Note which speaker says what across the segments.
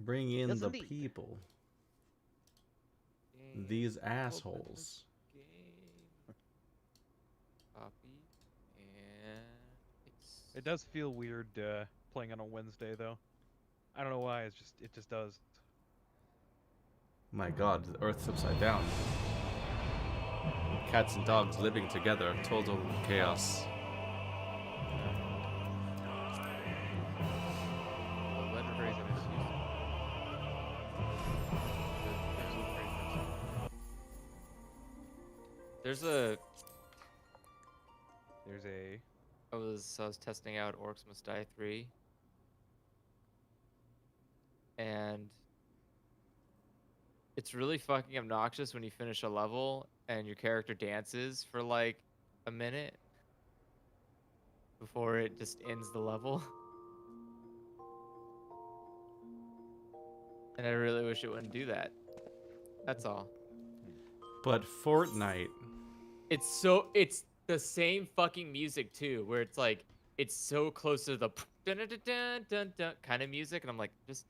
Speaker 1: Bring in
Speaker 2: Yes,
Speaker 1: the
Speaker 2: indeed.
Speaker 1: people.
Speaker 3: Game.
Speaker 1: These
Speaker 3: Open
Speaker 1: assholes.
Speaker 3: Game. Copy. And paste.
Speaker 2: It does feel weird playing on a Wednesday, though. I don't know why. It just does.
Speaker 1: My god, the Earth's upside down. Cats and dogs living together. Total chaos.
Speaker 3: The letter phrase I just used. There's a.
Speaker 2: There's a.
Speaker 3: I was testing out Orcs Must Die 3. And it's really fucking obnoxious when you finish a level and your character dances for like a minute before it just ends the level. And I really wish it wouldn't do that. That's all.
Speaker 1: But Fortnite.
Speaker 3: It's the same fucking music too, where it's like it's so close to the dun dun dun dun dun kind of music, and I'm like, just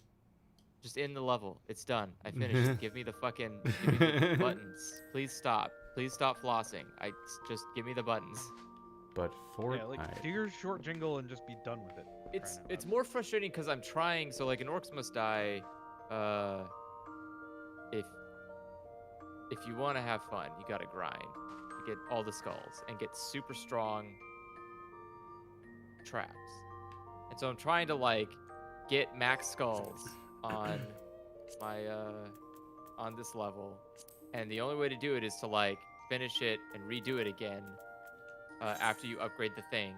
Speaker 3: end the level. It's done. I finished. Give me the buttons. Please stop. Please stop flossing. Just give me the buttons.
Speaker 1: But Fortnite.
Speaker 2: Yeah, like do your short jingle and just be done with it.
Speaker 3: It's more frustrating because I'm trying. So like in Orcs Must Die, if you want to have fun, you gotta grind to get all the skulls and get super strong traps. And so I'm trying to like get max skulls on my on this level, and the only way to do it is to like finish it and redo it again after you upgrade the thing.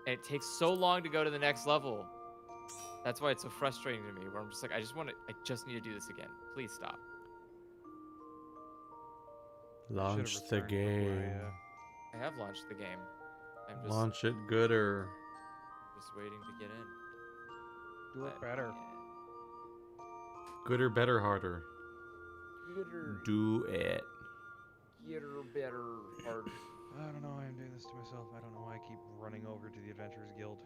Speaker 3: And it takes so long to go to the next level. That's why it's so frustrating to me, where I'm just like, I just need to do this again. Please stop.
Speaker 1: Launch the game.
Speaker 3: I have launched the game. I'm just
Speaker 1: Launch it gooder.
Speaker 3: just waiting to get in.
Speaker 2: Do it better.
Speaker 1: Gooder, better, harder.
Speaker 3: Gooder.
Speaker 1: Do it.
Speaker 3: Getter, better, harder.
Speaker 2: I don't know why I'm doing this to myself. I don't know why I keep running over to the Adventurers Guild.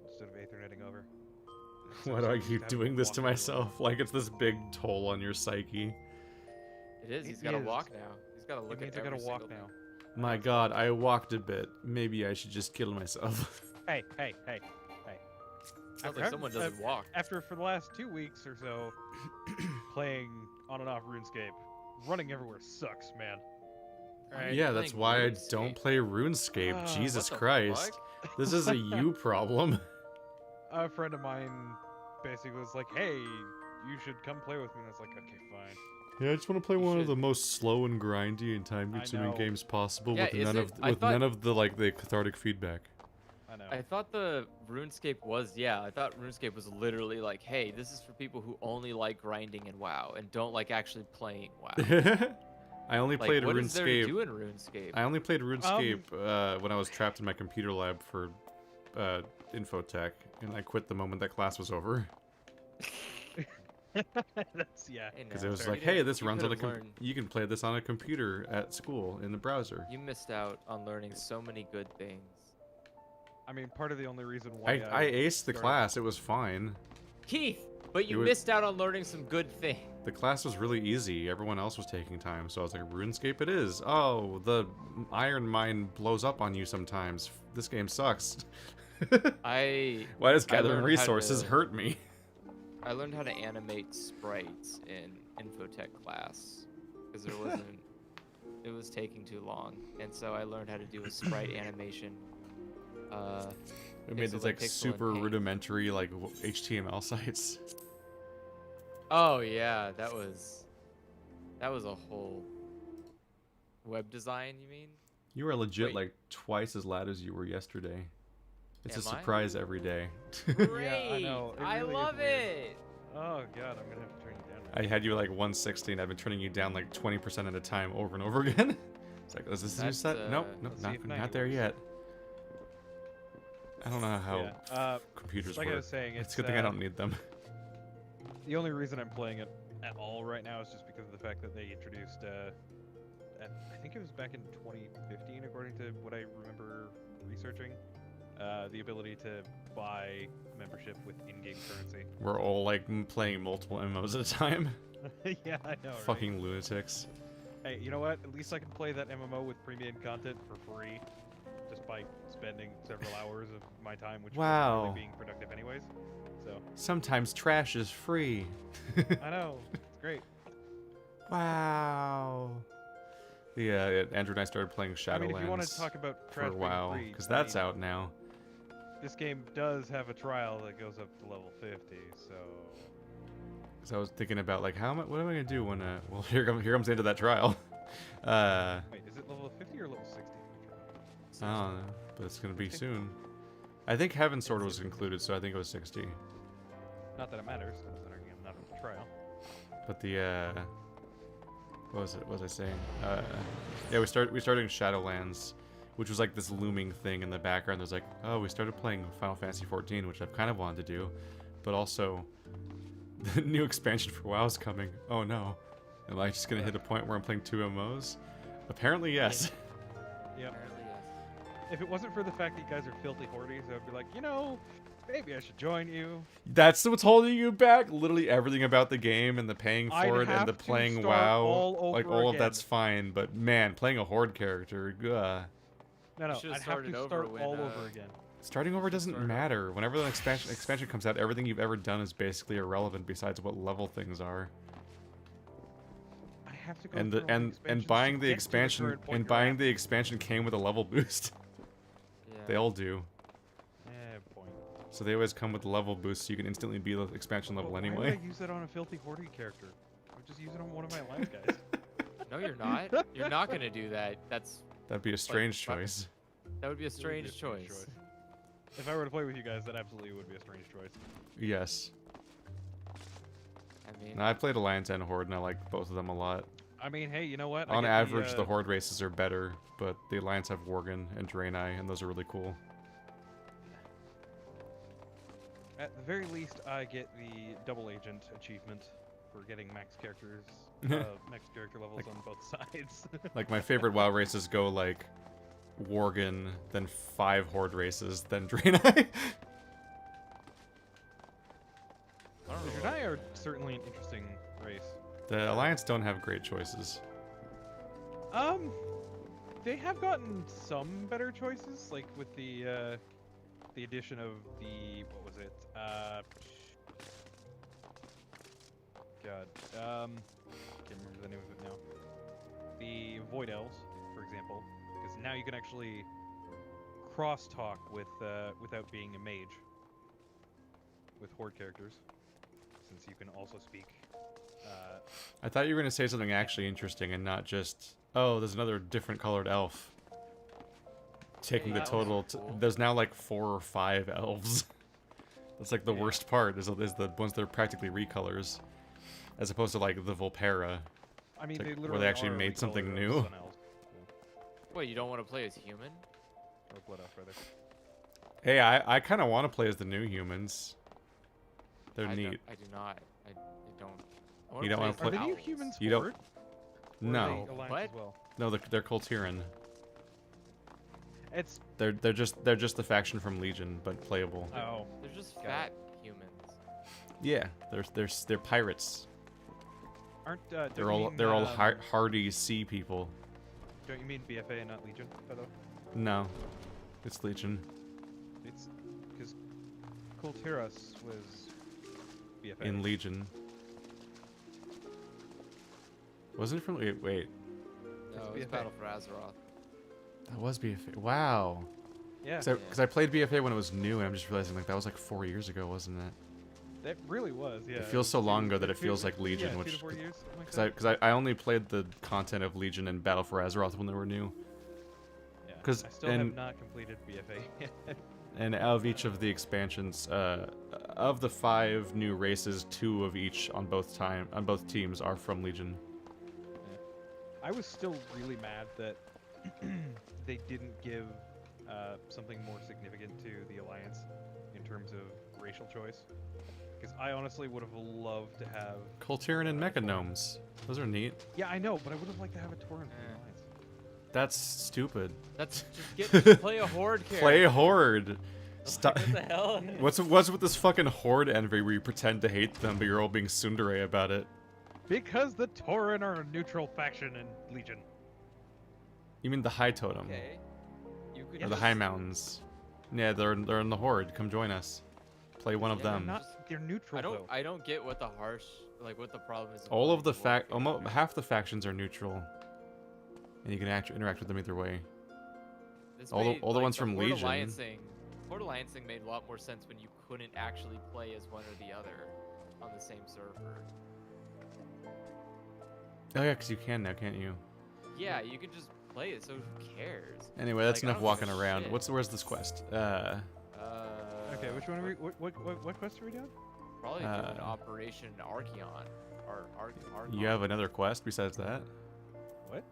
Speaker 2: Instead of Aetherneting over.
Speaker 1: Why do I keep doing this to myself? Like it's this big toll on your psyche.
Speaker 3: It is. He's got to walk now. He's got to look at
Speaker 2: I gotta
Speaker 3: every
Speaker 2: walk
Speaker 3: single
Speaker 2: now.
Speaker 3: thing.
Speaker 1: My god, I walked a bit. Maybe I should just kill myself.
Speaker 2: Hey.
Speaker 3: Sounds like someone doesn't walk.
Speaker 2: For the last 2 weeks or so, playing on and off RuneScape, running everywhere sucks, man.
Speaker 3: Right.
Speaker 1: Yeah, that's
Speaker 3: Playing
Speaker 1: why I
Speaker 3: RuneScape.
Speaker 1: don't play RuneScape. Jesus
Speaker 3: What the
Speaker 1: Christ.
Speaker 3: fuck?
Speaker 1: This is a you problem.
Speaker 2: A friend of mine basically was like, "Hey, you should come play with me." And I was like, "Okay, fine."
Speaker 1: Yeah, I just want to play
Speaker 3: You
Speaker 1: one of
Speaker 3: should-
Speaker 1: the most slow and grindy and time-consuming
Speaker 2: know.
Speaker 1: games possible
Speaker 3: Yeah,
Speaker 1: with
Speaker 3: is
Speaker 1: none
Speaker 3: it?
Speaker 1: of
Speaker 3: I thought-
Speaker 1: none of the like the cathartic feedback.
Speaker 2: I know.
Speaker 3: I thought the RuneScape was, I thought RuneScape was literally like, hey, this is for people who only like grinding in WoW and don't like actually playing WoW.
Speaker 1: I only
Speaker 3: Like,
Speaker 1: played
Speaker 3: what is there to
Speaker 1: RuneScape.
Speaker 3: do in RuneScape?
Speaker 1: I only played RuneScape when I was trapped in my computer lab for infotech, and I quit the moment that class was over.
Speaker 2: That's yeah.
Speaker 3: Hey,
Speaker 1: Because
Speaker 3: now,
Speaker 1: it was
Speaker 3: sir,
Speaker 1: like,
Speaker 3: you
Speaker 1: hey,
Speaker 3: didn't-
Speaker 1: this
Speaker 3: you
Speaker 1: runs on a
Speaker 3: could've learned-
Speaker 1: you can play this on a computer at school in the browser.
Speaker 3: You missed out on learning so many good things.
Speaker 2: I mean, part of the only reason why
Speaker 1: I aced the
Speaker 2: started-
Speaker 1: class. It was fine.
Speaker 3: Keith, but you
Speaker 1: was-
Speaker 3: missed out on learning some good things.
Speaker 1: The class was really easy. Everyone else was taking time, so I was like, RuneScape it is. Oh, the iron mine blows up on you sometimes. This game sucks.
Speaker 3: I
Speaker 1: Why does
Speaker 3: I
Speaker 1: gathering
Speaker 3: learned how
Speaker 1: resources
Speaker 3: to-
Speaker 1: hurt me?
Speaker 3: I learned how to animate sprites in infotech class because there wasn't. It was taking too long, and so I learned how to do a sprite animation.
Speaker 1: We made
Speaker 3: Pixel
Speaker 1: these
Speaker 3: by
Speaker 1: like
Speaker 3: pixel in
Speaker 1: super
Speaker 3: Paint.
Speaker 1: rudimentary like HTML sites.
Speaker 3: Oh yeah, that was a whole web design. You mean?
Speaker 1: You were legit
Speaker 3: Wait.
Speaker 1: like twice as loud as you were yesterday. It's a
Speaker 3: Am I?
Speaker 1: surprise every day.
Speaker 3: Great!
Speaker 2: I know, it
Speaker 3: I
Speaker 2: really is
Speaker 3: love
Speaker 2: weird.
Speaker 3: it.
Speaker 2: Oh god, I'm gonna have to turn you down. now.
Speaker 1: I had you like 160 and I've been turning you down like 20% at a time over and over again. It's like, is this a new
Speaker 3: That's,
Speaker 1: set? Nope, nope,
Speaker 2: let's see if
Speaker 1: not
Speaker 2: 90
Speaker 1: there
Speaker 2: works.
Speaker 1: yet. I don't know how
Speaker 2: Yeah,
Speaker 1: computers
Speaker 2: like
Speaker 1: work.
Speaker 2: I was saying,
Speaker 1: It's
Speaker 2: it's
Speaker 1: a good thing I don't need them.
Speaker 2: The only reason I'm playing it at all right now is just because of the fact that they introduced, I think it was back in 2015, according to what I remember researching, the ability to buy membership with in-game currency.
Speaker 1: We're all like playing multiple MMOs at a time.
Speaker 2: Yeah, I know, right?
Speaker 1: Fucking lunatics.
Speaker 2: Hey, you know what? At least I can play that MMO with premium content for free, just by spending several hours of my time, which
Speaker 1: Wow.
Speaker 2: really being productive anyways. So
Speaker 1: Sometimes trash is free.
Speaker 2: I know, it's great.
Speaker 1: Wow. Yeah, Andrew and I started playing Shadowlands
Speaker 2: I mean, if you want to talk about
Speaker 1: for
Speaker 2: trash
Speaker 1: a while,
Speaker 2: being free,
Speaker 1: because
Speaker 2: I
Speaker 1: that's
Speaker 2: mean,
Speaker 1: out now.
Speaker 2: This game does have a trial that goes up to level 50, so.
Speaker 1: So I was thinking about like, what am I gonna do when well, here comes the end of that trial.
Speaker 2: Wait, is it level 50 or level 60?
Speaker 1: I don't know, but it's gonna be soon. I think Heaven Sword was included, so I think it was 60.
Speaker 2: Not that it matters, considering I'm not on the trial.
Speaker 1: But the what was I saying? Yeah, we started Shadowlands, which was like this looming thing in the background. There's like, oh, we started playing Final Fantasy 14, which I've kind of wanted to do, but also the new expansion for WoW is coming. Oh no, am I just gonna hit a point where I'm playing 2 MMOs? Apparently yes.
Speaker 2: Yep.
Speaker 3: Apparently, yes.
Speaker 2: If it wasn't for the fact that you guys are filthy hordies, I'd be like, you know, maybe I should join you.
Speaker 1: That's what's holding you back. Literally everything about the game and the paying for it and the playing WoW,
Speaker 2: all
Speaker 1: of that's fine. But man, playing a horde character,
Speaker 2: No,
Speaker 3: should've
Speaker 2: I'd have
Speaker 3: started
Speaker 2: to
Speaker 3: over
Speaker 2: start
Speaker 3: when,
Speaker 2: all over again.
Speaker 1: starting over doesn't
Speaker 3: started
Speaker 1: matter. Whenever the expansion comes out, everything you've ever done is basically irrelevant besides what level things are.
Speaker 2: I have to go
Speaker 1: And
Speaker 2: through all
Speaker 1: and
Speaker 2: expansions
Speaker 1: buying
Speaker 2: to
Speaker 1: the
Speaker 2: get to
Speaker 1: expansion
Speaker 2: current point
Speaker 1: and
Speaker 2: you're
Speaker 1: buying
Speaker 2: at.
Speaker 1: the expansion came with a level boost.
Speaker 3: Yeah.
Speaker 1: They all do.
Speaker 2: Point.
Speaker 1: So they always come with a level boost, so you can instantly be the expansion level
Speaker 2: But
Speaker 1: anyway.
Speaker 2: Why would I use that on a filthy horde character? I would just use it on one of my land guys.
Speaker 3: No, you're not. You're not gonna do that.
Speaker 1: That'd be a strange
Speaker 3: but-
Speaker 1: choice.
Speaker 3: That would be a
Speaker 2: It would be
Speaker 3: strange choice.
Speaker 2: If I were to play with you guys, that absolutely would be a strange choice.
Speaker 1: Yes.
Speaker 3: I mean,
Speaker 1: No, I played Alliance and Horde, and I like both of them a lot.
Speaker 2: I mean, hey, you know what?
Speaker 1: On average, the Horde races are better, but the Alliance have Worgen and Draenei, and those are really cool.
Speaker 2: At the very least, I get the double agent achievement for getting max character levels on both sides.
Speaker 1: Like, my favorite WoW races go, like, Worgen, then 5 Horde races, then Draenei.
Speaker 3: I don't
Speaker 2: The
Speaker 3: know what-
Speaker 2: Jedi are certainly an interesting race.
Speaker 1: The Alliance don't have great choices.
Speaker 2: They have gotten some better choices, like with the addition of the what was it? God, can't remember the name of it now. The Void Elves, for example, because now you can actually crosstalk with without being a mage with Horde characters, since you can also speak.
Speaker 1: I thought you were going to say something actually interesting and not just, oh, there's another different colored elf. Taking the
Speaker 3: that
Speaker 1: total,
Speaker 3: was cool.
Speaker 1: there's now like 4 or 5 elves. That's like the
Speaker 2: Yeah.
Speaker 1: worst part, is the ones that are practically recolors. As opposed to like the Volpera.
Speaker 2: I mean,
Speaker 1: It's like
Speaker 2: they
Speaker 1: where
Speaker 2: literally
Speaker 1: they actually
Speaker 2: are a
Speaker 1: made something
Speaker 2: recolor of
Speaker 1: new.
Speaker 2: Sun Elves.
Speaker 3: Wait, you don't want to play as human?
Speaker 2: Or Blood Elf, rather.
Speaker 1: Hey, I kind of want to play as the new humans. They're
Speaker 3: I
Speaker 1: neat.
Speaker 3: Don't, I do not. I don't. I wanna
Speaker 1: You don't
Speaker 3: play
Speaker 1: wanna
Speaker 3: as
Speaker 1: play-
Speaker 2: Are the new
Speaker 3: owls.
Speaker 2: humans
Speaker 1: You don't-
Speaker 2: Horde? Or
Speaker 1: No.
Speaker 2: are they Alliance
Speaker 3: What?
Speaker 2: as well?
Speaker 1: No, they're Coltiran.
Speaker 2: It's
Speaker 1: They're just the faction from Legion, but playable.
Speaker 2: oh.
Speaker 3: They're just
Speaker 2: Got
Speaker 3: fat humans.
Speaker 1: Yeah, they're pirates.
Speaker 2: Aren't
Speaker 1: They're all hardy sea people.
Speaker 2: Don't you mean BFA and not Legion, by the way?
Speaker 1: No, it's Legion.
Speaker 2: It's because Kultiras was BFA.
Speaker 1: In Legion. Wasn't it from wait,
Speaker 3: No,
Speaker 2: It's
Speaker 3: it's
Speaker 2: BFA.
Speaker 3: Battle for Azeroth.
Speaker 1: that was BFA. Wow.
Speaker 2: Yeah,
Speaker 1: Because I played BFA when it was new, and I'm just realizing like that was like 4 years ago, wasn't it?
Speaker 2: that really was. Yeah.
Speaker 1: It feels so long ago that it
Speaker 2: Two-
Speaker 1: feels like Legion,
Speaker 2: yeah, 2
Speaker 1: which
Speaker 2: to 4 years. Something like
Speaker 1: because I only played the content of Legion and Battle for Azeroth when they were new.
Speaker 2: yeah.
Speaker 1: 'cause-
Speaker 2: I still
Speaker 1: and-
Speaker 2: have not completed BFA yet.
Speaker 1: And out of each of the expansions, of the 5 new races, 2 of each on both teams are from Legion.
Speaker 2: I was still really mad that they didn't give something more significant to the Alliance in terms of racial choice. Because I honestly would have loved to have.
Speaker 1: Coltiran and Mecha Gnomes. Those are neat.
Speaker 2: Yeah, I know, but I would have liked to have a Tauren from the
Speaker 3: Eh.
Speaker 2: Alliance.
Speaker 1: That's stupid.
Speaker 3: That's just play a horde character.
Speaker 1: Play Horde. Stop.
Speaker 3: What the hell?
Speaker 1: What's with this fucking Horde envy where you pretend to hate them, but you're all being tsundere about it?
Speaker 2: Because the Tauren are a neutral faction in Legion.
Speaker 1: You mean the High Totem?
Speaker 3: Okay. You could
Speaker 1: Or the
Speaker 3: just-
Speaker 1: High Mountains? Yeah, they're in the Horde. Come join us. Play one of
Speaker 3: Yeah,
Speaker 1: them.
Speaker 2: They're neutral though.
Speaker 3: I don't get what the harsh, like what the problem is.
Speaker 1: All of the
Speaker 3: fact.
Speaker 1: almost half the factions are neutral, and you can interact with them either way. all the ones from Legion.
Speaker 3: Horde Alliancing made a lot more sense when you couldn't actually play as one or the other on the same server.
Speaker 1: Oh yeah, because you can now, can't you?
Speaker 3: Yeah, you can just play it. So who cares?
Speaker 1: Anyway, that's
Speaker 3: Like, I
Speaker 1: enough
Speaker 3: don't give
Speaker 1: walking
Speaker 3: a
Speaker 1: around.
Speaker 3: shit.
Speaker 1: Where's this quest?
Speaker 2: Okay, which one are we? What quest are we doing?
Speaker 3: Probably doing Operation Archeon or Archon.
Speaker 1: You have another quest besides that?
Speaker 2: What?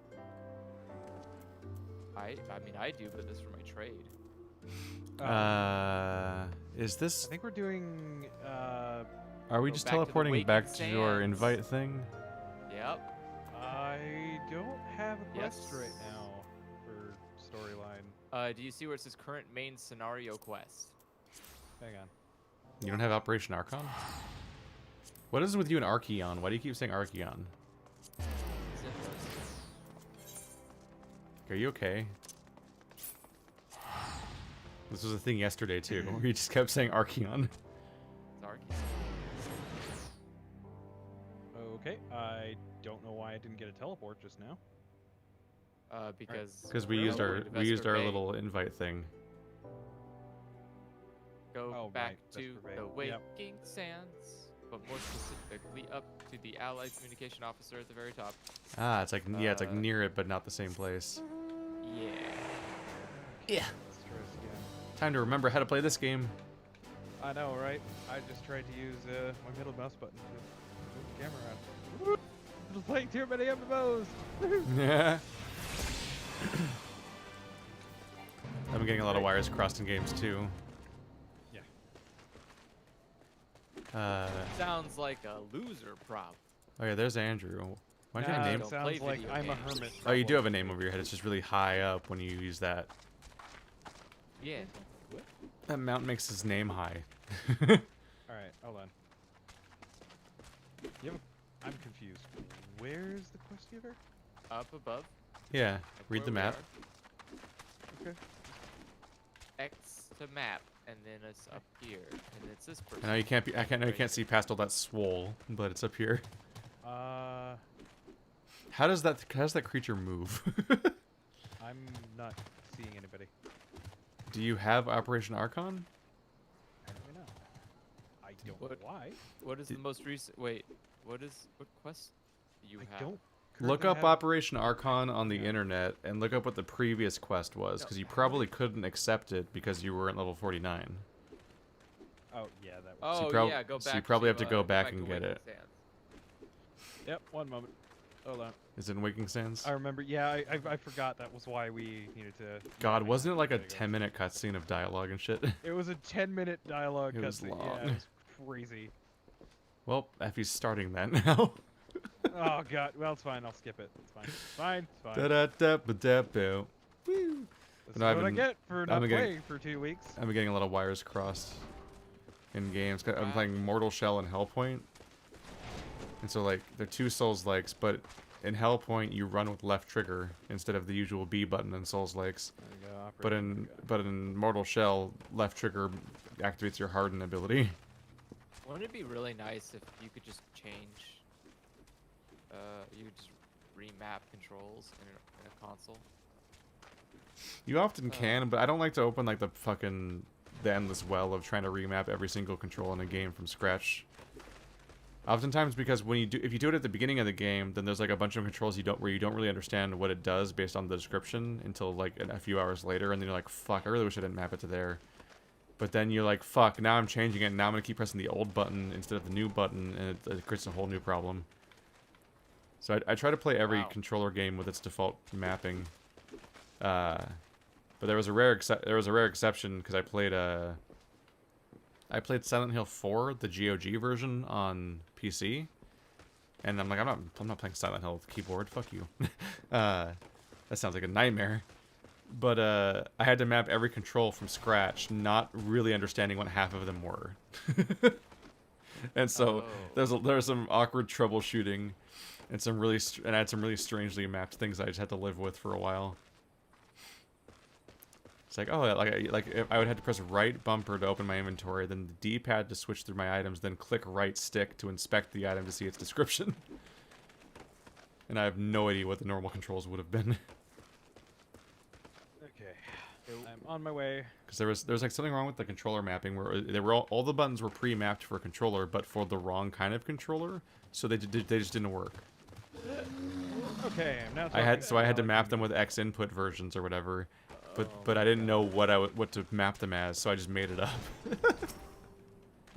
Speaker 3: I mean I do, but this is for my trade.
Speaker 1: Is
Speaker 2: I
Speaker 1: this?
Speaker 2: think we're doing.
Speaker 1: Are we
Speaker 3: go
Speaker 1: just
Speaker 3: back to the
Speaker 1: teleporting
Speaker 3: Waking
Speaker 1: back to your
Speaker 3: Sands.
Speaker 1: invite thing?
Speaker 3: Yep.
Speaker 2: I don't have a quest
Speaker 3: Yes.
Speaker 2: right now for storyline.
Speaker 3: Do you see where it says current main scenario quest?
Speaker 2: Hang on.
Speaker 1: You don't have Operation Archon? What is it with you and Archeon? Why do you keep saying Archeon?
Speaker 3: Is it this?
Speaker 1: Are you okay? This was a thing yesterday too, where you just kept saying Archeon.
Speaker 3: It's Archeon.
Speaker 2: Okay, I don't know why I didn't get a teleport just now.
Speaker 3: Because
Speaker 1: We
Speaker 3: we're
Speaker 1: used our
Speaker 3: going to
Speaker 1: we used our
Speaker 3: Vesper Bay.
Speaker 1: little invite thing.
Speaker 3: Go
Speaker 2: Oh,
Speaker 3: back
Speaker 2: right,
Speaker 3: to
Speaker 2: Vesper Bay.
Speaker 3: the
Speaker 2: Yep.
Speaker 3: Waking Sands, but more specifically up to the Allied Communication Officer at the very top.
Speaker 1: Ah, it's like yeah, it's like
Speaker 3: Uh,
Speaker 1: near it, but not the same place.
Speaker 3: Yeah.
Speaker 2: Let's try this again.
Speaker 1: Time to remember how to play this game.
Speaker 2: I know, right? I just tried to use my middle mouse button to move the camera around. I'm just playing too many MMOs.
Speaker 1: Yeah. I've been getting a lot of wires crossed in games too.
Speaker 2: Yeah.
Speaker 3: Sounds like a loser prop.
Speaker 1: Oh yeah, there's Andrew. Why do you have a
Speaker 3: Nah,
Speaker 1: name?
Speaker 3: don't
Speaker 2: Sounds
Speaker 3: play
Speaker 2: like
Speaker 3: video
Speaker 2: I'm a
Speaker 3: games.
Speaker 2: hermit.
Speaker 1: Oh, you do have a name over your head. It's just really high up when you use that.
Speaker 3: Yeah.
Speaker 1: That mount makes his name high.
Speaker 2: All right, hold on. I'm confused. Where's the quest giver?
Speaker 3: Up above.
Speaker 1: Yeah,
Speaker 3: like
Speaker 1: read
Speaker 3: where
Speaker 1: the
Speaker 3: we
Speaker 1: map.
Speaker 3: are.
Speaker 2: Okay.
Speaker 3: X to map, and then it's up here, and it's this person.
Speaker 1: I know you can't be. I know you can't see past all that swole, but it's up here. How does that creature move?
Speaker 2: I'm not seeing anybody.
Speaker 1: Do you have Operation Archon?
Speaker 2: Apparently not. I don't
Speaker 3: What?
Speaker 2: know why.
Speaker 3: What is the most recent? Wait, what quest do you
Speaker 2: I
Speaker 3: have?
Speaker 2: don't.
Speaker 1: Look
Speaker 2: currently
Speaker 1: up
Speaker 2: have-
Speaker 1: Operation Archon on the
Speaker 2: Yeah.
Speaker 1: internet and look up what the previous quest was, because you probably couldn't accept it because you weren't level 49.
Speaker 2: Oh yeah, that. Was...
Speaker 3: Oh
Speaker 1: So you prob-
Speaker 3: yeah, go
Speaker 1: so
Speaker 3: back.
Speaker 1: you probably have to go
Speaker 3: go
Speaker 1: back and
Speaker 3: to
Speaker 1: get
Speaker 3: Waking
Speaker 1: it.
Speaker 3: Sands.
Speaker 2: Yep. One moment. Hold on.
Speaker 1: Is it in Waking Sands?
Speaker 2: I remember. Yeah, I forgot that was why we needed to.
Speaker 1: God,
Speaker 2: hang
Speaker 1: wasn't
Speaker 2: on,
Speaker 1: it like a
Speaker 2: there you go.
Speaker 1: 10-minute cutscene of dialogue and shit?
Speaker 2: It was a 10-minute dialogue
Speaker 1: It was
Speaker 2: cutscene.
Speaker 1: long.
Speaker 2: Yeah, it was crazy.
Speaker 1: Well, Effie's starting that now.
Speaker 2: Oh god. Well, it's fine. I'll skip it. It's fine. It's fine. It's fine.
Speaker 1: Da-da-da-ba-da-boo. Woo.
Speaker 2: This is
Speaker 1: No, I've
Speaker 2: what I
Speaker 1: been-
Speaker 2: get for not
Speaker 1: been getting-
Speaker 2: playing for 2 weeks.
Speaker 1: I've been getting a lot of wires crossed in games. 'Cause I'm
Speaker 3: Wow.
Speaker 1: playing Mortal Shell and Hellpoint. And so, like, they're two Souls-likes, but in Hellpoint, you run with left trigger instead of the usual B button in Souls-likes.
Speaker 2: There you go,
Speaker 1: But
Speaker 2: operating
Speaker 1: in Mortal Shell, left trigger activates your harden ability.
Speaker 3: Wouldn't it be really nice if you could just change? You could just remap controls in a console.
Speaker 1: You often can, but I don't like to open like the endless well of trying to remap every single control in a game from scratch. Oftentimes, because if you do it at the beginning of the game, then there's like a bunch of controls where you don't really understand what it does based on the description until like a few hours later, and then you're like, fuck, I really wish I didn't map it to there. But then you're like, fuck, now I'm changing it, and now I'm gonna keep pressing the old button instead of the new button, and it creates a whole new problem. So I try to play every
Speaker 3: Wow.
Speaker 1: controller game with its default mapping. But there was a rare exception because I played Silent Hill 4, the GOG version on PC, and I'm like, I'm not playing Silent Hill with keyboard. Fuck you. That sounds like a nightmare. But I had to map every control from scratch, not really understanding what half of them were. And so there was some awkward troubleshooting, and I had some really strangely mapped things I just had to live with for a while. It's like, oh, like if I would have to press right bumper to open my inventory, then the D-pad to switch through my items, then click right stick to inspect the item to see its description. And I have no idea what the normal controls would have been.
Speaker 2: Okay, I'm on my way.
Speaker 1: Because there was like something wrong with the controller mapping where they were all the buttons were pre-mapped for a controller, but for the wrong kind of controller, so they just didn't work.
Speaker 2: Okay, I'm now.
Speaker 1: I had to map them with X input versions or whatever, but I didn't know what to map them as, so I just made it up.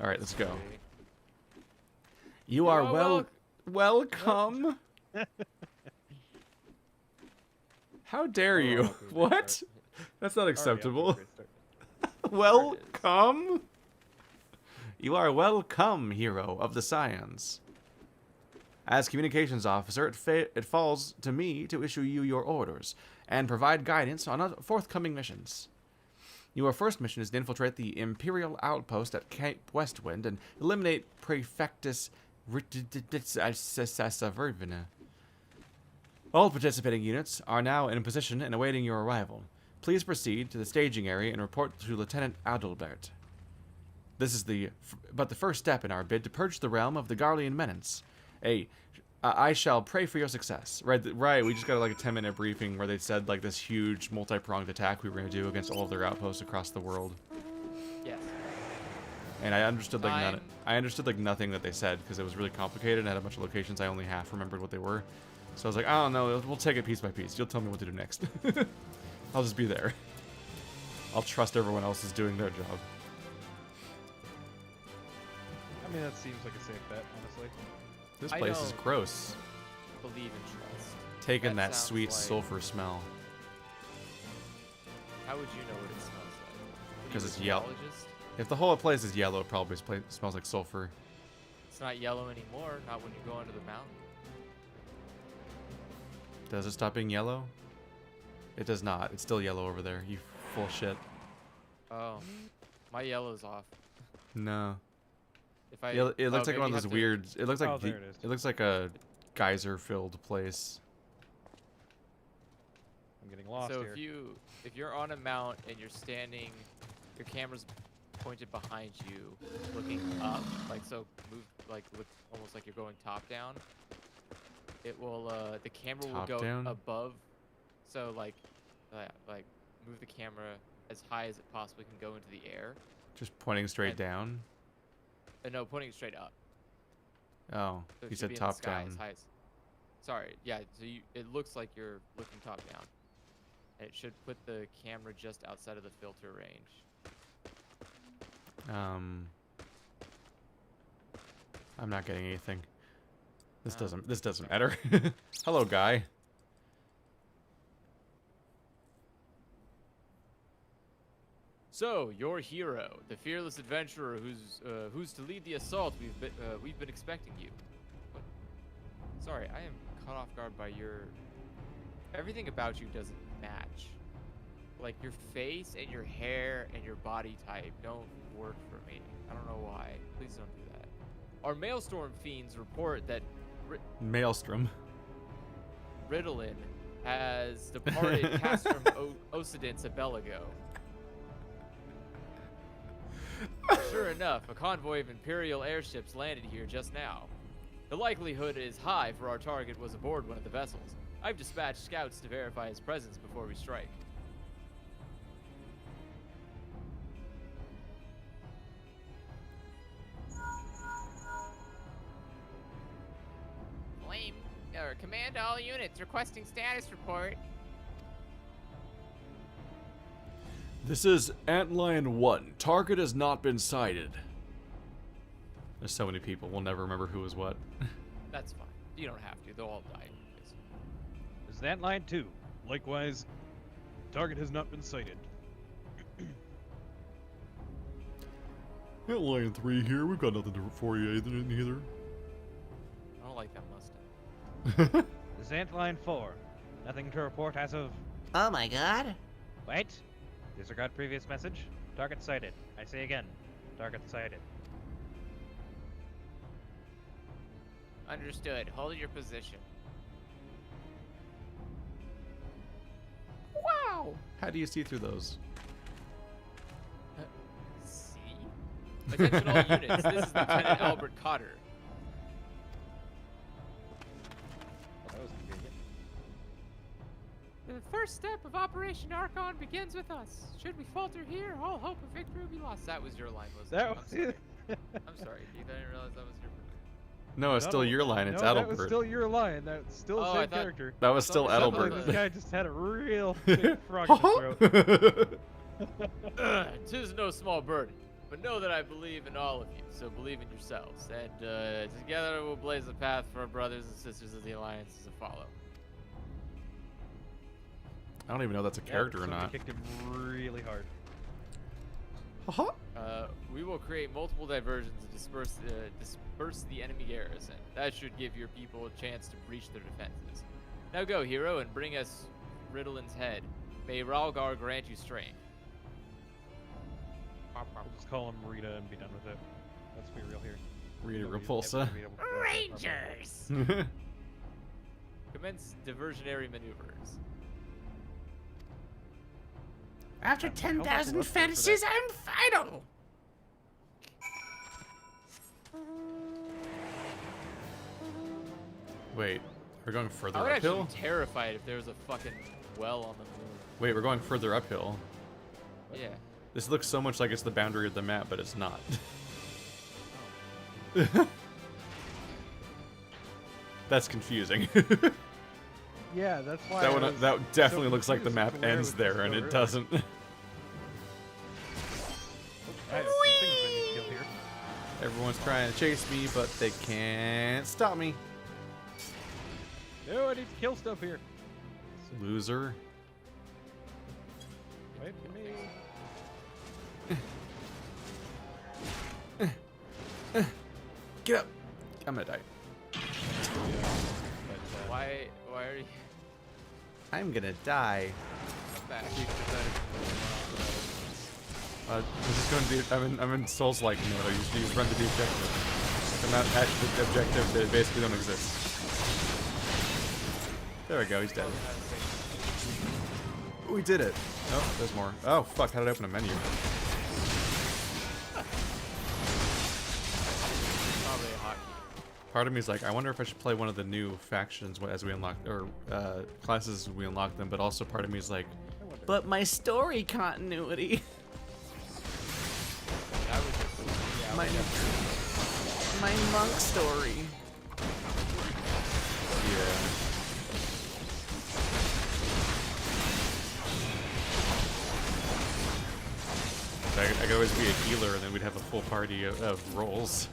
Speaker 1: All right, let's go. You are welcome. How dare you? What? That's not acceptable. Welcome. You are welcome, hero of the Scions. As communications officer, it falls to me to issue you your orders and provide guidance on forthcoming missions. Your first mission is to infiltrate the Imperial outpost at Cape Westwind and eliminate Prefectus Rittititsavervina. All participating units are now in position and awaiting your arrival. Please proceed to the staging area and report to Lieutenant Adalbert. This is the first step in our bid to purge the realm of the Garlean menace. I shall pray for your success. Right, we just got like a 10-minute briefing where they said like this huge multi-pronged attack we were going to do against all of their outposts across the world.
Speaker 3: Yes.
Speaker 1: And I understood like nothing that they said because it was really complicated and had a bunch of locations I only half remembered what they were. So I was like, I don't know, we'll take it piece by piece. You'll tell me what to do next. I'll just be there. I'll trust everyone else is doing their job.
Speaker 2: I mean, that seems like a safe bet, honestly.
Speaker 1: This place is gross.
Speaker 3: Believe in trust.
Speaker 1: Taking that
Speaker 3: sounds
Speaker 1: sweet
Speaker 3: like-
Speaker 1: sulfur smell.
Speaker 3: How would you know what it smells like? Are
Speaker 1: 'Cause
Speaker 3: you a
Speaker 1: it's yellow.
Speaker 3: geologist?
Speaker 1: If the whole place is yellow, it probably smells like sulfur.
Speaker 3: It's not yellow anymore. Not when you go under the mountain.
Speaker 1: Does it stop being yellow? It does not. It's still yellow over there. You full shit.
Speaker 3: Oh, my yellow's off.
Speaker 1: No.
Speaker 3: If I,
Speaker 1: It looks like
Speaker 3: maybe
Speaker 1: one of
Speaker 3: you
Speaker 1: those
Speaker 3: have to-
Speaker 1: weird. It looks like
Speaker 2: Oh, there it is.
Speaker 1: it looks like a geyser-filled place.
Speaker 2: I'm getting lost
Speaker 3: So
Speaker 2: here.
Speaker 3: if you're on a mount and you're standing, your camera's pointed behind you, looking up, like so, look almost like you're going top down. It will the camera will
Speaker 1: Top
Speaker 3: go
Speaker 1: down?
Speaker 3: above, so like move the camera as high as it possibly can go into the air.
Speaker 1: Just pointing straight
Speaker 3: And-
Speaker 1: down.
Speaker 3: No, pointing it straight up.
Speaker 1: Oh,
Speaker 3: So it
Speaker 1: you
Speaker 3: should
Speaker 1: said
Speaker 3: be in the
Speaker 1: top
Speaker 3: sky
Speaker 1: down.
Speaker 3: as high as, sorry, yeah. So it looks like you're looking top down. And it should put the camera just outside of the filter range.
Speaker 1: I'm not getting anything. This
Speaker 3: Oh.
Speaker 1: doesn't matter. Hello, guy.
Speaker 3: So, your hero, the fearless adventurer who's to lead the assault. We've been expecting you. What? Sorry, I am caught off guard by your. Everything about you doesn't match. Like your face and your hair and your body type don't work for me. I don't know why. Please don't do that. Our Maelstrom fiends report that
Speaker 1: Maelstrom.
Speaker 3: Ritalin has departed Castrum Occidents Abelago. Sure enough, a convoy of Imperial airships landed here just now. The likelihood is high for our target was aboard one of the vessels. I've dispatched scouts to verify his presence before we strike. Command all units requesting status report.
Speaker 1: This is Antlion 1. Target has not been sighted. There's so many people. We'll never remember who was what.
Speaker 3: That's fine. You don't have to. They'll all die.
Speaker 2: Is that line 2? Likewise, target has not been sighted.
Speaker 1: Antlion 3 here. We've got nothing for you either.
Speaker 3: I don't like that Mustang.
Speaker 2: Is Antline 4? Nothing to report as of...
Speaker 4: Oh my god.
Speaker 2: Wait! Disregard previous message. Target sighted. I say again. Target sighted.
Speaker 3: Understood. Hold your position.
Speaker 1: Wow. How do you see through those?
Speaker 3: See? Attention all units. This is Lieutenant Albert Cotter.
Speaker 2: That was convenient.
Speaker 3: The first step of Operation Archon begins with us. Should we falter here, all hope of victory will be lost. That was your line, wasn't
Speaker 2: That
Speaker 3: it?
Speaker 2: was
Speaker 3: I'm
Speaker 2: it.
Speaker 3: sorry. I'm sorry, Keith. I didn't realize that was your.
Speaker 1: No, it's still your line. It's
Speaker 2: no,
Speaker 1: Adalbert.
Speaker 2: that was still your line. That's still the
Speaker 3: Oh, I
Speaker 2: same
Speaker 3: thought-
Speaker 2: character.
Speaker 1: That was still
Speaker 3: Sounds like
Speaker 1: Adalbert.
Speaker 2: This guy just had a real big frog in his throat.
Speaker 3: Tis no small burden, but know that I believe in all of you, so believe in yourselves. And together we'll blaze a path for our brothers and sisters of the Alliance to follow.
Speaker 1: I don't even know if that's a character or
Speaker 2: Somebody
Speaker 1: not.
Speaker 2: kicked him really hard.
Speaker 3: We will create multiple diversions and disperse the enemy garrison. That should give your people a chance to breach their defenses. Now go, hero, and bring us Riddlin's head. May Ralgar grant you strength.
Speaker 2: I'll just call him Rita and be done with it. Let's be real here.
Speaker 1: Rita
Speaker 2: Nobody's
Speaker 1: Repulsa.
Speaker 2: ever gonna be able to do that properly.
Speaker 3: Commence diversionary maneuvers.
Speaker 4: After
Speaker 2: How about
Speaker 4: 10,000
Speaker 2: the
Speaker 4: fantasies, I'm final.
Speaker 1: Wait, we're going further
Speaker 3: I would actually
Speaker 1: uphill?
Speaker 3: be terrified if there was a fucking well on the moon.
Speaker 1: Wait, we're going further uphill.
Speaker 3: Yeah.
Speaker 1: This looks so much like it's the boundary of the map, but it's not. That's confusing.
Speaker 2: Yeah, that's why.
Speaker 1: that
Speaker 2: I
Speaker 1: one,
Speaker 2: was
Speaker 1: that definitely
Speaker 2: so
Speaker 1: looks like the
Speaker 2: confused
Speaker 1: map
Speaker 2: where
Speaker 1: ends
Speaker 2: was
Speaker 1: there,
Speaker 2: this
Speaker 1: and
Speaker 2: going
Speaker 1: it
Speaker 2: earlier.
Speaker 1: doesn't.
Speaker 2: I have some things I need to kill here.
Speaker 1: Everyone's trying to chase me, but they can't stop me.
Speaker 2: No, I need to kill stuff here.
Speaker 1: Loser.
Speaker 2: Wait for me.
Speaker 1: Get up. I'm gonna die.
Speaker 2: But,
Speaker 3: Why are you
Speaker 1: I'm gonna die.
Speaker 3: back?
Speaker 1: I'm just going to do. I'm in Souls-like mode. I usually just run to the objective. I'm not at the objective. They basically don't exist. There we go. He's dead. We did it. Oh, there's more. Oh fuck! How did I open a menu?
Speaker 3: Probably a hotkey.
Speaker 1: Part of me is like, I wonder if I should play one of the new factions as we unlock, or classes as we unlock them. But also, part of me is like,
Speaker 4: But my story continuity.
Speaker 3: I would just, yeah, I
Speaker 4: My,
Speaker 3: would definitely-
Speaker 4: my monk story.
Speaker 1: yeah. I could always be a healer, and then we'd have a full party of roles,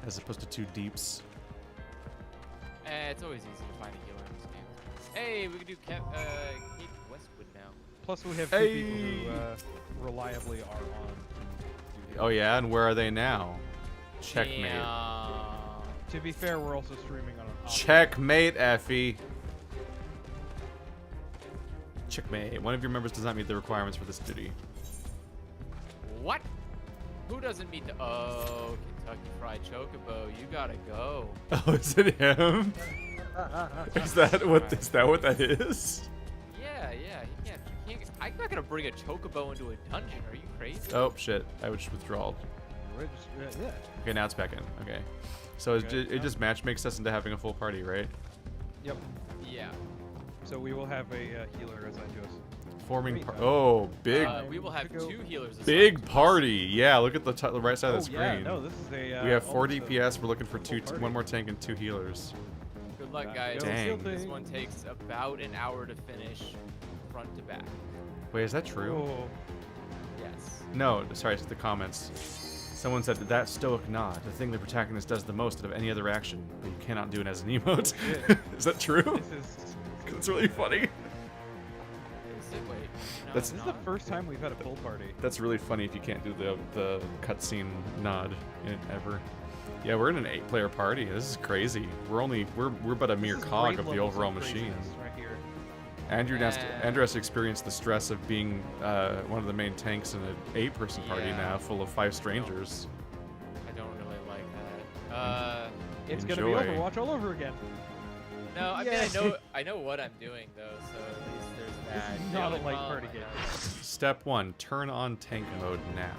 Speaker 1: as opposed to two deeps.
Speaker 3: it's always easy to find a healer in this game. Hey, we can do Kate Westwood now.
Speaker 2: plus, we have two
Speaker 1: Hey.
Speaker 2: people who reliably are on. duty.
Speaker 1: Oh yeah, and where are they now? Checkmate.
Speaker 3: Damn.
Speaker 2: To be fair, we're also streaming on an.
Speaker 1: Checkmate, Effie. Checkmate. One of your members does not meet the requirements for this duty.
Speaker 3: What? Who doesn't meet the? Oh, Kentucky Fried Chocobo, you gotta go.
Speaker 1: Oh, is it him? Is that what that is?
Speaker 3: Yeah, he can't. I'm not gonna bring a Chocobo into a dungeon. Are you crazy?
Speaker 1: Oh shit! I was just withdrawal.
Speaker 2: Yeah.
Speaker 1: Okay, now it's back in. Okay, so
Speaker 2: Okay,
Speaker 1: it just match makes us into having a full party, right?
Speaker 2: Yep.
Speaker 3: Yeah.
Speaker 2: So we will have a healer assigned to us.
Speaker 1: Forming.
Speaker 2: Wait,
Speaker 1: Oh, big,
Speaker 3: We will have
Speaker 2: to go-
Speaker 3: 2 healers. assigned
Speaker 1: big
Speaker 3: to us.
Speaker 1: party. Yeah, look at the right side of the
Speaker 2: Oh yeah,
Speaker 1: screen.
Speaker 2: no, this is a.
Speaker 1: We have 4
Speaker 2: almost a-
Speaker 1: DPS. We're looking for
Speaker 2: full party.
Speaker 1: one more tank and 2 healers.
Speaker 3: Good luck,
Speaker 2: Gotta
Speaker 3: guys.
Speaker 2: go
Speaker 1: Dang.
Speaker 3: This
Speaker 2: steal
Speaker 3: one
Speaker 2: things.
Speaker 3: takes about an hour to finish, front to back.
Speaker 1: Wait, is that true?
Speaker 2: Oh,
Speaker 3: Yes.
Speaker 1: No, sorry, it's the comments. Someone said that stoic nod, the thing the protagonist does the most out of any other action, but you cannot do it as an emote.
Speaker 2: shit.
Speaker 1: Is that true?
Speaker 2: this is.
Speaker 1: It's really funny.
Speaker 3: Wait, no,
Speaker 1: That's-
Speaker 2: This is the first time we've had a full party.
Speaker 1: That's really funny if you can't do the cutscene nod in it ever. Yeah, we're in an 8-player party. This is crazy. We're but a mere
Speaker 2: This is
Speaker 1: cog
Speaker 2: grade
Speaker 1: of the
Speaker 2: levels
Speaker 1: overall machine.
Speaker 2: craziness right here.
Speaker 1: Andrew has to experience the stress of being one of the main tanks in an 8-person party
Speaker 3: Yeah.
Speaker 1: now, full of 5 strangers.
Speaker 3: I don't really like that.
Speaker 2: It's gonna be
Speaker 1: Enjoy.
Speaker 2: Overwatch all over again.
Speaker 3: No, I mean
Speaker 2: Yay.
Speaker 3: I know what I'm doing though, so at least there's that.
Speaker 2: This is
Speaker 3: The
Speaker 2: not a
Speaker 3: only
Speaker 2: light
Speaker 3: problem
Speaker 2: party
Speaker 3: I
Speaker 2: game.
Speaker 3: have-
Speaker 1: Step 1, turn on tank mode now.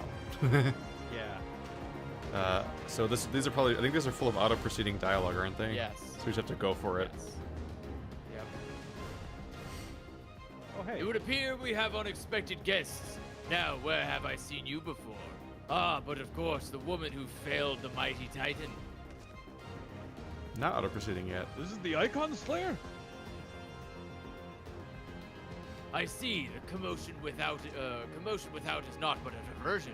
Speaker 2: Yeah.
Speaker 1: So these are probably, I think these are full of auto-proceeding dialogue, aren't they?
Speaker 3: Yes.
Speaker 1: So we just have to go for it.
Speaker 3: Yes. Yep.
Speaker 2: Oh hey.
Speaker 3: It would appear we have unexpected guests. Now, where have I seen you before? Ah, but of course, the woman who failed the mighty Titan.
Speaker 1: Not auto-proceeding yet.
Speaker 2: This is the Icon Slayer.
Speaker 3: I see. The commotion without is not but a diversion.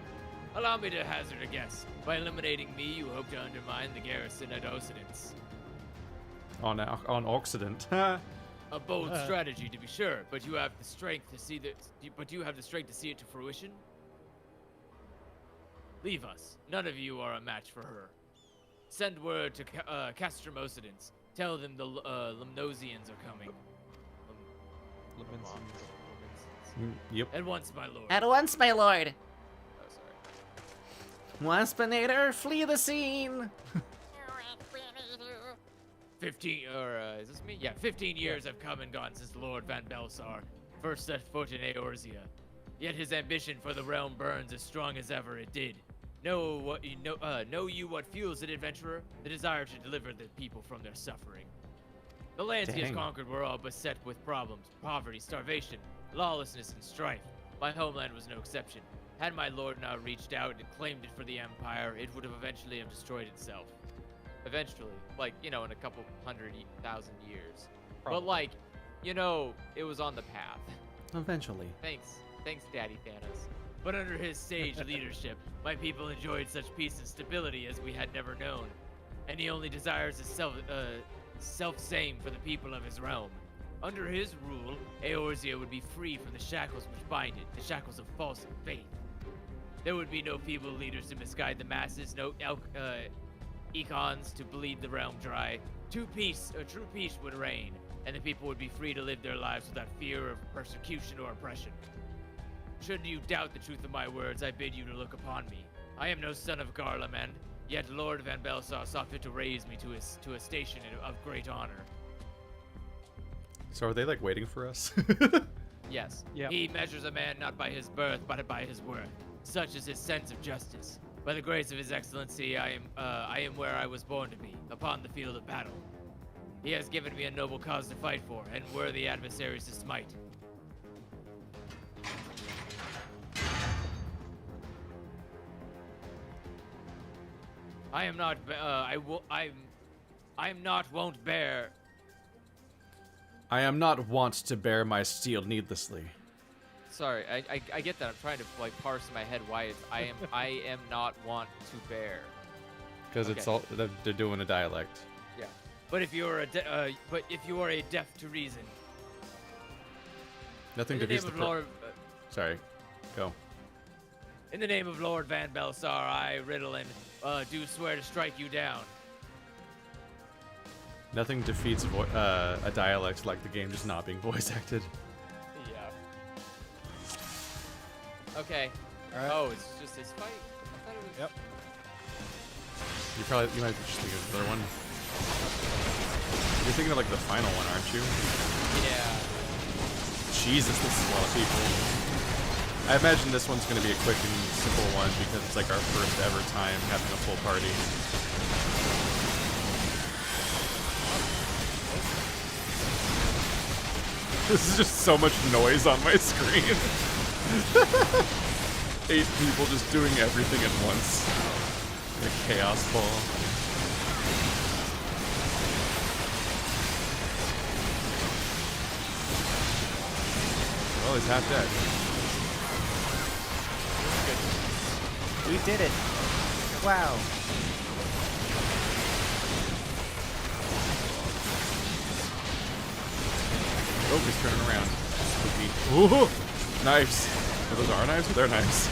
Speaker 3: Allow me to hazard a guess. By eliminating me, you hope to undermine the garrison at Occidents.
Speaker 1: On Occident.
Speaker 3: A bold strategy, to be sure, but you have the strength to see that. But do you have the strength to see it to fruition? Leave us. None of you are a match for her. Send word to Castrum Occidents. Tell them the Limnosians are coming.
Speaker 1: Yep.
Speaker 3: At once, my lord.
Speaker 4: At once, my lord.
Speaker 3: Oh, sorry.
Speaker 4: Waspinator, flee the scene.
Speaker 3: 15, is this me? Yeah, 15 years have come and gone since Lord Van Belsar first set foot in Eorzea. Yet his ambition for the realm burns as strong as ever it did. Know you what fuels it, adventurer? The desire to deliver the people from their suffering. The lands he has
Speaker 1: Dang.
Speaker 3: conquered were all beset with problems, poverty, starvation, lawlessness, and strife. My homeland was no exception. Had my lord not reached out and claimed it for the Empire, it would have eventually have destroyed itself. Eventually, like, you know, in a couple 100,000 years.
Speaker 2: Probably.
Speaker 3: But like, you know, it was on the path.
Speaker 1: Eventually.
Speaker 3: Thanks, Daddy Thanos. But under his sage leadership, my people enjoyed such peace and stability as we had never known. And he only desires the self-same for the people of his realm. Under his rule, Eorzea would be free from the shackles which bind it, the shackles of false faith. There would be no feeble leaders to misguide the masses, no econs to bleed the realm dry. True peace would reign, and the people would be free to live their lives without fear of persecution or oppression. Should you doubt the truth of my words, I bid you to look upon me. I am no son of Garlemend, yet Lord Van Belsar saw fit to raise me to a station of great honor.
Speaker 1: So are they like waiting for us?
Speaker 3: Yes.
Speaker 2: Yep.
Speaker 3: He measures a man not by his birth, but by his worth. Such is his sense of justice. By the grace of his excellency, I am where I was born to be, upon the field of battle. He has given me a noble cause to fight for, and worthy adversaries to smite. I am not. I'm not won't bear.
Speaker 1: I am not wont to bear my steel needlessly.
Speaker 3: Sorry, I get that. I'm trying to like parse in my head why it's I am not want to bear.
Speaker 1: Because it's all they're doing a dialect.
Speaker 3: Yeah. But if you are a deaf to reason,
Speaker 1: Nothing
Speaker 3: in the
Speaker 1: defeats
Speaker 3: name
Speaker 1: the
Speaker 3: of Lord,
Speaker 1: Sorry. Go.
Speaker 3: in the name of Lord Van Belsar, I Riddlin do swear to strike you down.
Speaker 1: Nothing defeats a dialect like the game just not being voice acted.
Speaker 3: Yeah. Okay.
Speaker 2: Alright.
Speaker 3: Oh, it's just his fight. I thought it was.
Speaker 2: Yep.
Speaker 1: You might be just thinking of another one. You're thinking of like the final one, aren't you?
Speaker 3: Yeah.
Speaker 1: Jesus, this is a lot of people. I imagine this one's going to be a quick and simple one because it's like our first ever time having a full party. This is just so much noise on my screen. 8 people just doing everything at once. In a chaos ball. Well, he's half dead.
Speaker 4: We did it. Wow.
Speaker 1: Oh, he's turning around. Spooky. Ooh! Knives. Are those our knives or their knives?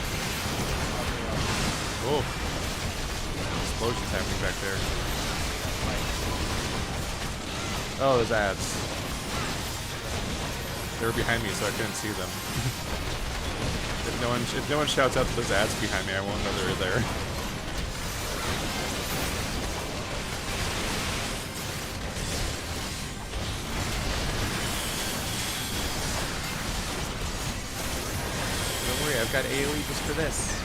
Speaker 1: Oh. explosions happening back there. Oh, those ads. They were behind me, so I couldn't see them. If no one shouts out that there's ads behind me, I won't know they're there. Don't worry, I've got AoE just for this.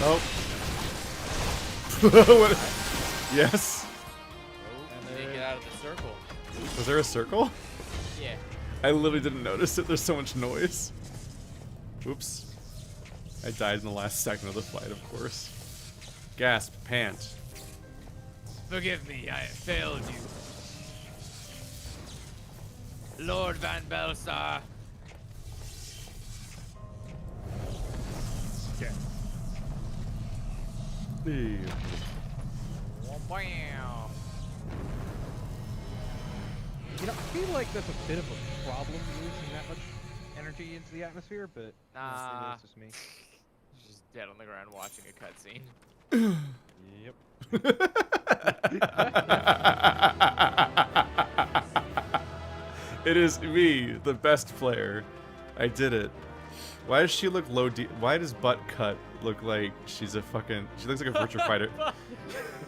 Speaker 1: Oh. What? Yes.
Speaker 3: And then get out of the circle.
Speaker 1: Was there a circle?
Speaker 3: Yeah.
Speaker 1: I literally didn't notice it. There's so much noise. Oops. I died in the last second of the fight, of course. Gasp. Pant.
Speaker 3: Forgive me, I failed you. Lord Van Belsar.
Speaker 2: Okay.
Speaker 3: Wow.
Speaker 2: You know, I feel like that's a bit of a problem losing that much energy into the atmosphere, but
Speaker 3: Nah.
Speaker 2: that's just me.
Speaker 3: Just dead on the ground watching a cutscene.
Speaker 2: Yep.
Speaker 1: It is me, the best player. I did it. Why does she look low? Why does Butt Cut look like she's a fucking? She looks like a virtual fighter.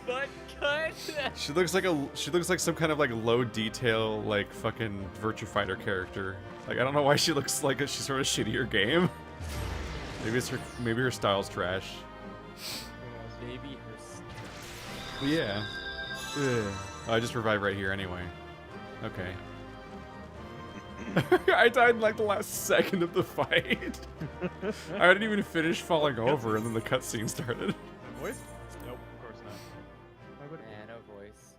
Speaker 3: Butt cut.
Speaker 1: She looks like some kind of like low detail like fucking virtual fighter character. Like I don't know why she looks like she's sort of shittier game. Maybe her style's trash.
Speaker 3: Maybe her.
Speaker 1: Yeah. Ugh. Oh, I just revived right here anyway. Okay. I died in like the last second of the fight. I didn't even finish falling over, and then the cutscene started.
Speaker 2: No voice? Nope, of course not. Why would it be?
Speaker 3: Yeah, no voice.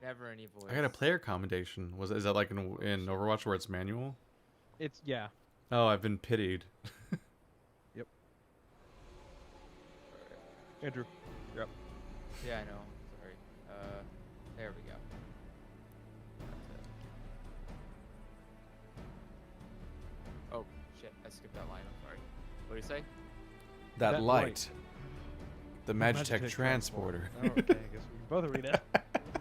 Speaker 3: Never any voice.
Speaker 1: I got a player commendation. Is that like in Overwatch where it's manual?
Speaker 2: It's, yeah.
Speaker 1: Oh, I've been pitied.
Speaker 2: Yep. Andrew, you're up.
Speaker 3: Yeah, I know. Sorry. There we go. Oh shit! I skipped that line. I'm sorry. What do you say?
Speaker 1: That,
Speaker 2: That
Speaker 1: light.
Speaker 2: light.
Speaker 1: The Magitech transporter.
Speaker 2: Oh, okay, I guess we can both read it.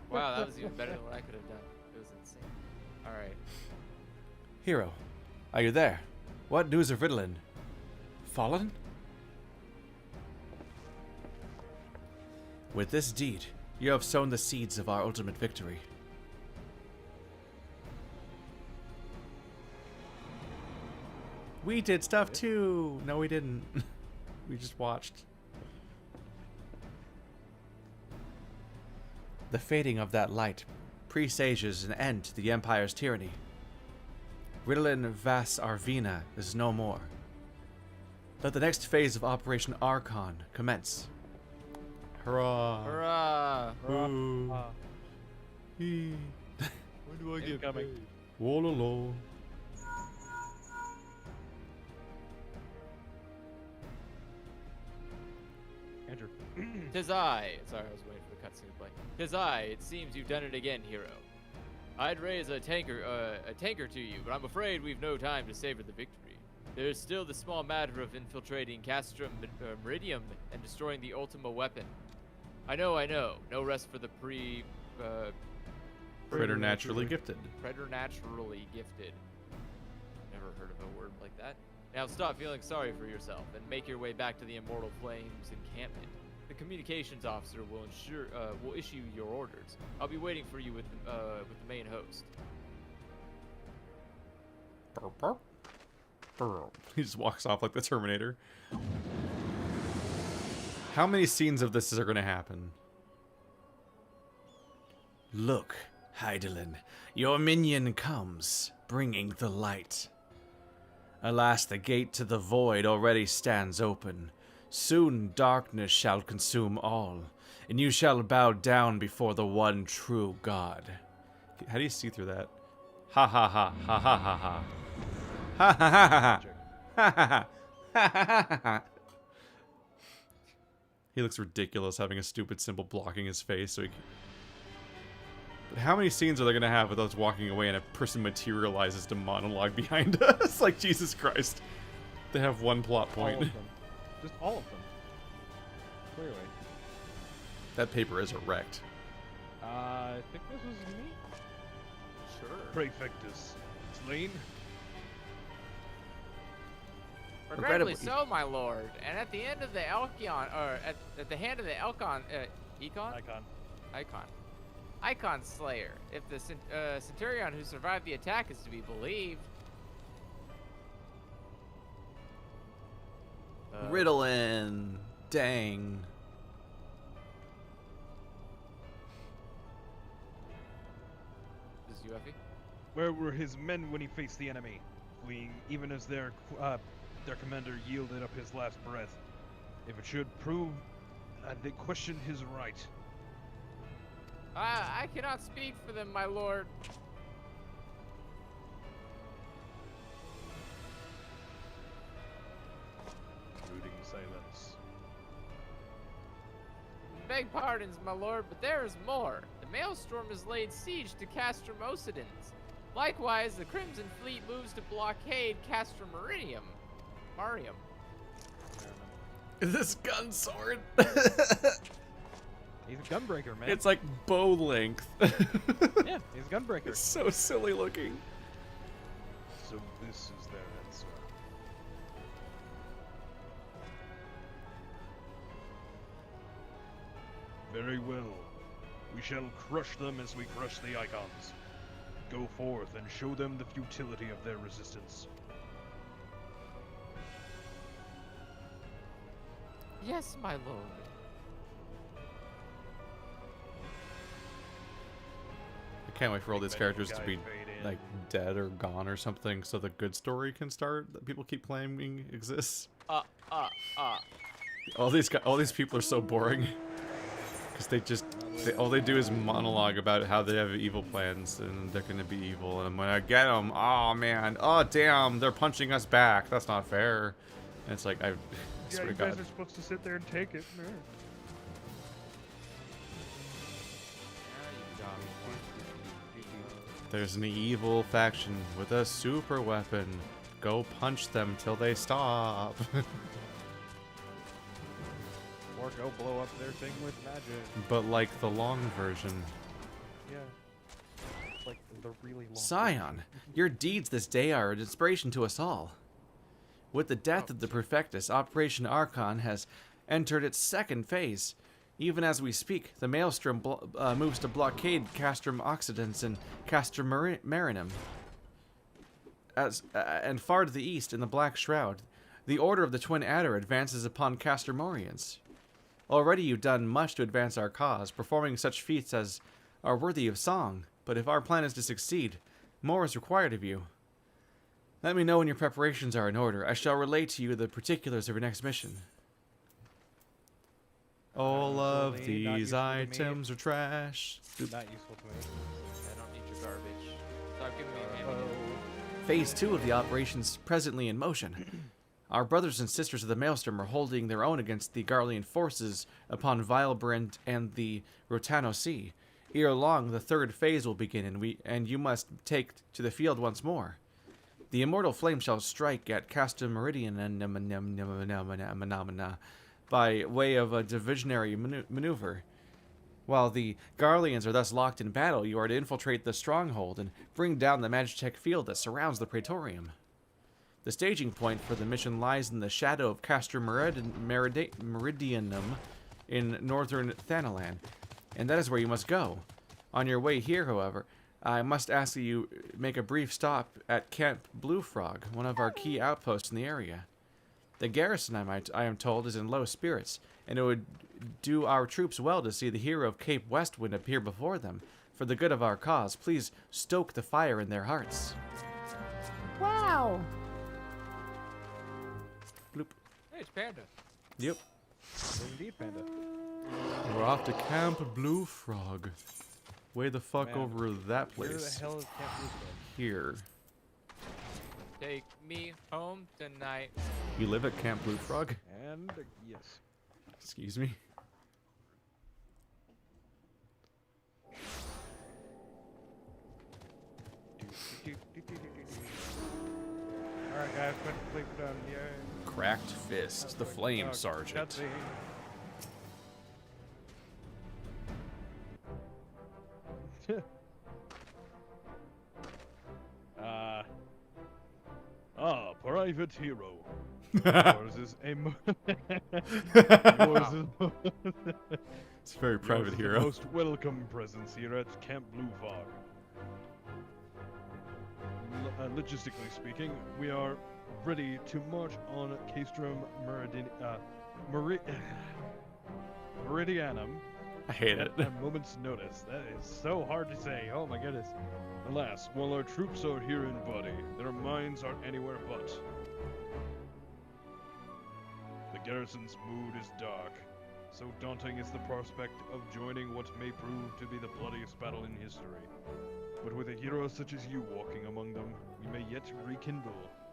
Speaker 3: Wow, that was even better than what I could have done. It was insane. All right.
Speaker 1: Hero, are you there? What news of Ritalin? Fallen? With this deed, you have sown the seeds of our ultimate victory. We did stuff too. No, we didn't. We just watched. The fading of that light presages an end to the Empire's tyranny. Ritalin Vas Arvina is no more. Let the next phase of Operation Archon commence. Hurrah!
Speaker 3: Hurrah!
Speaker 1: Ooh.
Speaker 2: When
Speaker 3: do I
Speaker 2: get paid?
Speaker 1: Wololo.
Speaker 2: Andrew.
Speaker 3: Tis I. Sorry, I was waiting for the cutscene to play. Tis I. It seems you've done it again, hero. I'd raise a tanker to you, but I'm afraid we've no time to savor the victory. There's still the small matter of infiltrating Castrum Meridium and destroying the Ultima weapon. I know. No rest for the
Speaker 1: Preternaturally gifted.
Speaker 3: Preternaturally gifted. Never heard of a word like that. Now stop feeling sorry for yourself and make your way back to the Immortal Flames encampment. The communications officer will issue your orders. I'll be waiting for you with the main host.
Speaker 1: Burp, burp. Burp. He just walks off like the Terminator. How many scenes of this are going to happen? Look, Hydaelyn, your minion comes, bringing the light. Alas, the gate to the void already stands open. Soon darkness shall consume all, and you shall bow down before the one true God. How do you see through that? Ha ha ha ha ha ha ha. Ha ha ha ha ha. Ha ha ha. Ha ha ha ha. He looks ridiculous having a stupid symbol blocking his face so he can... But how many scenes are they going to have with us walking away and a person materializes to monologue behind us? Like, Jesus Christ. They have one plot point.
Speaker 2: All of them. Just all of them. Clearly.
Speaker 1: That paper is erect.
Speaker 2: I think this was me.
Speaker 3: Sure.
Speaker 2: Prefectus. Slain.
Speaker 3: Regrettably
Speaker 1: Regrettably.
Speaker 3: so, my lord. And at the end of the Elkion, or at the hand of the Elkon, Icon Slayer. If the Centurion who survived the attack is to be believed.
Speaker 1: Ritalin. Dang.
Speaker 3: This is UFE?
Speaker 2: Where were his men when he faced the enemy? Fleeing even as their commander yielded up his last breath. If it should prove they question his right.
Speaker 3: I cannot speak for them, my lord.
Speaker 2: Brooding silence.
Speaker 3: Beg pardons, my lord, but there is more. The Maelstrom has laid siege to Castrum Occidens. Likewise, the Crimson Fleet moves to blockade Castrum Marium.
Speaker 1: Is this gun sword?
Speaker 2: He's a gunbreaker, man.
Speaker 1: It's like bow length.
Speaker 2: Yeah, he's a gunbreaker.
Speaker 1: It's so silly looking.
Speaker 2: So this is their answer. Very well. We shall crush them as we crush the Icons. Go forth and show them the futility of their resistance.
Speaker 3: Yes, my lord.
Speaker 1: I can't wait for all these characters to
Speaker 2: Guy
Speaker 1: be
Speaker 2: fade in.
Speaker 1: like dead or gone or something, so the good story can start that people keep claiming exists. All these people are so boring because all they do is monologue about how they have evil plans and they're gonna be evil and I'm gonna get them. Oh man, oh damn, they're punching us back. That's not fair. And it's like I swear to God.
Speaker 2: supposed to sit there and take it.
Speaker 1: There's an evil faction with a super weapon. Go punch them till they stop.
Speaker 2: Or go blow up their thing with magic.
Speaker 1: But like the long version.
Speaker 2: Yeah. Like the really long.
Speaker 1: Scion, your deeds this day are an inspiration to us all. With the death of the Prefectus, Operation Archon has entered its second phase. Even as we speak, the Maelstrom moves to blockade Castrum Occidens and Castrum Marinum. And far to the east, in the Black Shroud, the Order of the Twin Adder advances upon Castromorians. Already you've done much to advance our cause, performing such feats as are worthy of song, but if our plan is to succeed, more is required of you. Let me know when your preparations are in order. I shall relate to you the particulars of your next mission. All of
Speaker 2: Absolutely not
Speaker 1: these
Speaker 2: useful to me.
Speaker 1: items are trash. Oop.
Speaker 2: Not useful to me.
Speaker 3: I don't need your garbage. Stop giving me ammunition.
Speaker 1: Phase 2 of the operation's presently in motion. Our brothers and sisters of the Maelstrom are holding their own against the Garlean forces upon Vilebrand and the Rotano Sea. Ere long, the third phase will begin, and you must take to the field once more. The immortal flame shall strike at Castrum Meridian by way of a divisionary maneuver. While the Garleans are thus locked in battle, you are to infiltrate the stronghold and bring down the Magitech field that surrounds the Praetorium. The staging point for the mission lies in the shadow of Castrum Meridianum in northern Thanalan, and that is where you must go. On your way here, however, I must ask that you make a brief stop at Camp Blue Frog, one of our key outposts in the area. The garrison, I am told, is in low spirits, and it would do our troops well to see the hero of Cape Westwind appear before them. For the good of our cause, please stoke the fire in their hearts.
Speaker 4: Wow.
Speaker 1: Bloop.
Speaker 3: Hey, it's Panda.
Speaker 1: Yep.
Speaker 2: Indeed, Panda.
Speaker 1: We're off to Camp Blue Frog. Way the fuck
Speaker 2: Man,
Speaker 1: over that
Speaker 2: Where the
Speaker 1: place.
Speaker 2: hell is Camp Blue Frog?
Speaker 1: Here.
Speaker 3: Take me home tonight.
Speaker 1: You live at Camp Blue Frog?
Speaker 2: And yes.
Speaker 1: Excuse me?
Speaker 2: Alright guys, put the sleep down. Yeah.
Speaker 1: Cracked Fist, the Flame Sergeant.
Speaker 2: Private Hero. Yours is a yours is
Speaker 1: It's a very private
Speaker 2: yours is the
Speaker 1: hero.
Speaker 2: most welcome presence here at Camp Blue Fog. Logistically speaking, we are ready to march on Castrum Meridianum
Speaker 1: I hate it.
Speaker 2: at a moment's notice. That is so hard to say. Oh my goodness. Alas, while our troops are here in body, their minds are anywhere but. The garrison's mood is dark. So daunting is the prospect of joining what may prove to be the bloodiest battle in history. But with a hero such as you walking among them, we may yet rekindle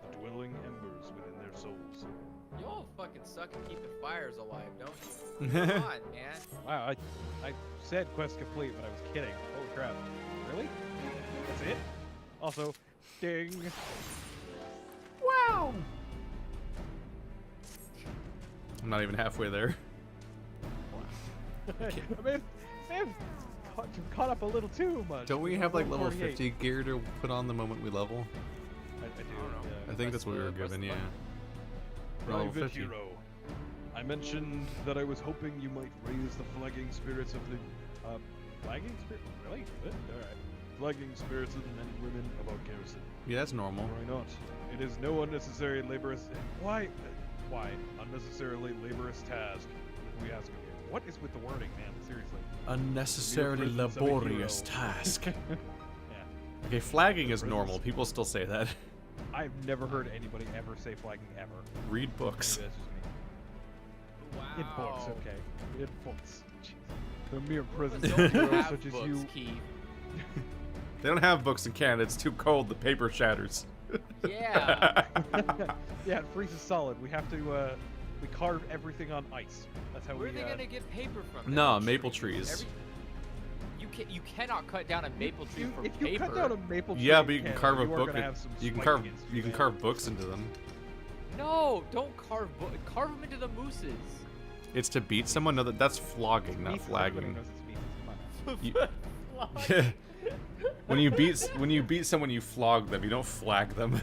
Speaker 2: the dwelling embers within their souls.
Speaker 3: You all fucking suck at keeping fires alive, don't you? Come on, man.
Speaker 2: Wow, I said quest complete, but I was kidding. Holy crap. Really? That's it? Also, ding.
Speaker 4: Wow.
Speaker 1: I'm not even halfway there.
Speaker 2: I may have caught up a little too much.
Speaker 1: Don't we have like level
Speaker 2: 48.
Speaker 1: 50 gear to put on the moment we level?
Speaker 2: I do.
Speaker 1: I think that's what we were given, yeah. Level
Speaker 2: Private
Speaker 1: 50.
Speaker 2: Hero. I mentioned that I was hoping you might raise the flagging spirits of the flagging spirit. Really? Good. All right. Flagging spirits of the men and women of our garrison.
Speaker 1: Yeah, that's normal.
Speaker 2: Why not? It is no unnecessary laborious. Why? Why unnecessarily laborious task? We ask of you. What is with the wording, man? Seriously.
Speaker 1: Unnecessarily
Speaker 2: Mere presence of a
Speaker 1: laborious
Speaker 2: hero.
Speaker 1: task.
Speaker 2: Yeah.
Speaker 1: Okay, flagging is
Speaker 2: Presence.
Speaker 1: normal. People still say that.
Speaker 2: I've never heard anybody ever say flagging ever.
Speaker 1: Read books.
Speaker 2: Maybe that's just me.
Speaker 3: Wow.
Speaker 2: In books, okay. In books. Jeez. The mere presence
Speaker 3: Don't
Speaker 2: of heroes
Speaker 3: have
Speaker 2: such as
Speaker 3: books,
Speaker 2: you.
Speaker 3: Keith.
Speaker 1: They don't have books in Canada. It's too cold. The paper shatters.
Speaker 3: Yeah.
Speaker 2: Yeah, it freezes solid. We have to, we carve everything on ice. That's how
Speaker 3: Where are
Speaker 2: we,
Speaker 3: they gonna get paper from?
Speaker 1: No,
Speaker 3: then?
Speaker 1: maple trees.
Speaker 3: You cannot cut down a maple tree from
Speaker 2: if you
Speaker 3: paper.
Speaker 2: cut down a maple tree
Speaker 1: Yeah,
Speaker 2: in
Speaker 1: but you can
Speaker 2: Canada,
Speaker 1: carve a
Speaker 2: you are
Speaker 1: book.
Speaker 2: gonna have some
Speaker 1: You can
Speaker 2: spike
Speaker 1: carve.
Speaker 2: against
Speaker 1: You can
Speaker 2: man.
Speaker 1: carve books into them.
Speaker 3: No, don't carve carve them into the mooses.
Speaker 1: It's to beat someone. No, that's flogging, not
Speaker 2: Meats, everybody
Speaker 1: flagging.
Speaker 2: knows it's meats. Come on.
Speaker 1: You- when you beat someone, you flog them. You don't flag them.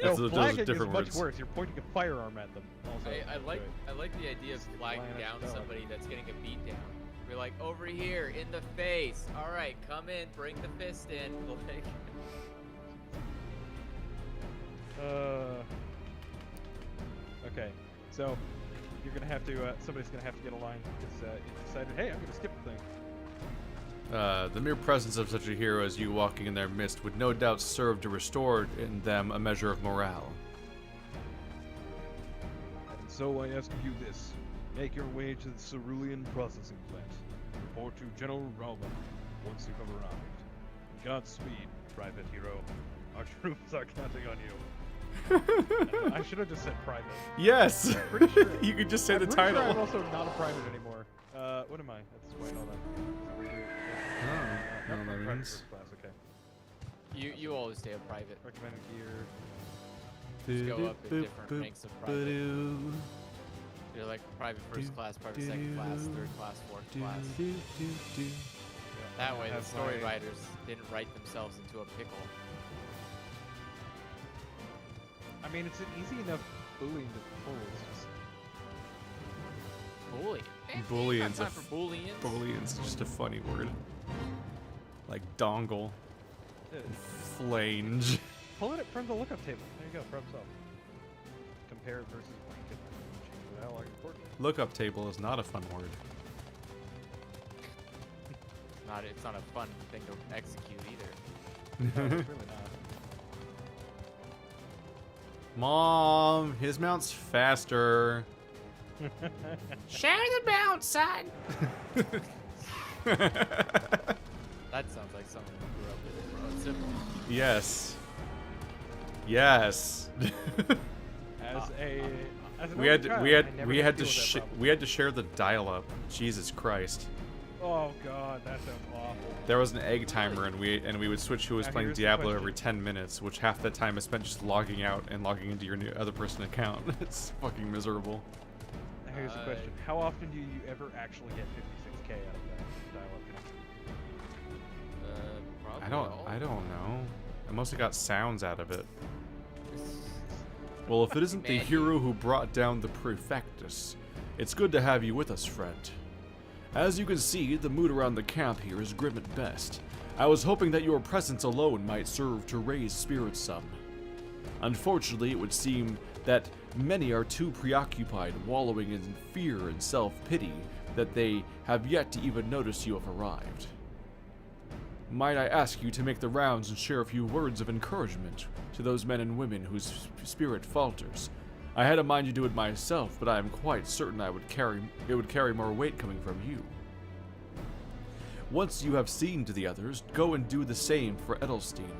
Speaker 2: No,
Speaker 1: those are
Speaker 2: flagging
Speaker 1: different
Speaker 2: is much
Speaker 1: words.
Speaker 2: worse. You're pointing a firearm at them. Also.
Speaker 3: I like the idea of flagging
Speaker 2: Lion
Speaker 3: down
Speaker 2: at the
Speaker 3: somebody that's getting a beat down. We're like, over here in the face. All right, come in, bring the fist in. Like,
Speaker 2: Okay, so you're gonna have to. Somebody's gonna have to get a line because it decided, hey, I'm gonna skip the thing.
Speaker 1: The mere presence of such a hero as you walking in their midst would no doubt serve to restore in them a measure of morale.
Speaker 2: And so I ask you this: make your way to the Cerulean processing plant. Report to General Rauman once you have arrived. Godspeed, Private Hero. Our troops are counting on you. I should have just said private.
Speaker 1: Yes!
Speaker 2: Pretty sure.
Speaker 1: You could just say
Speaker 2: I'm
Speaker 1: the
Speaker 2: pretty
Speaker 1: title.
Speaker 2: Sure I'm also not a private anymore. What am I? That's why all that.
Speaker 1: Oh,
Speaker 2: Not
Speaker 1: no, that
Speaker 2: private
Speaker 1: means-
Speaker 2: first class. Okay.
Speaker 3: you always stay a private.
Speaker 2: Recommended gear.
Speaker 3: Just go up in different ranks of private.
Speaker 1: Ba-doo.
Speaker 3: You're like private first class, private second class, third class, fourth class.
Speaker 2: Yeah,
Speaker 3: That way, the
Speaker 2: have
Speaker 3: story
Speaker 2: my-
Speaker 3: writers didn't write themselves into a pickle.
Speaker 2: I mean, it's an easy enough bullying to pull. It's just
Speaker 3: Bullying. Man,
Speaker 1: Bullying's
Speaker 3: ain't got
Speaker 1: a
Speaker 3: time for bullying.
Speaker 1: Bullying's just a funny word. Like dongle, flange.
Speaker 2: pull it from the lookup table. There you go. Problem solved. Compare it versus blanket. Change it out like important.
Speaker 1: Lookup table is not a fun word.
Speaker 3: It's not a fun thing to execute either.
Speaker 2: No, it's really not.
Speaker 1: Mom, his mount's faster.
Speaker 4: Share the bounce, son.
Speaker 3: That sounds like someone who grew up with a grown sibling.
Speaker 1: Yes. Yes.
Speaker 2: As an
Speaker 1: we had
Speaker 2: only child,
Speaker 1: we had
Speaker 2: I never
Speaker 1: we
Speaker 2: had
Speaker 1: had
Speaker 2: to
Speaker 1: to
Speaker 2: deal with that problem.
Speaker 1: we had to share the dial-up. Jesus Christ.
Speaker 2: Oh god, that sounds awful.
Speaker 1: There was an egg timer, and we would switch who was
Speaker 2: Now
Speaker 1: playing
Speaker 2: here's the
Speaker 1: Diablo
Speaker 2: question.
Speaker 1: every 10 minutes, which half the time is spent just logging out and logging into your new other person's account. It's fucking miserable.
Speaker 2: Now here's the question: how often do you ever actually get 56k out of that dial-up connection?
Speaker 3: Probably
Speaker 1: I don't know. I mostly got sounds out of it. Well, if it isn't the
Speaker 3: Man,
Speaker 1: hero who brought down the Prefectus, it's good to have you with us, friend. As you can see, the mood around the camp here is grim at best. I was hoping that your presence alone might serve to raise spirits some. Unfortunately, it would seem that many are too preoccupied wallowing in fear and self-pity that they have yet to even notice you have arrived. Might I ask you to make the rounds and share a few words of encouragement to those men and women whose spirit falters? I had a mind to do it myself, but I am quite certain it would carry more weight coming from you. Once you have seen to the others, go and do the same for Edelstein.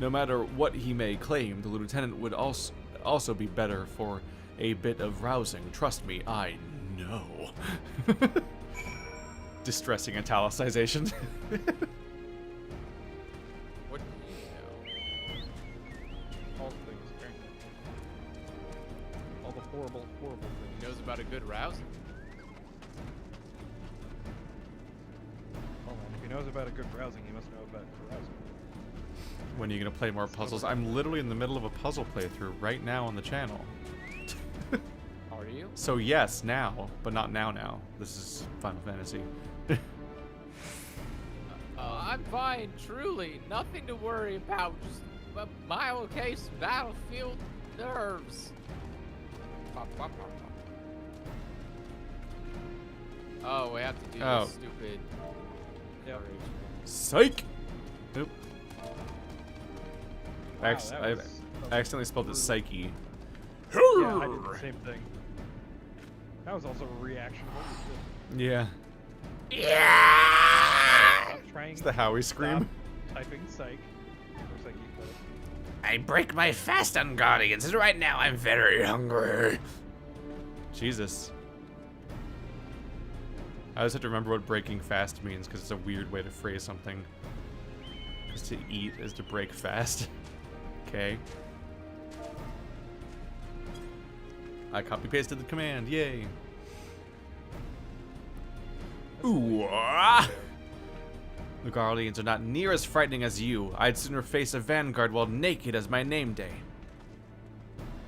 Speaker 1: No matter what he may claim, the lieutenant would also be better for a bit of rousing. Trust me, I know. Distressing italicization.
Speaker 3: What do you know?
Speaker 2: All the things, apparently. All the horrible, horrible things.
Speaker 3: He knows about a good rousing.
Speaker 2: Oh man, if he knows about a good browsing, he must know about carousing.
Speaker 1: When are you gonna play more puzzles? I'm literally in the middle of a puzzle playthrough right now on the channel.
Speaker 3: Are you?
Speaker 1: So yes, now, but not now. This is Final Fantasy.
Speaker 3: I'm fine, truly. Nothing to worry about. Just a mild case of battlefield nerves. Pop, pop, pop, pop. Oh, we have to do
Speaker 1: Oh.
Speaker 3: this stupid.
Speaker 2: Yep.
Speaker 1: Psych! Nope.
Speaker 2: Wow,
Speaker 1: I accidentally spelled it psyche.
Speaker 2: Yeah, I did the same thing. That was also a reaction. Holy shit.
Speaker 1: Yeah.
Speaker 2: Stop trying
Speaker 1: It's the Howie scream.
Speaker 2: Stop typing psych. Or psyche, but
Speaker 1: I break my fast on Guardians, and right now I'm very hungry. Jesus. I always have to remember what breaking fast means, because it's a weird way to phrase something. Because to eat is to break fast. Okay. I copy-pasted the command, yay. Ooh, ah! The Guardians are not near as frightening as you. I'd sooner face a vanguard while naked as my name day.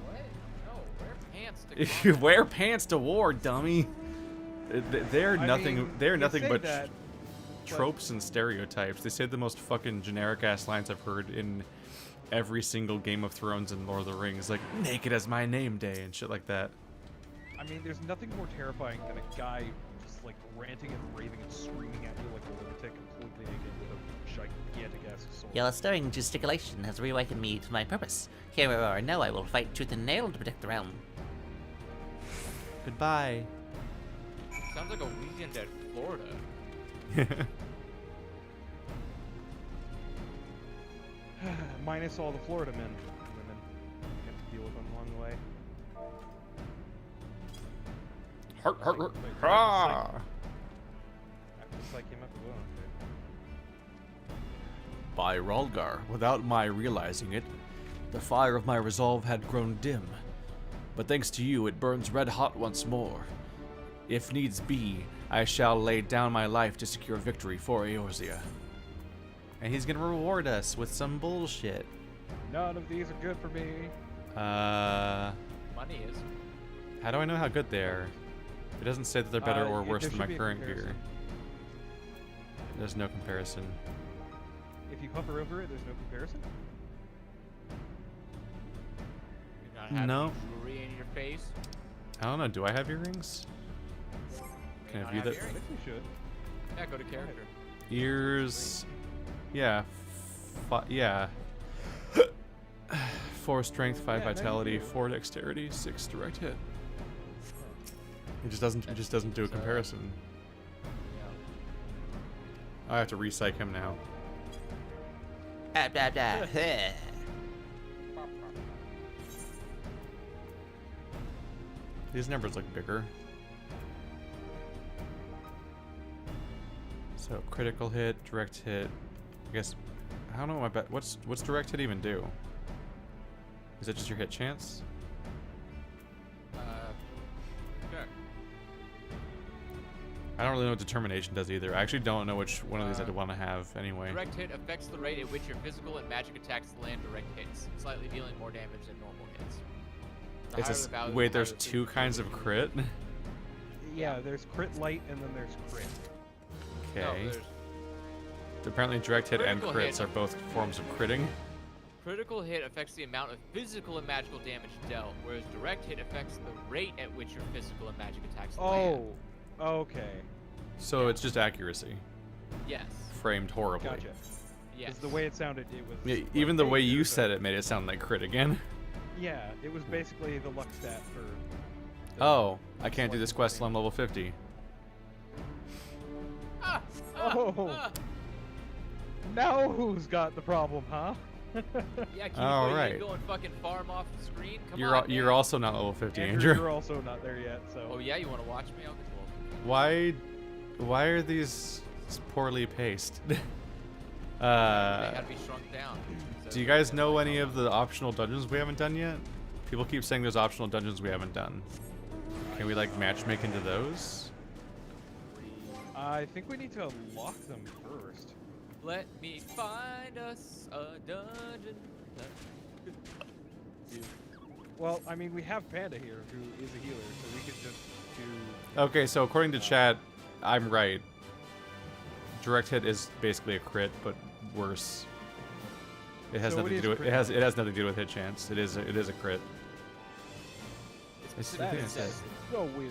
Speaker 3: What? No, wear pants to combat.
Speaker 1: Wear pants to war, dummy. They're
Speaker 2: I
Speaker 1: nothing.
Speaker 2: mean,
Speaker 1: they're
Speaker 2: you
Speaker 1: nothing
Speaker 2: say
Speaker 1: but
Speaker 2: that,
Speaker 1: tropes and stereotypes. They say the most fucking generic ass lines I've heard in every single Game of Thrones and Lord of the Rings, like "naked as my name day" and shit like that.
Speaker 2: I mean, there's nothing more terrifying than a guy just like ranting and raving and screaming at you like a lunatic, completely naked with a gigantic ass sword.
Speaker 5: Your stirring gesticulation has reawakened me to my purpose. Here or no, I will fight tooth and nail to protect the realm.
Speaker 1: Goodbye.
Speaker 3: Sounds like a weekend at Florida.
Speaker 2: Minus all the Florida men and women you have to deal with them along the way.
Speaker 1: Heart, heart, heart.
Speaker 2: Like,
Speaker 1: Ah!
Speaker 2: After the psych came up as well.
Speaker 1: By Ralgar, without my realizing it, the fire of my resolve had grown dim. But thanks to you, it burns red hot once more. If needs be, I shall lay down my life to secure victory for Eorzea. And he's gonna reward us with some bullshit.
Speaker 2: None of these are good for me.
Speaker 3: Money is.
Speaker 1: How do I know how good they are? It doesn't say that they're better or worse
Speaker 2: there
Speaker 1: than my
Speaker 2: should be a
Speaker 1: current gear.
Speaker 2: comparison.
Speaker 1: There's no comparison.
Speaker 2: If you hover over it, there's no comparison.
Speaker 3: You're not having
Speaker 1: No.
Speaker 3: jewelry in your face.
Speaker 1: I don't know, do I have earrings? Can I
Speaker 3: Not
Speaker 1: view
Speaker 3: have
Speaker 1: that?
Speaker 2: I
Speaker 3: earrings?
Speaker 2: think we should.
Speaker 3: Yeah, go to character.
Speaker 1: Ears. Yeah. Yeah. 4 strength, 5
Speaker 2: Yeah, no, you
Speaker 1: vitality,
Speaker 2: do.
Speaker 1: 4 dexterity, 6 direct hit. It just doesn't do a
Speaker 3: So-
Speaker 1: comparison. I have to recycle him now.
Speaker 5: Blah, blah, blah.
Speaker 1: These numbers look bigger. So critical hit, direct hit. I guess I don't know. I bet what's direct hit even do? Is it just your hit chance?
Speaker 3: Sure.
Speaker 1: I don't really know what determination does either. I actually don't know which one of these I'd
Speaker 3: Uh,
Speaker 1: want to have anyway.
Speaker 3: Direct hit affects the rate at which your physical and magic attacks land direct hits, slightly dealing more damage than normal hits. The
Speaker 1: It's
Speaker 3: higher
Speaker 1: a,
Speaker 3: the value,
Speaker 1: wait,
Speaker 3: the
Speaker 1: there's
Speaker 3: higher the
Speaker 1: two
Speaker 3: physical
Speaker 1: kinds of crit.
Speaker 2: Yeah, there's crit light and then there's crit.
Speaker 3: No,
Speaker 1: Okay.
Speaker 3: there's
Speaker 1: Apparently, direct hit and
Speaker 3: Critical hit.
Speaker 1: crits are both forms of critting.
Speaker 3: critical hit affects the amount of physical and magical damage dealt, whereas direct hit affects the rate at which your physical and magic attacks land.
Speaker 2: Oh, okay.
Speaker 1: So it's just accuracy,
Speaker 3: Yes.
Speaker 1: framed horribly.
Speaker 2: Gotcha.
Speaker 3: Yes.
Speaker 2: Because the way it sounded, it was.
Speaker 1: Yeah,
Speaker 2: like,
Speaker 1: even the
Speaker 2: hey,
Speaker 1: way you
Speaker 2: here's
Speaker 1: said it made it sound like crit again.
Speaker 2: Yeah, it was basically the luck stat for. the-
Speaker 1: Oh, I can't do this quest till I'm level 50.
Speaker 3: Ah,
Speaker 2: Oh.
Speaker 3: ah.
Speaker 2: Now who's got the problem, huh?
Speaker 3: Yeah, keep
Speaker 1: All
Speaker 3: it
Speaker 1: right.
Speaker 3: going fucking farm off the screen. Come
Speaker 1: You're
Speaker 3: on,
Speaker 1: you're
Speaker 3: man.
Speaker 1: also not level 50,
Speaker 2: Andrew,
Speaker 1: Andrew.
Speaker 2: you're also not there yet, so.
Speaker 3: Oh yeah, you want to watch me? I'll control.
Speaker 1: Why are these poorly paced?
Speaker 3: They gotta be shrunk down. So
Speaker 1: Do you guys know any of the optional dungeons we haven't done yet? People keep saying there's optional dungeons we haven't done. Can we like matchmake into those?
Speaker 2: I think we need to unlock them first.
Speaker 3: Let me find us a dungeon.
Speaker 2: Well, I mean, we have Panda here, who is a healer, so we could just do.
Speaker 1: Okay, so according to chat, I'm right. Direct hit is basically a crit, but worse. It has
Speaker 2: So
Speaker 1: nothing
Speaker 2: it
Speaker 1: to
Speaker 2: is
Speaker 1: do with
Speaker 2: crit
Speaker 1: it has nothing to do with hit chance. It is a crit.
Speaker 3: It
Speaker 1: It's
Speaker 3: specifically
Speaker 1: yeah,
Speaker 3: says
Speaker 2: So weird.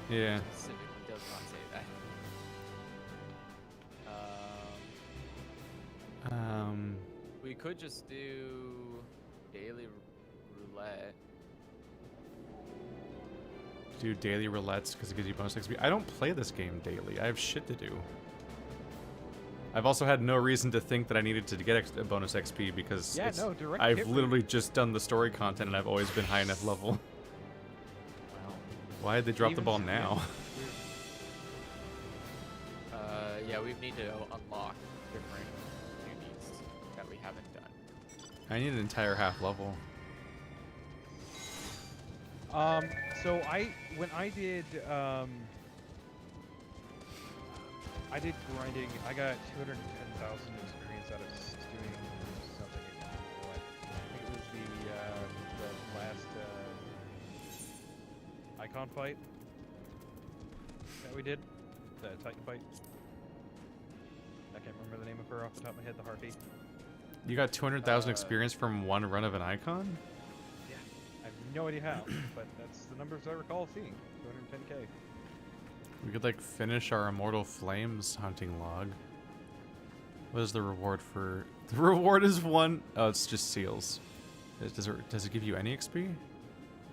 Speaker 1: Yeah.
Speaker 3: specifically does not say that. We could just do daily roulette.
Speaker 1: Do daily roulettes because it gives you bonus XP. I don't play this game daily. I have shit to do. I've also had no reason to think that I needed to get bonus XP because
Speaker 2: Yeah, no, direct
Speaker 1: I've
Speaker 2: hit
Speaker 1: literally just done the story content and I've always been high enough level.
Speaker 3: Wow.
Speaker 1: Why did they drop the
Speaker 2: Even
Speaker 1: ball
Speaker 2: so-
Speaker 1: now?
Speaker 3: Yeah, we need to unlock different duties that we haven't done.
Speaker 1: I need an entire half level.
Speaker 2: So when I did grinding, I got 210,000 experience out of doing something. I think it was the last icon fight that we did, the Titan fight. I can't remember the name of her off the top of my head. The Harpy.
Speaker 1: You got 200,000 experience from one run of an icon?
Speaker 2: Yeah, I have no idea how, but that's the numbers I recall seeing. 210k.
Speaker 1: We could like finish our Immortal Flames hunting log. What is the reward for? The reward is one. Oh, it's just seals. Does it give you any XP?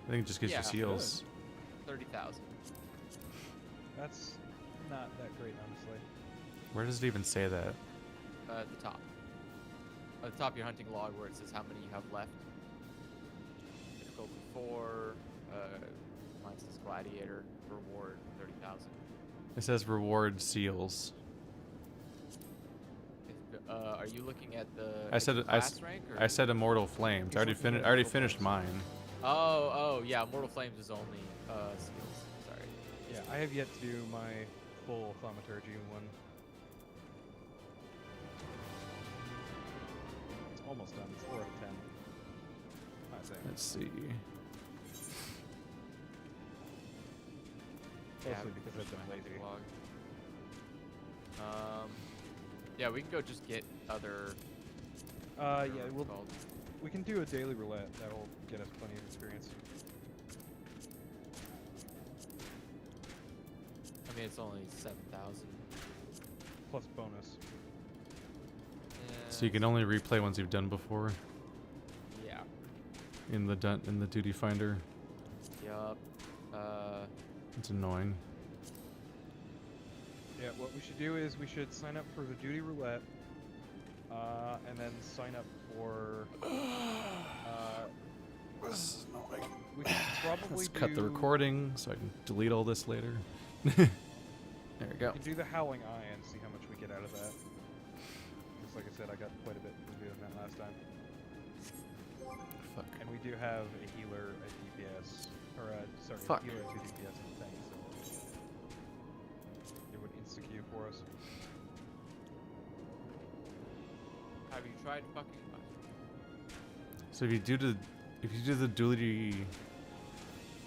Speaker 1: I think it just gives
Speaker 3: Yeah,
Speaker 1: you seals.
Speaker 3: 30,000.
Speaker 2: That's not that great, honestly.
Speaker 1: Where does it even say that?
Speaker 3: At the top. At the top of your hunting log where it says how many you have left. Difficulty 4, mine says gladiator, reward 30,000.
Speaker 1: It says reward seals.
Speaker 3: Are you looking at the
Speaker 1: I said
Speaker 3: class rank? Or
Speaker 1: I said Immortal Flames. I already finished mine.
Speaker 3: Oh, yeah, Mortal Flames is only skills. Sorry.
Speaker 2: Yeah, I have yet to do my full thaumaturgy one. It's almost done. It's 4 out of 10. I think.
Speaker 1: Let's see.
Speaker 2: Mostly because I've been
Speaker 3: my hunting
Speaker 2: lazy.
Speaker 3: log. Yeah, we can go just get other.
Speaker 2: Yeah,
Speaker 3: whatever it's called.
Speaker 2: we can do a daily roulette. That'll get us plenty of experience.
Speaker 3: I mean, it's only 7,000.
Speaker 2: Plus bonus.
Speaker 1: So you can only replay ones you've done before
Speaker 3: Yeah.
Speaker 1: in the duty finder.
Speaker 3: Yup.
Speaker 1: It's annoying.
Speaker 2: Yeah, what we should do is we should sign up for the duty roulette, and then sign up for.
Speaker 1: This is annoying.
Speaker 2: We could probably
Speaker 1: Let's cut the
Speaker 2: do-
Speaker 1: recording so I can delete all this later. There we go.
Speaker 2: We can do the Howling Eye and see how much we get out of that. Just like I said, I got quite a bit from doing that last time.
Speaker 1: Fuck.
Speaker 2: And we do have a healer at DPS, or sorry,
Speaker 1: Fuck.
Speaker 2: a healer at 2 DPS in the thing, so it would insta-queue for us.
Speaker 3: Have you tried fucking?
Speaker 1: So if you do the duty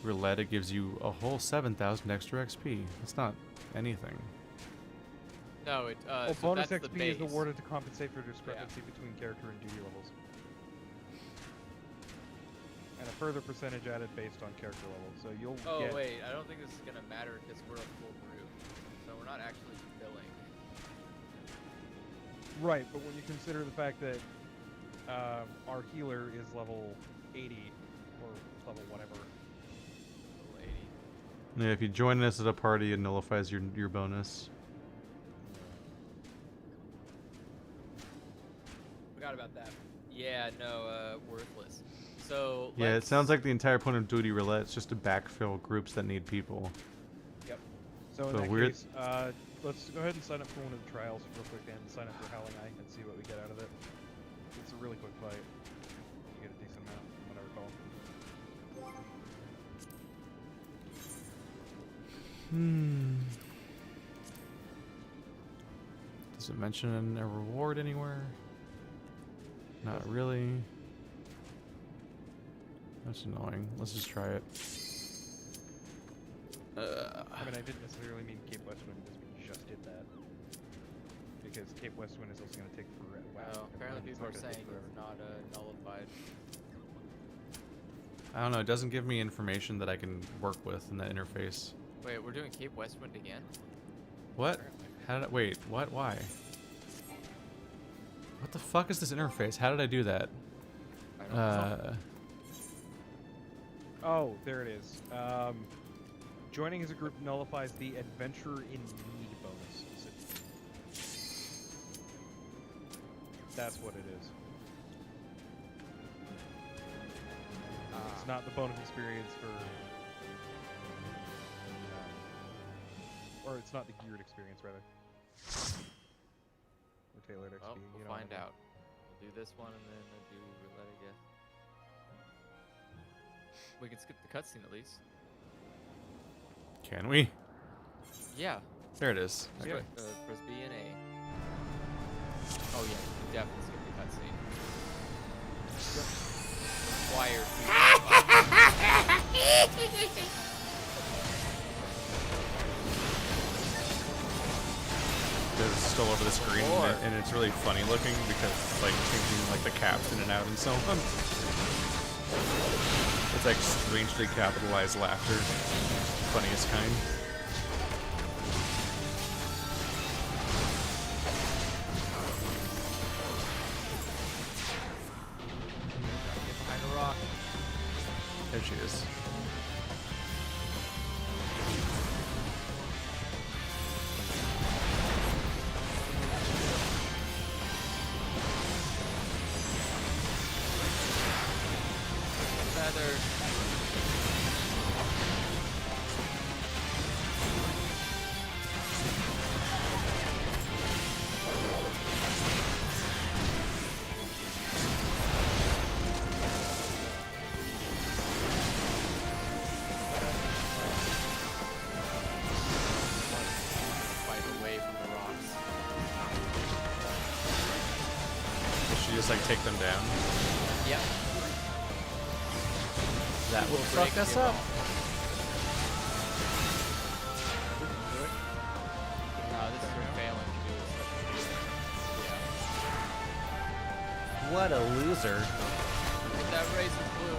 Speaker 1: roulette, it gives you a whole 7,000 extra XP. That's not anything.
Speaker 3: No, it.
Speaker 2: Well,
Speaker 3: So
Speaker 2: bonus
Speaker 3: that's the
Speaker 2: XP is
Speaker 3: base.
Speaker 2: awarded to compensate for discrepancy between character and duty levels. And a further percentage added based on character level. So you'll
Speaker 3: Oh
Speaker 2: get...
Speaker 3: wait, I don't think this is gonna matter because we're a full group, so we're not actually filling.
Speaker 2: Right, but when you consider the fact that our healer is level 80, or level whatever.
Speaker 3: Level 80.
Speaker 1: Yeah, if you join us at a party, it nullifies your bonus.
Speaker 3: Forgot about that. Yeah, no, worthless. So
Speaker 1: Yeah, it
Speaker 3: let's-
Speaker 1: sounds like the entire point of duty roulette is just to backfill groups that need people.
Speaker 2: Yep. So in
Speaker 1: So
Speaker 2: that
Speaker 1: we're-
Speaker 2: case, let's go ahead and sign up for one of the trials real quick and sign up for Howling Eye and see what we get out of it. It's a really quick fight. You get a decent amount, from what I recall.
Speaker 1: Does it mention a reward anywhere? Not really. That's annoying. Let's just try it.
Speaker 2: I mean, I didn't necessarily mean Cape Westwind because we just did that. Because Cape Westwind is also going to take forever.
Speaker 3: Well, apparently people are saying it's not nullified.
Speaker 1: I don't know. It doesn't give me information that I can work with in that interface.
Speaker 3: Wait, we're doing Cape Westwind again?
Speaker 1: What? How did I, wait, what? Why? What the fuck is this interface? How did I do that?
Speaker 3: I don't know.
Speaker 2: Oh, there it is. Joining as a group nullifies the Adventurer in Need bonus. That's what it is. It's not the bonus experience for... or it's not the geared experience, rather. Or tailored XP,
Speaker 3: Well,
Speaker 2: you
Speaker 3: we'll
Speaker 2: know what I
Speaker 3: find
Speaker 2: mean.
Speaker 3: out. We'll do this one and then do roulette, I guess. We can skip the cutscene at least.
Speaker 1: Can we?
Speaker 3: Yeah.
Speaker 1: There it is.
Speaker 2: Yeah.
Speaker 1: Okay.
Speaker 3: Press B and A. Oh yeah, you definitely skip the cutscene. Required
Speaker 1: It's still over the screen, and it's really funny looking because it's like changing like the caps in and out and so on. It's like strangely capitalized laughter, funniest kind.
Speaker 3: Get behind the rock.
Speaker 1: There she is.
Speaker 3: Feather. Fight away from the rocks.
Speaker 1: Does she just like take them down?
Speaker 3: Yep.
Speaker 1: That will
Speaker 3: break
Speaker 1: fuck us
Speaker 3: your
Speaker 1: up.
Speaker 3: rock. No, this is her failing to do this. Yeah.
Speaker 1: What a loser.
Speaker 3: Get that razor blue.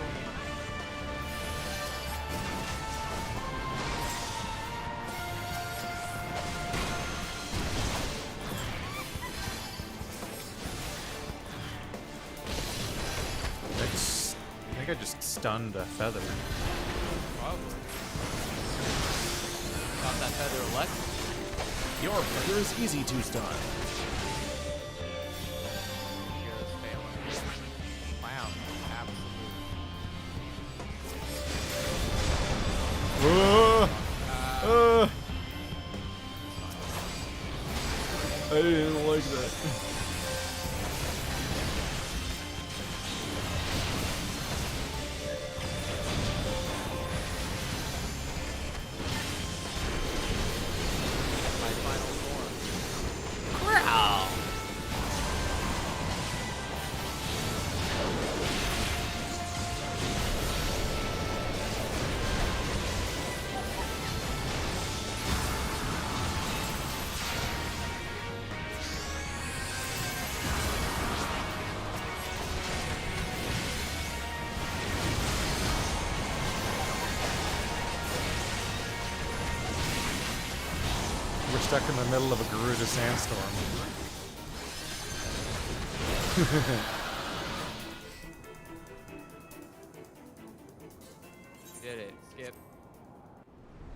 Speaker 1: I think I just stunned a feather.
Speaker 3: Probably. Got that feather electric.
Speaker 1: Your brother is easy to stun.
Speaker 3: Just failing. Wow. Absolutely.
Speaker 1: I didn't like that.
Speaker 3: My final form.
Speaker 5: Growl.
Speaker 1: We're stuck in the middle of a Garuda sandstorm.
Speaker 3: Did it. Skip.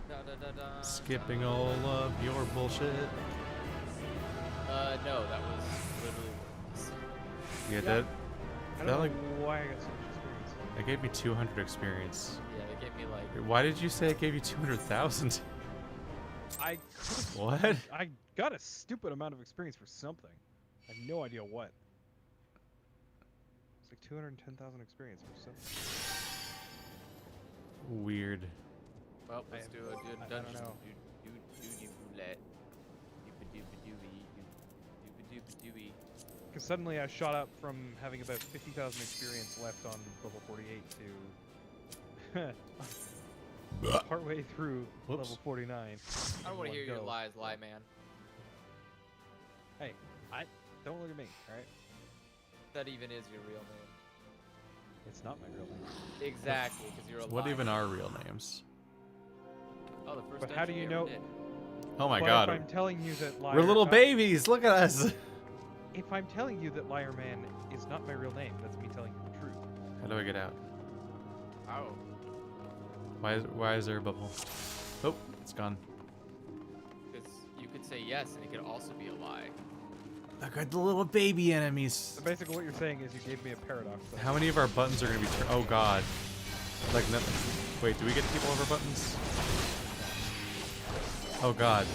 Speaker 3: Da, da, da, da,
Speaker 1: Skipping
Speaker 3: da.
Speaker 1: all of your bullshit.
Speaker 3: No, that was literally.
Speaker 1: You get
Speaker 2: Yeah.
Speaker 1: that?
Speaker 2: I
Speaker 1: That
Speaker 2: don't
Speaker 1: like
Speaker 2: know why I got so much experience.
Speaker 1: that gave me 200 experience.
Speaker 3: Yeah, it gave me like.
Speaker 1: Why did you say it gave you 200,000?
Speaker 2: I
Speaker 1: What?
Speaker 2: I got a stupid amount of experience for something. I have no idea what. It's like 210,000 experience for something.
Speaker 1: Weird.
Speaker 3: Well, let's do a
Speaker 2: I don't
Speaker 3: dungeon.
Speaker 2: know. Because suddenly I shot up from having about 50,000 experience left on level 48 to partway through
Speaker 1: Whoops.
Speaker 2: level 49.
Speaker 3: I don't want to hear your lies, lie man.
Speaker 2: Hey, don't look at me, alright?
Speaker 3: That even is your real name.
Speaker 2: It's not my real name.
Speaker 3: Exactly, because you're a
Speaker 1: What
Speaker 3: liar.
Speaker 1: even are real names?
Speaker 3: Oh, the first
Speaker 2: But how do
Speaker 3: dungeon
Speaker 2: you
Speaker 3: we ever
Speaker 2: know-
Speaker 3: did.
Speaker 1: Oh my
Speaker 2: But
Speaker 1: god.
Speaker 2: if I'm telling you that
Speaker 1: We're little babies. Look at us.
Speaker 2: If I'm telling you that Liar Man is not my real name, that's me telling you the truth.
Speaker 1: How do I get out?
Speaker 3: Oh.
Speaker 1: Why is there a bubble? Oh, it's gone.
Speaker 3: Because you could say yes, and it could also be a lie.
Speaker 1: Look at the little baby enemies.
Speaker 2: So basically what you're saying is you gave me a paradox.
Speaker 1: How many of our buttons are gonna be oh god. Like no wait, do we get to keep all of our buttons? Oh god.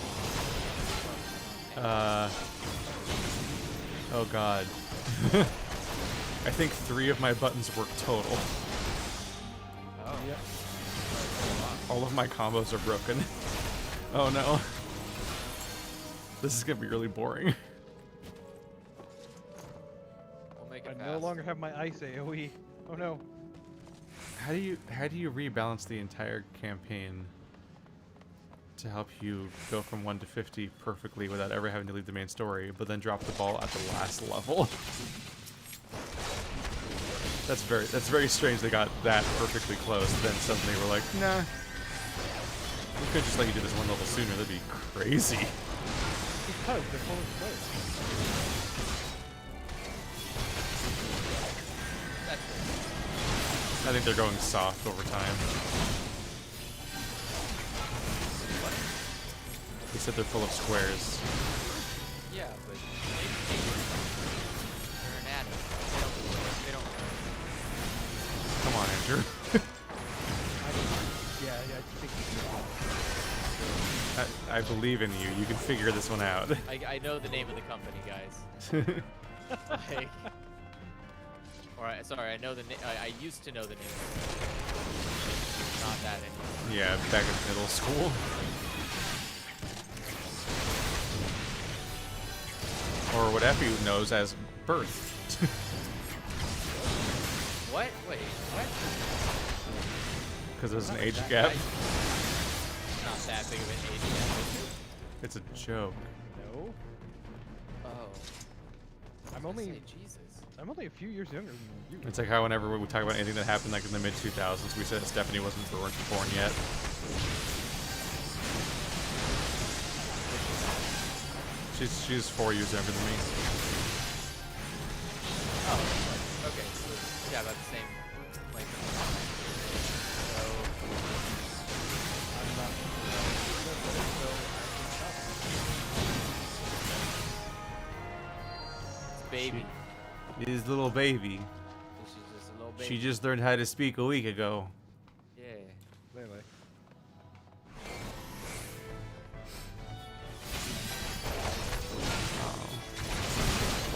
Speaker 1: Oh god. I think 3 of my buttons work total.
Speaker 3: Oh.
Speaker 2: Yep.
Speaker 1: All of my combos are broken. Oh no. This is gonna be really boring.
Speaker 3: We'll make
Speaker 2: I
Speaker 3: it
Speaker 2: no
Speaker 3: fast.
Speaker 2: longer have my ice AoE. Oh no.
Speaker 1: How do you rebalance the entire campaign to help you go from 1 to 50 perfectly without ever having to leave the main story, but then drop the ball at the last level? That's very strange. They got that perfectly close, then suddenly we're like, nah. We could just let you do this one level sooner. That'd be crazy.
Speaker 2: Because they're full of space.
Speaker 3: That's it.
Speaker 1: I think they're going soft over time. They said they're full of squares.
Speaker 3: Yeah, but they're an addict. They don't.
Speaker 1: Come on, Andrew.
Speaker 2: Yeah, I think
Speaker 1: I believe in you. You can figure this one out.
Speaker 3: I know the name of the company, guys. Like, or sorry, I know the name. I used to know the name. Not that anymore.
Speaker 1: Yeah, back in middle school. Or what Effie knows as birth.
Speaker 3: What? Wait, what?
Speaker 1: Because there's an age
Speaker 2: that
Speaker 1: gap.
Speaker 2: nice.
Speaker 3: Not that big of an age gap.
Speaker 1: It's a joke.
Speaker 2: no.
Speaker 3: Oh.
Speaker 2: I'm
Speaker 3: I was
Speaker 2: only
Speaker 3: gonna say, Jesus.
Speaker 2: I'm only a few years younger than you.
Speaker 1: It's like how whenever we talk about anything that happened like in the mid 2000s, we said Stephanie wasn't born yet. She's 4 years younger than me.
Speaker 3: Oh. Okay. So yeah, about the same length of time. So
Speaker 2: I'm not. So
Speaker 3: baby.
Speaker 1: His little baby.
Speaker 3: She's just a little baby.
Speaker 1: She just learned how to speak a week ago.
Speaker 3: Yeah.
Speaker 2: Clearly.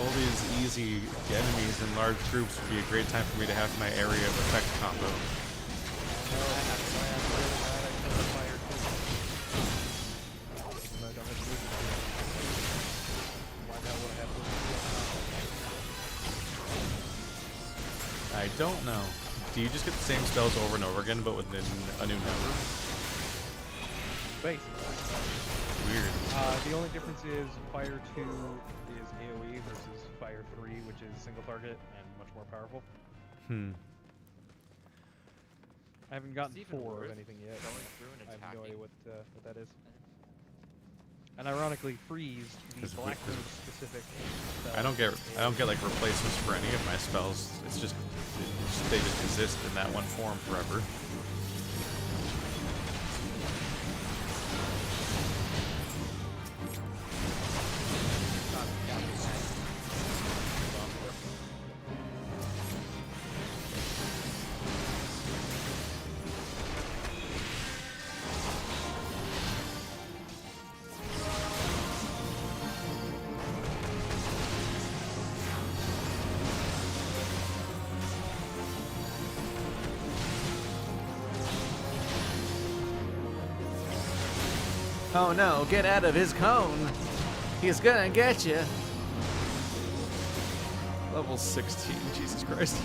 Speaker 1: All these easy enemies in large groups would be a great time for me to have my area of effect combo. I don't know. Do you just get the same spells over and over again, but with a new number?
Speaker 2: Basically.
Speaker 1: Weird.
Speaker 2: The only difference is Fire 2 is AoE versus Fire 3, which is single target and much more powerful. I haven't gotten
Speaker 3: It's even
Speaker 2: 4
Speaker 3: worse
Speaker 2: of anything yet.
Speaker 3: going through and
Speaker 2: I have no
Speaker 3: attacking.
Speaker 2: idea what that is. And ironically, Freeze, the
Speaker 1: Is it
Speaker 2: Black
Speaker 1: Freeze?
Speaker 2: Mage specific.
Speaker 1: I don't get like replacements for any of my spells. It's just they just exist in that one form forever. Oh no, get out of his cone. He's gonna get you. Level 16, Jesus Christ.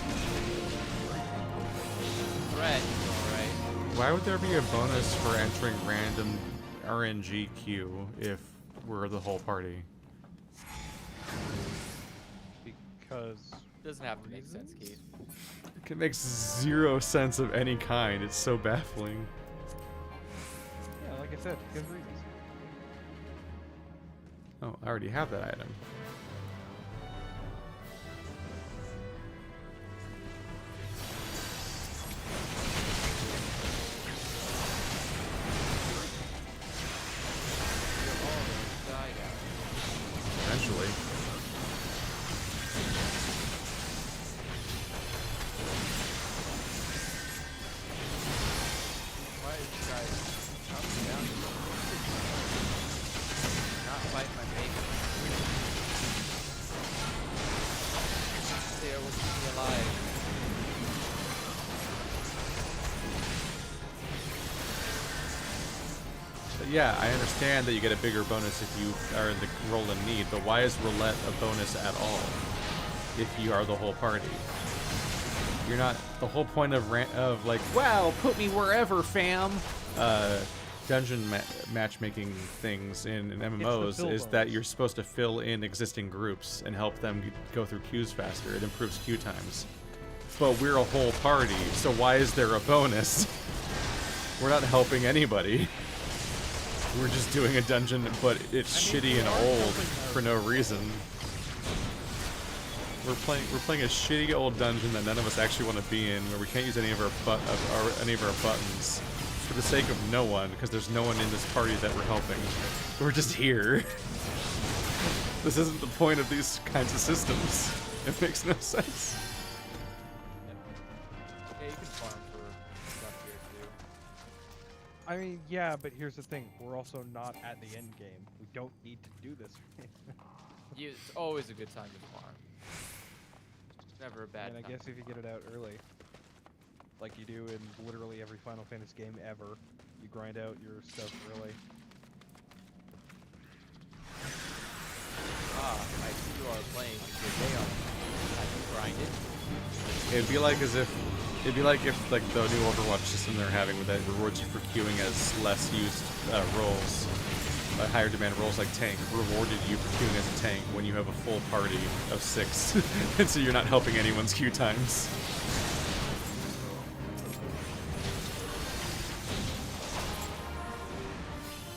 Speaker 3: Threat, alright.
Speaker 1: Why would there be a bonus for entering random RNG queue if we're the whole party?
Speaker 2: Because
Speaker 3: Doesn't have to make sense, Keith.
Speaker 1: It makes zero sense of any kind. It's so baffling.
Speaker 2: yeah, like I said, because reasons.
Speaker 1: Oh, I already have that item. Eventually.
Speaker 3: Why is you guys chopping down? Not fight my baby. There was me alive.
Speaker 1: But yeah, I understand that you get a bigger bonus if you are in the roll in need, but why is roulette a bonus at all if you are the whole party? You're not the whole point of like, wow, put me wherever, fam. Dungeon matchmaking things in MMOs
Speaker 2: fill
Speaker 1: is that
Speaker 2: bonus.
Speaker 1: you're supposed to fill in existing groups and help them go through queues faster. It improves queue times. But we're a whole party, so why is there a bonus? We're not helping anybody. We're just doing a dungeon, but it's shitty and old for no reason. We're playing a shitty old dungeon that none of us actually want to be in, where we can't use any of our buttons for the sake of no one, because there's no one in this party that we're helping. We're just here. This isn't the point of these kinds of systems. It makes no sense.
Speaker 3: Yeah, you can farm for stuff here too.
Speaker 2: I mean, yeah, but here's the thing. We're also not at the end game. We don't need to do this.
Speaker 3: It's always a good time to farm. Never a bad
Speaker 2: And I
Speaker 3: time.
Speaker 2: guess if you get it out early, like you do in literally every Final Fantasy game ever, you grind out your stuff early.
Speaker 3: Ah, I see you are playing the day on. Have you grinded?
Speaker 1: It'd be like if like the new Overwatch system they're having with that rewards you for queuing as less used roles, higher demand roles like tank, rewarded you for queuing as a tank when you have a full party of 6, and so you're not helping anyone's queue times.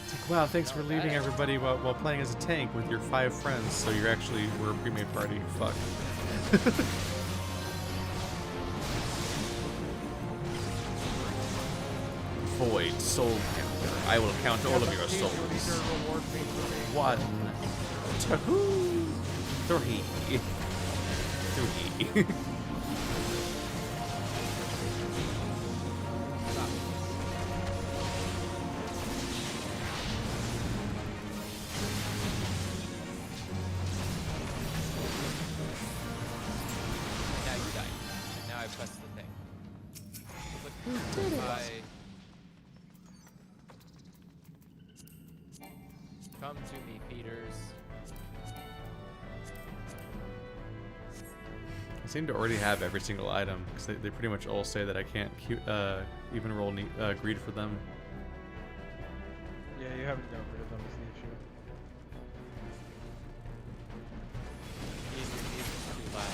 Speaker 1: It's like, wow, thanks for leaving everybody while playing as a tank with your 5 friends, so we're a pre-made party. Fuck. Void soul counter. I will count all of your souls. 1, 2, 3. 3.
Speaker 3: Now you died. And now I pressed the thing. Look,
Speaker 4: You did it.
Speaker 3: Come to me, feeders.
Speaker 1: I seem to already have every single item, because they pretty much all say that I can't even roll greed for them.
Speaker 2: Yeah, you haven't got rid of them is the issue.
Speaker 3: He's too loud.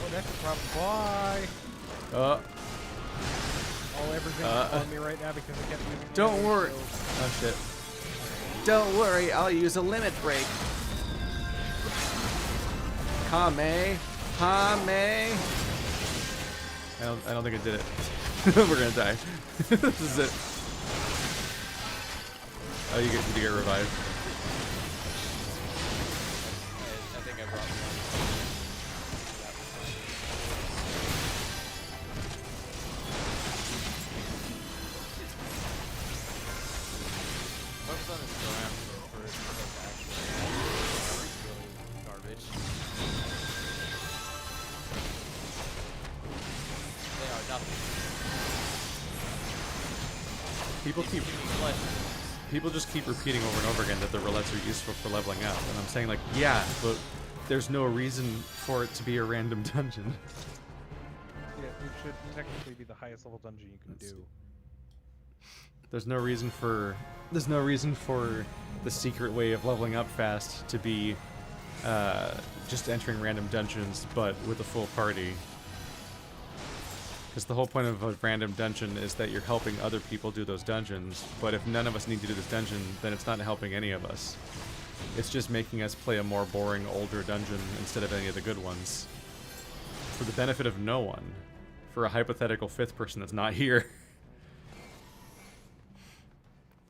Speaker 2: Oh, that's the problem. Why? Everything's on me right now because I kept using the
Speaker 1: Don't
Speaker 2: enemy
Speaker 1: worry.
Speaker 2: shield.
Speaker 1: Oh shit. Don't worry, I'll use a limit break. Hame. Hame. I don't think I did it. We're gonna die. This is it. Oh, you get revived.
Speaker 3: I think I brought one. Focus on this ground first because actually it's really garbage. They are nothing.
Speaker 1: People just keep repeating over and over again that the roulettes are useful for leveling up, and I'm saying like, yeah, but there's no reason for it to be a random dungeon.
Speaker 2: Yeah, it should technically be the highest level dungeon you can do.
Speaker 1: There's no reason for the secret way of leveling up fast to be just entering random dungeons, but with a full party. Because the whole point of a random dungeon is that you're helping other people do those dungeons, but if none of us need to do this dungeon, then it's not helping any of us. It's just making us play a more boring, older dungeon instead of any of the good ones. For the benefit of no one. For a hypothetical 5th person that's not here.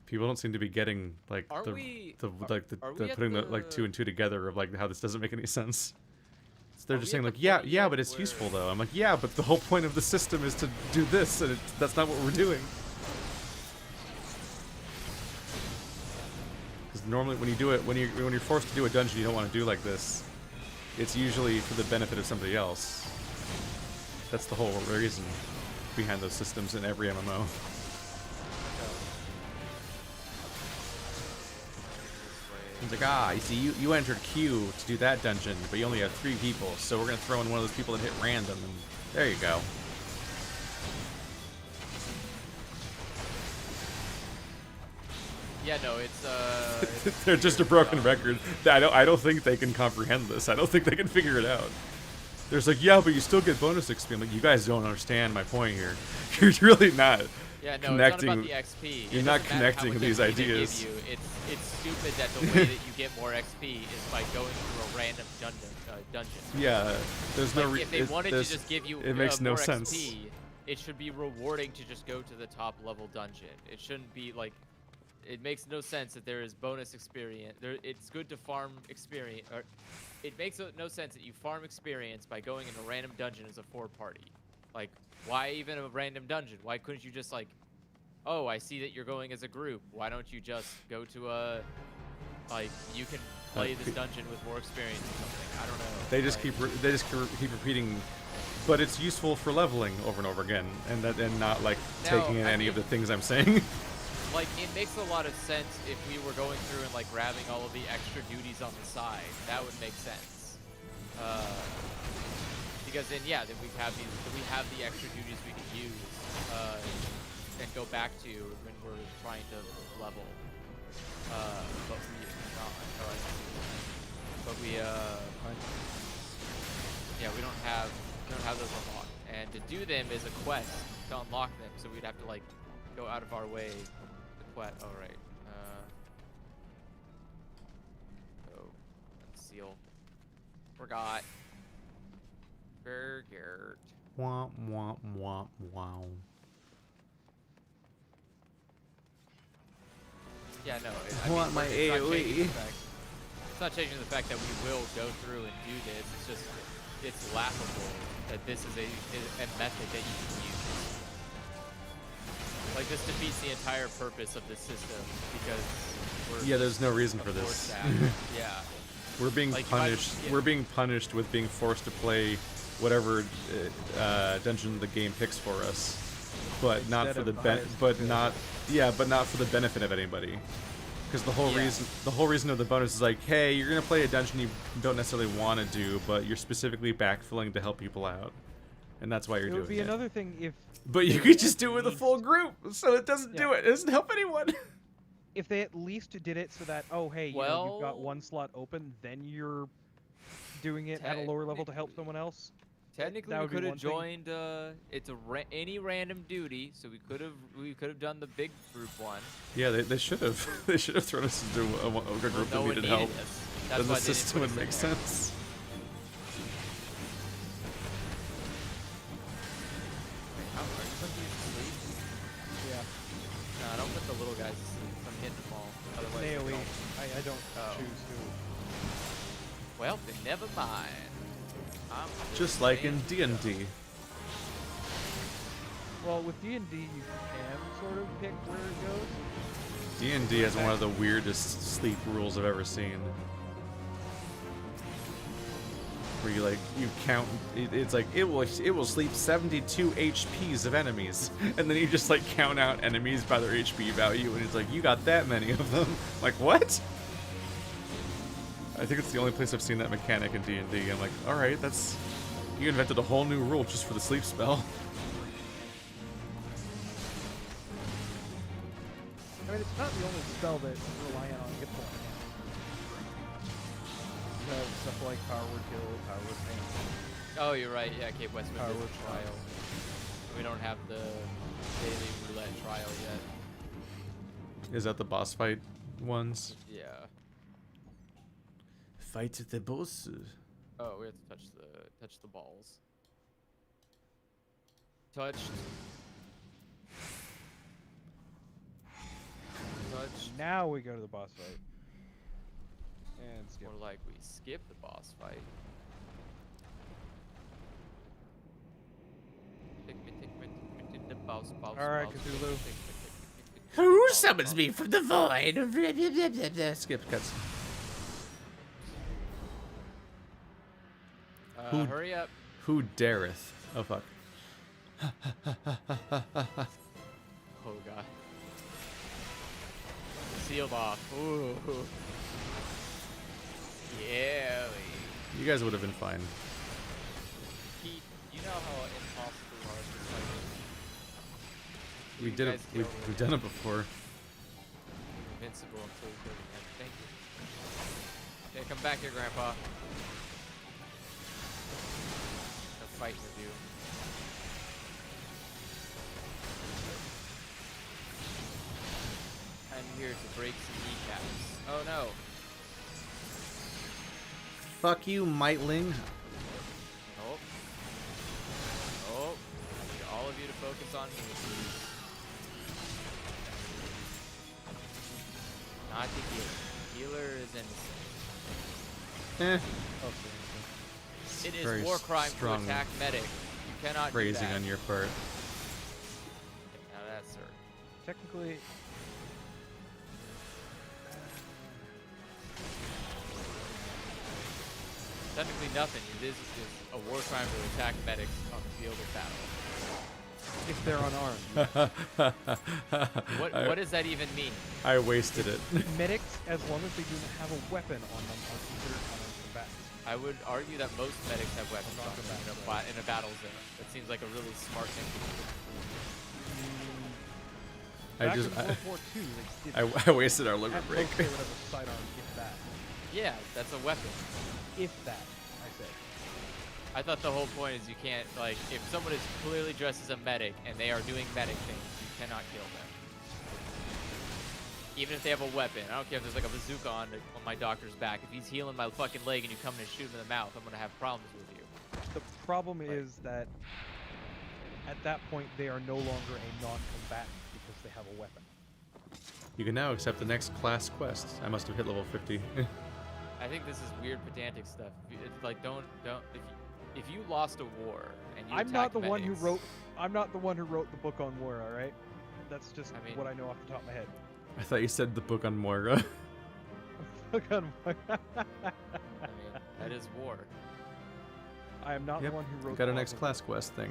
Speaker 1: People don't seem to be getting like putting the like 2 and 2 together of like how this doesn't make any sense. So they're just saying like, yeah, but it's useful though. I'm like, yeah, but the whole point of the system is to do this, and that's not what we're doing. Because normally when you do it, when you're forced to do a dungeon you don't want to do like this, it's usually for the benefit of somebody else. That's the whole reason behind those systems in every MMO. It's like, you see, you entered queue to do that dungeon, but you only have 3 people, so we're gonna throw in one of those people that hit random, and there you go.
Speaker 3: Yeah, no, it's
Speaker 1: They're just a broken record. I don't think they can comprehend this. I don't think they can figure it out. There's like, yeah, but you still get bonus XP. I'm like, you guys don't understand my point here. You're really not.
Speaker 3: Yeah, no,
Speaker 1: connecting.
Speaker 3: It's not about the XP.
Speaker 1: You're not connecting these ideas.
Speaker 3: It's stupid that the way that you get more XP is by going through a random dungeon.
Speaker 1: Yeah, there's no
Speaker 3: reason. If they wanted to just give you
Speaker 1: it makes no
Speaker 3: more
Speaker 1: sense.
Speaker 3: XP, it should be rewarding to just go to the top level dungeon. It shouldn't be like. It makes no sense that there is bonus experience. It's good to farm experience. Or it makes no sense that you farm experience by going in a random dungeon as a 4-party. Like, why even a random dungeon? Why couldn't you just like, oh, I see that you're going as a group. Why don't you just go to a, like, you can play this dungeon with more experience or something? I don't know.
Speaker 1: They just keep repeating, but it's useful for leveling over and over again, and not like taking in any of the things I'm saying.
Speaker 3: Like, it makes a lot of sense if we were going through and like grabbing all of the extra duties on the side. That would make sense. Because then, yeah, then we have the extra duties we can use and go back to when we're trying to level. But we not. Yeah, we don't have those unlocked. And to do them is a quest to unlock them. So we'd have to like go out of our way. What? Oh, right. Oh, seal. Forgot. Forget.
Speaker 1: Womp womp womp wow.
Speaker 3: Yeah, no.
Speaker 1: I want my AoE.
Speaker 3: It's not changing the fact that we will go through and do this. It's just, it's laughable that this is a method that you can use. Like, this defeats the entire purpose of this system because we're.
Speaker 1: Yeah, there's no reason for this.
Speaker 3: forced at. Yeah.
Speaker 1: We're being
Speaker 3: Like,
Speaker 1: punished.
Speaker 3: yeah.
Speaker 1: We're being punished with being forced to play whatever dungeon the game picks for us, but not
Speaker 2: Instead
Speaker 1: for the
Speaker 2: of the highest
Speaker 1: not for the benefit of anybody. Because the whole
Speaker 3: Yeah.
Speaker 1: reason of the bonus is like, hey, you're gonna play a dungeon you don't necessarily want to do, but you're specifically backfilling to help people out, and that's why you're
Speaker 2: It
Speaker 1: doing
Speaker 2: would be
Speaker 1: it.
Speaker 2: another thing if
Speaker 1: But you
Speaker 2: they
Speaker 1: could just
Speaker 2: at
Speaker 1: do it with a
Speaker 2: least-
Speaker 1: full group, so it doesn't do
Speaker 2: Yeah.
Speaker 1: it. It doesn't help anyone.
Speaker 2: if they at least did it so that you've got
Speaker 3: Well-
Speaker 2: one slot open, then you're doing it at a lower level to help
Speaker 3: Technically.
Speaker 2: someone else.
Speaker 3: Technically,
Speaker 2: That
Speaker 3: we
Speaker 2: would be
Speaker 3: could have
Speaker 2: one thing.
Speaker 3: joined. It's any random duty, so we could have done the big group one.
Speaker 1: Yeah, they should have. They should have thrown us into a group
Speaker 3: No
Speaker 1: that
Speaker 3: one
Speaker 1: needed
Speaker 3: needed
Speaker 1: help.
Speaker 3: us. That's
Speaker 1: Then
Speaker 3: why
Speaker 1: the
Speaker 3: they didn't
Speaker 1: system
Speaker 3: put
Speaker 1: would
Speaker 3: us
Speaker 1: make
Speaker 3: in there.
Speaker 1: sense.
Speaker 3: Are you putting these to sleep?
Speaker 2: Yeah.
Speaker 3: Nah, don't put the little guys to sleep. I'm hitting them all. Otherwise,
Speaker 2: AoE.
Speaker 3: they'll-
Speaker 2: I don't
Speaker 3: Oh.
Speaker 2: choose to.
Speaker 3: Well, then never mind. I'm
Speaker 1: Just like in
Speaker 3: saying
Speaker 1: D&D.
Speaker 2: Well, with D&D, you can sort of pick where it goes.
Speaker 1: D&D has one of the weirdest sleep rules I've ever seen. Where you count, it's like it will sleep 72 HPs of enemies, and then you just like count out enemies by their HP value, and it's like you got that many of them. Like what? I think it's the only place I've seen that mechanic in D&D. I'm like, all right, you invented a whole new rule just for the sleep spell.
Speaker 2: I mean, it's not the only spell that's reliant on hit points. You have stuff like Power Word Kill, Power Word Pain.
Speaker 3: Oh, you're right. Yeah, Cape Westwood
Speaker 2: Power
Speaker 3: is
Speaker 2: Word
Speaker 3: a trial. We don't have the daily roulette trial yet.
Speaker 1: Is that the boss fight ones?
Speaker 3: Yeah.
Speaker 1: Fight the boss.
Speaker 3: Oh, we have to touch the balls. Touched. Touched.
Speaker 2: Now we go to the boss fight. And skip.
Speaker 3: More like we skip the boss fight. The boss,
Speaker 2: Alright, Cthulhu.
Speaker 5: Who summons me from the void?
Speaker 1: Skip cuts. Who-
Speaker 3: Hurry up.
Speaker 1: Who dareth? Oh fuck.
Speaker 3: Oh god. Sealed off. Ooh. Yeah.
Speaker 1: You guys would have been fine.
Speaker 3: Pete, you know how impossibly hard this fight is.
Speaker 1: We
Speaker 3: You
Speaker 1: did it.
Speaker 3: guys killed
Speaker 1: We've done it before.
Speaker 3: Invincible until we kill again. Thank you. Okay, come back here, Grandpa. A fight with you. I'm here to break some kneecaps. Oh no.
Speaker 1: Fuck you, Mightling.
Speaker 3: Nope. Nope. I need all of you to focus on me, please. Not the healer. Healer is innocent. It is
Speaker 1: Very
Speaker 3: war crime to
Speaker 1: strong
Speaker 3: attack medic. You cannot do
Speaker 1: phrasing
Speaker 3: that.
Speaker 1: on your part.
Speaker 3: Now that's sir.
Speaker 2: Technically,
Speaker 3: Technically nothing. It is a war crime to attack medics on the field of battle.
Speaker 2: if they're unarmed.
Speaker 3: What does that even mean?
Speaker 1: I wasted it.
Speaker 2: Medics, as long as they do not have a weapon on them, are considered unarmed combatants.
Speaker 3: I would argue that most medics have weapons on them
Speaker 2: Non-combatant,
Speaker 3: in a battle zone. That seems like a really smart thing to do.
Speaker 2: Back
Speaker 1: just
Speaker 2: in World War II, they did
Speaker 1: I wasted our liver
Speaker 2: at
Speaker 1: break.
Speaker 2: most they would have a sidearm, if that.
Speaker 3: Yeah, that's a weapon.
Speaker 2: If that, I say.
Speaker 3: I thought the whole point is you can't, like, if someone is clearly dressed as a medic and they are doing medic things, you cannot kill them. Even if they have a weapon. I don't care if there's like a bazooka on my doctor's back. If he's healing my fucking leg and you come in and shoot him in the mouth, I'm gonna have problems with you.
Speaker 2: The problem is that at that point they are no longer a non-combatant because they have a weapon.
Speaker 1: You can now accept the next class quest. I must have hit level 50.
Speaker 3: I think this is weird pedantic stuff. It's like don't if you lost a war and you
Speaker 2: I'm not
Speaker 3: attack
Speaker 2: the one who
Speaker 3: medics-
Speaker 2: wrote. I'm not the one who wrote the book on war. All right, that's just
Speaker 3: I mean-
Speaker 2: what I know off the top of my head.
Speaker 1: I thought you said the book on Moira.
Speaker 2: Book on war.
Speaker 3: I mean, that is war.
Speaker 2: I am not
Speaker 1: Yep,
Speaker 2: the one who wrote.
Speaker 1: got
Speaker 2: the
Speaker 1: a next
Speaker 2: book,
Speaker 1: class quest thing.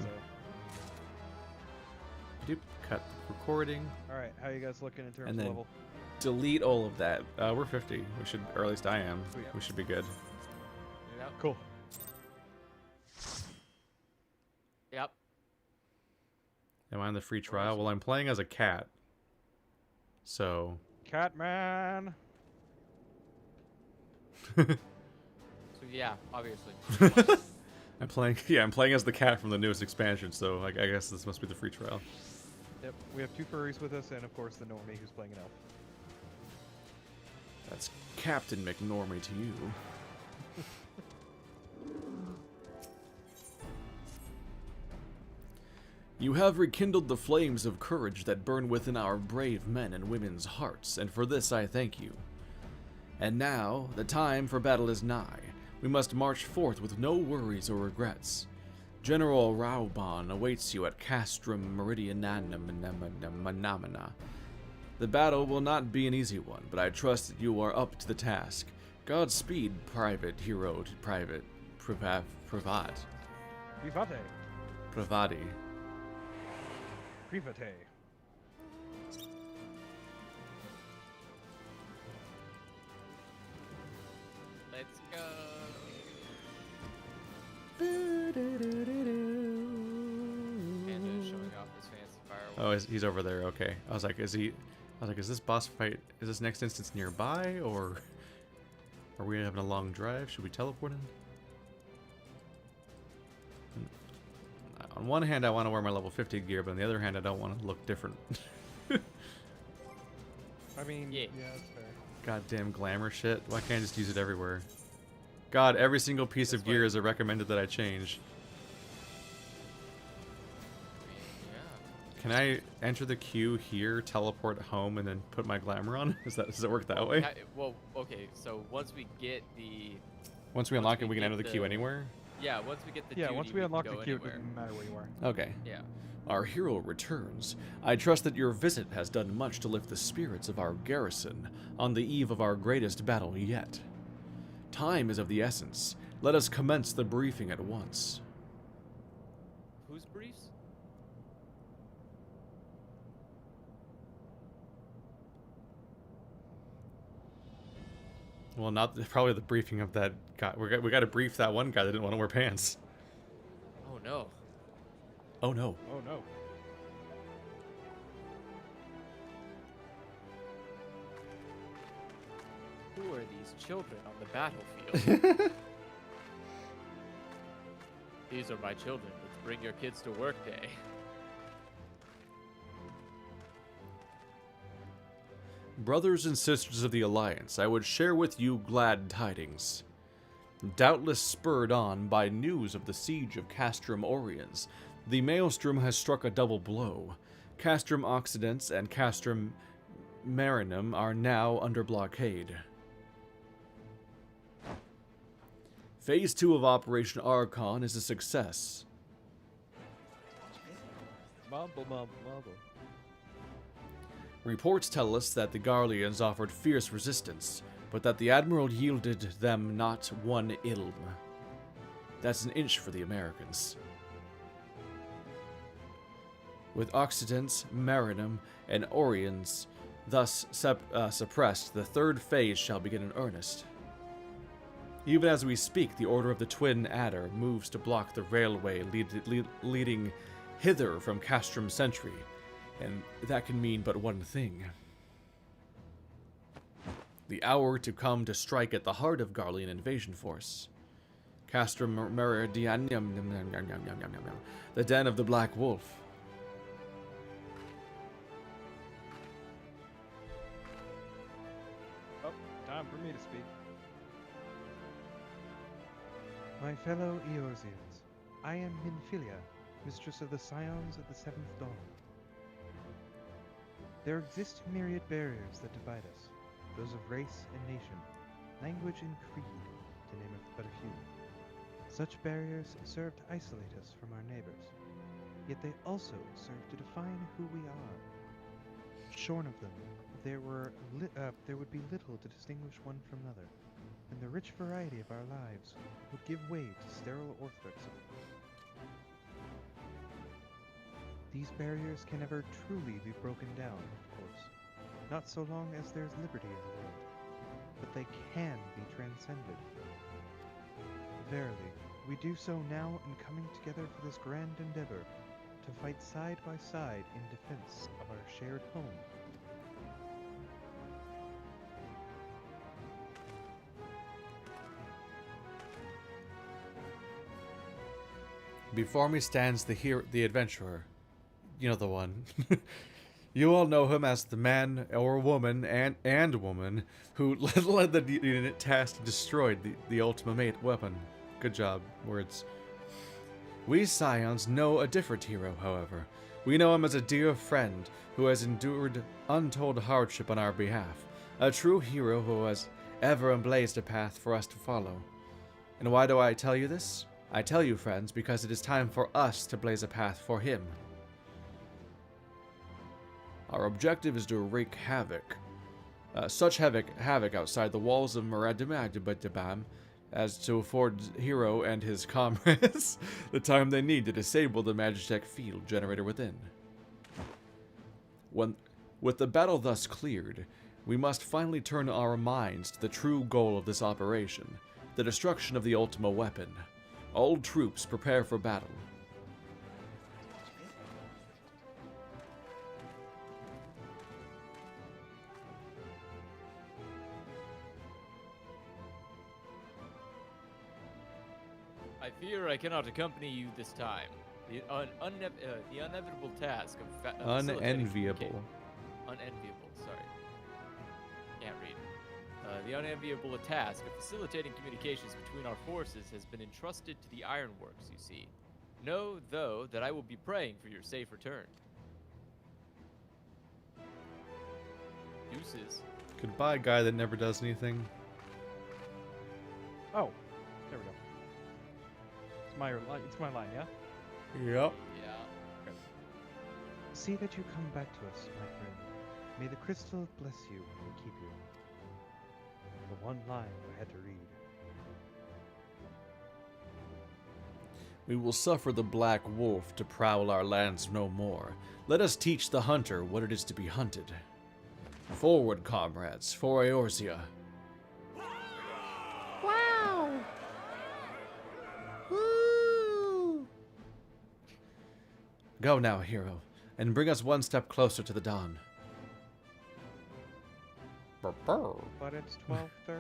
Speaker 2: so-
Speaker 1: Doop, cut recording.
Speaker 2: All right, how you guys looking in terms
Speaker 1: And
Speaker 2: of
Speaker 1: then-
Speaker 2: level?
Speaker 1: Delete all of that. We're 50. We should, or at least I am.
Speaker 2: Sweet.
Speaker 1: We should be good.
Speaker 3: Yep.
Speaker 2: Cool.
Speaker 3: Yep.
Speaker 1: Am I on the free trial? Well, I'm playing as a cat. So.
Speaker 2: Catman.
Speaker 3: So yeah, obviously.
Speaker 1: I'm playing as the cat from the newest expansion, so I guess this must be the free trial.
Speaker 2: Yep, we have 2 furries with us, and of course the normie who's playing an elf.
Speaker 1: That's Captain McNormy to you. You have rekindled the flames of courage that burn within our brave men and women's hearts, and for this I thank you. And now, the time for battle is nigh. We must march forth with no worries or regrets. General Rauban awaits you at Castrum Meridiananum. The battle will not be an easy one, but I trust that you are up to the task. Godspeed, Private Hero to Private Privat.
Speaker 2: Private.
Speaker 1: Pravati.
Speaker 2: Private.
Speaker 3: Let's go. Panda's showing off his fancy fireworks.
Speaker 1: Oh, he's over there. Okay. I was like, is this boss fight? Is this next instance nearby, or are we having a long drive? Should we teleport in? On one hand, I want to wear my level 50 gear, but on the other hand, I don't want to look different.
Speaker 2: I mean,
Speaker 3: Yeah.
Speaker 2: that's fair.
Speaker 1: Goddamn glamour shit. Why can't I just use it everywhere? God, every single piece of
Speaker 3: That's
Speaker 1: gear
Speaker 3: why-
Speaker 1: is a recommended that I change.
Speaker 3: Yeah.
Speaker 1: Can I enter the queue here, teleport home, and then put my glamour on? Does it work that way?
Speaker 3: Well, okay. So once we get the
Speaker 1: Once we unlock it,
Speaker 3: we
Speaker 1: we can
Speaker 3: get
Speaker 1: enter the queue
Speaker 3: the-
Speaker 1: anywhere?
Speaker 3: once we get the
Speaker 2: Yeah,
Speaker 3: duty,
Speaker 2: once we
Speaker 3: can
Speaker 2: unlock
Speaker 3: go
Speaker 2: the queue, it
Speaker 3: anywhere.
Speaker 2: doesn't matter where you are.
Speaker 1: Okay.
Speaker 3: Yeah.
Speaker 1: Our hero returns. I trust that your visit has done much to lift the spirits of our garrison on the eve of our greatest battle yet. Time is of the essence. Let us commence the briefing at once.
Speaker 3: Whose briefs?
Speaker 1: Well, not probably the briefing of that guy. We got to brief that one guy that didn't want to wear pants.
Speaker 3: Oh no.
Speaker 1: Oh no.
Speaker 2: Oh no.
Speaker 3: Who are these children on the battlefield? These are my children. Let's bring your kids to work day.
Speaker 1: Brothers and sisters of the Alliance, I would share with you glad tidings. Doubtless spurred on by news of the siege of Castrum Oriens, the Maelstrom has struck a double blow. Castrum Occidents and Castrum Marinum are now under blockade. Phase 2 of Operation Archon is a success.
Speaker 2: Mumble, mumble, mumble.
Speaker 1: Reports tell us that the Garleans offered fierce resistance, but that the Admiral yielded them not one ilm. That's an inch for the Americans. With Occidents, Marinum, and Oriens thus suppressed, the third phase shall begin in earnest. Even as we speak, the Order of the Twin Adder moves to block the railway leading hither from Castrum Sentry, and that can mean but one thing. The hour to come to strike at the heart of Garlean invasion force. Castrum Meridianum, the den of the Black Wolf.
Speaker 2: Oh, time for me to speak. My fellow Eorzeans, I am Minfilia, mistress of the Scions of the Seventh Dawn. There exist myriad barriers that divide us, those of race and nation, language and creed, to name but a few. Such barriers serve to isolate us from our neighbors, yet they also serve to define who we are. Shorn of them, there would be little to distinguish one from another, and the rich variety of our lives would give way to sterile orthodoxy. These barriers can never truly be broken down, of course, not so long as there's liberty in the world, but they can be transcended. Verily, we do so now in coming together for this grand endeavor, to fight side by side in defense of our shared home.
Speaker 1: Before me stands the adventurer. You know the one. You all know him as the man or woman and woman who led the unit tasked and destroyed the ultimate weapon. Good job, words. We Scions know a different hero, however. We know him as a dear friend who has endured untold hardship on our behalf. A true hero who has ever emblazed a path for us to follow. And why do I tell you this? I tell you, friends, because it is time for us to blaze a path for him. Our objective is to wreak havoc. Such havoc outside the walls of Muradimagdabam as to afford Hero and his comrades the time they need to disable the Magitech field generator within. With the battle thus cleared, we must finally turn our minds to the true goal of this operation, the destruction of the Ultima weapon. All troops prepare for battle.
Speaker 3: I fear I cannot accompany you this time. The unenviable task of
Speaker 1: Unenviable.
Speaker 3: Unenviable, sorry. Can't read. The unenviable task of facilitating communications between our forces has been entrusted to the Ironworks, you see. Know, though, that I will be praying for your safe return. Deuces.
Speaker 1: Goodbye, guy that never does anything.
Speaker 2: Oh, there we go. It's my line, yeah?
Speaker 1: Yep.
Speaker 3: Yeah.
Speaker 2: See that you come back to us, my friend. May the crystal bless you and keep you. The one line I had to read.
Speaker 1: We will suffer the black wolf to prowl our lands no more. Let us teach the hunter what it is to be hunted. Forward, comrades, for Eorzea.
Speaker 4: Wow! Woo!
Speaker 1: Go now, hero, and bring us one step closer to the dawn. Burr, burr.
Speaker 2: But it's 12:30.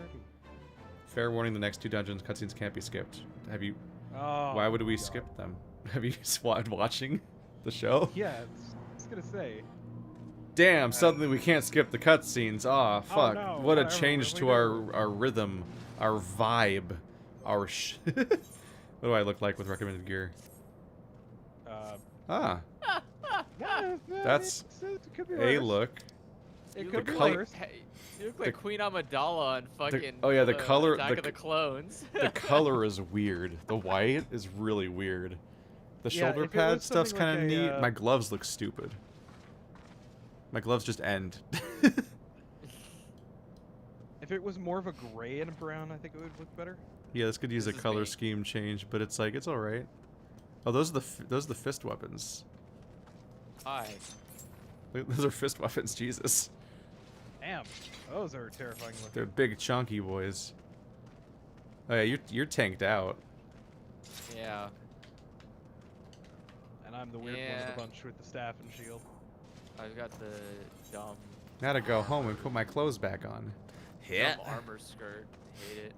Speaker 1: Fair warning, the next two dungeons cutscenes can't be skipped. Have you...
Speaker 2: Oh.
Speaker 1: Why would we
Speaker 2: God.
Speaker 1: skip them? Have you started watching the show?
Speaker 2: Yeah, I was gonna say.
Speaker 1: Damn, suddenly we can't skip the cutscenes. Aw, fuck.
Speaker 2: no,
Speaker 1: What a
Speaker 2: whatever,
Speaker 1: change
Speaker 2: what
Speaker 1: to
Speaker 2: do we
Speaker 1: our rhythm, our vibe, our What do I look like with recommended gear?
Speaker 2: Yeah,
Speaker 1: That's
Speaker 2: it could be
Speaker 1: a
Speaker 2: worse.
Speaker 1: look.
Speaker 2: It
Speaker 1: the
Speaker 2: could be
Speaker 1: color-
Speaker 2: worse.
Speaker 3: Hey, you look like Queen Amidala on fucking.
Speaker 1: oh yeah, the color-
Speaker 3: Attack
Speaker 1: the
Speaker 3: of the Clones.
Speaker 1: The color is weird. The white is really weird. The
Speaker 2: Yeah,
Speaker 1: shoulder
Speaker 2: if it
Speaker 1: pad
Speaker 2: was
Speaker 1: stuff's
Speaker 2: something
Speaker 1: kind of
Speaker 2: like
Speaker 1: neat.
Speaker 2: a,
Speaker 1: My gloves look stupid. My gloves just end.
Speaker 2: If it was more of a gray and a brown, I think it would look better.
Speaker 1: Yeah, this could use
Speaker 3: This
Speaker 1: a
Speaker 3: is
Speaker 1: color
Speaker 3: me.
Speaker 1: scheme change, but it's like it's all right. Oh, those are the fist weapons.
Speaker 3: Hi.
Speaker 1: Those are fist weapons. Jesus,
Speaker 2: Damn, those are terrifying looking.
Speaker 1: they're big chunky boys. Oh yeah, you're tanked out.
Speaker 3: Yeah.
Speaker 2: And I'm the weird one of the bunch with the staff and shield.
Speaker 3: I've got the dumb,
Speaker 1: Now to go home and put my clothes back on.
Speaker 5: Yeah.
Speaker 3: dumb armor skirt. Hate it.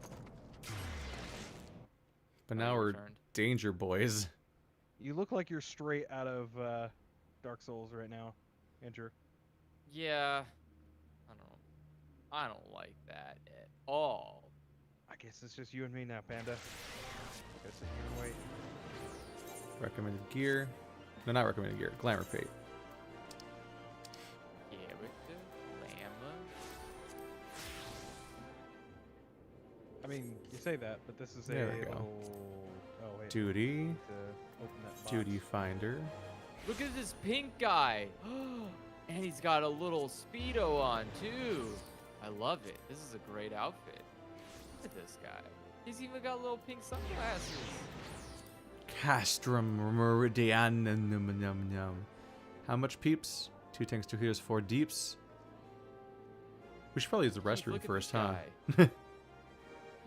Speaker 1: But now we're
Speaker 3: Returned.
Speaker 1: danger boys.
Speaker 2: You look like you're straight out of Dark Souls right now, Andrew.
Speaker 3: Yeah. I don't like that at all.
Speaker 2: I guess it's just you and me now, Panda. Gotta sit here and wait.
Speaker 1: Recommended gear. No, not recommended gear. Glamour Fate.
Speaker 3: Yeah,
Speaker 2: I mean, you say that, but this is
Speaker 1: There
Speaker 2: a
Speaker 1: we go.
Speaker 2: little. Oh wait.
Speaker 1: Duty.
Speaker 2: To open that box.
Speaker 1: Duty finder.
Speaker 3: Look at this pink guy. And he's got a little Speedo on, too. I love it. This is a great outfit. Look at this guy. He's even got little pink sunglasses.
Speaker 1: Castrum Meridianum. How much peeps? 2 tanks, 2 healers, 4 deeps. We should probably use the
Speaker 3: Look
Speaker 1: restroom
Speaker 3: at
Speaker 1: first,
Speaker 3: this
Speaker 1: huh?
Speaker 3: guy. Look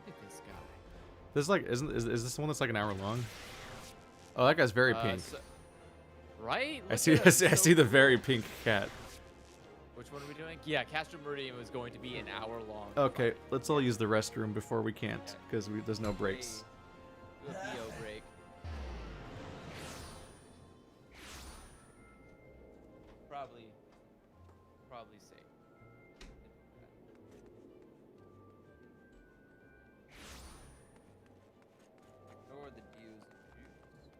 Speaker 3: at this guy.
Speaker 1: This is like, is this the one that's like an hour long? Oh, that guy's very pink.
Speaker 3: Right?
Speaker 1: I
Speaker 3: Look
Speaker 1: see.
Speaker 3: at him,
Speaker 1: I see, I
Speaker 3: so
Speaker 1: see the
Speaker 3: cool.
Speaker 1: very pink cat.
Speaker 3: Which one are we doing? Yeah, Castro Meridian was going to be an hour long.
Speaker 1: Okay, let's all use the restroom before we can't, because there's no breaks.
Speaker 3: Do a BO break. Probably safe. Ignore the views and views.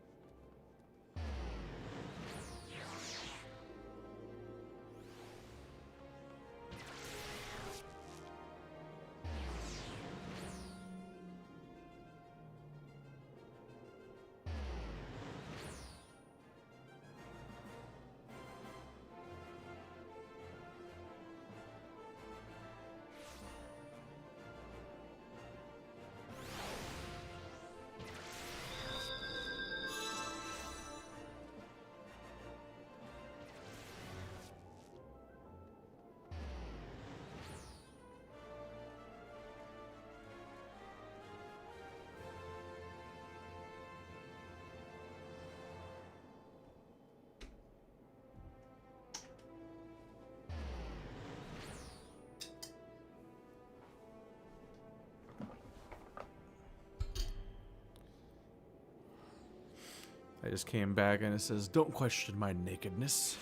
Speaker 1: I just came back and it says, "Don't question my nakedness."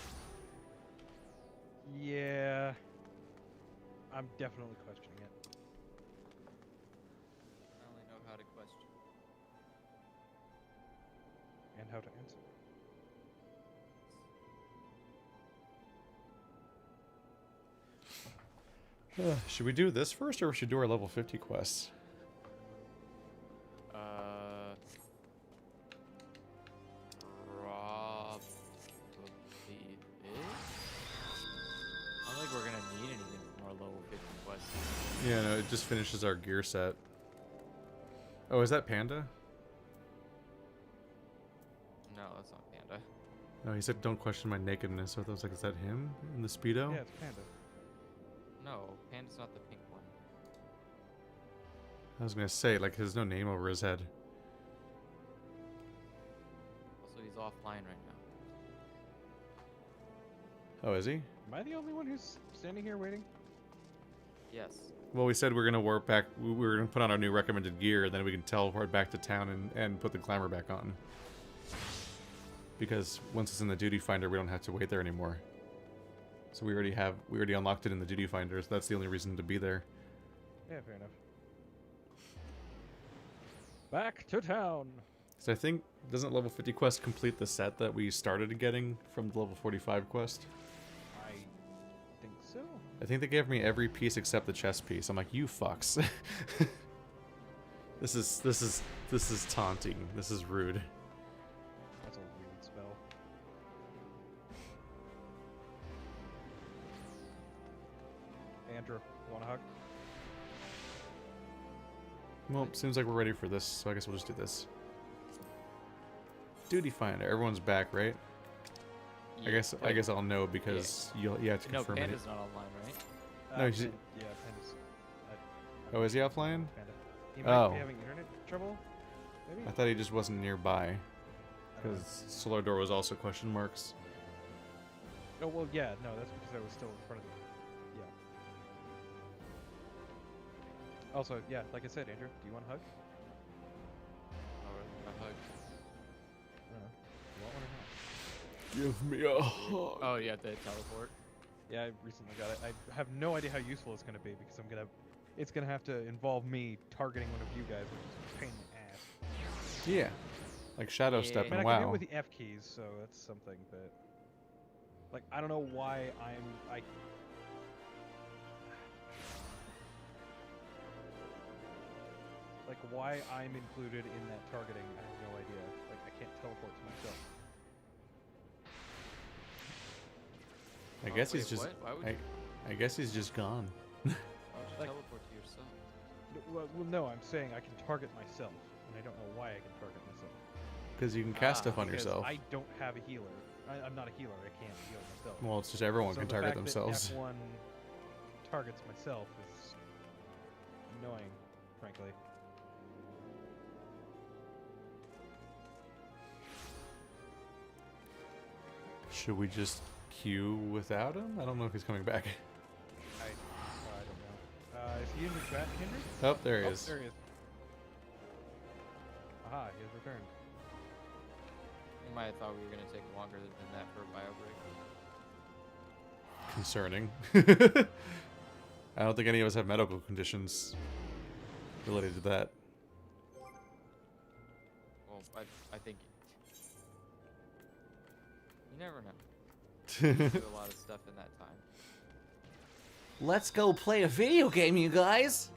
Speaker 2: Yeah. I'm definitely questioning it.
Speaker 3: I only know how to question.
Speaker 2: And how to answer.
Speaker 1: Should we do this first, or should we do our level 50 quests?
Speaker 3: Probably this. I don't think we're gonna need anything from our level 50 quests.
Speaker 1: Yeah, no, it just finishes our gear set. Oh, is that Panda?
Speaker 3: No, that's not Panda.
Speaker 1: No, he said, "Don't question my nakedness." So I was like, is that him in the Speedo?
Speaker 2: Yeah, it's Panda.
Speaker 3: No, Panda's not the pink one.
Speaker 1: I was gonna say, like, there's no name over his head.
Speaker 3: Also, he's offline right now.
Speaker 1: Oh, is he?
Speaker 2: Am I the only one who's standing here waiting?
Speaker 3: Yes.
Speaker 1: Well, we said we're gonna warp back. We were gonna put on our new recommended gear, then we can teleport back to town and put the climber back on. Because once it's in the duty finder, we don't have to wait there anymore. So we already unlocked it in the duty finder. So that's the only reason to be there.
Speaker 2: Yeah, fair enough. Back to town.
Speaker 1: So I think, doesn't level 50 quest complete the set that we started getting from the level 45 quest?
Speaker 2: I think so.
Speaker 1: I think they gave me every piece except the chest piece. I'm like, you fucks. This is taunting. This is rude.
Speaker 2: That's a weird spell. Andrew, want a hug?
Speaker 1: Well, seems like we're ready for this, so I guess we'll just do this. Duty finder. Everyone's back, right? I guess I'll know because you have to
Speaker 3: No,
Speaker 1: confirm it.
Speaker 3: Panda's not online, right?
Speaker 1: No, he's-
Speaker 2: yeah, Panda's.
Speaker 1: Oh, is he offline?
Speaker 2: Panda. He might
Speaker 1: Oh.
Speaker 2: be having internet trouble. Maybe.
Speaker 1: I thought he just wasn't nearby
Speaker 2: I don't know.
Speaker 1: because Solar Door was also question marks.
Speaker 2: Oh well, yeah. No, that's because I was still in front of the. Yeah. Also, yeah, like I said, Andrew, do you want a hug?
Speaker 3: Oh, a hug.
Speaker 2: I don't know. You want one or not?
Speaker 1: Give me a hug.
Speaker 3: Oh, yeah, the teleport.
Speaker 2: Yeah, I recently got it. I have no idea how useful it's gonna be because it's gonna have to involve me targeting one of you guys, which is a pain in the ass.
Speaker 1: Yeah, like Shadow
Speaker 3: Yeah.
Speaker 1: Step
Speaker 2: I mean,
Speaker 1: and
Speaker 2: I can do
Speaker 1: WoW.
Speaker 2: it with the F keys, so that's something. But like, I don't know why I. like why I'm included in that targeting, I have no idea. Like I can't teleport to myself.
Speaker 1: I guess he's
Speaker 3: wait,
Speaker 1: just.
Speaker 3: what? Why would you,
Speaker 1: I guess he's just gone.
Speaker 3: why would you
Speaker 2: Like-
Speaker 3: teleport to yourself?
Speaker 2: Well, no, I'm saying I can target myself, and I don't know why I can target myself.
Speaker 1: Because you can cast stuff on
Speaker 2: Because
Speaker 1: yourself.
Speaker 2: I don't have a healer. I'm not a healer. I can't heal myself.
Speaker 1: Well, it's just everyone
Speaker 2: So
Speaker 1: can
Speaker 2: the
Speaker 1: target
Speaker 2: fact
Speaker 1: themselves.
Speaker 2: That F1 targets myself is annoying, frankly.
Speaker 1: Should we just queue without him? I don't know if he's coming back.
Speaker 2: I don't know. Is he in the chat, Henry?
Speaker 1: Oh, there he is.
Speaker 2: There he is. Aha, he has returned.
Speaker 3: You might have thought we were gonna take longer than that for a bio break.
Speaker 1: Concerning. I don't think any of us have medical conditions related to that.
Speaker 3: Well, I think you never know. Do a lot of stuff in that time.
Speaker 5: Let's go play a video game, you guys.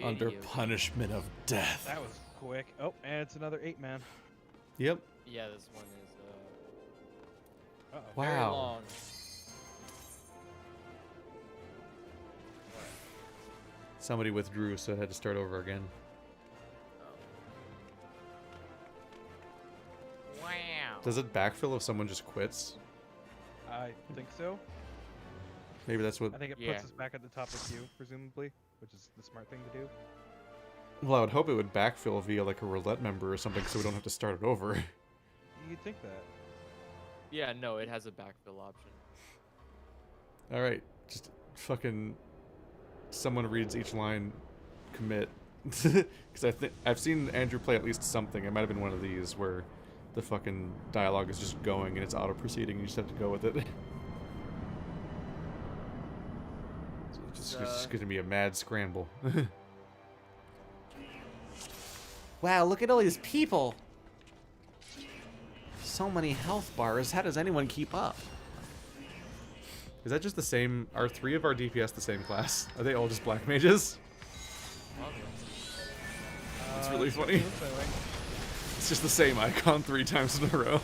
Speaker 1: Under
Speaker 3: Video game.
Speaker 1: punishment of death.
Speaker 2: That was quick. Oh, and it's another 8-man.
Speaker 1: Yep.
Speaker 3: Yeah, this one is
Speaker 2: Uh-oh.
Speaker 3: very
Speaker 1: Wow.
Speaker 3: long.
Speaker 1: Somebody withdrew, so I had to start over again.
Speaker 3: Wow.
Speaker 1: Does it backfill if someone just quits?
Speaker 2: I think so.
Speaker 1: Maybe that's what.
Speaker 2: I think it
Speaker 3: Yeah.
Speaker 2: puts us back at the top of the queue, presumably, which is the smart thing to do.
Speaker 1: Well, I would hope it would backfill via like a roulette member or something, so we don't have to start it over.
Speaker 2: You'd think that.
Speaker 3: Yeah, no, it has a backfill option.
Speaker 1: All right, just fucking. Someone reads each line, commit. Because I think I've seen Andrew play at least something. It might have been one of these where the fucking dialogue is just going and it's auto proceeding. And you just have to go with it. It's just going to be a mad scramble.
Speaker 5: Wow, look at all these people. So many health bars. How does anyone keep up?
Speaker 1: Is that just the same? Are 3 of our DPS the same class? Are they all just black mages?
Speaker 3: Probably.
Speaker 1: It's really
Speaker 2: sure
Speaker 1: funny.
Speaker 2: looks that way.
Speaker 1: It's just the same icon 3 times in a row.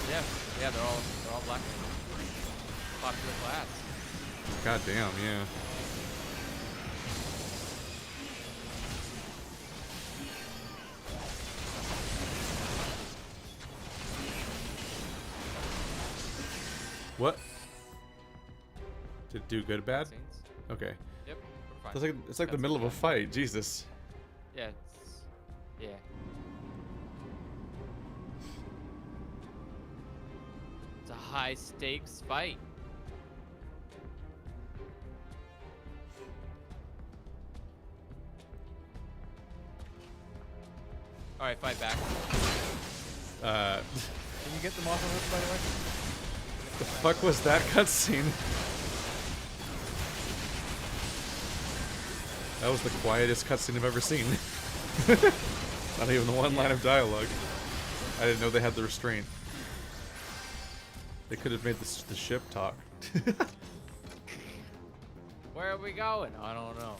Speaker 3: Yeah, they're all black. Popular class.
Speaker 1: God damn, yeah. What? Did it do good, bad?
Speaker 3: Scenes.
Speaker 1: Okay.
Speaker 3: Yep, we're fine.
Speaker 1: It's like the
Speaker 3: That's
Speaker 1: middle of a
Speaker 3: okay.
Speaker 1: fight. Jesus.
Speaker 3: Yeah, yeah. It's a high stakes fight. All right, fight back.
Speaker 2: Can you get them off of us, by the way?
Speaker 1: The fuck was that cutscene? That was the quietest cutscene I've ever seen. Not even the one line of dialogue. I didn't know they had the restraint. They could have made the ship talk.
Speaker 3: Where are we going? I don't know.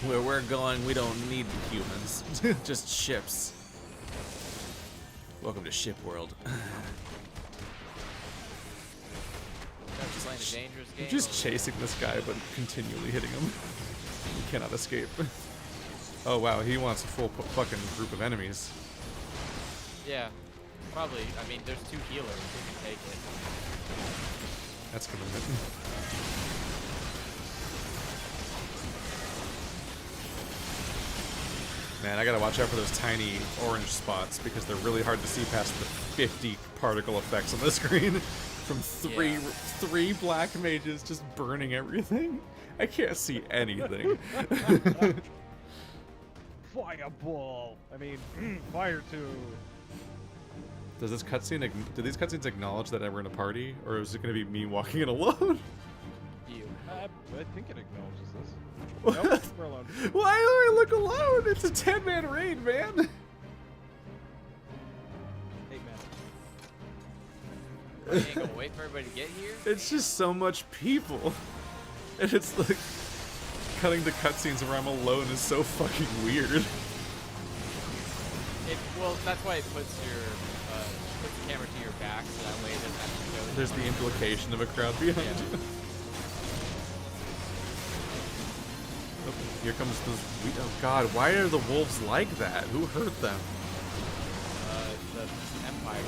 Speaker 5: Where we're going, we don't need humans. Just ships. Welcome to Ship World.
Speaker 3: That's playing a dangerous game.
Speaker 1: I'm just
Speaker 3: over there.
Speaker 1: chasing this guy, but continually hitting him. He cannot escape. Oh wow, he wants a full fucking group of enemies.
Speaker 3: Yeah, probably. I mean, there's 2 healers who can take it.
Speaker 1: That's commitment. Man, I gotta watch out for those tiny orange spots because they're really hard to see past the 50 particle effects on the screen from three black mages just burning everything. I can't see anything.
Speaker 2: Fireball! I mean, fire too.
Speaker 1: Does this cutscene? Do these cutscenes acknowledge that we're in a party, or is it gonna be me walking in alone?
Speaker 3: You.
Speaker 2: I think it acknowledges this. Nope, we're alone.
Speaker 1: Why do I look alone? It's a 10-man raid, man.
Speaker 2: 8-man.
Speaker 3: You ain't gonna wait for everybody to get here?
Speaker 1: It's just so much people. And it's like cutting the cutscenes where I'm alone is so fucking weird.
Speaker 3: Well, that's why it puts the camera to your back, so that way it doesn't have to show.
Speaker 1: There's the implication of a crowd behind
Speaker 3: Yeah.
Speaker 1: you. Oh, here comes those. Oh god, why are the wolves like that? Who hurt them?
Speaker 3: The Empire.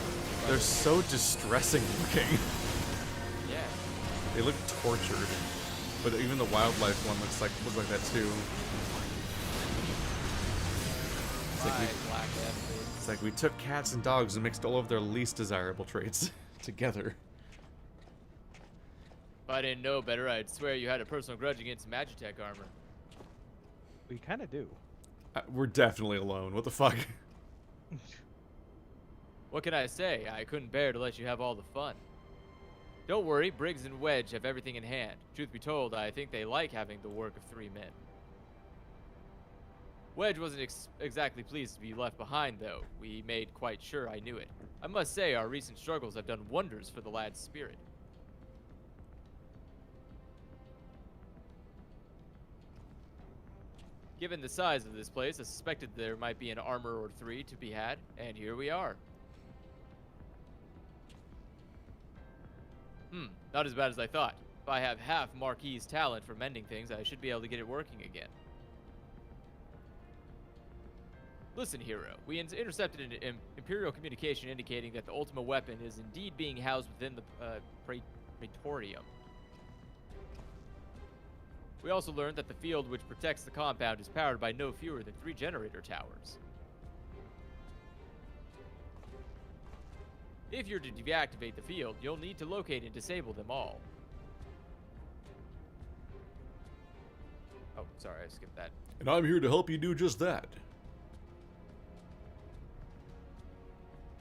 Speaker 1: They're so distressing looking.
Speaker 3: Yeah.
Speaker 1: They look tortured. But even the wildlife one looks like that too. It's like,
Speaker 3: Right, black F.
Speaker 1: it's like we took cats and dogs and mixed all of their least desirable traits together.
Speaker 3: If I didn't know better, I'd swear you had a personal grudge against Magitech armor.
Speaker 2: We kind of do.
Speaker 1: We're definitely alone. What the fuck?
Speaker 3: What can I say? I couldn't bear to let you have all the fun. Don't worry, Briggs and Wedge have everything in hand. Truth be told, I think they like having the work of 3 men. Wedge wasn't exactly pleased to be left behind, though. We made quite sure I knew it. I must say, our recent struggles have done wonders for the lad's spirit. Given the size of this place, I suspected there might be an armor or 3 to be had, and here we are. Not as bad as I thought. If I have half Marquis's talent for mending things, I should be able to get it working again. Listen, hero. We intercepted an Imperial communication indicating that the Ultima weapon is indeed being housed within the Praetorium. We also learned that the field which protects the compound is powered by no fewer than 3 generator towers. If you're to deactivate the field, you'll need to locate and disable them all. Oh, sorry, I skipped that.
Speaker 1: And I'm here to help you do just that.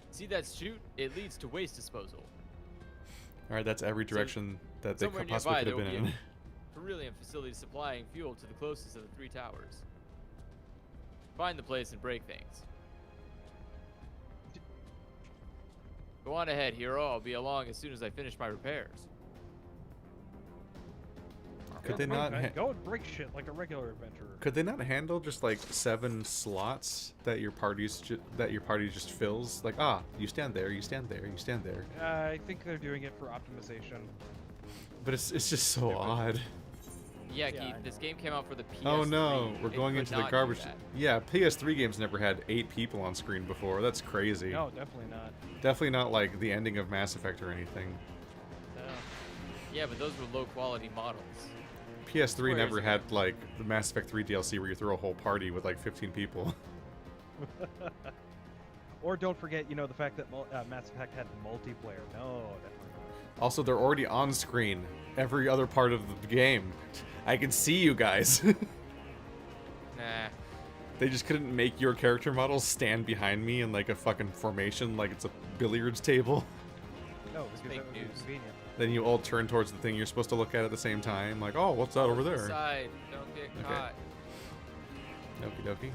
Speaker 3: See that chute? It leads to waste disposal.
Speaker 1: Alright, that's every direction that they
Speaker 3: Somewhere
Speaker 1: possibly
Speaker 3: nearby,
Speaker 1: could have
Speaker 3: there
Speaker 1: been
Speaker 3: will
Speaker 1: in.
Speaker 3: be a beryllium facility supplying fuel to the closest of the 3 towers. Find the place and break things. Go on ahead, hero. I'll be along as soon as I finish my repairs.
Speaker 1: Could they not?
Speaker 2: Go and break shit like a regular adventurer.
Speaker 1: Could they not handle just like 7 slots that your party just fills? Like, you stand there, you stand there, you stand there.
Speaker 2: I think they're doing it for optimization.
Speaker 1: But it's just so odd.
Speaker 3: Yeah,
Speaker 2: Yeah,
Speaker 3: Keith,
Speaker 2: I
Speaker 3: this game came out for the PS3.
Speaker 1: Oh no, we're
Speaker 3: It
Speaker 1: going
Speaker 3: could
Speaker 1: into the
Speaker 3: not do
Speaker 1: garbage.
Speaker 3: that.
Speaker 1: Yeah, PS3 games never had 8 people on screen before. That's crazy.
Speaker 2: No, definitely not.
Speaker 1: Definitely not like the ending of Mass Effect or anything.
Speaker 2: No.
Speaker 3: Yeah, but those were low quality models.
Speaker 1: PS3
Speaker 3: Where
Speaker 1: never
Speaker 3: is it?
Speaker 1: had like the Mass Effect 3 DLC where you throw a whole party with like 15 people.
Speaker 2: Or don't forget, the fact that Mass Effect had multiplayer. No, definitely not.
Speaker 1: Also, they're already on screen every other part of the game. I can see you guys.
Speaker 3: Nah.
Speaker 1: They just couldn't make your character models stand behind me in like a fucking formation like it's a billiards table.
Speaker 2: No, because
Speaker 3: fake
Speaker 2: that would be
Speaker 3: news.
Speaker 2: convenient.
Speaker 1: Then you all turn towards the thing you're supposed to look at the same time. Like, oh, what's that over there?
Speaker 3: Side, don't get
Speaker 1: Okay.
Speaker 3: caught.
Speaker 1: Okie dokie.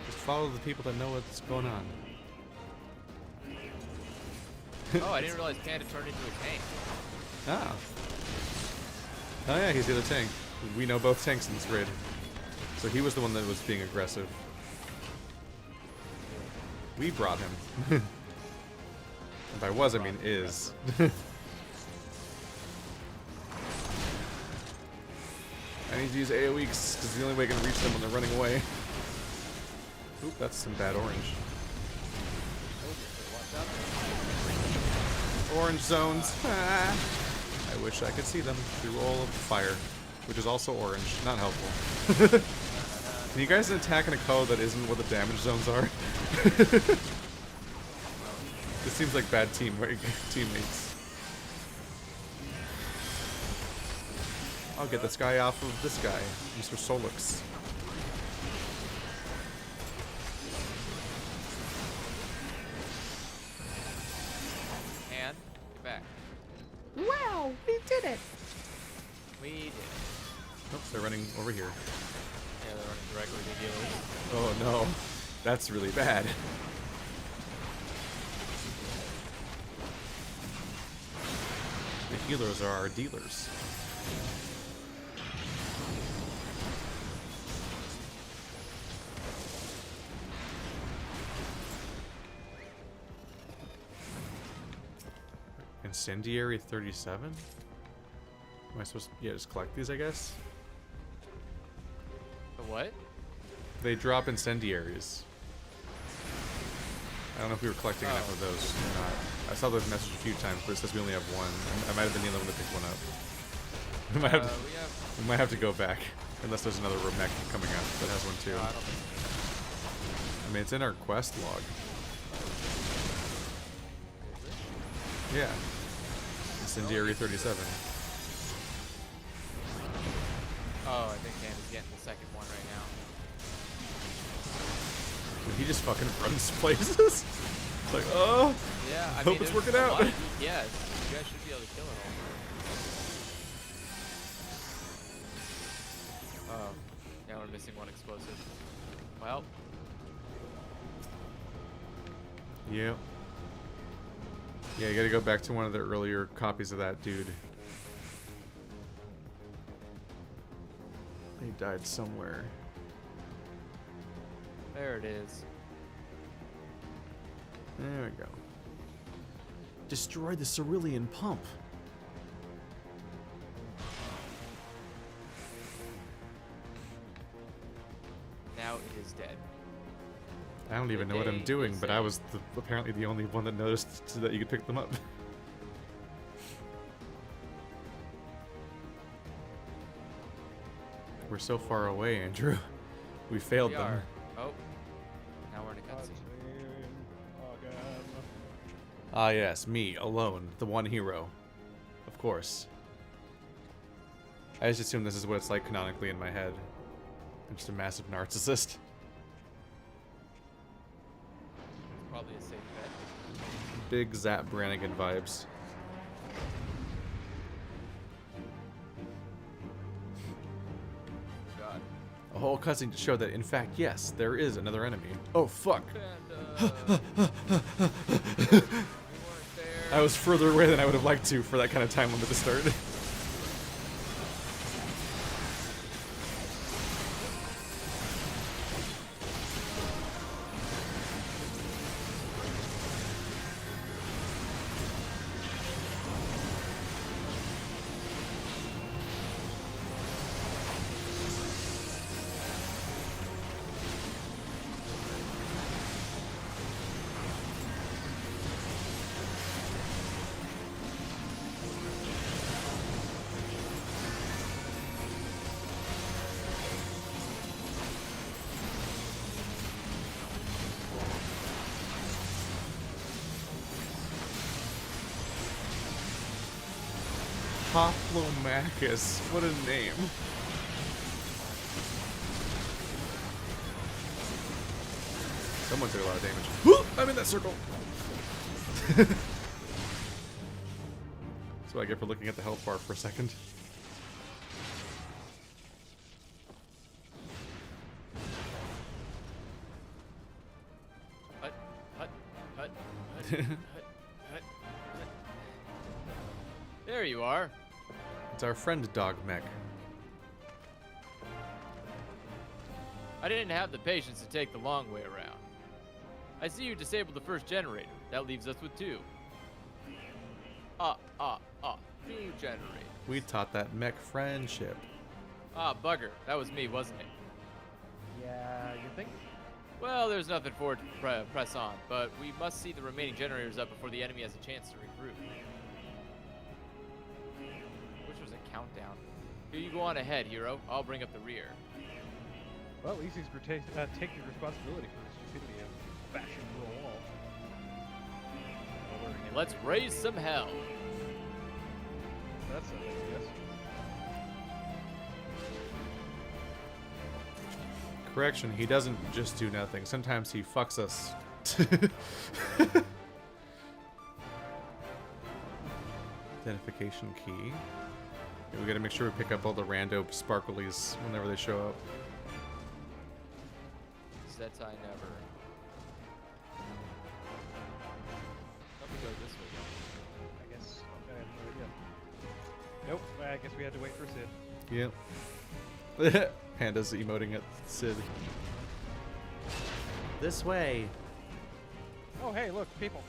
Speaker 1: Just follow the people that know what's going on.
Speaker 3: Oh, I didn't realize Panda turned into a tank.
Speaker 1: Ah. Oh yeah, he's the other tank. We know both tanks in this raid. So he was the one that was being aggressive. We brought him. And by was, I mean is. I need to use AoE because it's the only way I can reach them when they're running away. Oop, that's some bad orange. Orange zones. Ah. I wish I could see them through all of the fire, which is also orange. Not helpful. Can you guys attack in a color that isn't what the damage zones are? This seems like bad teammates. I'll get this guy off of this guy, Mr. Solix.
Speaker 3: And get back.
Speaker 4: Wow, we did it.
Speaker 3: We did it.
Speaker 1: Oops, they're running over here.
Speaker 3: Yeah, they're running directly to healers.
Speaker 1: Oh no, that's really bad. The healers are our dealers. Incendiary 37? Am I supposed to, yeah, just collect these, I guess?
Speaker 3: The what?
Speaker 1: They drop incendiaries. I don't know if we were collecting enough of those or not. I saw the message a few times, but it says we only have one. I might have been the only one to pick one up. We might have to go back. Unless there's another Remek coming up that has one too.
Speaker 3: No, I don't think so.
Speaker 1: I mean, it's in our quest log. Yeah. Incendiary 37.
Speaker 3: Oh, I think Dan is getting the second one right now.
Speaker 1: When he just fucking runs places. It's like, oh.
Speaker 3: Yeah, I
Speaker 1: Hope
Speaker 3: mean,
Speaker 1: it's
Speaker 3: there's
Speaker 1: working
Speaker 3: a
Speaker 1: out.
Speaker 3: lot of DPS. You guys should be able to kill it all. Oh, yeah, we're missing one explosive. Well,
Speaker 1: Yep. Yeah, you gotta go back to one of the earlier copies of that dude. He died somewhere.
Speaker 3: there it is.
Speaker 1: There we go. Destroy the cerulean pump.
Speaker 3: Now it is dead.
Speaker 1: I don't even know what I'm
Speaker 3: day
Speaker 1: doing,
Speaker 3: is
Speaker 1: but I was apparently the only one that noticed so that you could pick them up. We're so far away, Andrew. We failed
Speaker 3: We
Speaker 1: them.
Speaker 3: are. Oh, now we're in a cutscene.
Speaker 1: Ah, yes, me, alone, the one hero. Of course. I just assume this is what it's like canonically in my head. I'm just a massive narcissist.
Speaker 3: Probably a safe bet.
Speaker 1: Big Zap Brannigan vibes.
Speaker 3: God.
Speaker 1: A whole cutscene to show that, in fact, yes, there is another enemy. Oh, fuck.
Speaker 3: And, we weren't there.
Speaker 1: I was further away than I would have liked to for that kind of time limit to start. Hoplomachus, what a name. Someone took a lot of damage. Whoop, I'm in that circle. That's what I get for looking at the health bar for a second.
Speaker 3: Hut, hut, hut, hut, hut, hut. There you are.
Speaker 1: It's our friend Dog Mech.
Speaker 3: I didn't have the patience to take the long way around. I see you disabled the first generator. That leaves us with two. Two generators.
Speaker 1: We taught that mech friendship.
Speaker 3: Ah, bugger. That was me, wasn't it?
Speaker 2: Yeah, you think?
Speaker 3: Well, there's nothing for it to press on, but we must see the remaining generators up before the enemy has a chance to regroup. Which was a countdown. Here you go on ahead, hero. I'll bring up the rear.
Speaker 2: Well, at least he's taking responsibility for the stupidity of bashing through a wall.
Speaker 3: Let's raise some hell.
Speaker 2: That's a thing, yes.
Speaker 1: Correction, he doesn't just do nothing. Sometimes he fucks us. Identification key. Yeah, we gotta make sure we pick up all the rando sparklies whenever they show up.
Speaker 3: Sets I never. Let me go this way.
Speaker 2: I guess I have no idea. Nope. I guess we had to wait for Sid.
Speaker 1: Yep. Panda's emoting at Sid. This way.
Speaker 2: Oh, hey, look, people.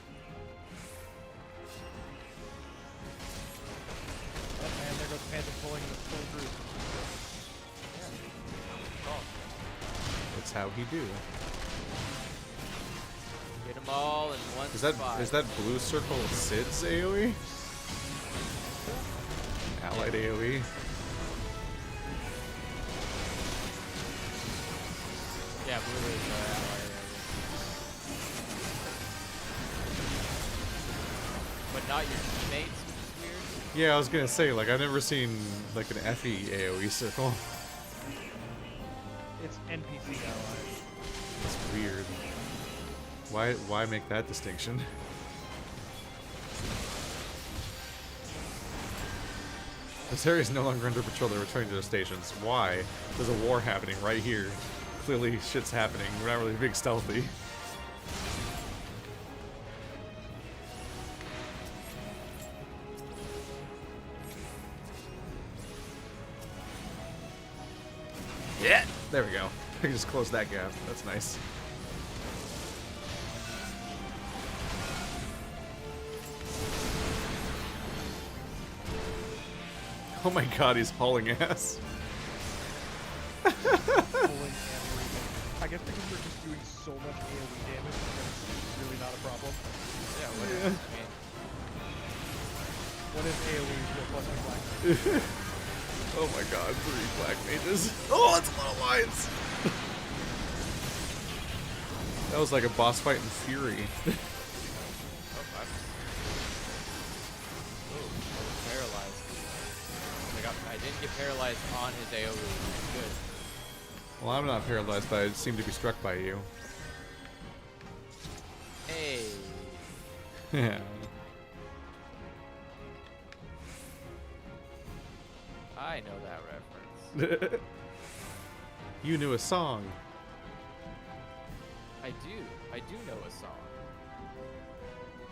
Speaker 2: Oh, man, there goes Panda pulling the full group.
Speaker 1: That's how he do.
Speaker 3: Get them all in one spot.
Speaker 1: Is that blue circle Sid's AoE? Allied AoE.
Speaker 3: Yeah, blue is ally. But not your teammates, which is weird.
Speaker 1: Yeah, I was gonna say, like, I've never seen like an FE AoE circle.
Speaker 2: It's NPC allies.
Speaker 1: That's weird. Why make that distinction? This area is no longer under patrol. They're returning to their stations. Why? There's a war happening right here. Clearly, shit's happening. We're not really being stealthy. Yeah! There we go. I can just close that gap. That's nice. Oh my god, he's hauling ass.
Speaker 2: Pulling and breathing. I guess because we're just doing so much AoE damage, it's really not a problem.
Speaker 3: Yeah, what is, I mean,
Speaker 2: What is AoE to a plus one black?
Speaker 1: Oh my god, 3 black mages. Oh, that's a lot of lines! That was like a boss fight in Fury.
Speaker 3: paralyzed. I didn't get paralyzed on his AoE. Good.
Speaker 1: Well, I'm not paralyzed, but I seem to be struck by you.
Speaker 3: Hey.
Speaker 1: Yeah.
Speaker 3: I know that reference.
Speaker 1: You knew a song.
Speaker 3: I do know a song.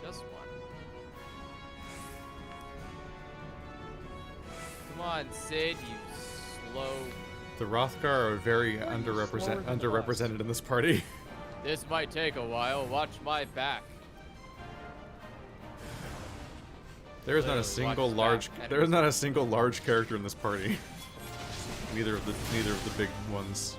Speaker 3: Just one. Come on, Sid, you slow.
Speaker 1: The Rothgar are very underrepresented in this party.
Speaker 3: This might take a while. Watch my back.
Speaker 1: There is not a
Speaker 3: Literally,
Speaker 1: single
Speaker 3: watch
Speaker 1: large.
Speaker 3: back.
Speaker 1: There is not a single large character in this party. Neither of the big ones.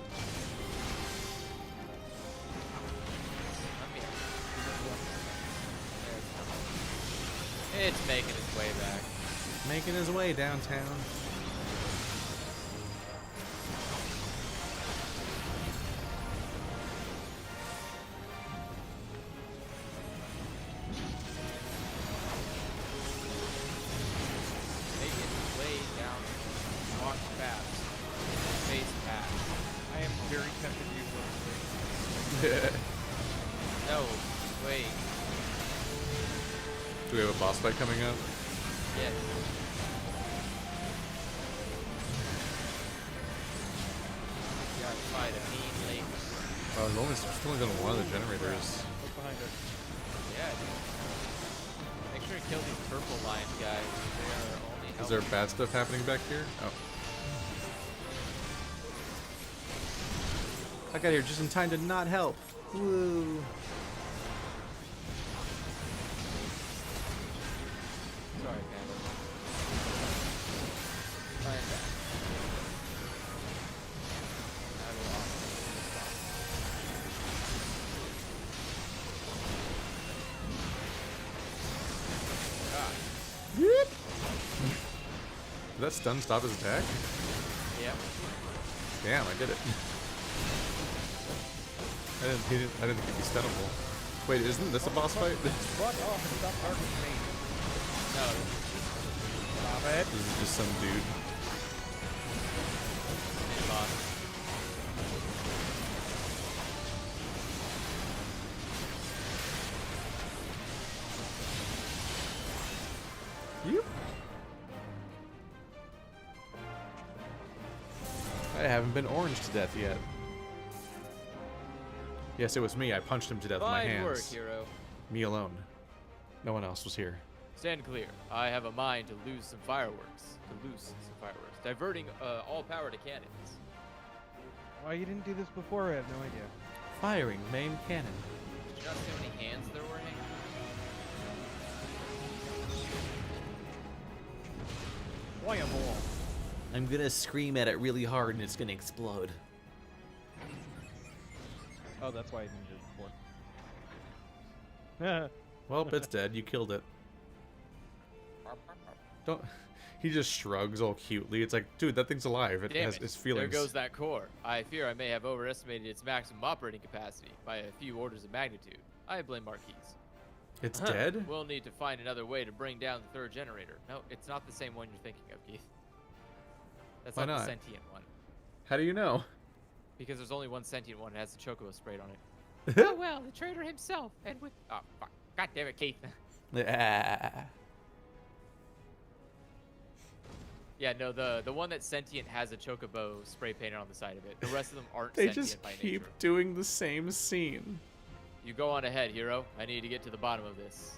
Speaker 3: It's making its way back.
Speaker 1: Making his way downtown.
Speaker 3: Making its way down. Walk fast. Face pass.
Speaker 2: I am very tempted to use one.
Speaker 3: No, wait.
Speaker 1: Do we have a boss fight coming up?
Speaker 3: Yes. Gotta fight a mean lake.
Speaker 1: Oh, it's only done one of the generators.
Speaker 2: Look behind us.
Speaker 3: Yeah, dude. Make sure to kill these purple line guys. They are only
Speaker 1: Is there
Speaker 3: helping.
Speaker 1: bad stuff happening back here? Oh. I got here just in time to not help. Woo.
Speaker 3: Sorry, Panda. Fine back. I will
Speaker 1: Did that stun stop his attack?
Speaker 3: Yep.
Speaker 1: Damn, I did it. I didn't think it'd be stunnable. Wait, isn't this a boss fight?
Speaker 2: Fuck off and stop targeting me.
Speaker 3: No.
Speaker 2: Stop it.
Speaker 1: This is just some dude.
Speaker 3: Mid boss.
Speaker 1: Yep. I haven't been orange to death yet. Yes, it was me. I punched him to death with my
Speaker 3: Fine
Speaker 1: hands.
Speaker 3: work, hero.
Speaker 1: Me alone. No one else was here.
Speaker 3: Stand clear. I have a mind to lose some fireworks. Diverting all power to cannons.
Speaker 2: Why you didn't do this before? I have no idea.
Speaker 1: Firing main cannon.
Speaker 3: Did you not see how many hands there were hanging?
Speaker 2: Fireball.
Speaker 1: I'm gonna scream at it really hard and it's gonna explode.
Speaker 2: Oh, that's why I didn't do it before.
Speaker 1: Well, it's dead. You killed it. Don't. He just shrugs all cutely. It's like, dude, that thing's alive. It
Speaker 3: Damn
Speaker 1: has
Speaker 3: it.
Speaker 1: its feelings.
Speaker 3: There goes that core. I fear I may have overestimated its maximum operating capacity by a few orders of magnitude. I blame Marquise.
Speaker 1: It's dead?
Speaker 3: We'll need to find another way to bring down the third generator. No, it's not the same one you're thinking of, Keith. That's
Speaker 1: Why
Speaker 3: not the
Speaker 1: not?
Speaker 3: sentient one.
Speaker 1: How do you know?
Speaker 3: Because there's only one sentient one that has the chocobo sprayed on it. Oh well, the traitor himself, and with oh fuck, god damn it, Keith. Yeah, no, the one that's sentient has a chocobo spray painted on the side of it. The rest of them aren't
Speaker 1: They
Speaker 3: sentient
Speaker 1: just
Speaker 3: by
Speaker 1: keep
Speaker 3: nature.
Speaker 1: doing the same scene.
Speaker 3: You go on ahead, hero. I need to get to the bottom of this.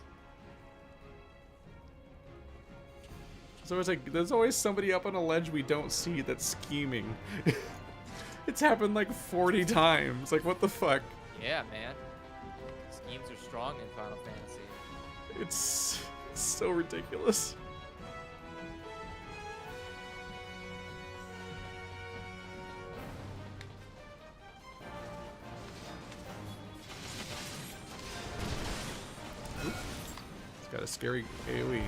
Speaker 1: So it's like, there's always somebody up on a ledge we don't see that's scheming. It's happened like 40 times. Like, what the fuck?
Speaker 3: Yeah, man. Schemes are strong in Final Fantasy.
Speaker 1: It's so ridiculous. Oop. It's got a scary AoE.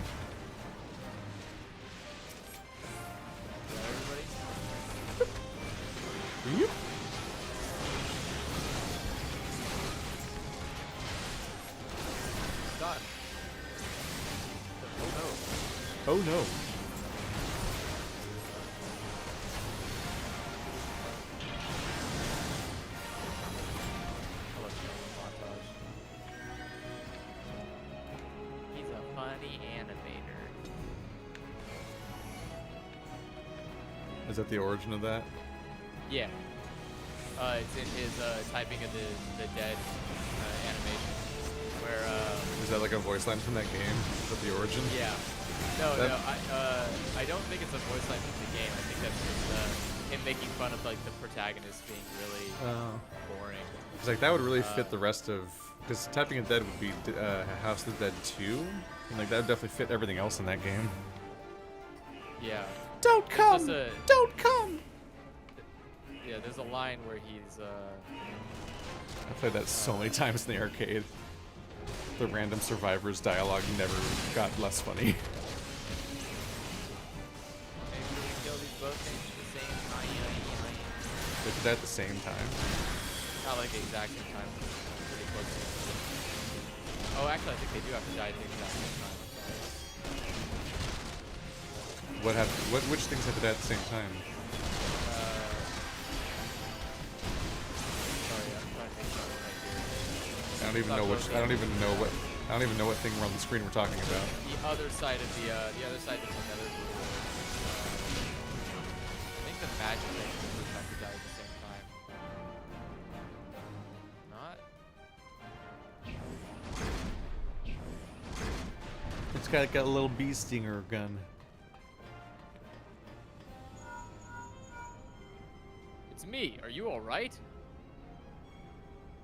Speaker 1: Yep.
Speaker 3: Done. Oh no.
Speaker 1: Oh no.
Speaker 3: I love the montage. He's a funny animator.
Speaker 1: Is that the origin of that?
Speaker 3: Yeah. It's in his typing of the dead animation, where
Speaker 1: Is that like a voice line from that game? Is that the origin?
Speaker 3: yeah. No,
Speaker 1: That-
Speaker 3: no, I don't think it's a voice line from the game. I think that's just him making fun of like the protagonist being really
Speaker 1: Oh.
Speaker 3: boring.
Speaker 1: It's like that would really fit the rest of, because Typing of Dead would be House of the Dead 2, and like that would definitely fit everything else in that game.
Speaker 3: Yeah.
Speaker 1: Don't come!
Speaker 3: just a-
Speaker 1: Don't come!
Speaker 3: Yeah, there's a line where he's
Speaker 1: I played that so many times in the arcade. The random survivors dialogue never got less funny.
Speaker 3: maybe we can kill these both things at the same time.
Speaker 1: They did that at the same time.
Speaker 3: Not like the exact same time. Pretty close. Oh, actually, I think they do have to die at the exact same time.
Speaker 1: Which things have to die at the same time?
Speaker 3: Sorry, I'm trying to think about it right here.
Speaker 1: I don't even know which. I don't even know what. I don't even know what thing we're on the screen we're talking about.
Speaker 3: The other side of the other side that's another. I think the magic thing is have to die at the same time. Not.
Speaker 1: It's got a little bee stinger gun.
Speaker 3: It's me. Are you all right?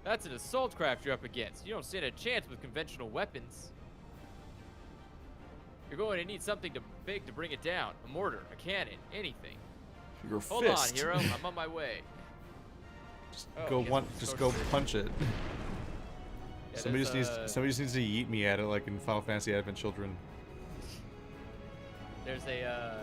Speaker 3: That's an assault craft you're up against. You don't stand a chance with conventional weapons. You're going to need something big to bring it down. A mortar, a cannon, anything.
Speaker 1: Your
Speaker 3: Hold
Speaker 1: fist.
Speaker 3: on, hero. I'm on my way.
Speaker 1: Just
Speaker 3: Oh,
Speaker 1: go
Speaker 3: guess
Speaker 1: one.
Speaker 3: it's
Speaker 1: Just
Speaker 3: so
Speaker 1: go
Speaker 3: serious.
Speaker 1: punch it.
Speaker 3: Yeah,
Speaker 1: Somebody just
Speaker 3: there's,
Speaker 1: needs. Somebody just needs to yeet me at it, like in Final Fantasy Advent Children.
Speaker 3: There's a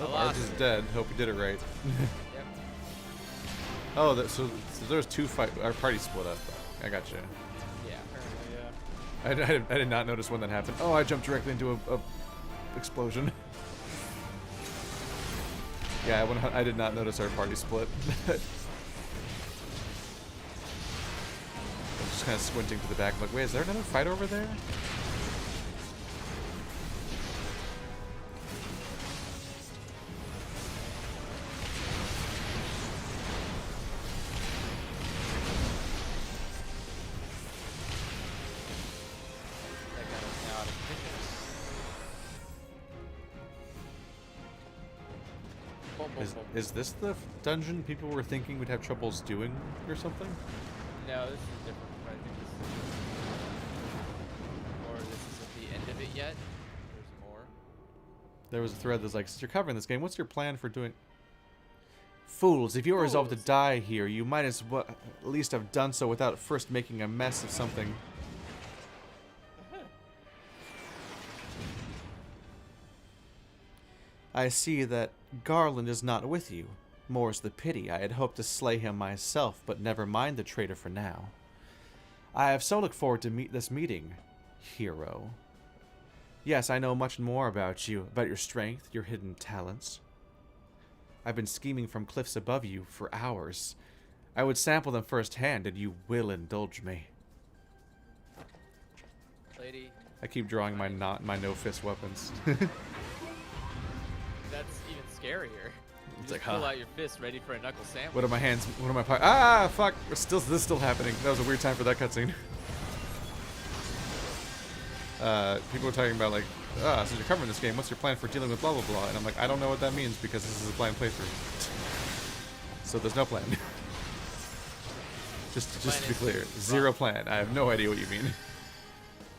Speaker 1: Oh, Arch is dead. Hope you did it right.
Speaker 3: Yep.
Speaker 1: Oh, so there's two fight. Our party split up. I got you.
Speaker 3: Yeah.
Speaker 2: Apparently, yeah.
Speaker 1: I did not notice when that happened. Oh, I jumped directly into a explosion. Yeah, I did not notice our party split. I'm just kind of squinting to the back. I'm like, wait, is there another fight over there?
Speaker 3: boom, boom, boom.
Speaker 1: Is this the dungeon people were thinking we'd have troubles doing or something?
Speaker 3: No, this is different. But I think this is... Or this isn't the end of it yet. There's more.
Speaker 1: There was a thread that's like, since you're covering this game, what's your plan for doing... Fools, if you are resolved to
Speaker 3: Fools.
Speaker 1: die here, you might as well at least have done so without first making a mess of something. I see that Garland is not with you. More's the pity. I had hoped to slay him myself, but never mind the traitor for now. I have so looked forward to this meeting, hero. Yes, I know much more about you, about your strength, your hidden talents. I've been scheming from cliffs above you for hours. I would sample them firsthand, and you will indulge me.
Speaker 3: Lady,
Speaker 1: I keep drawing my no-fist weapons.
Speaker 3: that's even scarier. You
Speaker 1: It's
Speaker 3: just
Speaker 1: like,
Speaker 3: pull
Speaker 1: huh.
Speaker 3: out your fist ready for a knuckle sandwich.
Speaker 1: What are my hands? What are my pockets? Ah, fuck! This is still happening. That was a weird time for that cutscene. People were talking about like, since you're covering this game, what's your plan for dealing with blah blah blah? And I'm like, I don't know what that means because this is a blind playthrough. So there's no plan. just
Speaker 3: plan
Speaker 1: to be
Speaker 3: is
Speaker 1: clear,
Speaker 3: to
Speaker 1: zero
Speaker 3: run.
Speaker 1: plan. I have no idea what you mean.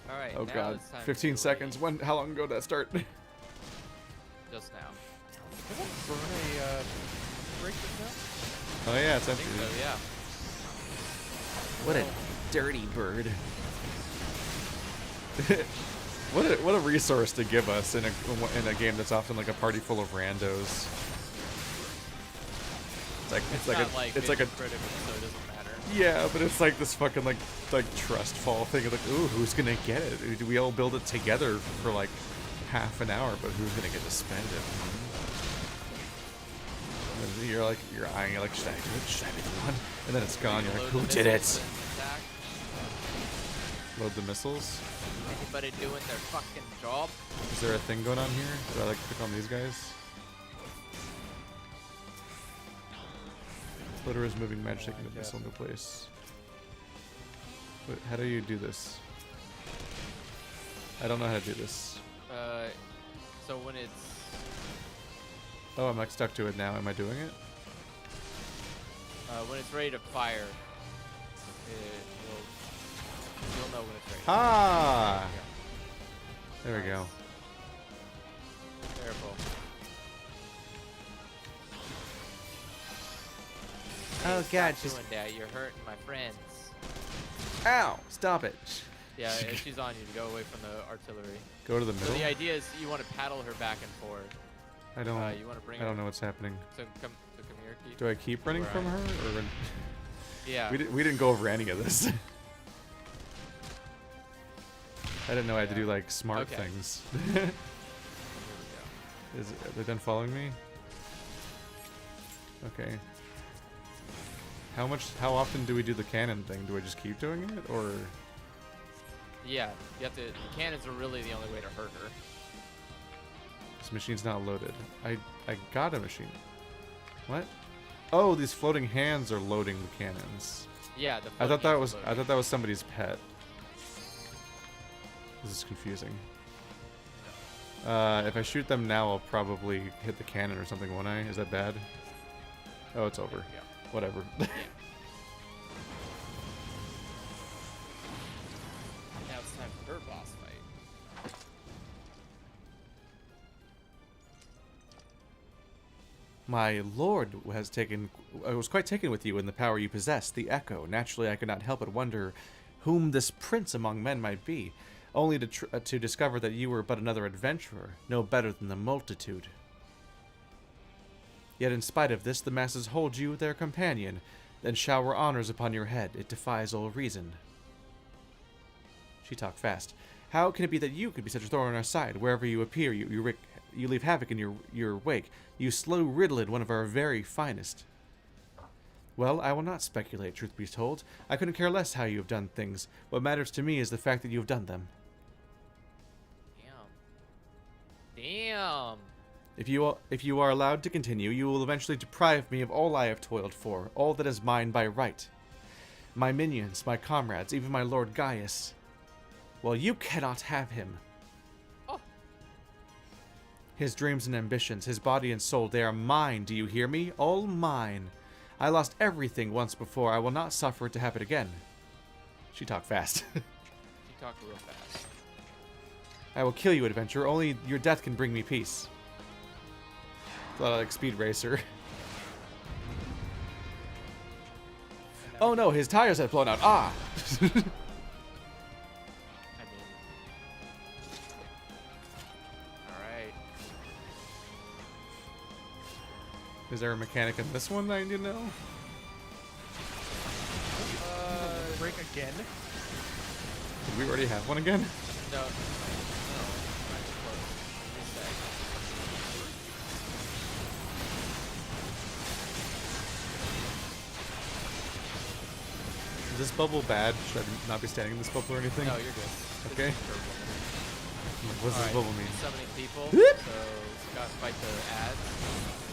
Speaker 3: All right.
Speaker 1: Oh
Speaker 3: now
Speaker 1: god,
Speaker 3: it's time
Speaker 1: 15
Speaker 3: to
Speaker 1: seconds.
Speaker 3: wait.
Speaker 1: How long ago did that start?
Speaker 3: Just now.
Speaker 2: Did I burn a break just now?
Speaker 1: Oh yeah, it's
Speaker 3: I
Speaker 1: empty.
Speaker 3: think so. Yeah.
Speaker 1: What a dirty bird. what a resource to give us in a game that's often like a party full of randos. It's like a
Speaker 3: critical, so it doesn't matter.
Speaker 1: yeah, but it's like this fucking like trust fall thing. Like, ooh, who's gonna get it? Do we all build it together for like half an hour? But who's gonna get to spend it? And you're eyeing it like, should I do it? Should I be the one? And then it's gone. You're like,
Speaker 3: Load
Speaker 1: who
Speaker 3: the
Speaker 1: did it?
Speaker 3: missiles and attack.
Speaker 1: Load the missiles.
Speaker 3: Anybody doing their fucking job?
Speaker 1: Is there a thing going on here? Do I like click on these guys? Flitter is moving magic taking the missile into place. Wait, how do you do this? I don't know how to do this.
Speaker 3: So when it's
Speaker 1: Oh, I'm like stuck to it now. Am I doing it?
Speaker 3: when it's ready to fire, you'll know when it's ready.
Speaker 1: Ah! There we go.
Speaker 3: Careful.
Speaker 1: Oh
Speaker 3: Stop
Speaker 1: god, she's...
Speaker 3: doing that. You're hurting my friends.
Speaker 1: Ow! Stop it.
Speaker 3: Yeah, she's on you to go away from the artillery.
Speaker 1: Go to the
Speaker 3: So
Speaker 1: middle?
Speaker 3: the idea is you want to paddle her back and forth.
Speaker 1: I don't...
Speaker 3: You want to bring
Speaker 1: I don't
Speaker 3: her.
Speaker 1: know what's happening.
Speaker 3: So come here, Keith.
Speaker 1: Do I keep running
Speaker 3: Where
Speaker 1: from
Speaker 3: I-
Speaker 1: her? Or...
Speaker 3: Yeah.
Speaker 1: We didn't go over any of this. I didn't know I had to do like smart
Speaker 3: Okay.
Speaker 1: things.
Speaker 3: Here we
Speaker 1: Are they done following me? Okay. How often do we do the cannon thing? Do I just keep doing it, or?
Speaker 3: go. Yeah, you have to. The cannons are really the only way to hurt her.
Speaker 1: This machine's not loaded. I got a machine. What? Oh, these floating hands are loading the cannons.
Speaker 3: Yeah, the.
Speaker 1: I thought that was
Speaker 3: floating
Speaker 1: somebody's pet. This is confusing. If I shoot them now, I'll probably hit the cannon or something, won't I? Is that bad? Oh, it's over.
Speaker 3: There we go.
Speaker 1: Whatever.
Speaker 3: Yeah. Now it's time for her boss fight.
Speaker 1: My lord was quite taken with you in the power you possess, the Echo. Naturally, I could not help but wonder whom this prince among men might be, only to discover that you were but another adventurer, no better than the multitude. Yet in spite of this, the masses hold you their companion, and shower honors upon your head. It defies all reason. She talked fast. How can it be that you could be such a thorn on our side? Wherever you appear, you leave havoc in your wake. You slow Riddled, one of our very finest. Well, I will not speculate, truth be told. I couldn't care less how you have done things. What matters to me is the fact that you have done them.
Speaker 3: Damn.
Speaker 1: If you are allowed to continue, you will eventually deprive me of all I have toiled for, all that is mine by right. My minions, my comrades, even my Lord Gaius. Well, you cannot have him.
Speaker 3: Oh.
Speaker 1: His dreams and ambitions, his body and soul, they are mine, do you hear me? All mine. I lost everything once before. I will not suffer it to happen again. She talked fast.
Speaker 3: She talked real fast.
Speaker 1: I will kill you, adventurer. Only your death can bring me peace. Like Speed Racer. Oh no, his tires had blown out. Ah!
Speaker 3: I mean, alright.
Speaker 1: Is there a mechanic in this one that I need to know?
Speaker 2: Break again.
Speaker 1: Did we already have one again?
Speaker 3: No. No. Mine's close. Reset.
Speaker 1: Is this bubble bad? Should I not be standing in this bubble or anything?
Speaker 3: No, you're good.
Speaker 1: Okay. What does this
Speaker 3: Alright,
Speaker 1: bubble mean?
Speaker 3: summoning people.
Speaker 1: Whoop.
Speaker 3: So, got to fight the ads.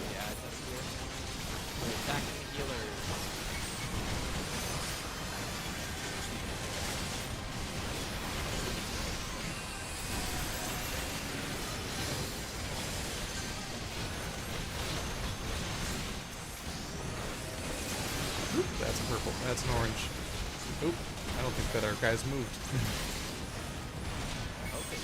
Speaker 3: The ads up here. We're attacking the healers.
Speaker 1: Oop, that's purple. That's an orange. Oop, I don't think that our guys moved.
Speaker 3: Okay.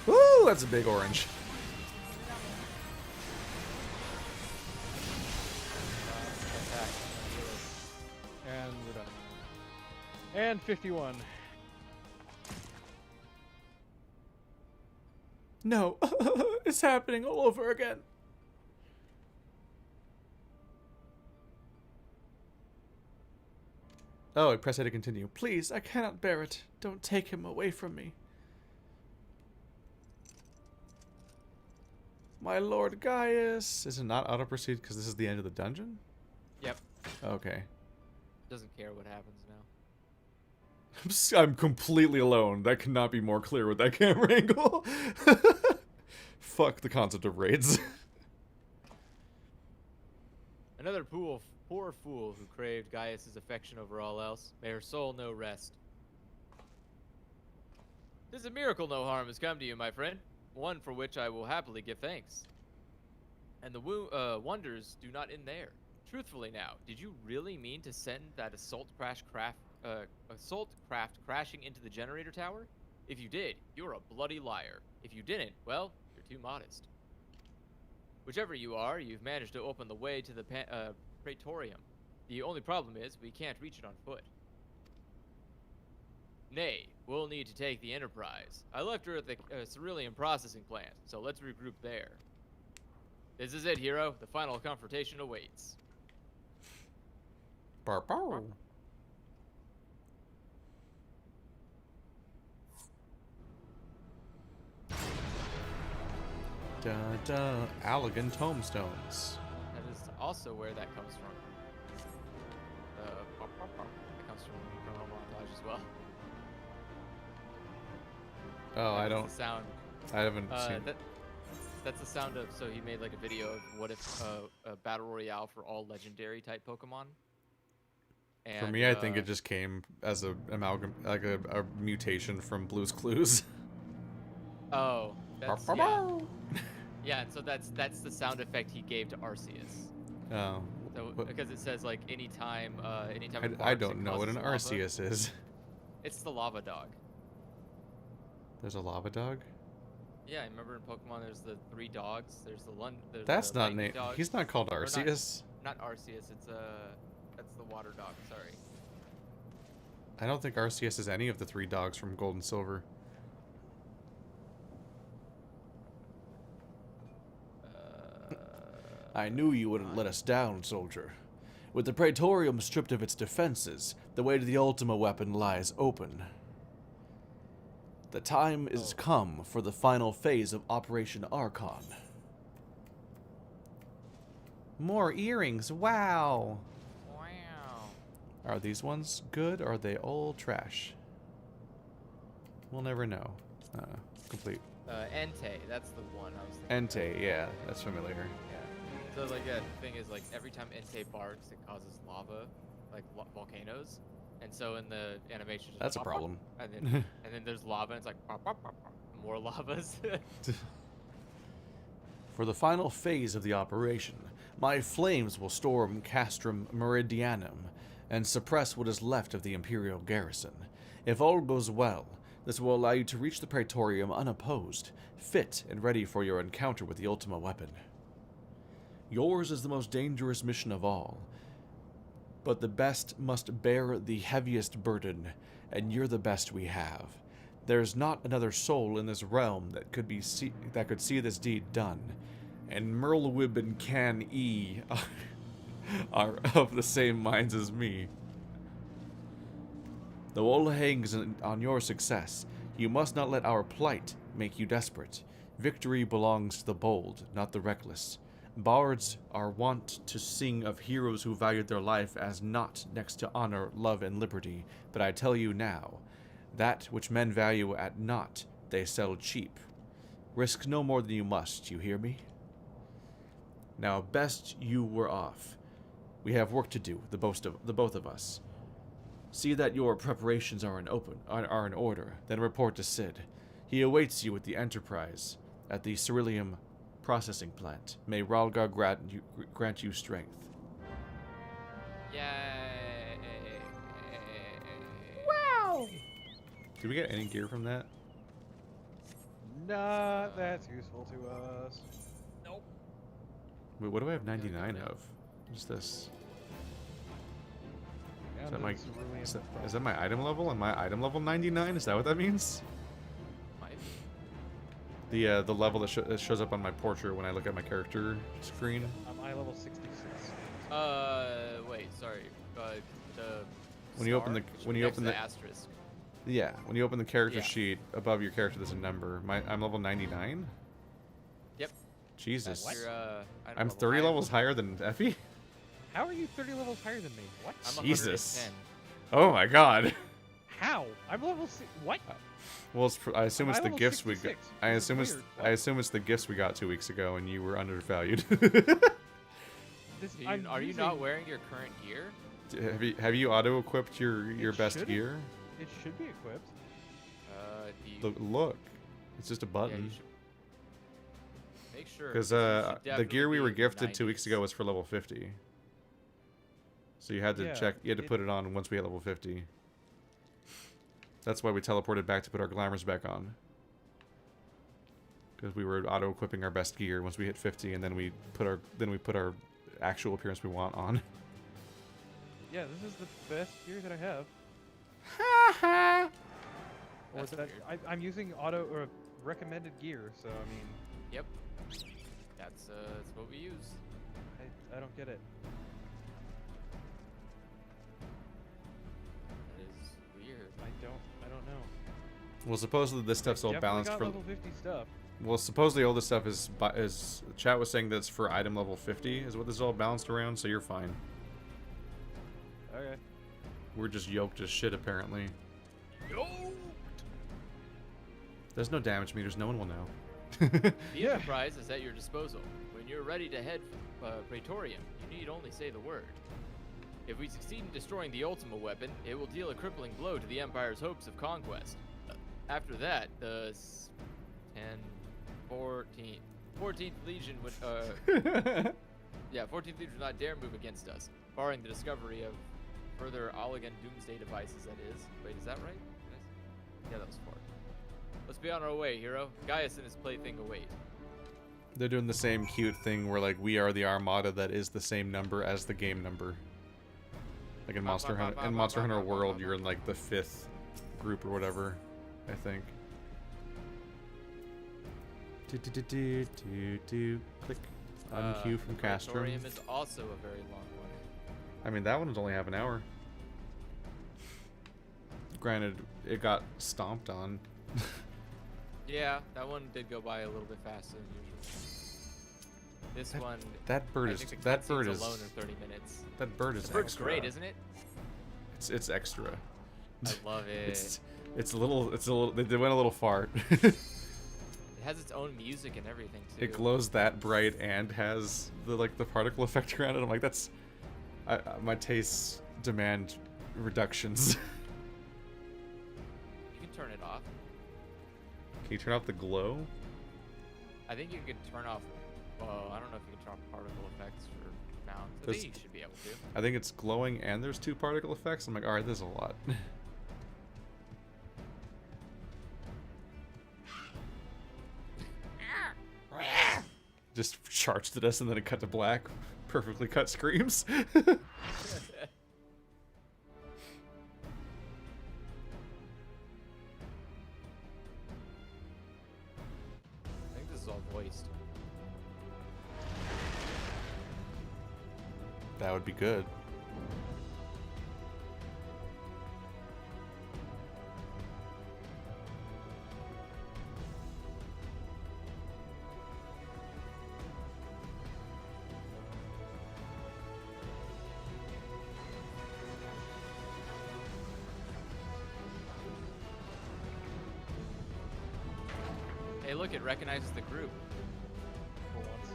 Speaker 1: Woo, that's a big orange.
Speaker 3: Attack.
Speaker 2: And we're done. And 51.
Speaker 1: No, it's happening all over again. Oh, I press A to continue. Please, I cannot bear it. Don't take him away from me. My Lord Gaius. Is it not auto proceed because this is the end of the dungeon?
Speaker 3: Yep.
Speaker 1: Okay.
Speaker 3: Doesn't care what happens now.
Speaker 1: I'm completely alone. That cannot be more clear with that camera angle. Fuck the concept of raids.
Speaker 3: Another poor fool who craved Gaius's affection over all else. May her soul know rest. 'Tis a miracle no harm has come to you, my friend. One for which I will happily give thanks. And the wonders do not end there. Truthfully now, did you really mean to send that assault craft crashing into the generator tower? If you did, you're a bloody liar. If you didn't, well, you're too modest. Whichever you are, you've managed to open the way to the Praetorium. The only problem is we can't reach it on foot. Nay, we'll need to take the Enterprise. I left her at the Cerulean processing plant, so let's regroup there. This is it, hero. The final confrontation awaits.
Speaker 1: Barbar. Da Allegan tombstones.
Speaker 3: That is also where that comes from. That comes from Criminal Montage as well.
Speaker 1: Oh, I
Speaker 3: That's
Speaker 1: don't.
Speaker 3: The sound.
Speaker 1: I haven't seen.
Speaker 3: That's the sound of. So he made like a video of what if a battle royale for all legendary type Pokemon. And,
Speaker 1: For me, I think it just came as a amalgam, like a mutation from Blue's Clues.
Speaker 3: Oh, that's yeah. Yeah, and so that's the sound effect he gave to Arceus.
Speaker 1: Oh.
Speaker 3: So
Speaker 1: But-
Speaker 3: because it says like anytime it
Speaker 1: I
Speaker 3: barks,
Speaker 1: don't
Speaker 3: it
Speaker 1: know what an
Speaker 3: causes lava.
Speaker 1: Arceus is.
Speaker 3: It's the lava dog.
Speaker 1: There's a lava dog?
Speaker 3: Yeah, remember in Pokemon there's the 3 dogs. There's the
Speaker 1: That's
Speaker 3: the
Speaker 1: not
Speaker 3: lightning
Speaker 1: named.
Speaker 3: dog.
Speaker 1: He's not called
Speaker 3: Or not-
Speaker 1: Arceus.
Speaker 3: Not Arceus. It's that's the water dog. Sorry.
Speaker 1: I don't think Arceus is any of the 3 dogs from Gold and Silver. I knew you wouldn't let us down, soldier. With the Praetorium stripped of its defenses, the way to the Ultima weapon lies open. The time is come for the final phase of Operation Archon. More earrings, wow!
Speaker 3: Wow.
Speaker 1: Are these ones good or are they all trash? We'll never know. complete.
Speaker 3: Entei, that's the one I was thinking.
Speaker 1: Entei, yeah, that's familiar.
Speaker 3: Yeah. So like, the thing is, like, every time Entei barks, it causes lava, like volcanoes. And so in the animation, just
Speaker 1: That's a
Speaker 3: pop,
Speaker 1: problem.
Speaker 3: pop, and then there's lava, and it's like pop, pop, pop, pop, more lavas.
Speaker 1: For the final phase of the operation, my flames will storm Castrum Meridianum and suppress what is left of the Imperial garrison. If all goes well, this will allow you to reach the Praetorium unopposed, fit and ready for your encounter with the Ultima weapon. Yours is the most dangerous mission of all, but the best must bear the heaviest burden, and you're the best we have. There's not another soul in this realm that could see this deed done, and Merlwib and Can E are of the same minds as me. Though all hangs on your success, you must not let our plight make you desperate. Victory belongs to the bold, not the reckless. Bards are wont to sing of heroes who valued their life as naught next to honor, love, and liberty, but I tell you now, that which men value at naught, they sell cheap. Risk no more than you must, you hear me? Now, best you were off. We have work to do, the both of us. See that your preparations are in order, then report to Sid. He awaits you at the Enterprise, at the Ceruleum processing plant. May Ralgar grant you strength.
Speaker 3: Yay!
Speaker 4: Wow!
Speaker 1: Did we get any gear from that?
Speaker 2: Not that's useful to us.
Speaker 3: Nope.
Speaker 1: Wait, what do I have 99 of? What's this?
Speaker 2: Yeah,
Speaker 1: Is that, my,
Speaker 2: cerulean
Speaker 1: is that my item level? Am I item level 99? Is that what that means?
Speaker 3: Might
Speaker 1: The level that shows up on my portrait when I look at my character screen.
Speaker 2: I'm eye level 66.
Speaker 3: Wait, sorry. The
Speaker 1: When you open the-
Speaker 3: star
Speaker 1: when you
Speaker 3: next
Speaker 1: open
Speaker 3: to
Speaker 1: the-
Speaker 3: asterisk.
Speaker 1: Yeah, when you open the character
Speaker 3: Yeah.
Speaker 1: sheet above your character, there's a number. I'm level 99.
Speaker 3: Yep.
Speaker 1: Jesus,
Speaker 3: That's your, item
Speaker 1: I'm
Speaker 3: level.
Speaker 1: 30 levels higher than Effie.
Speaker 2: How are you 30 levels higher than me? What?
Speaker 3: I'm
Speaker 1: Jesus.
Speaker 3: 110.
Speaker 1: Oh my God.
Speaker 2: How? I'm level what?
Speaker 1: Well, I assume it's
Speaker 2: I'm
Speaker 1: the
Speaker 2: level
Speaker 1: gifts we got.
Speaker 2: 66.
Speaker 1: I
Speaker 2: This is
Speaker 1: assume it's
Speaker 2: weird.
Speaker 1: I assume it's the gifts we got 2 weeks ago, and you were undervalued.
Speaker 3: Are you not wearing your current gear?
Speaker 1: have you auto equipped your
Speaker 2: It
Speaker 1: best
Speaker 2: should've.
Speaker 1: gear?
Speaker 2: It should be equipped.
Speaker 3: Do you,
Speaker 1: Look, it's just a
Speaker 3: yeah,
Speaker 1: button.
Speaker 3: you should make sure.
Speaker 1: Because
Speaker 3: you should
Speaker 1: the
Speaker 3: definitely
Speaker 1: gear we
Speaker 3: be
Speaker 1: were
Speaker 3: in the
Speaker 1: gifted 2 weeks
Speaker 3: 90s.
Speaker 1: ago was for level 50. So you had to
Speaker 2: Yeah,
Speaker 1: check. You had to put it on once we hit level 50. That's why we teleported back to put our glamours back on. Because we were auto equipping our best gear once we hit 50, and then we put our actual appearance we want on.
Speaker 2: Yeah, this is the best gear that I have. Or
Speaker 3: That's
Speaker 2: that
Speaker 3: weird.
Speaker 2: I'm using auto or recommended gear, so I mean,
Speaker 3: Yep. That's what we use.
Speaker 2: I don't get it.
Speaker 3: That is weird.
Speaker 2: I don't know.
Speaker 1: Well, supposedly this stuff's all
Speaker 2: Definitely
Speaker 1: balanced
Speaker 2: got
Speaker 1: for.
Speaker 2: level 50 stuff.
Speaker 1: Well, supposedly all this stuff is chat was saying that it's for item level 50 is what this is all balanced around. So you're fine.
Speaker 2: Okay.
Speaker 1: We're just yoked as shit apparently. There's no damage meters. No one will know.
Speaker 3: The Enterprise is at your disposal. When you're ready to head for Praetorium, you need only say the word. If we succeed in destroying the Ultima weapon, it will deal a crippling blow to the Empire's hopes of conquest. After that, the 14th Legion would, 14th Legion would not dare move against us, barring the discovery of further Oligan doomsday devices, that is. Wait, is that right? Yeah, that was 4. Let's be on our way, hero. Gaius and his plaything await.
Speaker 1: They're doing the same cute thing where like we are the armada that is the same number as the game number. Like in Monster Hunter World, you're in like the 5th group or whatever, I think. Click. Unqueue from Castrum.
Speaker 3: Praetorium is also a very long one.
Speaker 1: I mean, that one was only half an hour. Granted, it got stomped on.
Speaker 3: Yeah, that one did go by a little bit faster than usual. This one,
Speaker 1: That bird
Speaker 3: I
Speaker 1: is
Speaker 3: think the
Speaker 1: that bird
Speaker 3: cutscene's
Speaker 1: is
Speaker 3: alone in 30 minutes.
Speaker 1: that bird is
Speaker 3: The bird's
Speaker 1: extra.
Speaker 3: great, isn't it?
Speaker 1: It's extra.
Speaker 3: I love it.
Speaker 1: It's a little. They went a little far.
Speaker 3: It has its own music and everything too.
Speaker 1: It glows that bright and has the particle effect around it. I'm like, that's. My tastes demand reductions.
Speaker 3: You can turn it off.
Speaker 1: Can you turn off the glow?
Speaker 3: I think you can turn off. Well, I don't know if you can turn off particle effects for mounts. I
Speaker 1: There's-
Speaker 3: think you should be able to.
Speaker 1: I think it's glowing and there's 2 particle effects. I'm like, all right, there's a lot. Just charged at us and then it cut to black. Perfectly cut screams.
Speaker 3: I think this is all voiced.
Speaker 1: That would be good.
Speaker 3: Hey, look, it recognizes the group.
Speaker 2: For once.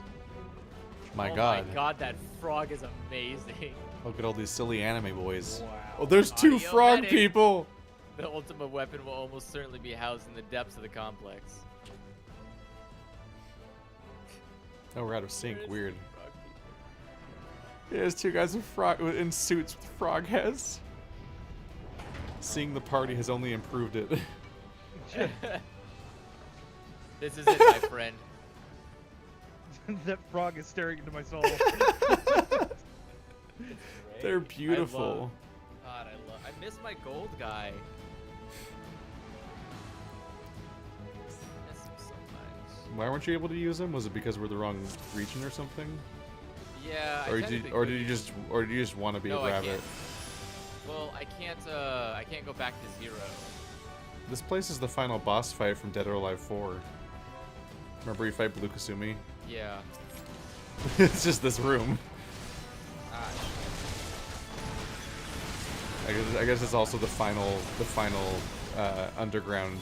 Speaker 1: My
Speaker 3: Oh
Speaker 1: god.
Speaker 3: my god, that frog is amazing.
Speaker 1: Look at all these silly anime boys.
Speaker 2: Wow.
Speaker 1: Oh, there's 2
Speaker 3: Audio
Speaker 1: frog
Speaker 3: medic.
Speaker 1: people!
Speaker 3: The ultimate weapon will almost certainly be housed in the depths of the complex.
Speaker 1: Oh, we're out of sync.
Speaker 3: There's
Speaker 1: Weird.
Speaker 3: frog people.
Speaker 1: Yeah, there's 2 guys with in suits with frog heads. Seeing the party has only improved it.
Speaker 3: This is it, my friend.
Speaker 2: That frog is staring into my soul.
Speaker 1: They're beautiful.
Speaker 3: I miss my gold guy. Miss him sometimes.
Speaker 1: Why weren't you able to use them? Was it because we're the wrong region or something?
Speaker 3: Yeah, I
Speaker 1: Or
Speaker 3: technically
Speaker 1: did you
Speaker 3: could-
Speaker 1: just want to be
Speaker 3: No,
Speaker 1: a
Speaker 3: I
Speaker 1: rabbit?
Speaker 3: can't. Well, I can't go back to 0.
Speaker 1: This place is the final boss fight from Dead or Alive 4. Remember you fight Blue Kasumi?
Speaker 3: Yeah.
Speaker 1: It's just this room.
Speaker 3: Ah,
Speaker 1: I guess it's also the final underground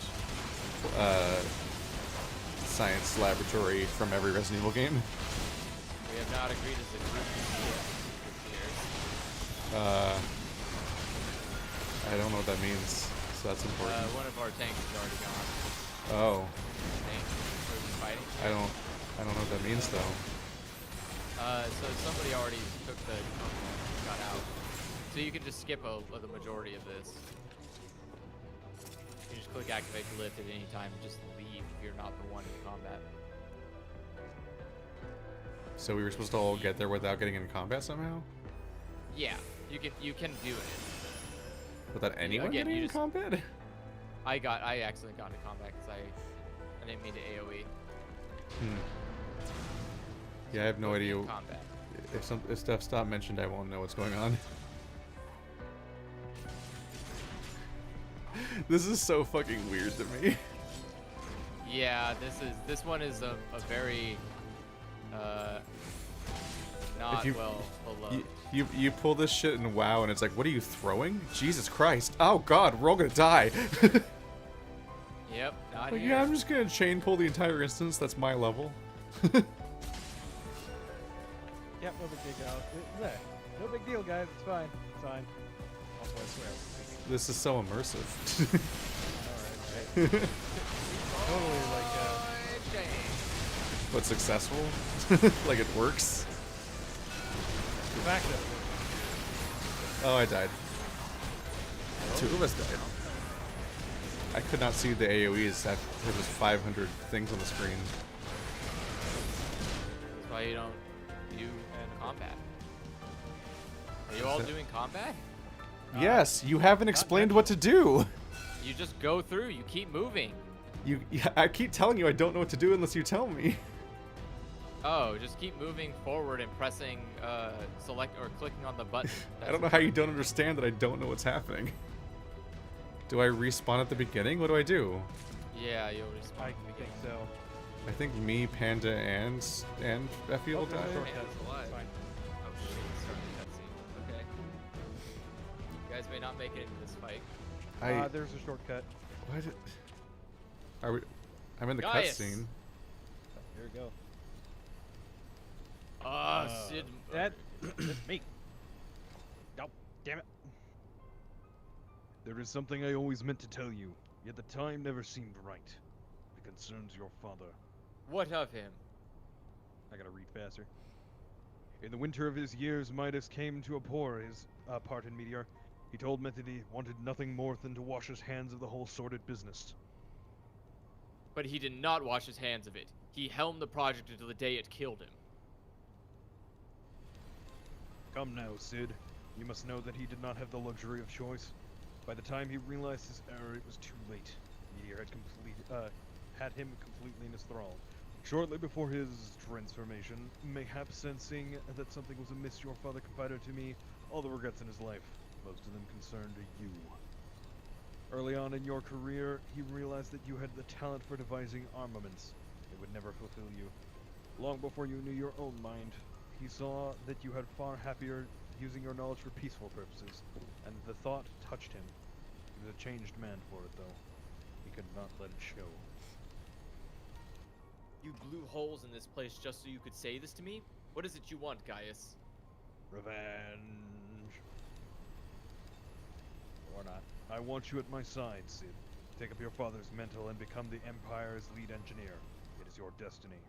Speaker 1: science laboratory from every Resident Evil game.
Speaker 3: we have not agreed as a group to see it.
Speaker 1: I don't know what that means, so that's important.
Speaker 3: One of our tanks is already gone.
Speaker 1: Oh,
Speaker 3: Tank. Where we fighting?
Speaker 1: I don't know what that means though.
Speaker 3: So somebody already took the got out. So you can just skip the majority of this. You just click activate lift at any time and just leave if you're not the one in combat.
Speaker 1: So we were supposed to all get there without getting in combat somehow?
Speaker 3: Yeah, you can do it.
Speaker 1: Without anyone
Speaker 3: again,
Speaker 1: getting
Speaker 3: you
Speaker 1: in
Speaker 3: just-
Speaker 1: combat?
Speaker 3: I accidentally got into combat because I didn't mean to AOE.
Speaker 1: Yeah, I have no
Speaker 3: Put me
Speaker 1: idea.
Speaker 3: in combat.
Speaker 1: If stuff's not mentioned, I won't know what's going on. This is so fucking weird to me.
Speaker 3: Yeah, this one is a very not
Speaker 1: you-
Speaker 3: well beloved.
Speaker 1: You pull this shit in WoW and it's like, what are you throwing? Jesus Christ. Oh god, we're all gonna die.
Speaker 3: Yep, not
Speaker 1: Like,
Speaker 3: here.
Speaker 1: yeah, I'm just gonna chain pull the entire instance, that's my level.
Speaker 2: Yep, no big deal. No big deal, guys. It's fine. It's fine. Also, I swear.
Speaker 1: This is so immersive.
Speaker 2: Alright, right. Totally like,
Speaker 1: But successful? Like it works?
Speaker 2: the fact that
Speaker 1: Oh, I died. 2 of us died. I could not see the AoEs. There was 500 things on the screen.
Speaker 3: That's why you don't do combat. Are you all
Speaker 1: that-
Speaker 3: doing combat?
Speaker 1: Yes, you haven't explained what to do.
Speaker 3: You just go through. You keep moving.
Speaker 1: I keep telling you I don't know what to do unless you tell me.
Speaker 3: Oh, just keep moving forward and pressing select or clicking on the button.
Speaker 1: I don't know how you don't understand that I don't know what's happening. Do I respawn at the beginning? What do I do?
Speaker 3: Yeah, you'll respawn.
Speaker 2: I
Speaker 3: at the
Speaker 2: think
Speaker 3: beginning.
Speaker 2: so.
Speaker 1: I think me, Panda, and Effie will
Speaker 2: Oh, there's a
Speaker 1: die.
Speaker 2: short-
Speaker 3: Panda's alive.
Speaker 2: It's fine.
Speaker 3: Oh shit, start the cutscene. Okay. You guys may not make it into this fight.
Speaker 2: There's a shortcut.
Speaker 1: What? Are we? I'm in the
Speaker 3: Gaius.
Speaker 1: cutscene.
Speaker 2: There we go.
Speaker 3: Sid.
Speaker 2: That's me. Oh, damn it. There is something I always meant to tell you, yet the time never seemed right. It concerns your father.
Speaker 3: What of him?
Speaker 2: I gotta read faster. In the winter of his years, Midas came to abhor his part in Meteor. He told Myth that he wanted nothing more than to wash his hands of the whole sordid business.
Speaker 3: But he did not wash his hands of it. He helmed the project until the day it killed him.
Speaker 2: Come now, Sid. You must know that he did not have the luxury of choice. By the time he realized his error, it was too late. Meteor had him completely in his thrall. Shortly before his transformation, mayhap sensing that something was amiss, your father confided to me all the regrets in his life, most of them concerned you. Early on in your career, he realized that you had the talent for devising armaments. It would never fulfill you. Long before you knew your own mind, he saw that you had far happier using your knowledge for peaceful purposes, and the thought touched him. He was a changed man for it, though. He could not let it show.
Speaker 3: You blew holes in this place just so you could say this to me? What is it you want, Gaius?
Speaker 2: Revenge. Or not. I want you at my side, Sid. Take up your father's mantle and become the Empire's lead engineer. It is your destiny.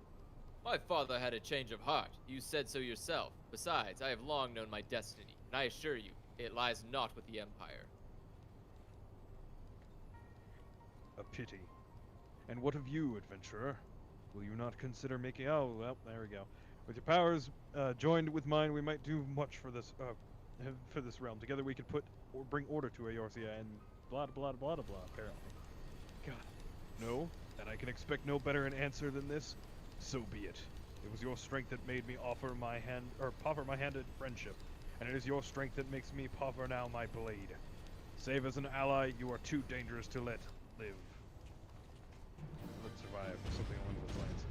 Speaker 3: My father had a change of heart. You said so yourself. Besides, I have long known my destiny, and I assure you, it lies not with the Empire.
Speaker 2: A pity. And what of you, adventurer? Will you not consider making... Oh, well, there we go. With your powers joined with mine, we might do much for this realm. Together we could bring order to Eorzea and blah, blah, blah, blah, blah, apparently. God. No? And I can expect no better an answer than this? So be it. It was your strength that made me offer my hand in friendship. And it is your strength that makes me proffer now my blade. Save as an ally, you are too dangerous to let live. Let's survive, or something along those lines.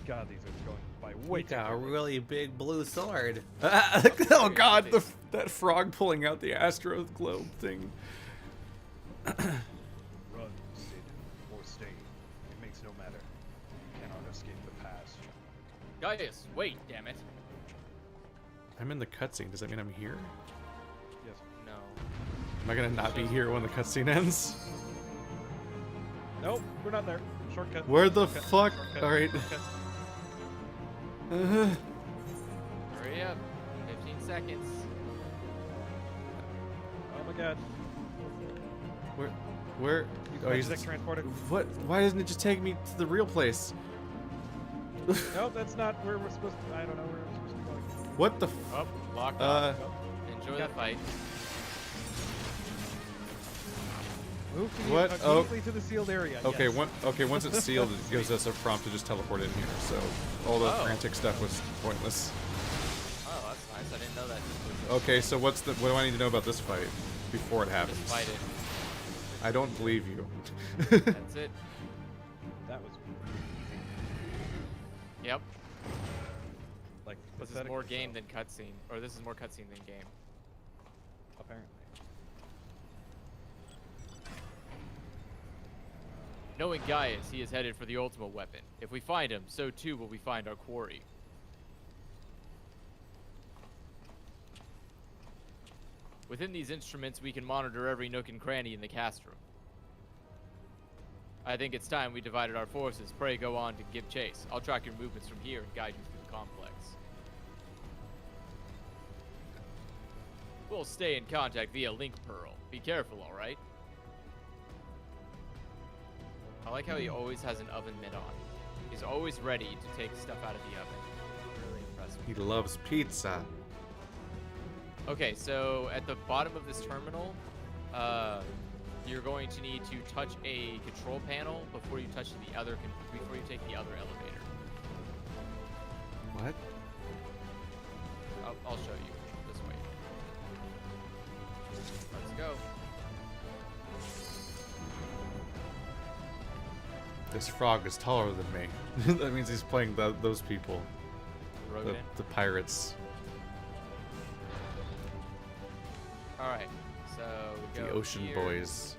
Speaker 2: God, these are going by way
Speaker 5: We
Speaker 2: too
Speaker 5: got a
Speaker 2: quickly.
Speaker 5: really big blue sword.
Speaker 1: Oh god, that frog pulling out the astro globe thing.
Speaker 2: Run, Sid, or stay. It makes no matter. You cannot escape the past.
Speaker 3: Gaius, wait, damn it.
Speaker 1: I'm in the cutscene. Does that mean I'm here?
Speaker 2: Yes.
Speaker 3: No.
Speaker 1: Am I gonna not be here when the cutscene ends?
Speaker 2: Nope, we're not there. Shortcut.
Speaker 1: Where the
Speaker 2: Shortcut.
Speaker 1: fuck?
Speaker 2: Shortcut.
Speaker 1: Alright.
Speaker 2: Shortcut.
Speaker 3: Hurry up. 15 seconds.
Speaker 2: Oh my god.
Speaker 1: Where?
Speaker 2: You
Speaker 1: Oh,
Speaker 2: can
Speaker 1: he's
Speaker 2: tech transported.
Speaker 1: what? Why doesn't it just take me to the real place?
Speaker 2: Nope, that's not where we're supposed to. I don't know where we're supposed to be going.
Speaker 1: What the?
Speaker 3: Oh, locked
Speaker 1: Uh,
Speaker 3: off. Enjoy the fight.
Speaker 2: Move to
Speaker 1: What?
Speaker 2: immediately to the sealed area.
Speaker 1: Okay,
Speaker 2: yes.
Speaker 1: once it's sealed, it gives us a prompt to just teleport in here. So all the
Speaker 3: Oh.
Speaker 1: frantic stuff was pointless.
Speaker 3: Oh, that's nice. I didn't know that.
Speaker 1: Okay, so what do I need to know about this fight before it
Speaker 3: Just
Speaker 1: happens?
Speaker 3: fight it.
Speaker 1: I don't believe you.
Speaker 3: That's it.
Speaker 2: That was
Speaker 3: Yep.
Speaker 2: like
Speaker 3: This is
Speaker 2: pathetic
Speaker 3: more
Speaker 2: or
Speaker 3: game
Speaker 2: so,
Speaker 3: than cutscene. Or this is more cutscene than game.
Speaker 2: apparently.
Speaker 3: Knowing Gaius, he is headed for the ultimate weapon. If we find him, so too will we find our quarry. Within these instruments, we can monitor every nook and cranny in the cast room. I think it's time we divided our forces. Pray go on to give chase. I'll track your movements from here and guide you through the complex. We'll stay in contact via link pearl. Be careful, alright? I like how he always has an oven mitt on. He's always ready to take stuff out of the oven. Really impressed me.
Speaker 1: He loves pizza.
Speaker 3: Okay, so at the bottom of this terminal, you're going to need to touch a control panel before you touch the other before you take the other elevator.
Speaker 1: What?
Speaker 3: I'll show you this way. Let's go.
Speaker 1: This frog is taller than me. That means he's playing those people,
Speaker 3: Rodent.
Speaker 1: the pirates,
Speaker 3: All right, so we
Speaker 1: the
Speaker 3: go
Speaker 1: ocean
Speaker 3: here.
Speaker 1: boys.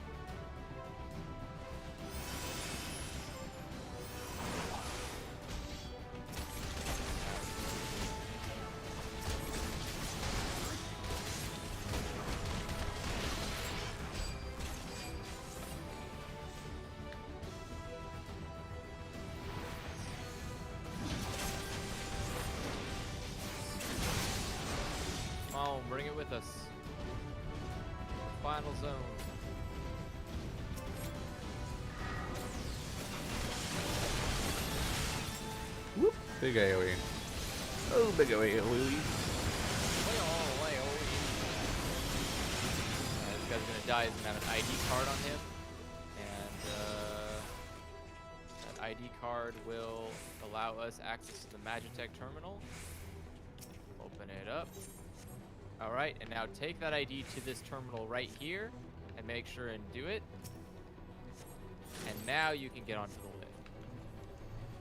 Speaker 3: bring it with us. Final zone.
Speaker 1: Whoop. Big AoE. Oh, big AoE.
Speaker 3: This guy's gonna die. He's gonna have an ID card on him, and that ID card will allow us access to the Magitech terminal. Open it up. All right, and now take that ID to this terminal right here, and make sure and do it. And now you can get onto the lift.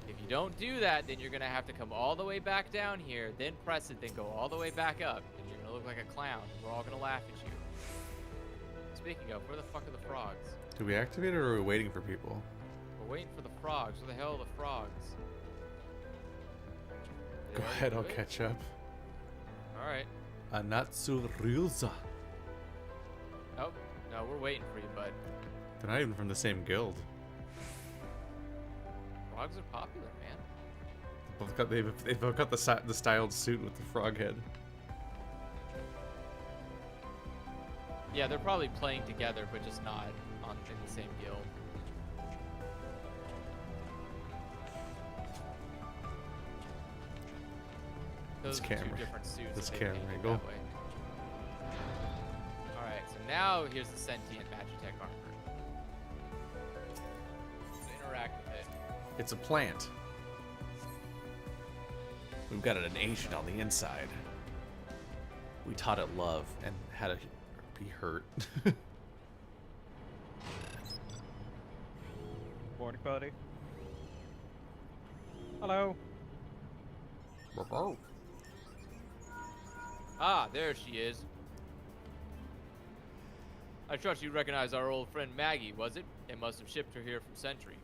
Speaker 3: If you don't do that, then you're gonna have to come all the way back down here, then press it, then go all the way back up, and you're gonna look like a clown. We're all gonna laugh at you. Speaking of, where the fuck are the frogs?
Speaker 1: Do we activate it or are we waiting for people?
Speaker 3: We're waiting for the frogs. Where the hell are the frogs? Did
Speaker 1: Go
Speaker 3: they
Speaker 1: ahead,
Speaker 3: do
Speaker 1: I'll
Speaker 3: it?
Speaker 1: catch up.
Speaker 3: All right.
Speaker 1: Anatsu Ryuza.
Speaker 3: Oh, no, we're waiting for you, bud.
Speaker 1: They're not even from the same guild.
Speaker 3: Frogs are popular, man.
Speaker 1: They've both got the styled suit with the frog head.
Speaker 3: Yeah, they're probably playing together, but just not in the same guild. Those are two
Speaker 1: camera.
Speaker 3: different suits.
Speaker 1: This
Speaker 3: that they
Speaker 1: camera
Speaker 3: painted
Speaker 1: angle.
Speaker 3: that way. All right, so now here's the sentient Magitech armor. Let's interact with it.
Speaker 1: It's a plant. We've got an agent on the inside. We taught it love and how to be hurt.
Speaker 2: Morning, buddy. Hello.
Speaker 3: Ah, there she is. I trust you recognize our old friend Maggie, was it? They must have shipped her here from Sentry.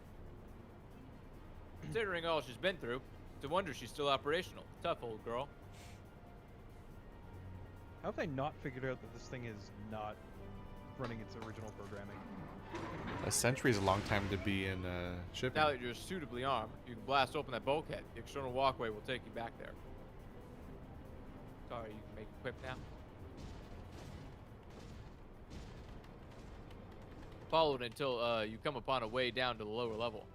Speaker 3: Considering all she's been through, it's a wonder she's still operational. Tough old girl.
Speaker 2: How have they not figured out that this thing is not running its original programming?
Speaker 1: A century is a long time to be in shipping.
Speaker 3: Now that you're suitably armed, you can blast open that bulkhead. The external walkway will take you back there. Sorry, you can make equip now. Followed until you come upon a way down to the lower level.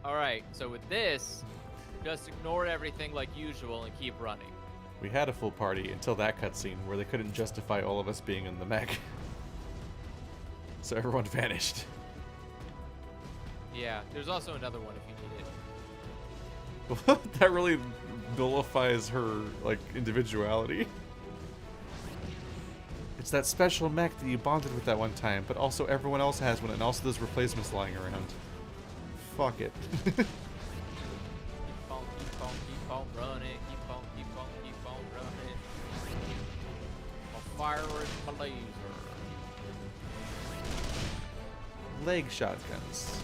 Speaker 3: Alright, so with this, just ignore everything like usual and keep running.
Speaker 1: We had a full party until that cutscene where they couldn't justify all of us being in the mech. So everyone vanished.
Speaker 3: Yeah, there's also another one if you need it.
Speaker 1: That really nullifies her, like, individuality. It's that special mech that you bonded with that one time, but also everyone else has one, and also there's replacements lying around. Fuck it.
Speaker 3: Keep on running, keep on running. A fire is a laser.
Speaker 1: Leg shotguns.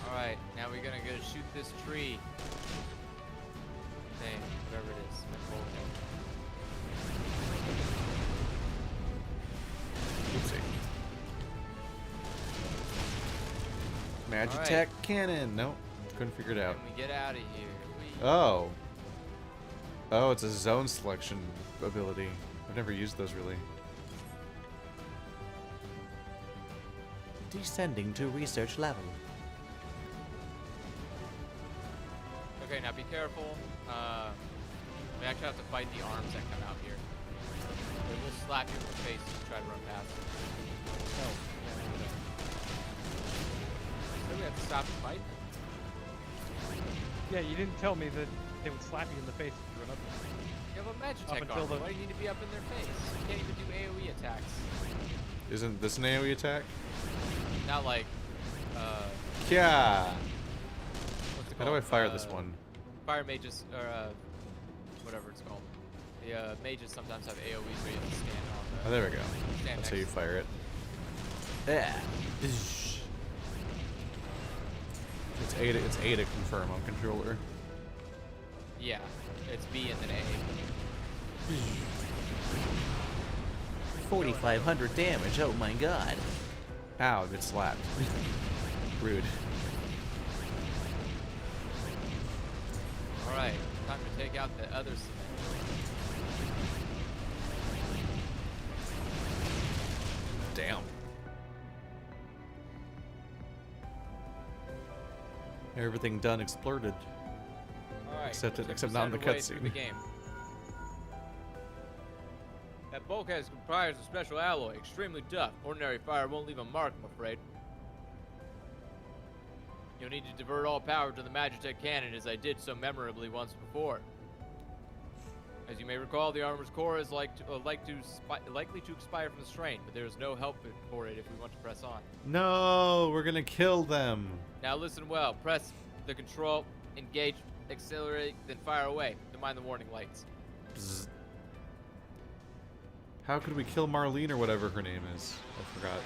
Speaker 3: Alright, now we're gonna go shoot this tree. Thing, whatever it is.
Speaker 1: Oopsie. Magitech
Speaker 3: Alright.
Speaker 1: cannon. Nope. Couldn't figure it out.
Speaker 3: Can we get out of here?
Speaker 1: Oh. Oh, it's a zone selection ability. I've never used those really.
Speaker 5: Descending to research level.
Speaker 3: Okay, now be careful. We actually have to fight the arms that come out here. They will slap you in the face if you try to run past them.
Speaker 2: No.
Speaker 3: So we have to stop and fight them.
Speaker 2: Yeah, you didn't tell me that they would slap you in the face if you run up there.
Speaker 3: You have a
Speaker 2: Up
Speaker 3: Magitech
Speaker 2: until
Speaker 3: armor.
Speaker 2: the-
Speaker 3: Why do you need to be up in their face? You can't even do AoE attacks.
Speaker 1: Isn't this an AoE attack?
Speaker 3: Not like,
Speaker 1: Yeah.
Speaker 3: what's it
Speaker 1: How
Speaker 3: called?
Speaker 1: do I fire this one?
Speaker 3: Fire mages, or whatever it's called. The mages sometimes have AoEs where you have to stand on the.
Speaker 1: Oh, there we go.
Speaker 3: Stand
Speaker 1: That's how you
Speaker 3: next.
Speaker 1: fire it.
Speaker 5: Yeah.
Speaker 1: It's A to confirm on controller.
Speaker 3: Yeah, it's B and then A.
Speaker 5: 4,500 damage. Oh my god.
Speaker 1: Ow, it slapped. Rude.
Speaker 3: All right, time to take out the other cement.
Speaker 1: Damn. Everything done exploded.
Speaker 3: All right,
Speaker 1: Except
Speaker 3: we're
Speaker 1: except not in the
Speaker 3: 10% way through
Speaker 1: cutscene.
Speaker 3: the game. That bulkhead is comprised of special alloy, extremely tough. Ordinary fire won't leave a mark, I'm afraid. You'll need to divert all power to the Magitech cannon, as I did so memorably once before. As you may recall, the armor's core is likely to expire from the strain, but there is no help for it if we want to press on.
Speaker 1: No, we're gonna kill them.
Speaker 3: Now listen well. Press the control, engage, accelerate, then fire away. Don't mind the warning lights.
Speaker 1: Bzz. How could we kill Marlene or whatever her name is? I forgot.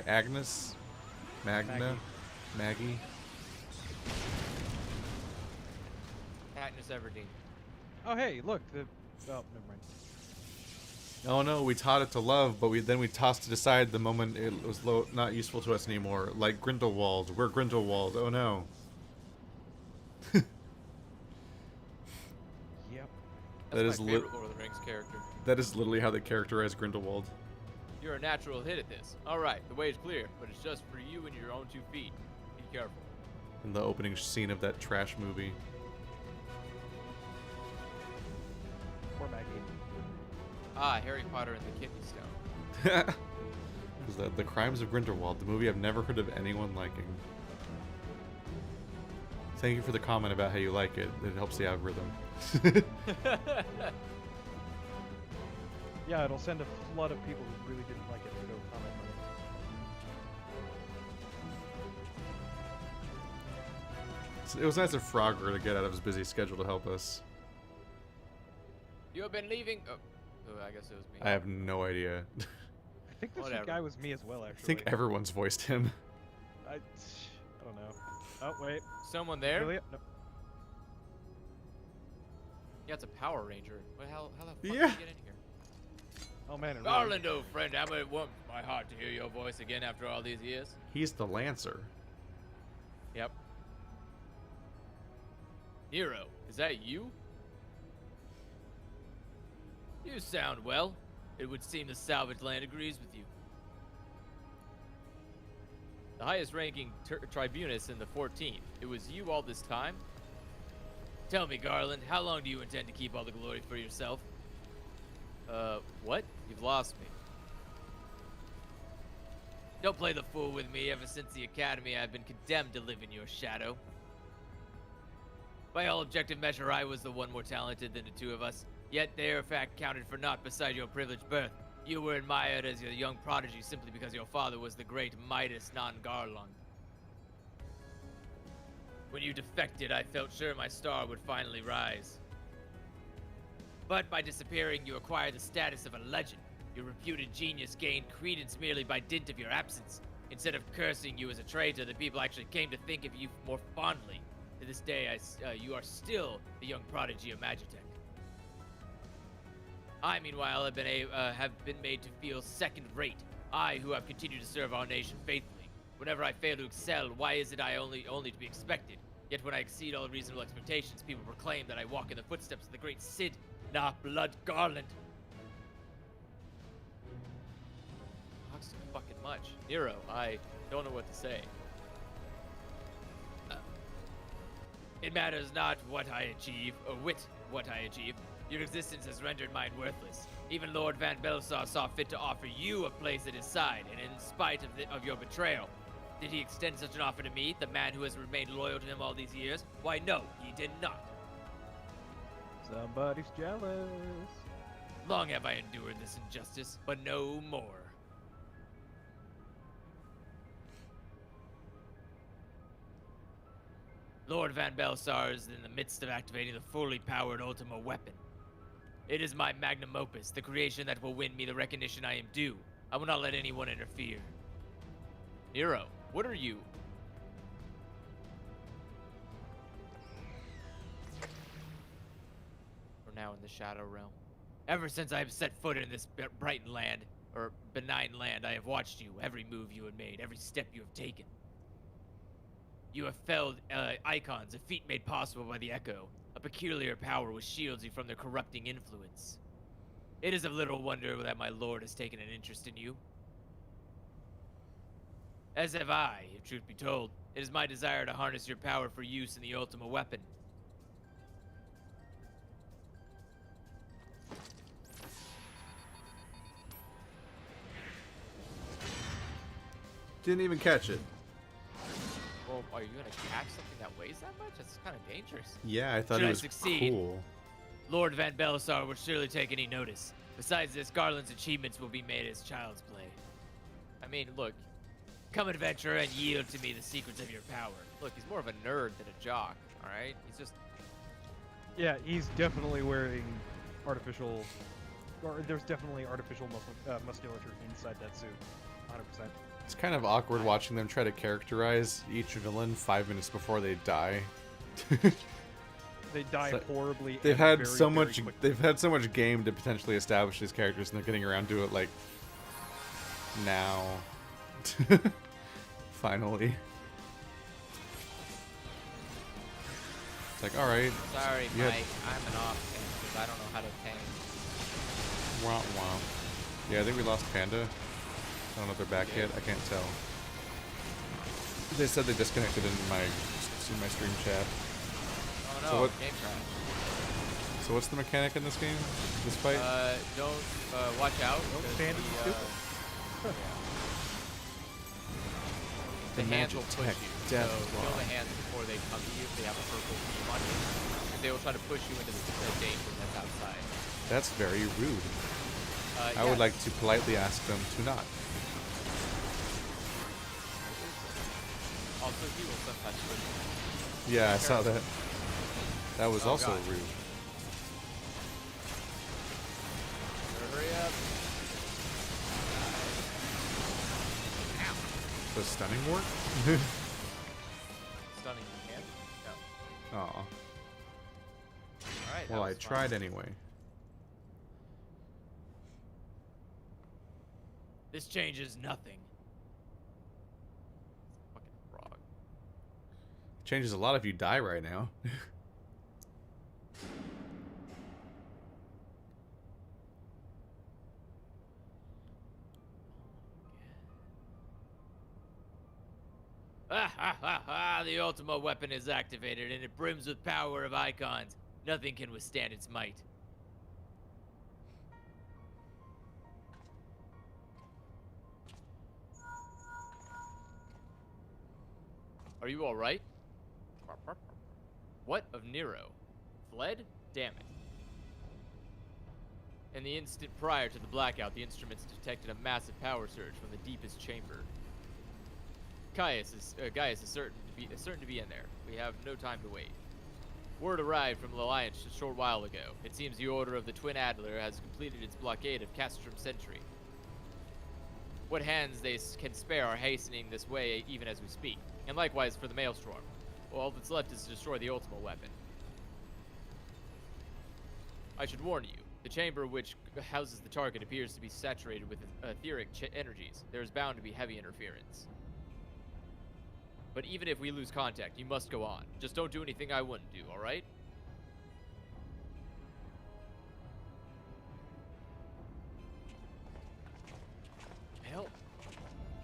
Speaker 1: Agnes? Magna? Maggie?
Speaker 3: Katniss Everdeen.
Speaker 2: Oh, hey, look. Oh, never mind.
Speaker 1: Oh no, we taught it to love, but then we tossed it aside the moment it was not useful to us anymore. Like Grindelwald. We're Grindelwald. Oh no.
Speaker 2: Yep.
Speaker 1: That
Speaker 3: That's
Speaker 1: is
Speaker 3: my favorite Lord of the Rings character.
Speaker 1: That is literally how they characterize Grindelwald.
Speaker 3: You're a natural hit at this. All right, the way is clear, but it's just for you and your own 2 feet. Be careful.
Speaker 1: In the opening scene of that trash movie.
Speaker 2: Poor Maggie.
Speaker 3: Ah, Harry Potter and the Kidney Stone.
Speaker 1: Because the Crimes of Grindelwald, the movie I've never heard of anyone liking. Thank you for the comment about how you like it. It helps the algorithm.
Speaker 2: Yeah, it'll send a flood of people who really didn't like it to go comment on it.
Speaker 1: It was nice of Frogger to get out of his busy schedule to help us.
Speaker 3: You have been leaving. Oh, I guess it was me.
Speaker 1: I have no idea.
Speaker 2: I think this
Speaker 3: Whatever.
Speaker 2: guy was me as well, actually.
Speaker 1: I think everyone's voiced him.
Speaker 2: I don't know. Oh, wait.
Speaker 3: Someone there?
Speaker 2: Julia? No.
Speaker 3: Yeah, it's a Power Ranger. How the fuck did
Speaker 1: Yeah.
Speaker 3: you get in here?
Speaker 2: Oh, man. it really-
Speaker 3: Garland, old friend, how it warms my heart to hear your voice again after all these years.
Speaker 1: He's the Lancer.
Speaker 3: Yep. Nero, is that you? You sound well. It would seem the salvage land agrees with you. The highest ranking tribunus in the 14th. It was you all this time? Tell me, Garland, how long do you intend to keep all the glory for yourself? What? You've lost me. Don't play the fool with me. Ever since the academy, I've been condemned to live in your shadow. By all objective measure, I was the one more talented than the two of us. Yet their fact counted for naught beside your privileged birth. You were admired as a young prodigy simply because your father was the great Midas non-Garlon. When you defected, I felt sure my star would finally rise. But by disappearing, you acquired the status of a legend. Your reputed genius gained credence merely by dint of your absence. Instead of cursing you as a traitor, the people actually came to think of you more fondly. To this day, you are still the young prodigy of Magitech. I, meanwhile, have been made to feel second-rate. I, who have continued to serve our nation faithfully. Whenever I fail to excel, why is it I only to be expected? Yet when I exceed all reasonable expectations, people proclaim that I walk in the footsteps of the great Cid, not Blood Garland. Talks too fucking much. Nero, I don't know what to say. It matters not what I achieve, or what I achieve. Your existence has rendered mine worthless. Even Lord Van Belsar saw fit to offer you a place at his side, and in spite of your betrayal. Did he extend such an offer to me, the man who has remained loyal to him all these years? Why, no, he did not.
Speaker 2: Somebody's jealous.
Speaker 3: Long have I endured this injustice, but no more. Lord Van Belsar is in the midst of activating the fully powered Ultima weapon. It is my magnum opus, the creation that will win me the recognition I am due. I will not let anyone interfere. Nero, what are you? We're now in the Shadow Realm. Ever since I have set foot in this Brighton land, or benign land, I have watched you, every move you have made, every step you have taken. You have felled icons, a feat made possible by the Echo, a peculiar power which shields you from their corrupting influence. It is of little wonder that my lord has taken an interest in you. As have I, if truth be told. It is my desire to harness your power for use in the ultimate weapon.
Speaker 1: Didn't even catch it.
Speaker 3: Well, are you gonna catch something that weighs that much? That's kind of dangerous.
Speaker 1: Yeah, I thought
Speaker 3: Should
Speaker 1: it
Speaker 3: I
Speaker 1: was
Speaker 3: succeed,
Speaker 1: cool.
Speaker 3: Lord Van Belisar will surely take any notice. Besides this, Garland's achievements will be made as child's play. I mean, look, come adventurer and yield to me the secrets of your power. Look, he's more of a nerd than a jock, alright? He's just...
Speaker 2: Yeah, he's definitely wearing artificial, or there's definitely artificial musculature inside that suit, 100%.
Speaker 1: It's kind of awkward watching them try to characterize each villain 5 minutes before they die.
Speaker 2: They die
Speaker 1: It's like-
Speaker 2: horribly.
Speaker 1: They've
Speaker 2: and
Speaker 1: had
Speaker 2: very,
Speaker 1: so
Speaker 2: very
Speaker 1: much.
Speaker 2: quickly.
Speaker 1: They've had so much game to potentially establish these characters, and they're getting around to it like now. Finally, it's like, all right,
Speaker 3: Sorry,
Speaker 1: Yeah.
Speaker 3: Mike, I'm an off-tank because I don't know how to tank.
Speaker 1: womp womp. Yeah, I think we lost Panda. I don't know if they're back yet. I can't tell. They said they disconnected in my stream chat.
Speaker 3: Oh no,
Speaker 1: So what-
Speaker 3: game crash.
Speaker 1: So what's the mechanic in this game? This fight?
Speaker 3: Don't, watch out.
Speaker 2: Don't
Speaker 3: 'cause
Speaker 2: stand
Speaker 3: the,
Speaker 2: stupid.
Speaker 3: The hands
Speaker 1: magic
Speaker 3: will push
Speaker 1: tech,
Speaker 3: you,
Speaker 1: death
Speaker 3: so kill
Speaker 1: claw.
Speaker 3: the hands before they come to you if they have a purple beam on you. Because they will try to push you into the danger that's outside.
Speaker 1: That's very rude. I
Speaker 3: yes.
Speaker 1: would like to politely ask them to not.
Speaker 3: Also, he will sometimes push you.
Speaker 1: Yeah, I saw that. That was
Speaker 3: Oh,
Speaker 1: also
Speaker 3: God.
Speaker 1: rude.
Speaker 3: Hurry up.
Speaker 1: Does stunning work?
Speaker 3: Stunning your hand? No.
Speaker 1: Aw.
Speaker 3: Alright,
Speaker 1: Well, I tried anyway.
Speaker 3: This changes nothing. Fucking frog.
Speaker 1: Changes a lot if you die right now.
Speaker 3: Ah ha ha ha! The ultimate weapon is activated and it brims with power of icons. Nothing can withstand its might. Are you alright? What of Nero? Fled? Damn it. In the instant prior to the blackout, the instruments detected a massive power surge from the deepest chamber. Gaius is certain to be in there. We have no time to wait. Word arrived from L'Alliance a short while ago. It seems the Order of the Twin Adler has completed its blockade of Castrum Sentry. What hands they can spare are hastening this way even as we speak, and likewise for the Maelstrom. All that's left is to destroy the ultimate weapon. I should warn you, the chamber which houses the target appears to be saturated with etheric energies. There is bound to be heavy interference. But even if we lose contact, you must go on. Just don't do anything I wouldn't do, alright? Hell.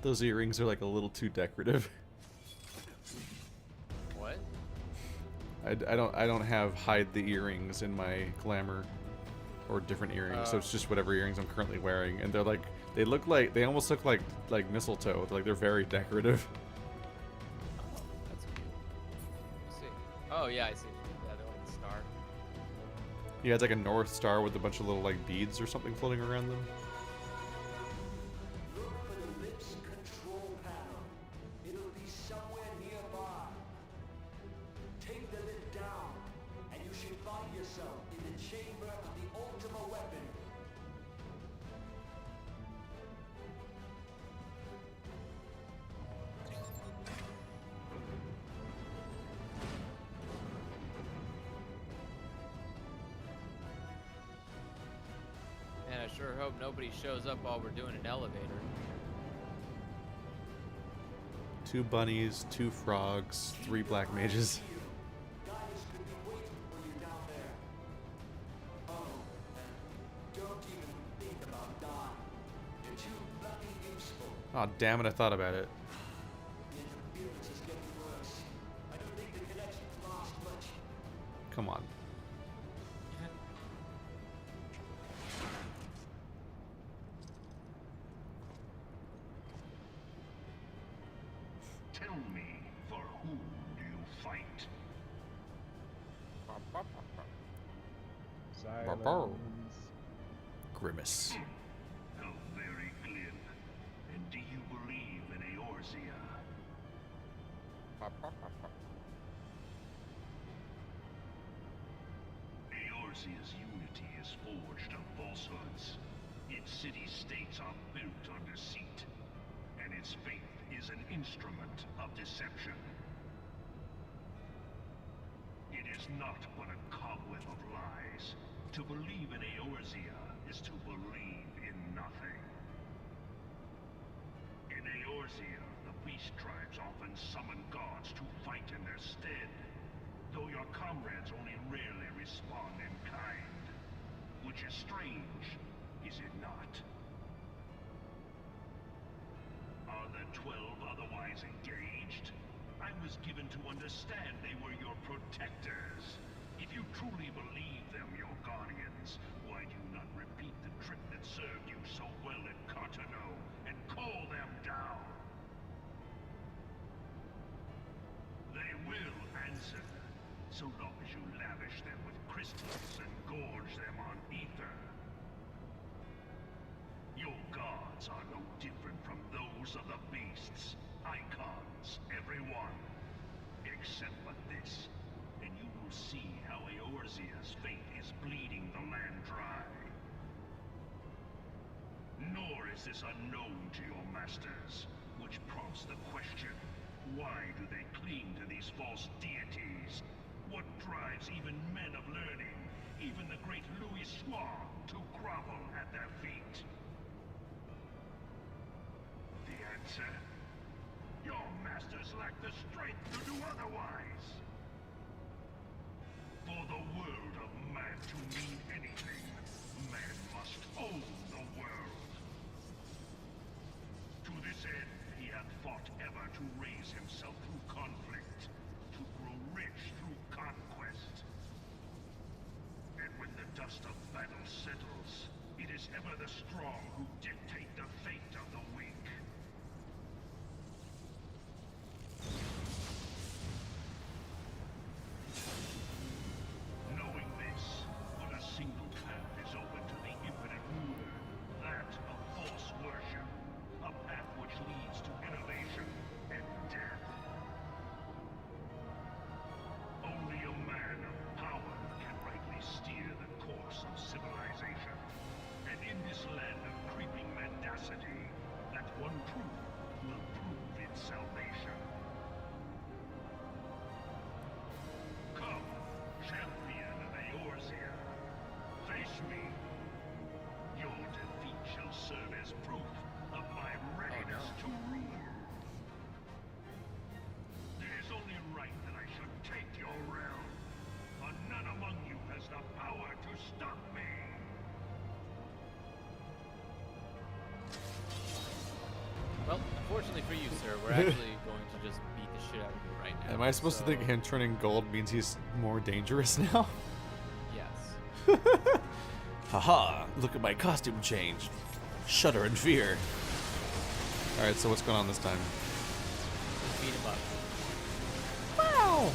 Speaker 1: Those earrings are like a little too decorative.
Speaker 3: What?
Speaker 1: I don't have hide the earrings in my glamour or different earrings, so it's just whatever earrings I'm currently wearing, and they're like they almost look like mistletoe. They're very decorative.
Speaker 3: That's cute. Let's see. Oh yeah, I see. Yeah, they're like a star.
Speaker 1: Yeah, it's like a North Star with a bunch of little like beads or something floating around them.
Speaker 6: Look for the lips control panel. It'll be somewhere nearby. Take the lid down, and you should find yourself in the chamber of the ultimate weapon.
Speaker 3: Man, I sure sure hope nobody shows up while we're doing an elevator.
Speaker 1: 2 bunnies, 2 frogs, 3 black mages.
Speaker 6: Guidance could be waiting for you down there. Oh, and don't even think about dying. You're too bloody useful.
Speaker 1: Oh, damn it, I thought about it.
Speaker 6: The interference is getting worse. I don't think the connection lasts much.
Speaker 1: Come on.
Speaker 7: Tell me, for whom do you fight?
Speaker 2: Silence.
Speaker 1: Grimace.
Speaker 7: How very glib. And do you believe in Eorzea? Eorzea's unity is forged of falsehoods. Its city-states are built on deceit, and its faith is an instrument of deception. It is not but a cobweb of lies. To believe in Eorzea is to believe in nothing. In Eorzea, the beast tribes often summon gods to fight in their stead, though your comrades only rarely respond in kind. Which is strange, is it not? Are the 12 otherwise engaged? I was given to understand they were your protectors. If you truly believe them your guardians, why do you not repeat the trick that served you so well at Cartano and call them down? They will answer, so long as you lavish them with crystals and gorge them on ether. Your gods are no different from those of the beasts. Icons, every one. Except for this, and you will see how Eorzea's fate is bleeding the land dry. Nor is this unknown to your masters, which prompts the question, why do they cling to these false deities? What drives even men of learning, even the great Louis Schwab, to grovel at their feet? The answer? Your masters lack the strength to do otherwise. For the world of man to mean anything, man must own the world. To this end, he hath fought ever to raise himself through conflict, to grow rich through conquest. And when the dust of battle settles, it is ever the strong who dictate the fate of the weak. Knowing this, but a single path is open to the infinite ruler, that of false worship, a path which leads to innovation and death. Only a man of power can rightly steer the course of civilization, and in this land of creeping mendacity, that one truth will prove its salvation. Come, champion of Eorzea, face me. Your defeat shall serve as proof of my readiness to rule. It is only right that I should take your realm, but none among you has the power to stop me.
Speaker 3: Well, unfortunately for you, sir, we're actually going to just beat the shit out of you right now.
Speaker 1: Am I supposed to think
Speaker 3: so-
Speaker 1: him turning gold means he's more dangerous now?
Speaker 3: Yes.
Speaker 1: Haha, look at my costume change. Shudder in fear. Alright, so what's going on this time?
Speaker 3: Beat him up.
Speaker 1: Wow!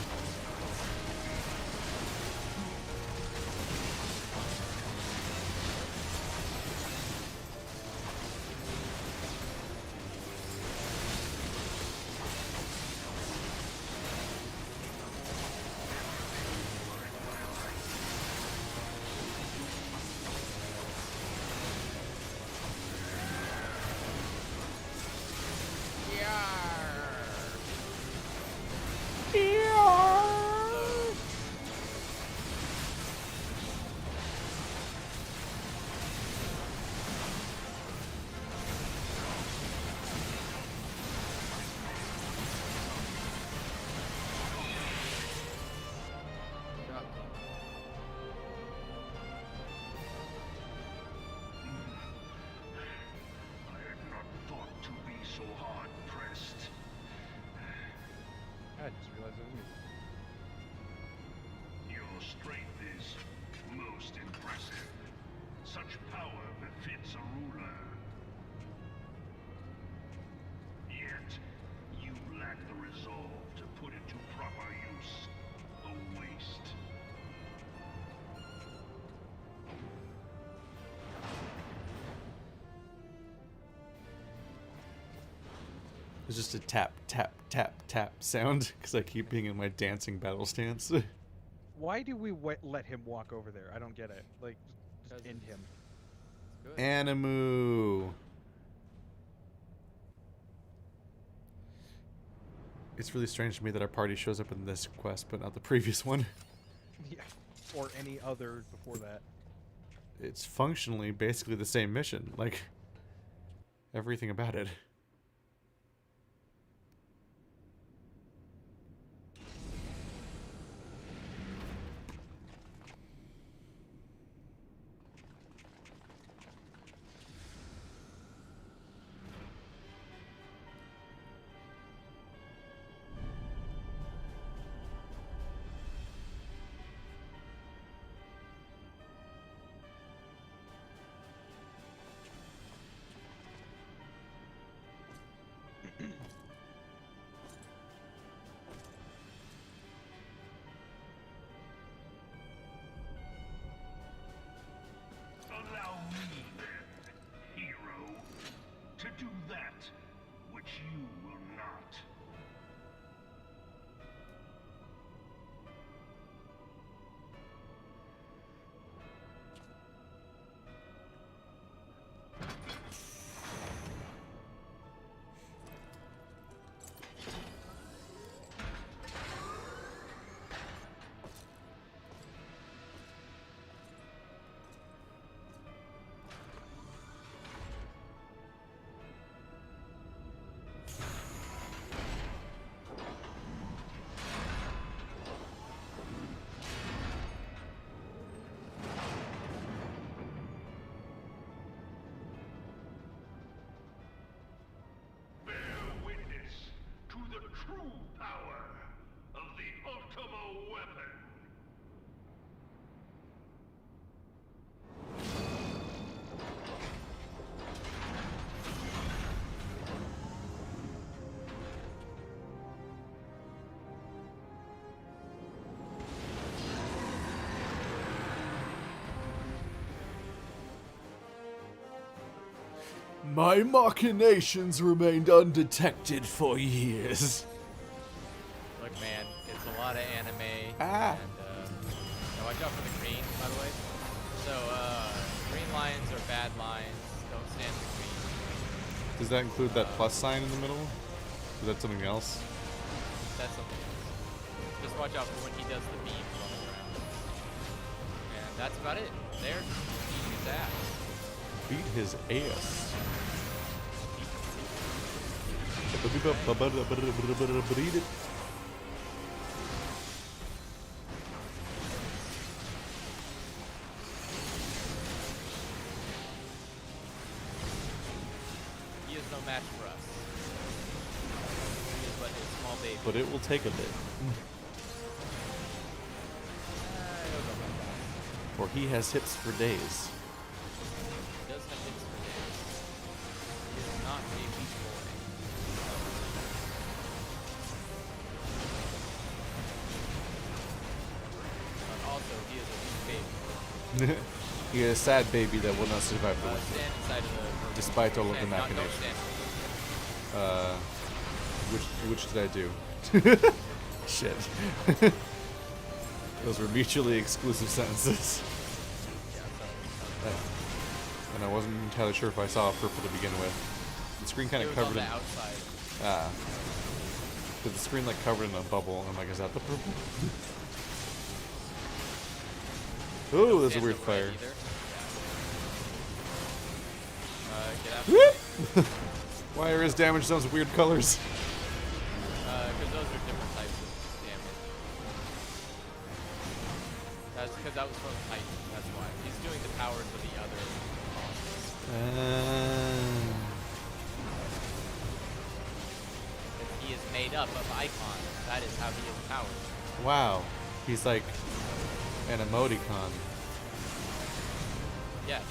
Speaker 3: Yeah.
Speaker 7: impressive. Such power befits a ruler. Yet, you lack the resolve to put it to proper use. A waste.
Speaker 1: It's just a tap, tap, tap, tap sound because I keep being in my dancing battle stance.
Speaker 2: Why do we let him walk over there? I don't get it. Like, just end him.
Speaker 3: Good.
Speaker 1: Animu. It's really strange to me that our party shows up in this quest, but not the previous one.
Speaker 2: Yeah. Or any other before that.
Speaker 1: It's functionally basically the same mission. Like, everything about it.
Speaker 7: Allow me then, hero, to do that which you will not. Bear witness to the true power of the Ultimo weapon.
Speaker 1: My machinations remained undetected for years.
Speaker 3: Look, man, it's a lot of anime.
Speaker 1: Ah.
Speaker 3: And, now watch out for the green, by the way. So, green lines are bad lines. Don't stand in the green.
Speaker 1: Does that include that plus sign in the middle? Is that something else?
Speaker 3: That's something else. Just watch out for when he does the beams on the ground. And that's about it. There, beat his ass.
Speaker 1: Beat his ass. Beat it.
Speaker 3: He is no match for us. He is but a small baby.
Speaker 1: But it will take a bit.
Speaker 3: I don't know about that.
Speaker 1: For he has hips for days.
Speaker 3: He does have hips for days. He is not a weak boy. But also, he is a weak baby.
Speaker 1: He is a sad baby that will not survive the winter.
Speaker 3: Stand inside of the...
Speaker 1: Despite all of the
Speaker 3: Stand, don't
Speaker 1: machinations.
Speaker 3: stand.
Speaker 1: Which did I do? Shit. Those were mutually exclusive sentences.
Speaker 3: Yeah, sorry.
Speaker 1: And I wasn't entirely sure if I saw purple to begin with. The screen kind
Speaker 3: It
Speaker 1: of
Speaker 3: was on
Speaker 1: covered
Speaker 3: the
Speaker 1: in...
Speaker 3: outside.
Speaker 1: Ah. But the screen like covered in a bubble. I'm like, is that the purple? Oh, there's a
Speaker 3: Stand
Speaker 1: weird
Speaker 3: the red
Speaker 1: fire.
Speaker 3: either. Yeah. Get out of the way.
Speaker 1: Whoop! Why are his damage zones weird colors?
Speaker 3: Because those are different types of damage. That's because that was from Titan. That's why. He's doing the powers of the other monsters. He is made up of icons. That is how he is powered.
Speaker 1: Wow. He's like an emoticon.
Speaker 3: Yes.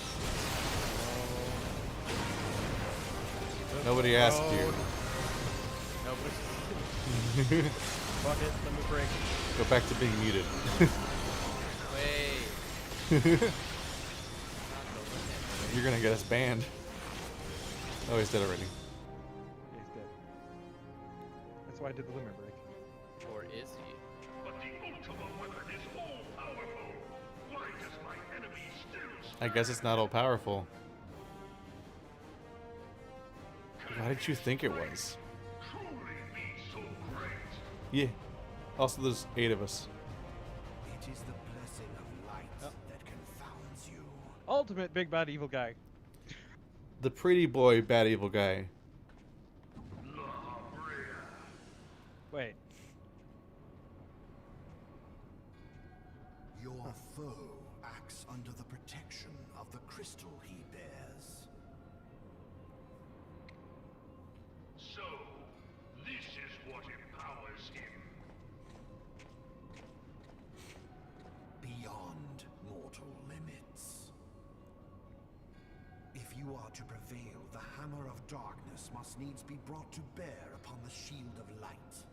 Speaker 1: Nobody asked you.
Speaker 3: Nobody.
Speaker 2: Fuck it, let me break.
Speaker 1: Go back to being muted.
Speaker 3: Wait.
Speaker 1: You're gonna get us banned. Oh, he's dead already.
Speaker 2: Yeah, he's dead. That's why I did the limit break.
Speaker 3: Or is he?
Speaker 7: But the ultimate weapon is all powerful. Why does my enemy still
Speaker 1: I guess it's not all powerful. Why did you think it was?
Speaker 7: truly be so great?
Speaker 1: Yeah. Also, there's 8 of us.
Speaker 6: It is the blessing of light that confounds you.
Speaker 2: Ultimate big bad evil guy.
Speaker 1: The pretty boy, bad evil guy.
Speaker 2: Wait.
Speaker 6: Your foe acts under the protection of the crystal he bears.
Speaker 7: So, this is what empowers him.
Speaker 6: Beyond mortal limits. If you are to prevail, the hammer of darkness must needs be brought to bear upon the shield of light.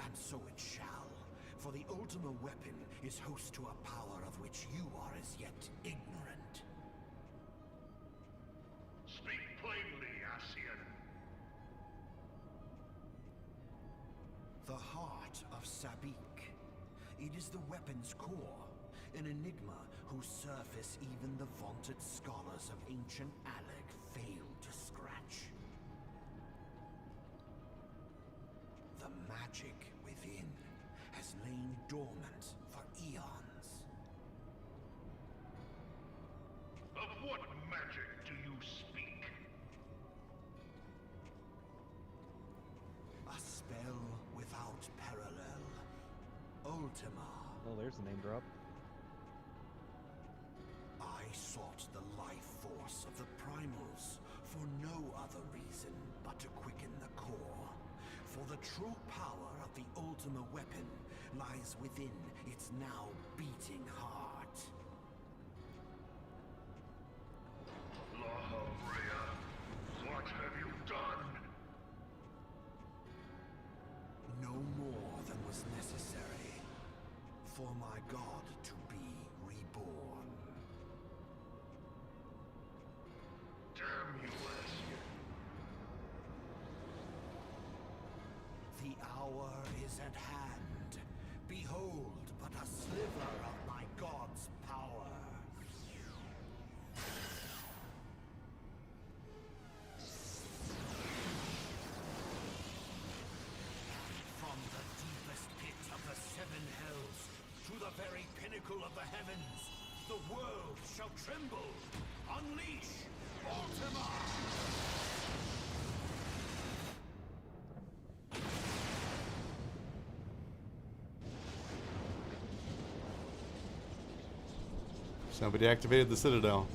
Speaker 6: And so it shall, for the ultimate weapon is host to a power of which you are as yet ignorant.
Speaker 7: Speak plainly, Asian.
Speaker 6: The heart of Sabik. It is the weapon's core, an enigma whose surface even the vaunted scholars of ancient Alec failed to scratch. The magic within has lain dormant for eons.
Speaker 7: Of what magic do you speak?
Speaker 6: A spell without parallel. Ultima.
Speaker 2: Oh, there's the name drop.
Speaker 6: I sought the life force of the primals for no other reason but to quicken the core. For the true power of the Ultima weapon lies within its now beating heart.
Speaker 7: Lahavrea, what have you done?
Speaker 6: No more than was necessary for my god to be reborn.
Speaker 7: Damn you, Asian.
Speaker 6: The hour is at hand. Behold but a sliver of my god's power. From the deepest pit of the seven hells to the very pinnacle of the heavens, the world shall tremble. Unleash Ultima!
Speaker 1: Somebody activated the Citadel.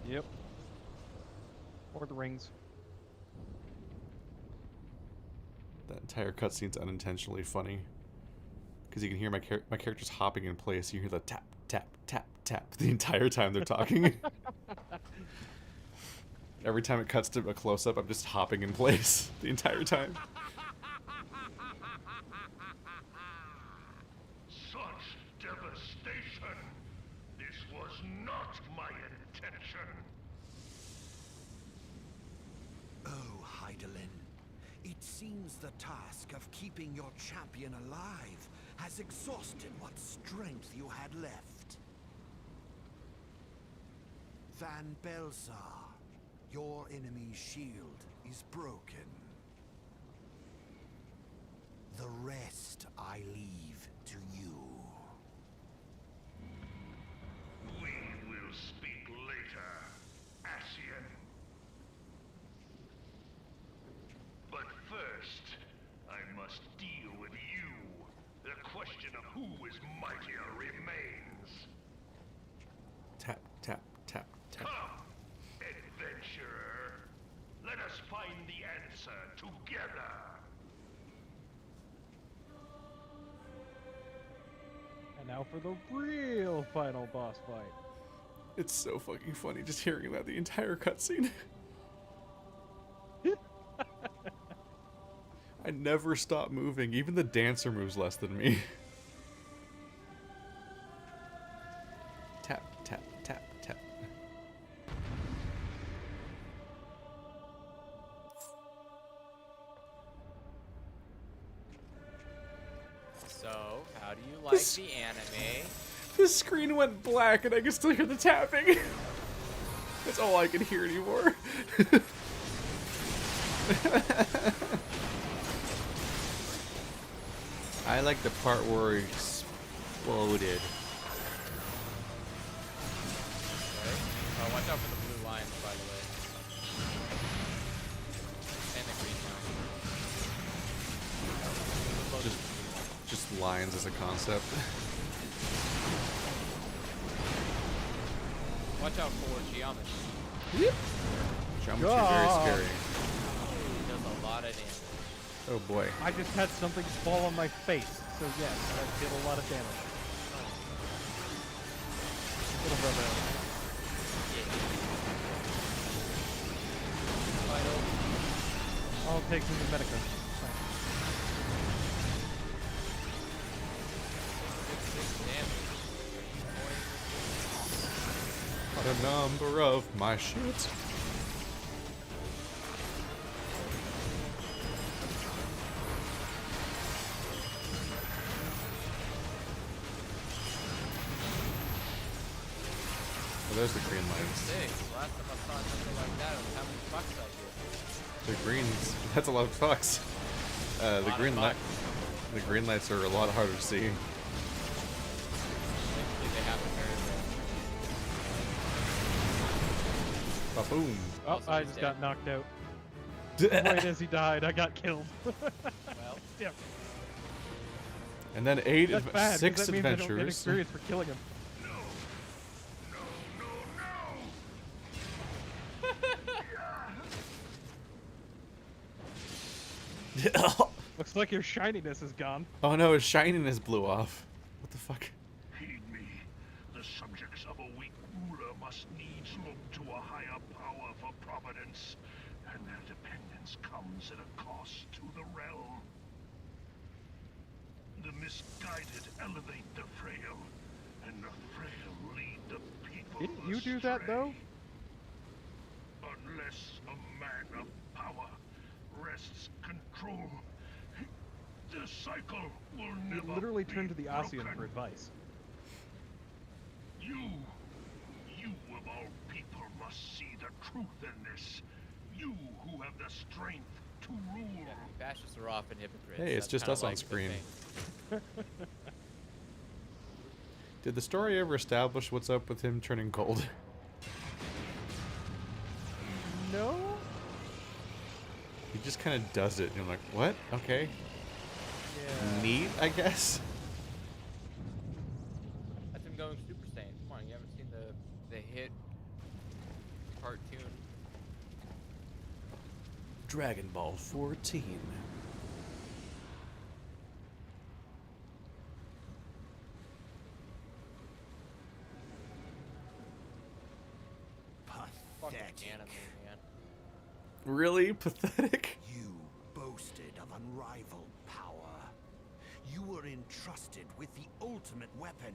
Speaker 2: Yep. Or the rings.
Speaker 1: That entire cutscene's unintentionally funny. Because you can hear my character's hopping in place. You hear the tap, tap, tap, tap the entire time they're talking. Every time it cuts to a close-up, I'm just hopping in place the entire time.
Speaker 7: Such devastation! This was not my intention!
Speaker 6: Oh, Heidelin, it seems the task of keeping your champion alive has exhausted what strength you had left. Van Belsar, your enemy's shield is broken. The rest I leave to you.
Speaker 7: We will speak later, Asian. But first, I must deal with you. The question of who is mightier remains.
Speaker 1: Tap, tap, tap, tap.
Speaker 7: Come, adventurer. Let us find the answer together.
Speaker 2: And Now for the real final boss fight.
Speaker 1: It's so fucking funny just hearing that the entire cutscene. I never stop moving. Even the dancer moves less than me. Tap, tap, tap, tap.
Speaker 3: So, how do you like
Speaker 1: This-
Speaker 3: the anime?
Speaker 1: The screen went black and I can still hear the tapping. That's all I can hear anymore. I like the part where it exploded.
Speaker 3: Okay. Oh, watch out for the blue lines, by the way. And the green lines.
Speaker 1: Just lines as a concept.
Speaker 3: Watch out for geometry.
Speaker 1: Geometry very
Speaker 2: Ah.
Speaker 1: scary.
Speaker 3: It does a lot of damage.
Speaker 1: Oh boy.
Speaker 2: I just had something fall on my face, so yes, that did a lot of damage. Little brother.
Speaker 3: Vital.
Speaker 2: All it takes is a Medica.
Speaker 1: What a number of my shit. Oh, there's the green lights.
Speaker 3: Six. Last time I saw something like that, it was how many fucks I did.
Speaker 1: The greens. That's a lot of fucks. The
Speaker 3: Lot of
Speaker 1: green light.
Speaker 3: fucks.
Speaker 1: The green lights are a lot harder to see.
Speaker 3: Thankfully, they happen very rare.
Speaker 1: Ba-boom.
Speaker 2: Oh,
Speaker 3: Also,
Speaker 2: I
Speaker 3: he's
Speaker 2: just
Speaker 3: dead.
Speaker 2: got knocked out. Right as he died, I got killed.
Speaker 3: Well,
Speaker 2: Damn.
Speaker 1: And then
Speaker 2: That's bad, 'cause
Speaker 1: six
Speaker 2: that means I don't get
Speaker 1: adventures.
Speaker 2: experience for killing him. Looks like your shininess is gone.
Speaker 1: Oh no, his shininess blew off. What the fuck?
Speaker 7: Heed me. The subjects of a weak ruler must needs look to a higher power for providence, and their dependence comes at a cost to the realm. The misguided elevate the frail, and the frail lead the people
Speaker 2: Didn't you do that,
Speaker 7: astray.
Speaker 2: though?
Speaker 7: Unless a man of power wrests control, the cycle will
Speaker 2: He
Speaker 7: never
Speaker 2: literally
Speaker 7: be
Speaker 2: turned to the Osean
Speaker 7: broken.
Speaker 2: for advice.
Speaker 7: You of all people must see the truth in this. You who have the strength to rule.
Speaker 3: yeah, fascists are often hypocrites.
Speaker 1: Hey, it's
Speaker 3: That's
Speaker 1: just
Speaker 3: kinda
Speaker 1: us on
Speaker 3: like the
Speaker 1: screen.
Speaker 3: thing.
Speaker 1: Did the story ever establish what's up with him turning cold?
Speaker 2: No?
Speaker 1: He just kind of does it, and I'm like, what? Okay.
Speaker 2: Yeah.
Speaker 1: Neat, I guess.
Speaker 3: That's him going Super Saiyan. Come on, you haven't seen the hit cartoon.
Speaker 1: Dragon Ball 14.
Speaker 3: Fucking
Speaker 6: Pathetic.
Speaker 3: anime, man.
Speaker 1: Really pathetic?
Speaker 6: You boasted of unrivaled power. You were entrusted with the ultimate weapon.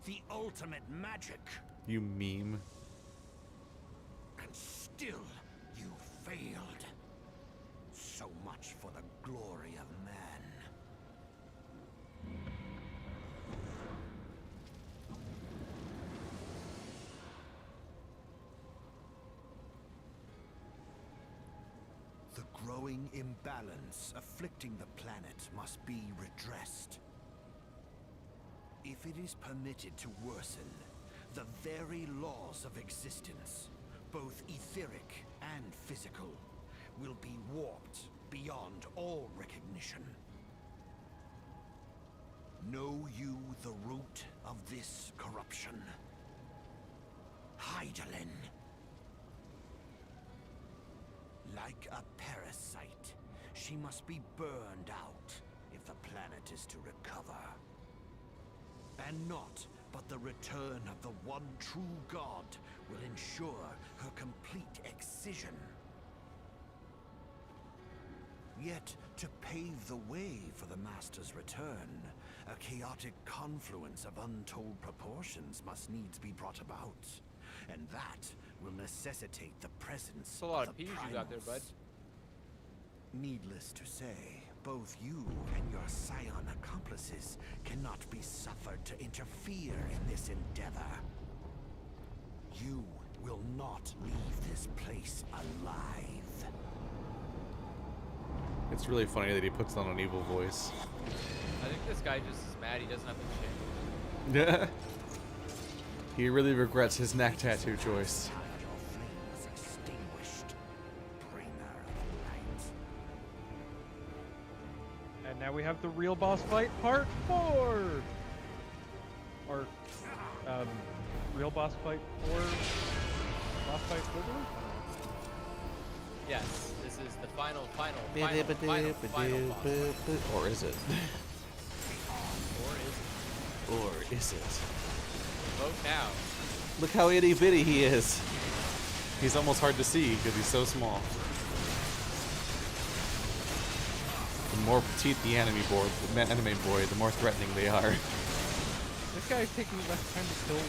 Speaker 6: The ultimate magic.
Speaker 1: You meme.
Speaker 6: And still, you failed. So much for the glory of man. The growing imbalance afflicting the planet must be redressed. If it is permitted to worsen, the very laws of existence, both etheric and physical, will be warped beyond all recognition. Know you the root of this corruption? Hydaelyn. Like a parasite, she must be burned out if the planet is to recover. And not but the return of the one true god will ensure her complete excision. Yet, to pave the way for the Master's return, a chaotic confluence of untold proportions must needs be brought about. And that will necessitate the presence
Speaker 3: That's a lot
Speaker 6: of
Speaker 3: of
Speaker 6: the
Speaker 3: P's you got there, bud.
Speaker 6: primals. Needless to say, both you and your scion accomplices cannot be suffered to interfere in this endeavor. You will not leave this place alive.
Speaker 1: It's really funny that he puts on an evil voice.
Speaker 3: I think this guy just is mad he doesn't have the
Speaker 1: Yeah. He really regrets his neck tattoo choice.
Speaker 6: Have your flames extinguished, bringer of light.
Speaker 2: And now we have the real boss fight, part 4. Or, real boss fight 4. Boss fight 4?
Speaker 3: Yes, this is the final boss.
Speaker 1: Or is it?
Speaker 3: Or
Speaker 1: Or is it?
Speaker 3: vote now.
Speaker 1: Look how itty bitty he is. He's almost hard to see because he's so small. The more petite the anime boy, the more threatening they are.
Speaker 2: This guy's taking less time to kill than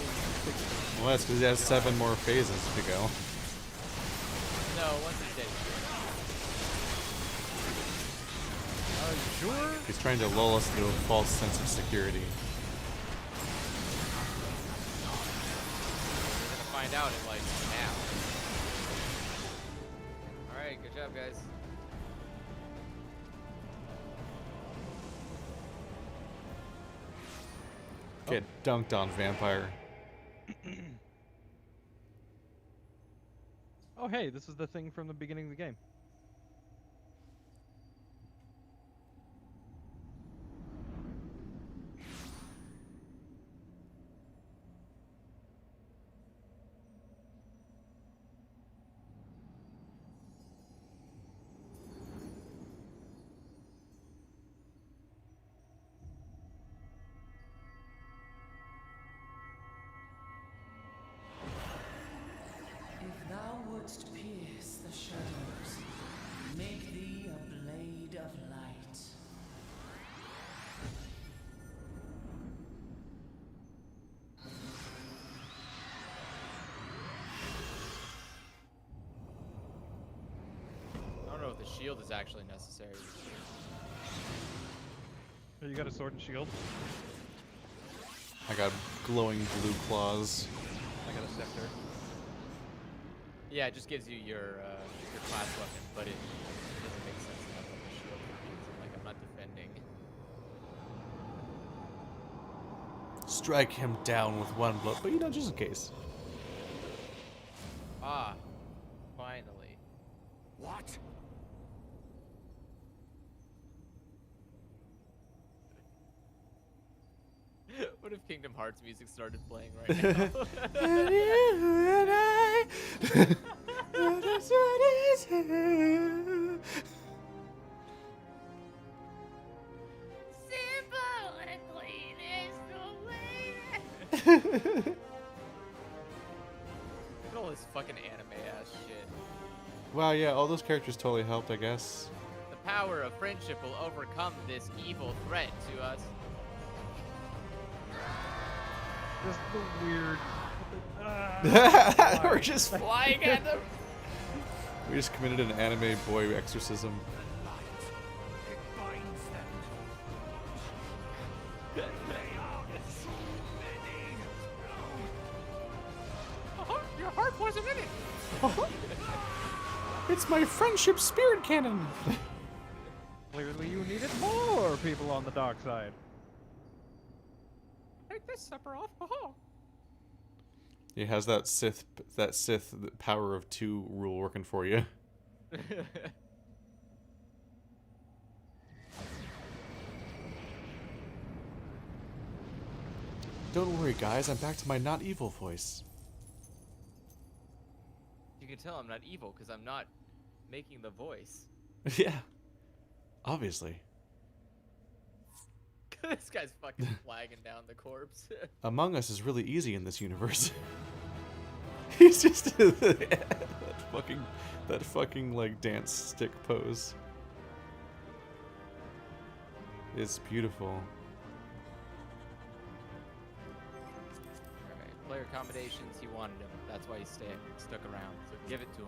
Speaker 1: Well, that's because he has 7 more phases to go.
Speaker 3: No, once he's dead.
Speaker 2: Sure?
Speaker 1: He's trying to lull us into a false sense of security.
Speaker 3: We're gonna find out in like now. Alright, good job guys.
Speaker 1: Get dunked on, vampire.
Speaker 2: Oh hey, this is the thing from the beginning of the game.
Speaker 8: If thou wouldst pierce the shadows, make thee a blade of light.
Speaker 3: I don't know if the shield is actually necessary.
Speaker 2: Here, you got a sword and shield.
Speaker 1: I got glowing blue claws.
Speaker 2: I got a scepter.
Speaker 3: Yeah, it just gives you your class weapon, but it doesn't make sense to have like a shield because like I'm not defending.
Speaker 1: Strike him down with one blow, but you know, just in case.
Speaker 3: Ah, finally.
Speaker 6: What?
Speaker 3: What if Kingdom Hearts music started playing right now?
Speaker 1: And you and I, that's what is here.
Speaker 4: Simple and clean is the way.
Speaker 3: Look at all this fucking anime ass shit.
Speaker 1: Wow, yeah, all those characters totally helped, I guess.
Speaker 3: The power of friendship will overcome this evil threat to us.
Speaker 2: Just the weird.
Speaker 1: We're just flying at them. We just committed an anime boy exorcism.
Speaker 6: It binds them. They are so many.
Speaker 3: Your heart wasn't in it.
Speaker 1: It's my friendship spirit cannon.
Speaker 2: Clearly, you needed more people on the dark side.
Speaker 3: Take this supper off.
Speaker 1: He has that Sith power of 2 rule working for you. Don't worry, guys. I'm back to my not evil voice.
Speaker 3: You can tell I'm not evil because I'm not making the voice.
Speaker 1: Yeah. Obviously.
Speaker 3: This guy's fucking flagging down the corpse.
Speaker 1: Among Us is really easy in this universe. He's just that fucking like dance stick pose. It's beautiful.
Speaker 3: Alright, player accommodations, he wanted him. That's why he stuck around. So give it to him.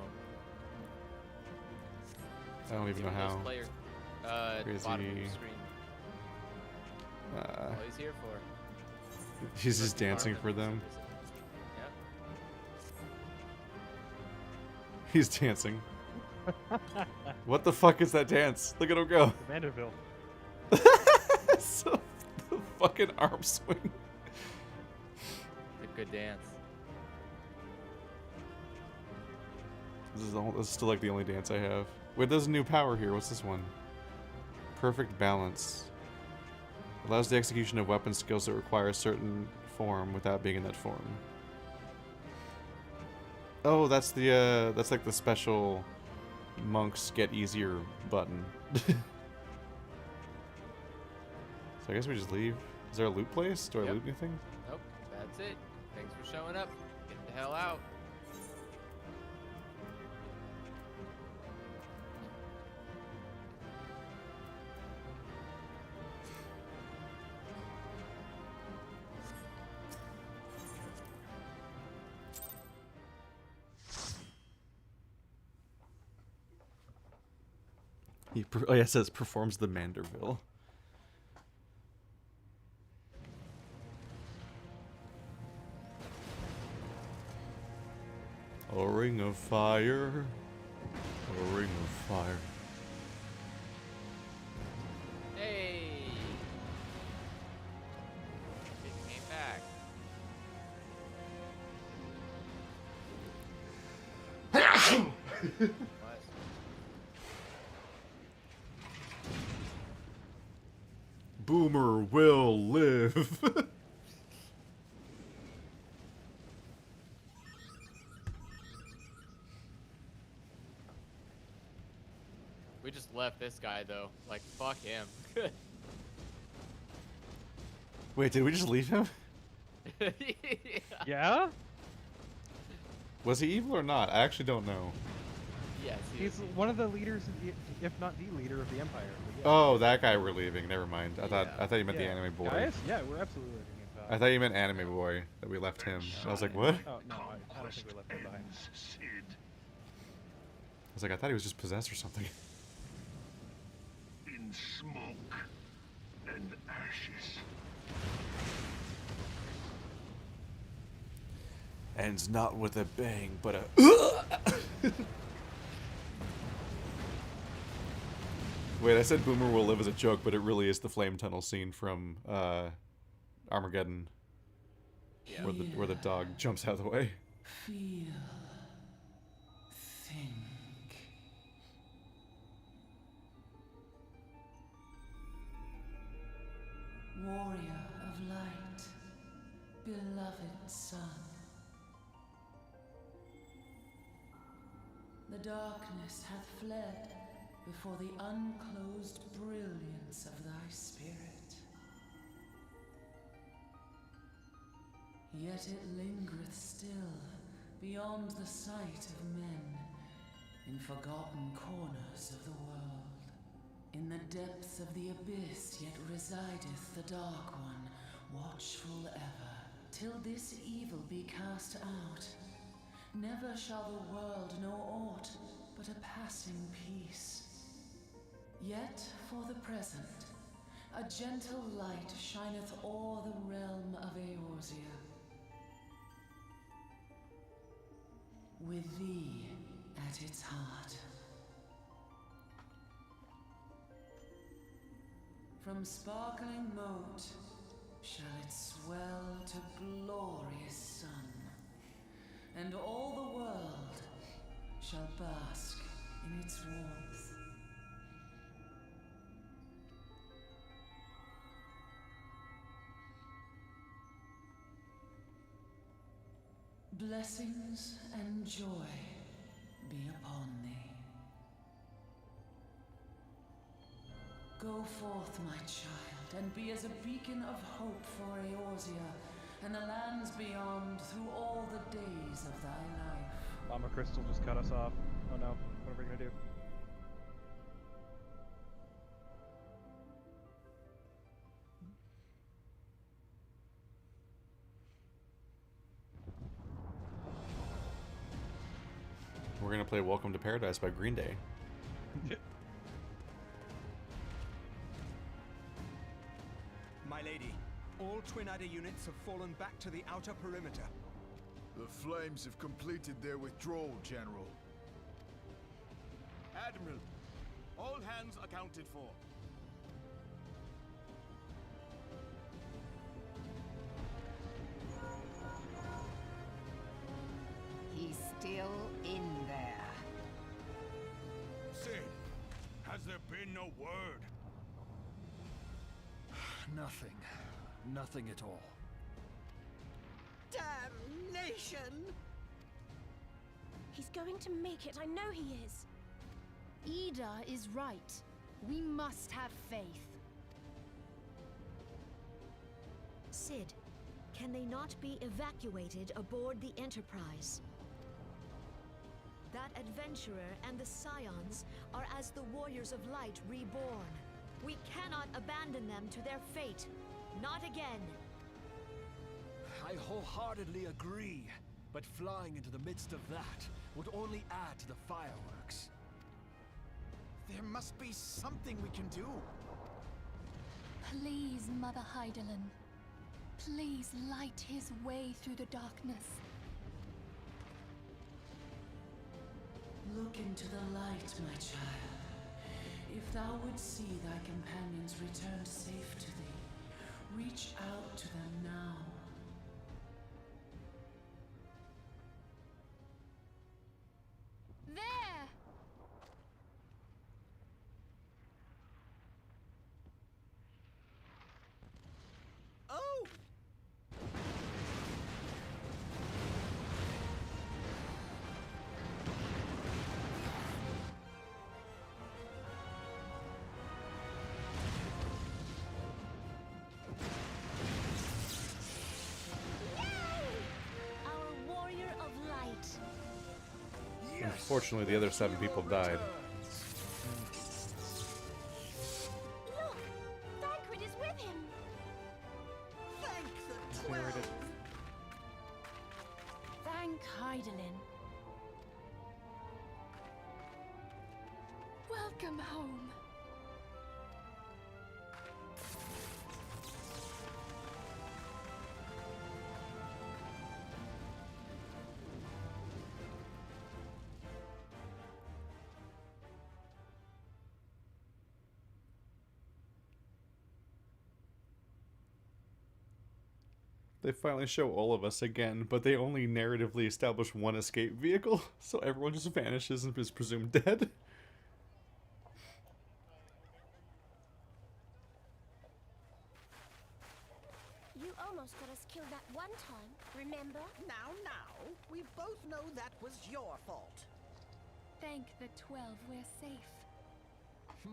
Speaker 1: I don't even know
Speaker 3: Give him those
Speaker 1: how.
Speaker 3: Player,
Speaker 1: Where
Speaker 3: the
Speaker 1: is
Speaker 3: bottom of
Speaker 1: he?
Speaker 3: your screen. All he's here for.
Speaker 1: He's just dancing for
Speaker 3: Environmental
Speaker 1: them.
Speaker 3: services. Yep.
Speaker 1: He's dancing. What the fuck is that dance? Look at him go.
Speaker 2: Vanderbilt.
Speaker 1: So, the fucking arm swing.
Speaker 3: A good dance.
Speaker 1: This is still like the only dance I have. Wait, there's a new power here. What's this one? Perfect balance. Allows the execution of weapon skills that require a certain form without being in that form. Oh, that's the that's like the special monks get easier button. So I guess we just leave. Is there a loot place? Do I
Speaker 3: Yep.
Speaker 1: loot anything?
Speaker 3: Nope, that's it. Thanks for showing up. Get the hell out.
Speaker 1: Oh yeah, it says performs the Manderville. A ring of fire. A ring of fire.
Speaker 3: Hey! It came back. What?
Speaker 1: Boomer will live.
Speaker 3: We just left this guy though. Like, fuck him.
Speaker 1: Wait, did we just leave him?
Speaker 3: Yeah.
Speaker 2: Yeah?
Speaker 1: Was he evil or not? I actually don't know.
Speaker 3: Yes,
Speaker 2: He's one of the leaders, if not the leader of the Empire. But yeah.
Speaker 1: Oh, that guy we're leaving. Never mind. I thought you meant the
Speaker 2: Yeah.
Speaker 1: anime boy.
Speaker 2: Guys? Yeah, we're absolutely leaving it.
Speaker 1: I thought you meant anime boy that we left him. I was like, what? I
Speaker 2: Oh, no, I don't think we left him behind.
Speaker 7: Sid.
Speaker 1: was like, I thought he was just possessed or something.
Speaker 7: In smoke and ashes.
Speaker 1: Ends not with a bang, but a. Wait, I said Boomer will live as a joke, but it really is the flame tunnel scene from Armageddon,
Speaker 3: Yeah.
Speaker 1: where the dog jumps out of the way.
Speaker 8: Feel. Think. Warrior of light, beloved son. The darkness hath fled before the unclosed brilliance of thy spirit. Yet it lingereth still beyond the sight of men, in forgotten corners of the world. In the depths of the abyss yet resideth the Dark One, watchful ever, till this evil be cast out. Never shall the world know aught but a passing peace. Yet for the present, a gentle light shineth o'er the realm of Eorzea. With thee at its heart. From sparkling moat shall it swell to glorious sun, and all the world shall bask in its warmth. Blessings and joy be upon thee. Go forth, my child. and be as a beacon of hope for Eorzea and the lands beyond through all the days of thy life.
Speaker 2: Mama Crystal just cut us off. Oh no, what are we gonna do?
Speaker 1: We're gonna play Welcome to Paradise by Green Day.
Speaker 9: My lady, all Twin Adder units have fallen back to the outer perimeter.
Speaker 10: The Flames have completed their withdrawal, General.
Speaker 11: Admiral, all hands accounted for.
Speaker 12: He's still in there.
Speaker 11: Sid, has there been no word?
Speaker 10: Nothing. Nothing at all.
Speaker 12: Damnation!
Speaker 4: He's going to make it, I know he is. Ida is right. We must have faith.
Speaker 13: Sid, can they not be evacuated aboard the Enterprise? That adventurer and the Scions are as the Warriors of Light reborn. We cannot abandon them to their fate. Not again.
Speaker 6: I wholeheartedly agree, but flying into the midst of that would only add to the fireworks.
Speaker 11: There must be something we can do.
Speaker 4: Please, Mother Hydaelyn. Please light his way through the darkness.
Speaker 8: Look into the light, my child. If thou would see thy companions returned safe to thee, reach out to them now.
Speaker 4: There!
Speaker 12: Oh!
Speaker 13: Our Warrior of Light.
Speaker 1: Unfortunately, the other 7 people died.
Speaker 4: Look! Thancred is with him!
Speaker 12: Thank the
Speaker 2: Incinerated.
Speaker 12: 12!
Speaker 4: Thank Hydaelyn. Welcome home.
Speaker 1: They finally show all of us again, but they only narratively establish one escape vehicle, so everyone just vanishes and is presumed dead.
Speaker 4: You almost got us killed that one time, remember?
Speaker 12: Now, we both know that was your fault.
Speaker 4: Thank the 12 we're safe.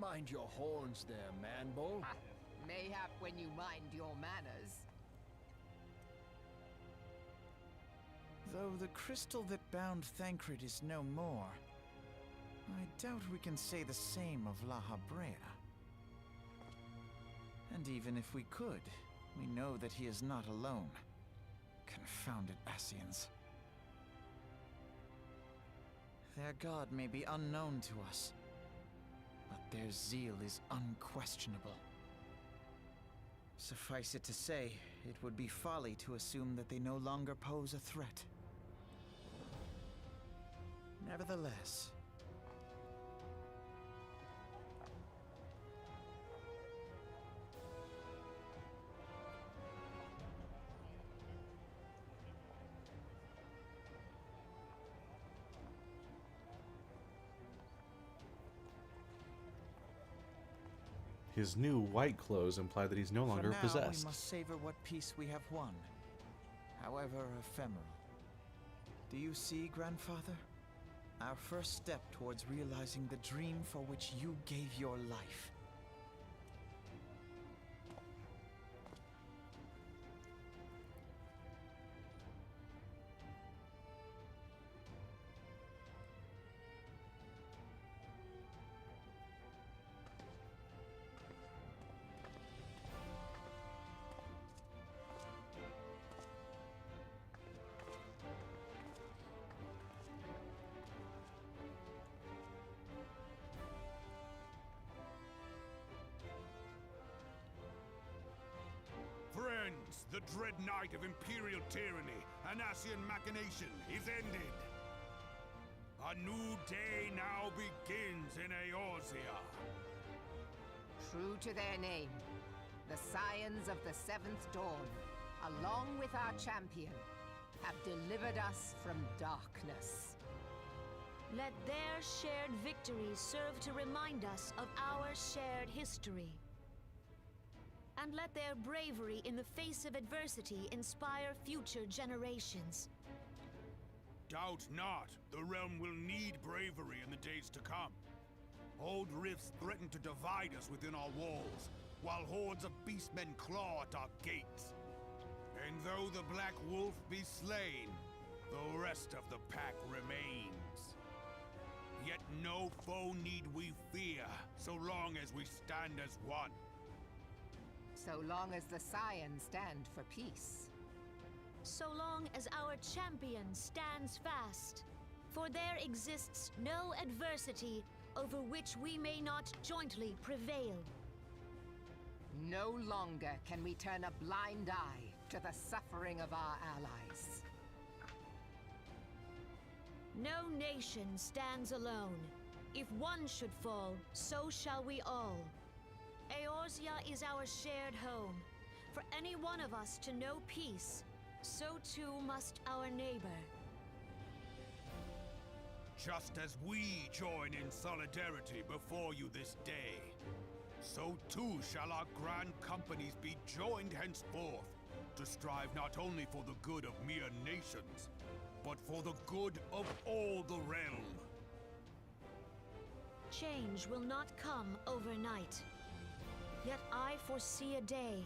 Speaker 6: Mind your horns there, man-bull.
Speaker 12: Mayhap when you mind your manners.
Speaker 11: Though the crystal that bound Thancred is no more, I doubt we can say the same of La Habrea. And even if we could, we know that he is not alone. Confounded Ascians. Their god may be unknown to us, but their zeal is unquestionable. Suffice it to say, it would be folly to assume that they no longer pose a threat. Nevertheless,
Speaker 1: His new white clothes imply that he's no longer
Speaker 11: for now,
Speaker 1: possessed.
Speaker 11: we must savor what peace we have won, however ephemeral. Do you see, Grandfather? Our first step towards realizing the dream for which you gave your life.
Speaker 14: the dread night of Imperial tyranny and Ascian machination is ended. A new day now begins in Eorzea.
Speaker 12: True to their name, the Scions of the Seventh Dawn, along with our champion, have delivered us from darkness.
Speaker 13: Let their shared victories serve to remind us of our shared history. And let their bravery in the face of adversity inspire future generations.
Speaker 14: Doubt not, the realm will need bravery in the days to come. Old rifts threaten to divide us within our walls, while hordes of beastmen claw at our gates. And though the Black Wolf be slain, the rest of the pack remains. Yet no foe need we fear, so long as we stand as one.
Speaker 12: So long as the Scions stand for peace.
Speaker 13: So long as our champion stands fast. For there exists no adversity over which we may not jointly prevail.
Speaker 12: No longer can we turn a blind eye to the suffering of our allies.
Speaker 13: No nation stands alone. If one should fall, so shall we all. Eorzea is our shared home. For any one of us to know peace, so too must our neighbor.
Speaker 14: Just as we join in solidarity before you this day, so too shall our grand companies be joined henceforth, to strive not only for the good of mere nations, but for the good of all the realm.
Speaker 13: Change will not come overnight. Yet I foresee a day,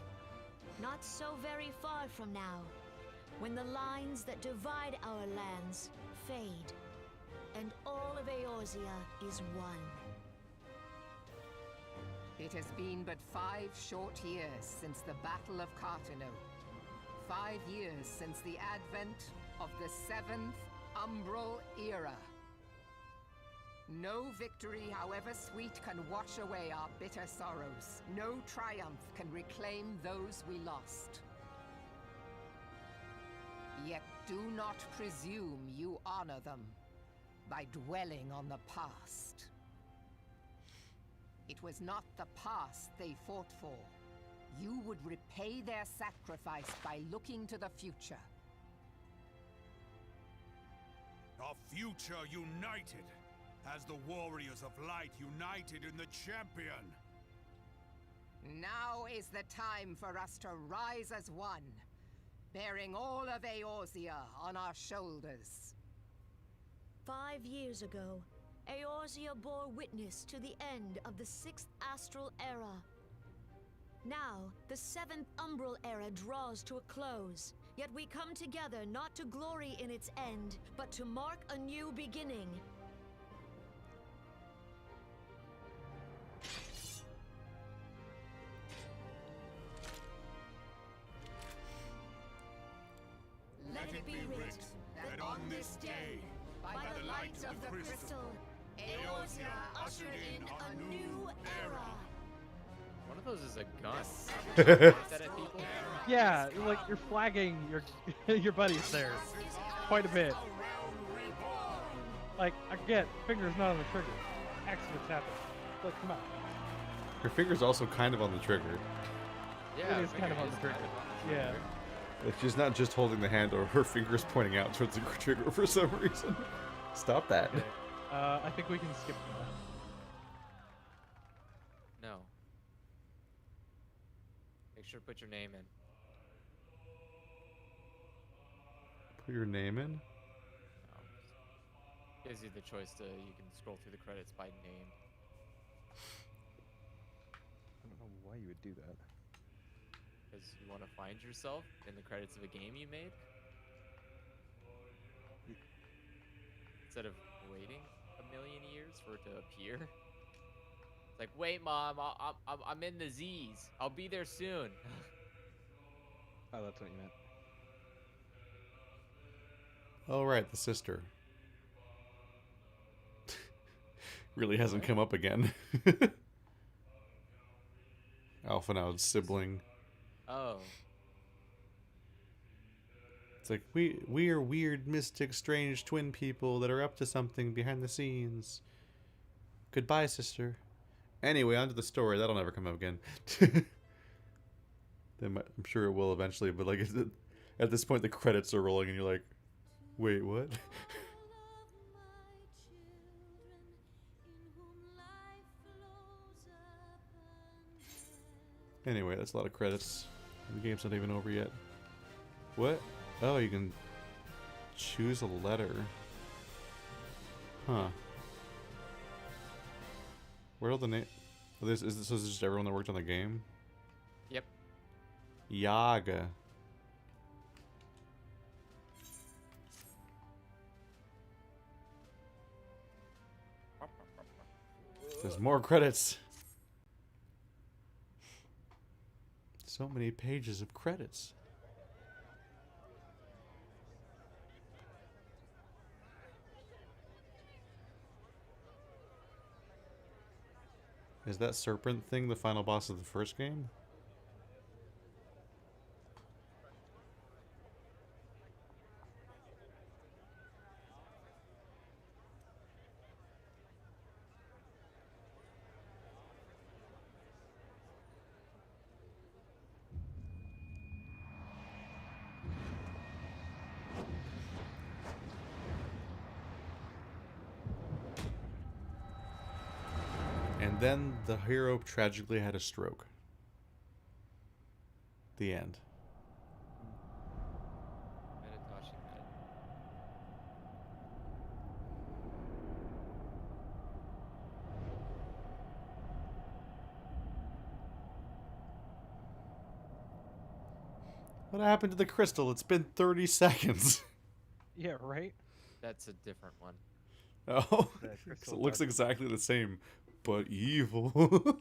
Speaker 13: not so very far from now, when the lines that divide our lands fade, and all of Eorzea is one.
Speaker 12: It has been but 5 short years since the Battle of Cartano. 5 years since the advent of the 7th Umbral Era. No victory, however sweet, can wash away our bitter sorrows. No triumph can reclaim those we lost. Yet do not presume you honor them by dwelling on the past. It was not the past they fought for. You would repay their sacrifice by looking to the future.
Speaker 14: A future united, as the warriors of light united in the champion.
Speaker 12: Now is the time for us to rise as one, bearing all of Eorzea on our shoulders.
Speaker 13: 5 years ago, Eorzea bore witness to the end of the 6th Astral Era. Now, the 7th Umbral Era draws to a close, yet we come together not to glory in its end, but to mark a new beginning.
Speaker 12: Let it be writ that on this day, by the light of the crystal, Eorzea ushered in a new era.
Speaker 3: One of those is a gun. Point that at people?
Speaker 2: Yeah, like you're flagging your your buddies there quite a bit. Like, again, finger's not on the trigger. Accidents happen. Like, come on.
Speaker 1: Her finger's also kind of on the trigger.
Speaker 2: Yeah, it is kind of on the trigger. Yeah.
Speaker 1: Like she's not just holding the handle, her finger's pointing out towards the trigger for some reason. Stop that.
Speaker 2: Okay. I think we can skip that.
Speaker 3: No. Make sure to put your name in.
Speaker 1: Put your name in?
Speaker 3: Gives you the choice to, you can scroll through the credits by name.
Speaker 2: I don't know why you would do that.
Speaker 3: Because you want to find yourself in the credits of a game you made? Instead of waiting a million years for it to appear? It's like, wait, Mom, I'm in the Z's. I'll be there soon.
Speaker 2: Oh, that's what you meant.
Speaker 1: Oh, right, the sister. Really hasn't come up again. Alphinaud's sibling.
Speaker 3: Oh.
Speaker 1: It's like, we are weird, mystic, strange twin people that are up to something behind the scenes. Goodbye, sister. Anyway, on to the story. That'll never come up again. I'm sure it will eventually, but like at this point the credits are rolling and you're like, wait, what? Anyway, that's a lot of credits. The game's not even over yet. What? Oh, you can choose a letter. Huh. Where are the name? This is just everyone that worked on the game?
Speaker 3: Yep.
Speaker 1: Yaga. There's more credits. So many pages of credits. Is that serpent thing the final boss of the first game? And then the hero tragically had a stroke. The end. What happened to the crystal? It's been 30 seconds.
Speaker 2: Yeah, right?
Speaker 3: That's a different one.
Speaker 1: Oh, so it looks exactly the same, but evil.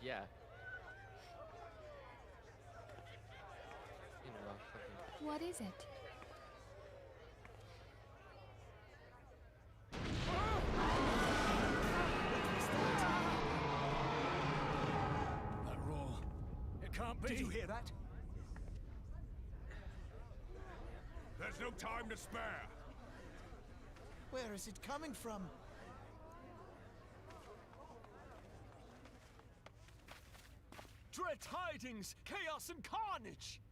Speaker 3: Yeah.
Speaker 4: What is it?
Speaker 14: That roar. It can't be.
Speaker 9: Did you hear that?
Speaker 14: There's no time to spare.
Speaker 11: Where is it coming from?
Speaker 9: Dread tidings, chaos and carnage!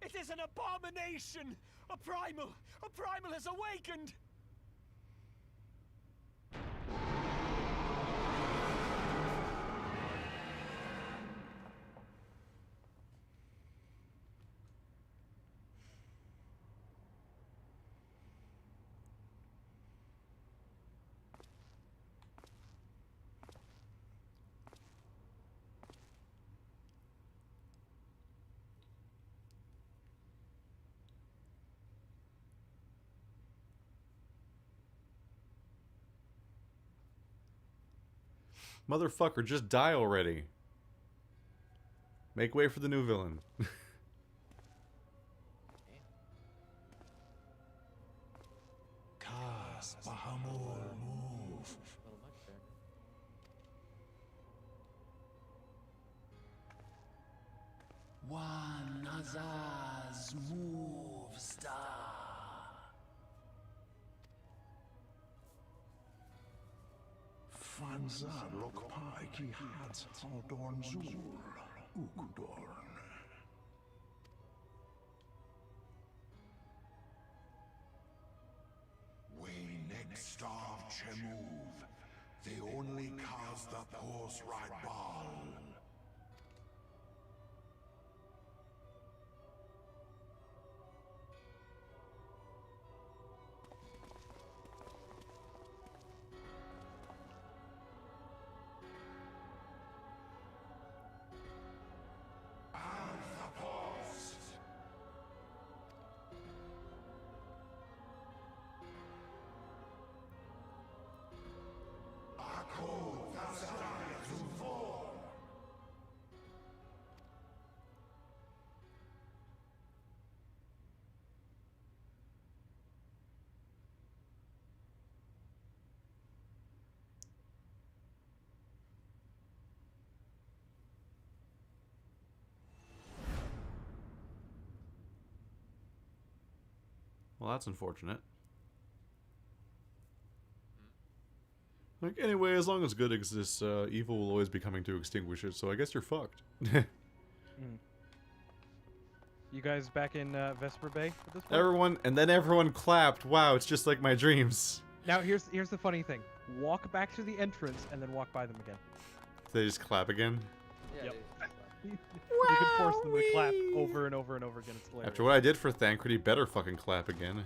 Speaker 9: It is an abomination! A primal has awakened!
Speaker 1: Motherfucker, just die already. Make way for the new villain.
Speaker 6: Cast Bahamul move. One Azaz move star. Fanzar Lokpai ki hat Haldorn Zul Ukudorn. We next starve Chemuv. They only cause the horse ride ball.
Speaker 1: Well, that's unfortunate. Like, anyway, as long as good exists, evil will always be coming to extinguish it, so I guess you're fucked.
Speaker 2: You guys back in Vesper Bay at this point?
Speaker 1: Everyone clapped. Wow, it's just like my dreams.
Speaker 2: Now, here's the funny thing. Walk back to the entrance and then walk by them again.
Speaker 1: They just clap again?
Speaker 3: Yeah,
Speaker 2: Yep. You can force them to clap over and over and over again. It's hilarious.
Speaker 1: After what I did for Thancred, he better fucking clap again.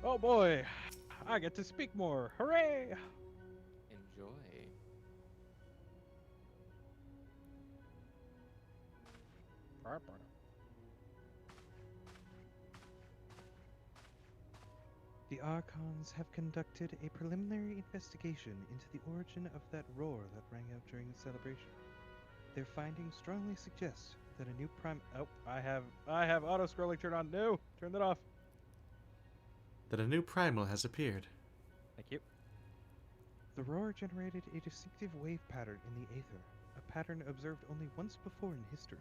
Speaker 2: Oh boy, I get to speak more. Hooray!
Speaker 3: Enjoy.
Speaker 2: The Archons have conducted a preliminary investigation into the origin of that roar that rang out during the celebration. Their findings strongly suggest that a new prime. Oh, I have auto scrolling turned on. No, turn that off.
Speaker 1: That a new primal has appeared.
Speaker 2: Thank you. The roar generated a distinctive wave pattern in the aether, a pattern observed only once before in history,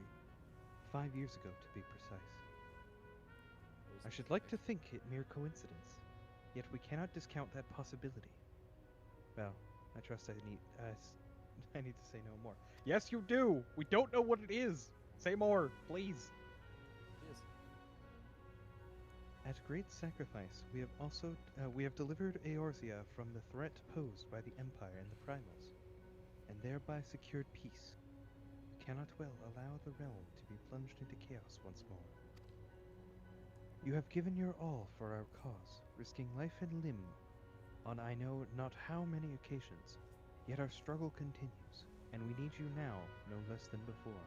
Speaker 2: 5 years ago to be precise. I should like to think it mere coincidence, yet we cannot discount that possibility. Well, I trust I need to say no more. Yes, you do! We don't know what it is! Say more, please! At great sacrifice, we have delivered Eorzea from the threat posed by the Empire and the Primals, and thereby secured peace. We cannot well allow the realm to be plunged into chaos once more. You have given your all for our cause, risking life and limb on I know not how many occasions, yet our struggle continues, and we need you now no less than before.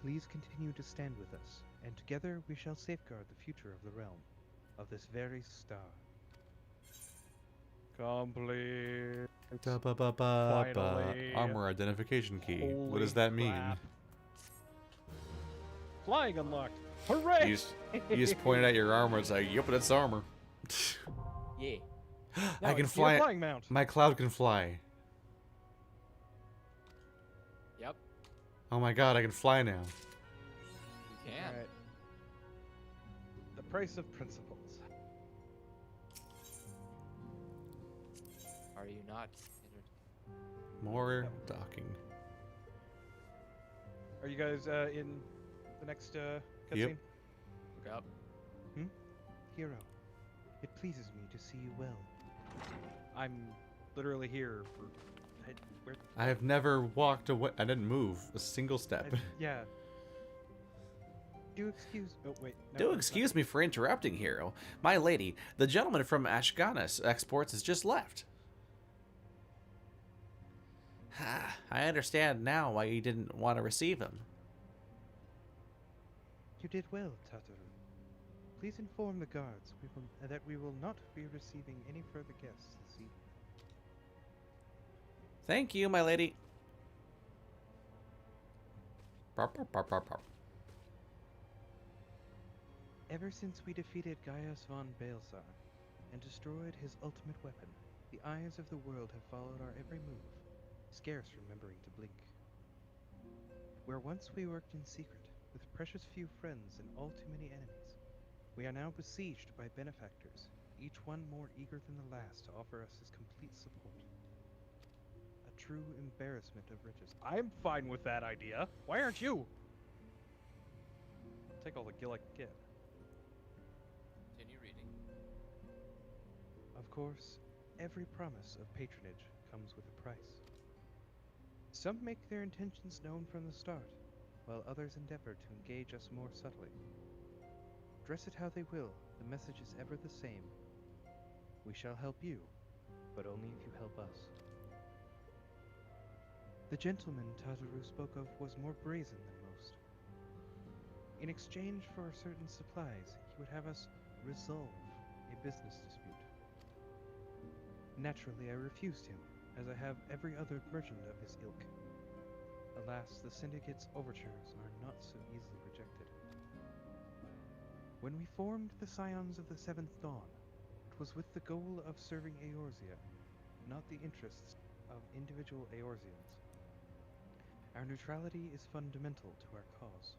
Speaker 2: Please continue to stand with us, and together we shall safeguard the future of the realm, of this very star. Complete. Finally.
Speaker 1: Armor identification key.
Speaker 2: Holy
Speaker 1: What does that mean?
Speaker 2: crap. Flying unlocked. Hooray!
Speaker 1: You just pointed at your armor. It's like, yep, that's armor.
Speaker 3: Yeah.
Speaker 1: I
Speaker 2: No,
Speaker 1: can
Speaker 2: it's
Speaker 1: fly.
Speaker 2: your flying mount.
Speaker 1: My cloud can fly.
Speaker 3: Yep.
Speaker 1: Oh my god, I can fly now.
Speaker 3: You can.
Speaker 2: Alright. The price of principles.
Speaker 3: Are you not?
Speaker 1: More docking.
Speaker 2: Are you guys in the next cutscene?
Speaker 1: Yep.
Speaker 3: Look up.
Speaker 2: Hero, it pleases me to see you well. I'm literally here for. Where?
Speaker 1: I have never walked away. I didn't move a single step.
Speaker 2: Yeah. Do excuse. Oh wait. No,
Speaker 5: Do
Speaker 2: it's
Speaker 5: excuse me for interrupting, Hero. My lady, the gentleman from Ashganas Exports has just left. I understand now why you didn't want to receive him.
Speaker 2: You did well, Tataru. Please inform the guards that we will not be receiving any further guests this evening.
Speaker 5: Thank you, my lady.
Speaker 2: Ever since we defeated Gaius von Baelsar and destroyed his ultimate weapon, the eyes of the world have followed our every move, scarce remembering to blink. Where once we worked in secret, with precious few friends and all too many enemies, we are now besieged by benefactors, each one more eager than the last to offer us his complete support. A true embarrassment of riches. I'm fine with that idea. Why aren't you? Take all the gil I can get.
Speaker 3: Continue reading.
Speaker 2: Of course, every promise of patronage comes with a price. Some make their intentions known from the start, while others endeavor to engage us more subtly. Dress it how they will, the message is ever the same. We shall help you, but only if you help us. The gentleman Tataru spoke of was more brazen than most. In exchange for certain supplies, he would have us resolve a business dispute. Naturally, I refused him, as I have every other merchant of his ilk. Alas, the Syndicate's overtures are not so easily rejected. When we formed the Scions of the Seventh Dawn, it was with the goal of serving Eorzea, not the interests of individual Eorzeans. Our neutrality is fundamental to our cause.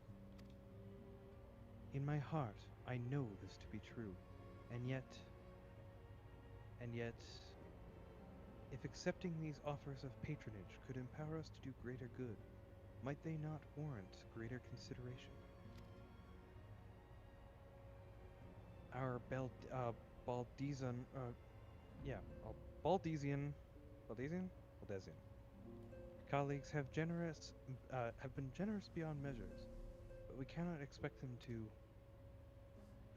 Speaker 2: In my heart, I know this to be true, and yet, if accepting these offers of patronage could empower us to do greater good, might they not warrant greater consideration? Our Baldesian colleagues have been generous beyond measures, but we cannot expect them to.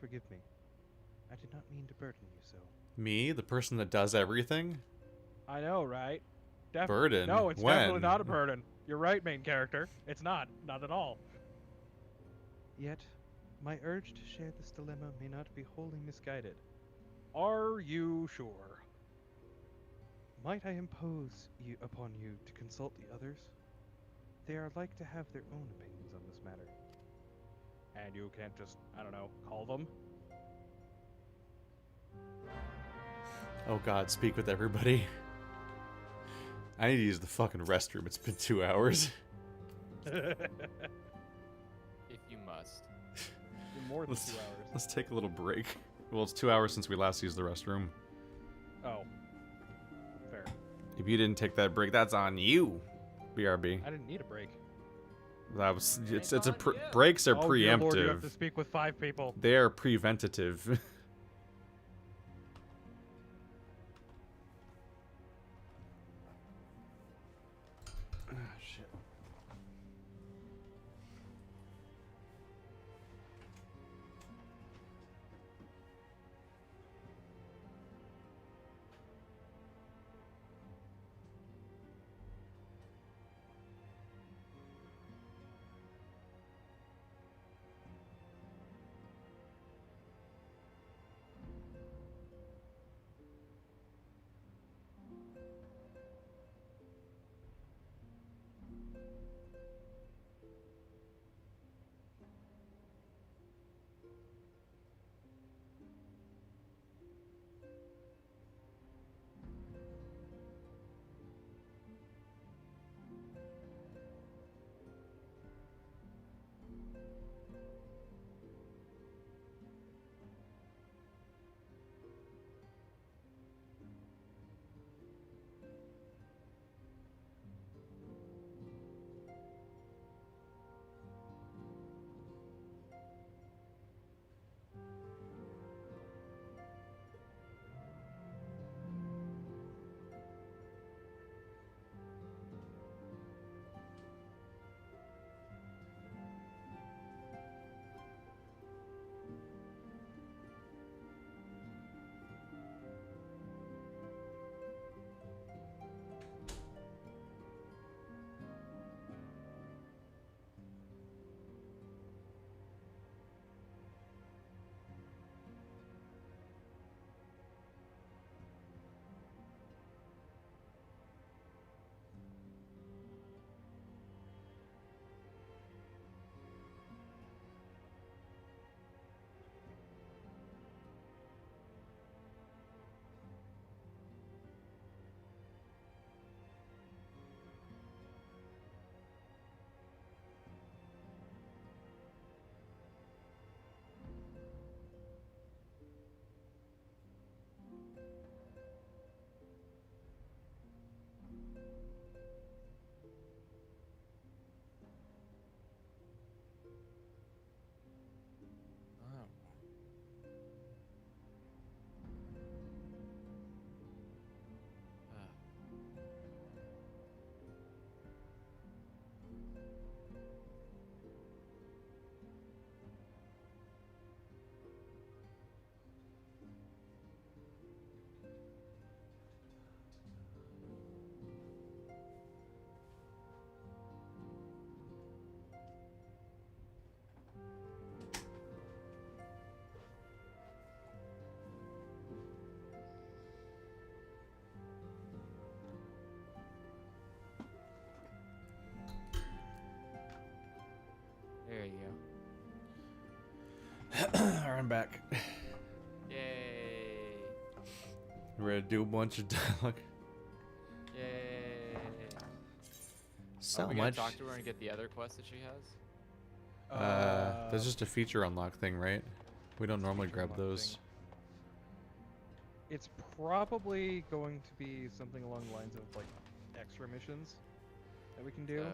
Speaker 2: Forgive me. I did not mean to burden you so.
Speaker 1: Me, the person that does everything?
Speaker 2: I know, right?
Speaker 1: Burden?
Speaker 2: No, it's
Speaker 1: When?
Speaker 2: definitely not a burden. You're right, main character. It's not at all. Yet, my urge to share this dilemma may not be wholly misguided. Are you sure? Might I impose upon you to consult the others? They are like to have their own opinions on this matter. And you can't just, I don't know, call them?
Speaker 1: Oh god, speak with everybody. I need to use the fucking restroom. It's been 2 hours.
Speaker 3: If you must.
Speaker 2: More than 2 hours.
Speaker 1: Let's take a little break. Well, it's 2 hours since we last used the restroom.
Speaker 2: Oh. Fair.
Speaker 1: If you didn't take that break, that's on you. BRB.
Speaker 2: I didn't need a break.
Speaker 1: That was. Breaks are
Speaker 2: oh,
Speaker 1: preemptive.
Speaker 2: Lord, you have to speak with 5 people.
Speaker 1: They are preventative. Shit.
Speaker 3: There you
Speaker 1: Alright, I'm back.
Speaker 3: go. Yay.
Speaker 1: We're ready to do a bunch of dialogue.
Speaker 3: Yay.
Speaker 5: so
Speaker 3: Are we gonna
Speaker 5: much.
Speaker 3: talk to her and get the other quest that she has?
Speaker 1: There's just a feature unlock thing, right? We don't normally
Speaker 2: Feature
Speaker 1: grab
Speaker 2: unlock
Speaker 1: those.
Speaker 2: thing. It's probably going to be something along the lines of like extra missions that we can do.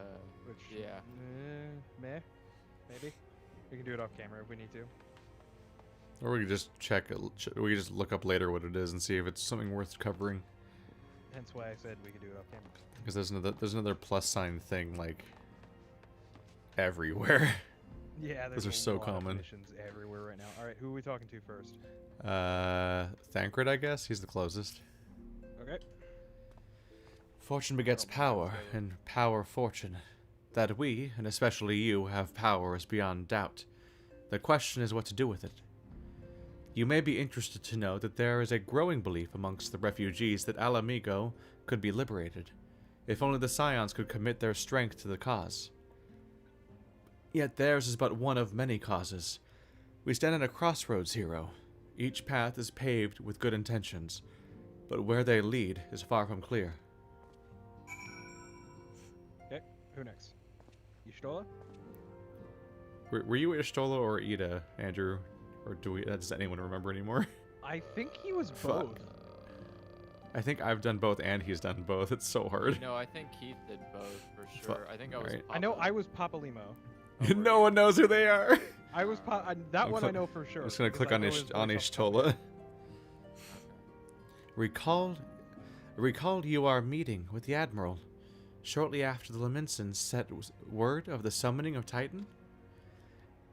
Speaker 2: Which
Speaker 3: yeah.
Speaker 2: Maybe we can do it off camera if we need to.
Speaker 1: Or we could just we could just look up later what it is and see if it's something worth covering.
Speaker 2: Hence why I said we could do it off camera.
Speaker 1: Because there's another plus sign thing like everywhere.
Speaker 2: Yeah,
Speaker 1: those
Speaker 2: there's
Speaker 1: are so
Speaker 2: a lot of
Speaker 1: common.
Speaker 2: missions everywhere right now. All right, who are we talking to first?
Speaker 1: Thancred, I guess he's the closest.
Speaker 2: Okay.
Speaker 1: Fortune begets power, and power fortune. That we, and especially you, have power is beyond doubt. The question is what to do with it. You may be interested to know that there is a growing belief amongst the refugees that Alamigo could be liberated, if only the Scions could commit their strength to the cause. Yet theirs is but one of many causes. We stand at a crossroads, hero. Each path is paved with good intentions, but where they lead is far from clear.
Speaker 2: Okay, who next? Y'shtola?
Speaker 1: Were you Y'shtola or Ida, Andrew? Or does anyone remember anymore?
Speaker 2: I think he was both.
Speaker 1: I think I've done both and he's done both. It's so hard.
Speaker 3: No, I think Keith did both for sure. I think I was.
Speaker 1: Right.
Speaker 2: I know I was Papalimo.
Speaker 1: No one knows who they are.
Speaker 2: I was that one I know for sure.
Speaker 1: I'm just gonna
Speaker 2: because
Speaker 1: click on
Speaker 2: I know his voice off the top of my
Speaker 1: Y'shtola. Recalled you our meeting with the Admiral shortly after the Laminsons sent word of the summoning of Titan?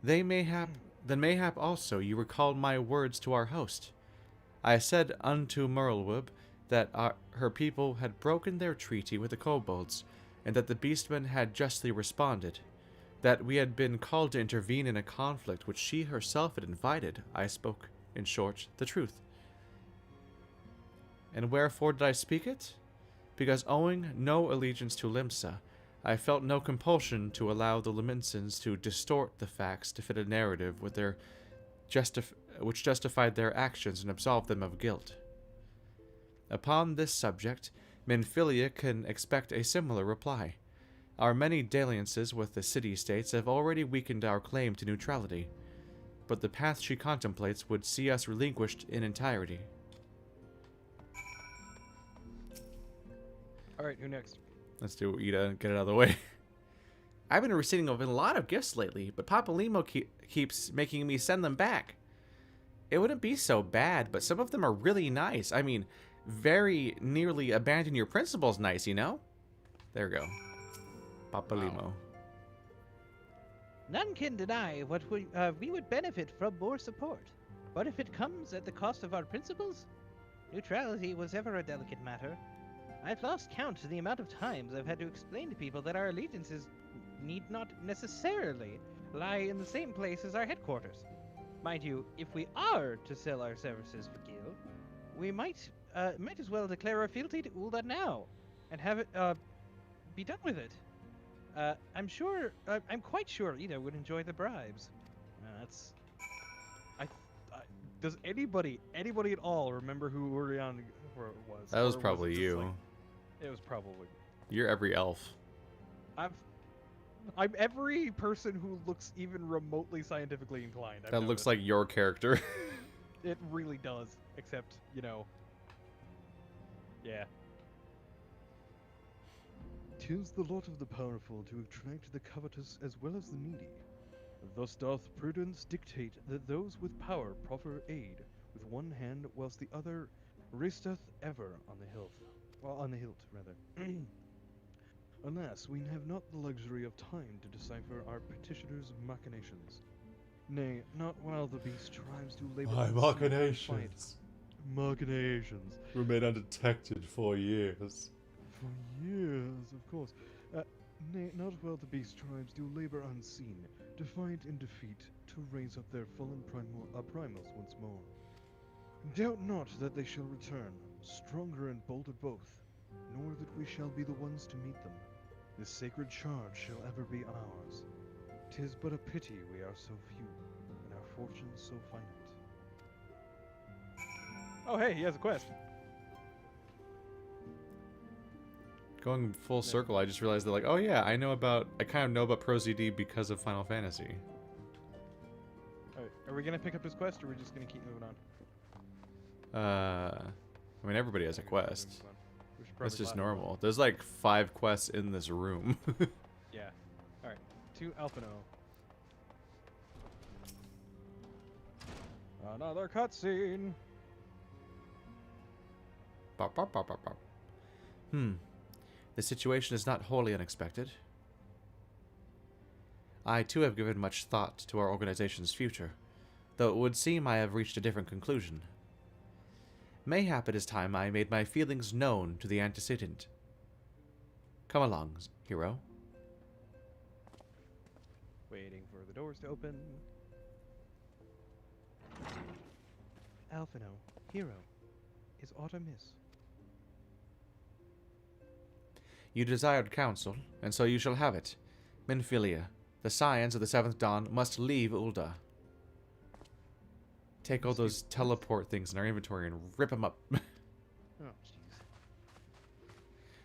Speaker 1: Then mayhap also you recalled my words to our host. I said unto Merlwyb that her people had broken their treaty with the kobolds, and that the beastmen had justly responded. That we had been called to intervene in a conflict which she herself had invited. I spoke, in short, the truth. And wherefore did I speak it? Because owing no allegiance to Limsa, I felt no compulsion to allow the Laminsons to distort the facts to fit a narrative with their which justified their actions and absolved them of guilt. Upon this subject, Minfilia can expect a similar reply. Our many dalliances with the city-states have already weakened our claim to neutrality, but the path she contemplates would see us relinquished in entirety.
Speaker 2: Alright, who next?
Speaker 1: Let's do Ida and get it out of the way. I've been receiving a lot of gifts lately, but Papalimo keeps making me send them back. It wouldn't be so bad, but some of them are really nice. I mean, very nearly abandon your principles nice, you know? There we go. Papalimo.
Speaker 2: Wow.
Speaker 15: None can deny what we would benefit from more support. But if it comes at the cost of our principles, neutrality was ever a delicate matter. I've lost count to the amount of times I've had to explain to people that our allegiances need not necessarily lie in the same place as our headquarters. Mind you, if we are to sell our services for Gil, we might as well declare our fealty to Ul'dah now, and have it be done with it. I'm quite sure Ida would enjoy the bribes.
Speaker 2: Does anybody at all remember who Urian was?
Speaker 1: That was
Speaker 2: Or
Speaker 1: probably
Speaker 2: it just,
Speaker 1: you.
Speaker 2: like, it was probably.
Speaker 1: You're every elf.
Speaker 2: I'm every person who looks even remotely scientifically inclined. I've
Speaker 1: That looks
Speaker 2: noticed.
Speaker 1: like your character.
Speaker 2: It really does, except, you know. Yeah. 'Tis the lot of the powerful to attract the covetous as well as the needy. Thus doth prudence dictate that those with power proffer aid with one hand, whilst the other resteth ever on the hilt. Well, on the hilt, rather. Alas, we have not the luxury of time to decipher our petitioner's machinations. Nay, not while the beast tribes do labor.
Speaker 1: My
Speaker 2: unseen to
Speaker 1: machinations.
Speaker 2: fight. Machinations.
Speaker 1: Remain undetected for years.
Speaker 2: For years, of course. Nay, not while the beast tribes do labor unseen, to fight and defeat, to raise up their fallen primals once more. Doubt not that they shall return, stronger and bolder both, nor that we shall be the ones to meet them. This sacred charge shall ever be ours. 'Tis but a pity we are so few, and our fortunes so finite. Oh hey, he has a quest.
Speaker 1: Going full circle, I just realized that, like, oh yeah, I kind of know about Pro ZD because of Final Fantasy.
Speaker 2: Alright, are we gonna pick up this quest, or are we just gonna keep moving on?
Speaker 1: I mean, everybody has a quest.
Speaker 2: We should
Speaker 1: That's
Speaker 2: probably
Speaker 1: just
Speaker 2: ladder up.
Speaker 1: normal. There's like 5 quests in this room.
Speaker 2: Yeah. Alright, to Alphino. Another cutscene!
Speaker 1: Bop, bop, bop, bop, bop. The situation is not wholly unexpected. I too have given much thought to our organization's future, though it would seem I have reached a different conclusion. Mayhap it is time I made my feelings known to the antecedent. Come along, hero.
Speaker 2: Waiting for the doors to open.
Speaker 15: Alphino, hero, is aught amiss?
Speaker 1: You desired counsel, and so you shall have it. Minfilia, the scions of the 7th Dawn must leave Ul'dah. Take all those teleport things in our inventory and rip them up.
Speaker 15: Oh, jeez.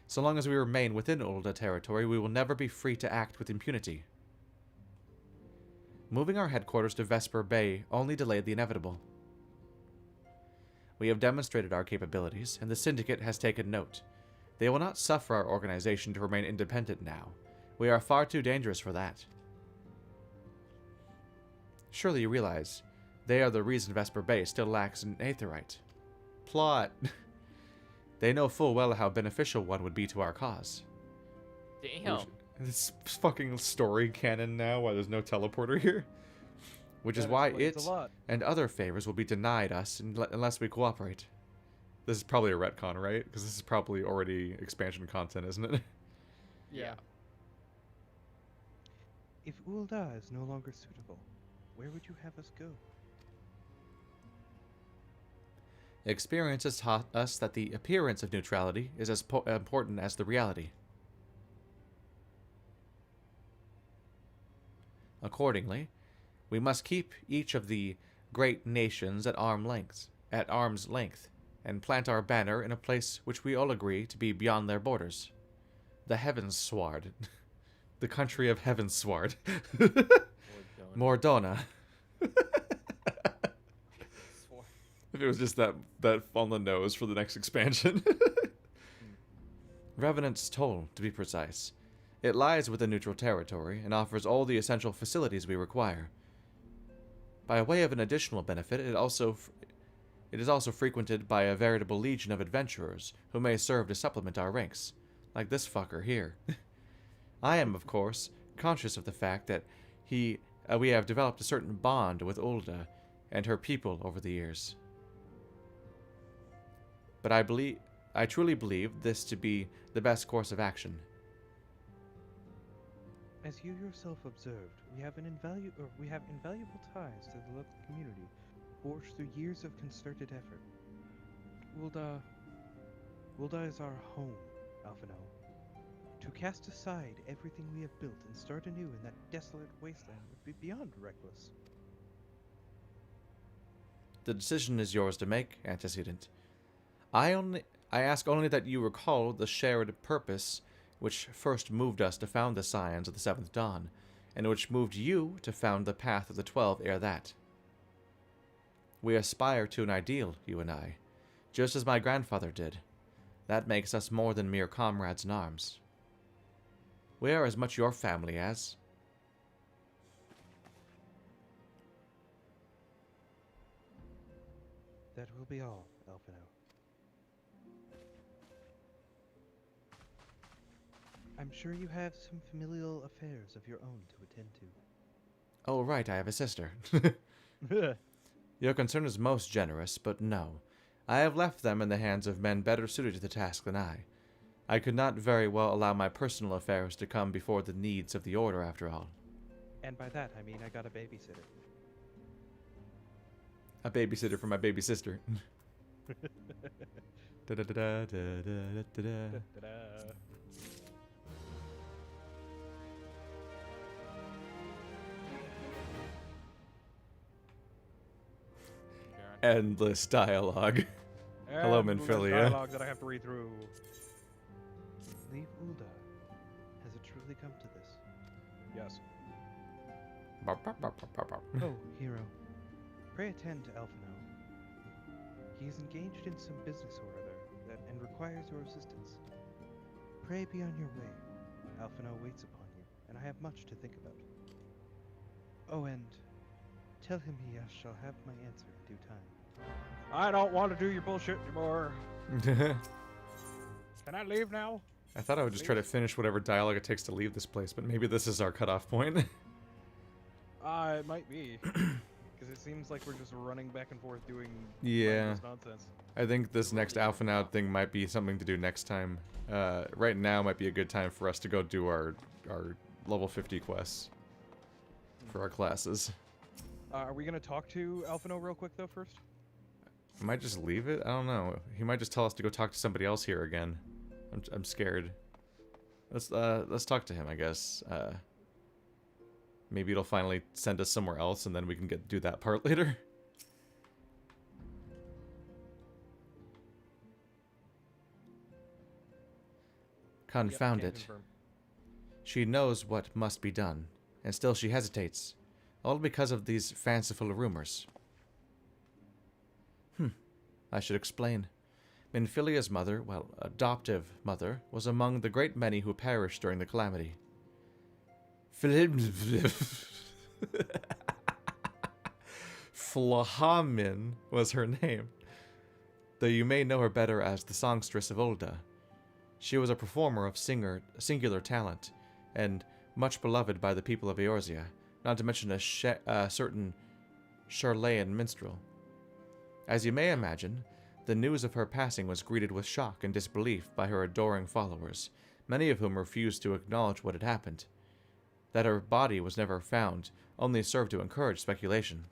Speaker 1: So long as we remain within Ul'dah territory, we will never be free to act with impunity. Moving our headquarters to Vesper Bay only delayed the inevitable. We have demonstrated our capabilities, and the Syndicate has taken note. They will not suffer our organization to remain independent now. We are far too dangerous for that. Surely you realize, they are the reason Vesper Bay still lacks an aetherite. Plot. They know full well how beneficial one would be to our cause.
Speaker 3: Damn.
Speaker 1: This fucking story canon now, why there's no teleporter here. Which is why it and other favors will be denied us unless we cooperate. This is probably a retcon, right? Because this is probably already expansion content, isn't it?
Speaker 3: Yeah.
Speaker 15: If Ul'dah is no longer suitable, where would you have us go?
Speaker 1: Experience has taught us that the appearance of neutrality is as important as the reality. Accordingly, we must keep each of the great nations at arm's length, and plant our banner in a place which we all agree to be beyond their borders. The Heavensward. The country of Heavensward. Mordona. If it was just that on the nose for the next expansion. Revenant's Toll, to be precise. It lies within neutral territory and offers all the essential facilities we require. By way of an additional benefit, it is also frequented by a veritable legion of adventurers who may serve to supplement our ranks, like this fucker here. I am, of course, conscious of the fact that we have developed a certain bond with Ul'dah and her people over the years. But I truly believe this to be the best course of action.
Speaker 15: As you yourself observed, we have invaluable ties to the local community, forged through years of concerted effort. Ul'dah is our home, Alphino. To cast aside everything we have built and start anew in that desolate wasteland would be beyond reckless.
Speaker 1: The decision is yours to make, Antecedent. I ask only that you recall the shared purpose which first moved us to found the Scions of the 7th Dawn, and which moved you to found the Path of the 12 ere that. We aspire to an ideal, you and I, just as my grandfather did. That makes us more than mere comrades in arms. We are as much your family as...
Speaker 15: That will be all, Alphino. I'm sure you have some familial affairs of your own to attend to.
Speaker 1: Oh, right, I have a sister. Your concern is most generous, but no. I have left them in the hands of men better suited to the task than I. I could not very well allow my personal affairs to come before the needs of the Order, after all.
Speaker 15: And by that, I mean I got a babysitter.
Speaker 1: A babysitter for my baby sister. Da-da-da-da-da-da-da-da. Endless dialogue. Hello,
Speaker 2: Endless
Speaker 1: Minfilia.
Speaker 2: dialogue that I have to read through.
Speaker 15: believe Ulda. Has it truly come to this?
Speaker 2: Yes.
Speaker 15: Oh, hero. Pray attend to Alphino. He is engaged in some business or other and requires your assistance. Pray be on your way. Alphino waits upon you, and I have much to think about. Oh, and tell him he shall have my answer in due time.
Speaker 2: I don't want to do your bullshit anymore. Can I leave now?
Speaker 1: I thought I would just try to finish whatever dialogue it takes to leave this place, but maybe this is our cutoff point.
Speaker 2: It might be. Because it seems like we're just running back and forth doing
Speaker 1: Yeah.
Speaker 2: nonsense.
Speaker 1: I think this next Alpha Now thing might be something to do next time. Right now might be a good time for us to go do our level 50 quests for our classes.
Speaker 2: Are we going to talk to Alphino real quick, though, first?
Speaker 1: I might just leave it? I don't know. He might just tell us to go talk to somebody else here again. I'm scared. Let's talk to him, I guess. Maybe it'll finally send us somewhere else, and then we can do that part later. Confound
Speaker 2: Yep,
Speaker 1: it.
Speaker 2: confirm.
Speaker 1: She knows what must be done, and still she hesitates, all because of these fanciful rumors. I should explain. Minfilia's mother, well, adoptive mother, was among the great many who perished during the calamity. Flahamin was her name, though you may know her better as the songstress of Ulda. She was a performer of singular talent, and much beloved by the people of Eorzea, not to mention a certain Charlayan minstrel. As you may imagine, the news of her passing was greeted with shock and disbelief by her adoring followers, many of whom refused to acknowledge what had happened. That her body was never found only served to encourage speculation.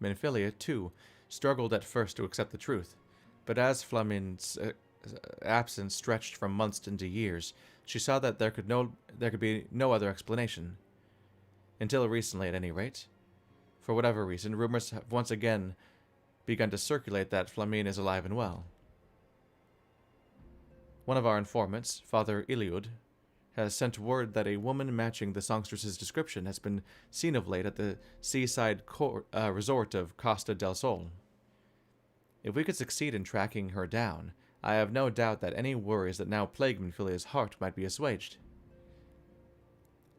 Speaker 1: Minfilia, too, struggled at first to accept the truth, but as Flamin's absence stretched from months into years, she saw that there could be no other explanation. Until recently, at any rate. For whatever reason, rumors have once again begun to circulate that Flamin is alive and well. One of our informants, Father Iliud, has sent word that a woman matching the songstress's description has been seen of late at the seaside resort of Costa del Sol. If we could succeed in tracking her down, I have no doubt that any worries that now plague Minfilia's heart might be assuaged.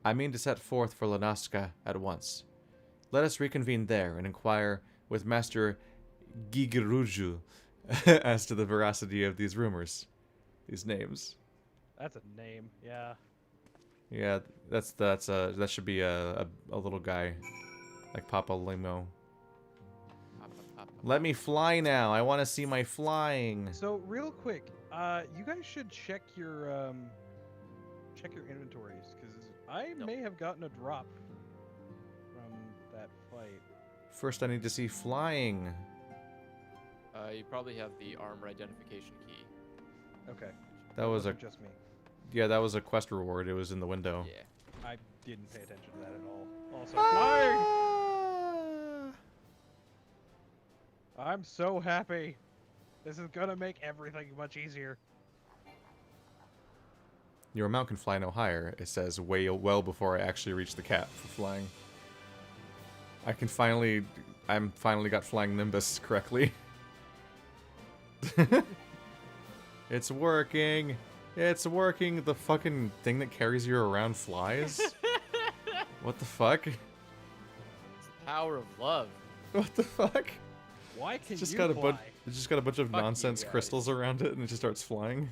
Speaker 1: I mean to set forth for Lanaska at once. Let us reconvene there and inquire with Master Gigeruju as to the veracity of these rumors, these names.
Speaker 2: That's a name, yeah.
Speaker 1: Yeah, that should be a little guy, like Papa Limo. Let me fly now. I want to see my flying.
Speaker 2: So real quick, you guys should check your inventories, because I may have gotten a drop from that fight.
Speaker 1: First, I need to see flying.
Speaker 3: You probably have the armor identification key.
Speaker 2: Okay.
Speaker 1: That was
Speaker 2: just me.
Speaker 1: Yeah, that was a quest reward. It was in the window.
Speaker 3: Yeah.
Speaker 2: I didn't pay attention to that at all. Also, flying! I'm so happy. This is gonna make everything much easier.
Speaker 1: Your mount can fly no higher, it says well before I actually reach the cap for flying. I'm finally got flying Nimbus correctly. It's working! It's working! The fucking thing that carries you around flies? What the fuck?
Speaker 3: It's the power of love.
Speaker 1: What the fuck?
Speaker 2: Why can
Speaker 1: It's just
Speaker 2: you
Speaker 1: got
Speaker 2: fly?
Speaker 1: It's just got a bunch of
Speaker 3: Fuck you
Speaker 1: nonsense
Speaker 3: guys.
Speaker 1: crystals around it, and it just starts flying.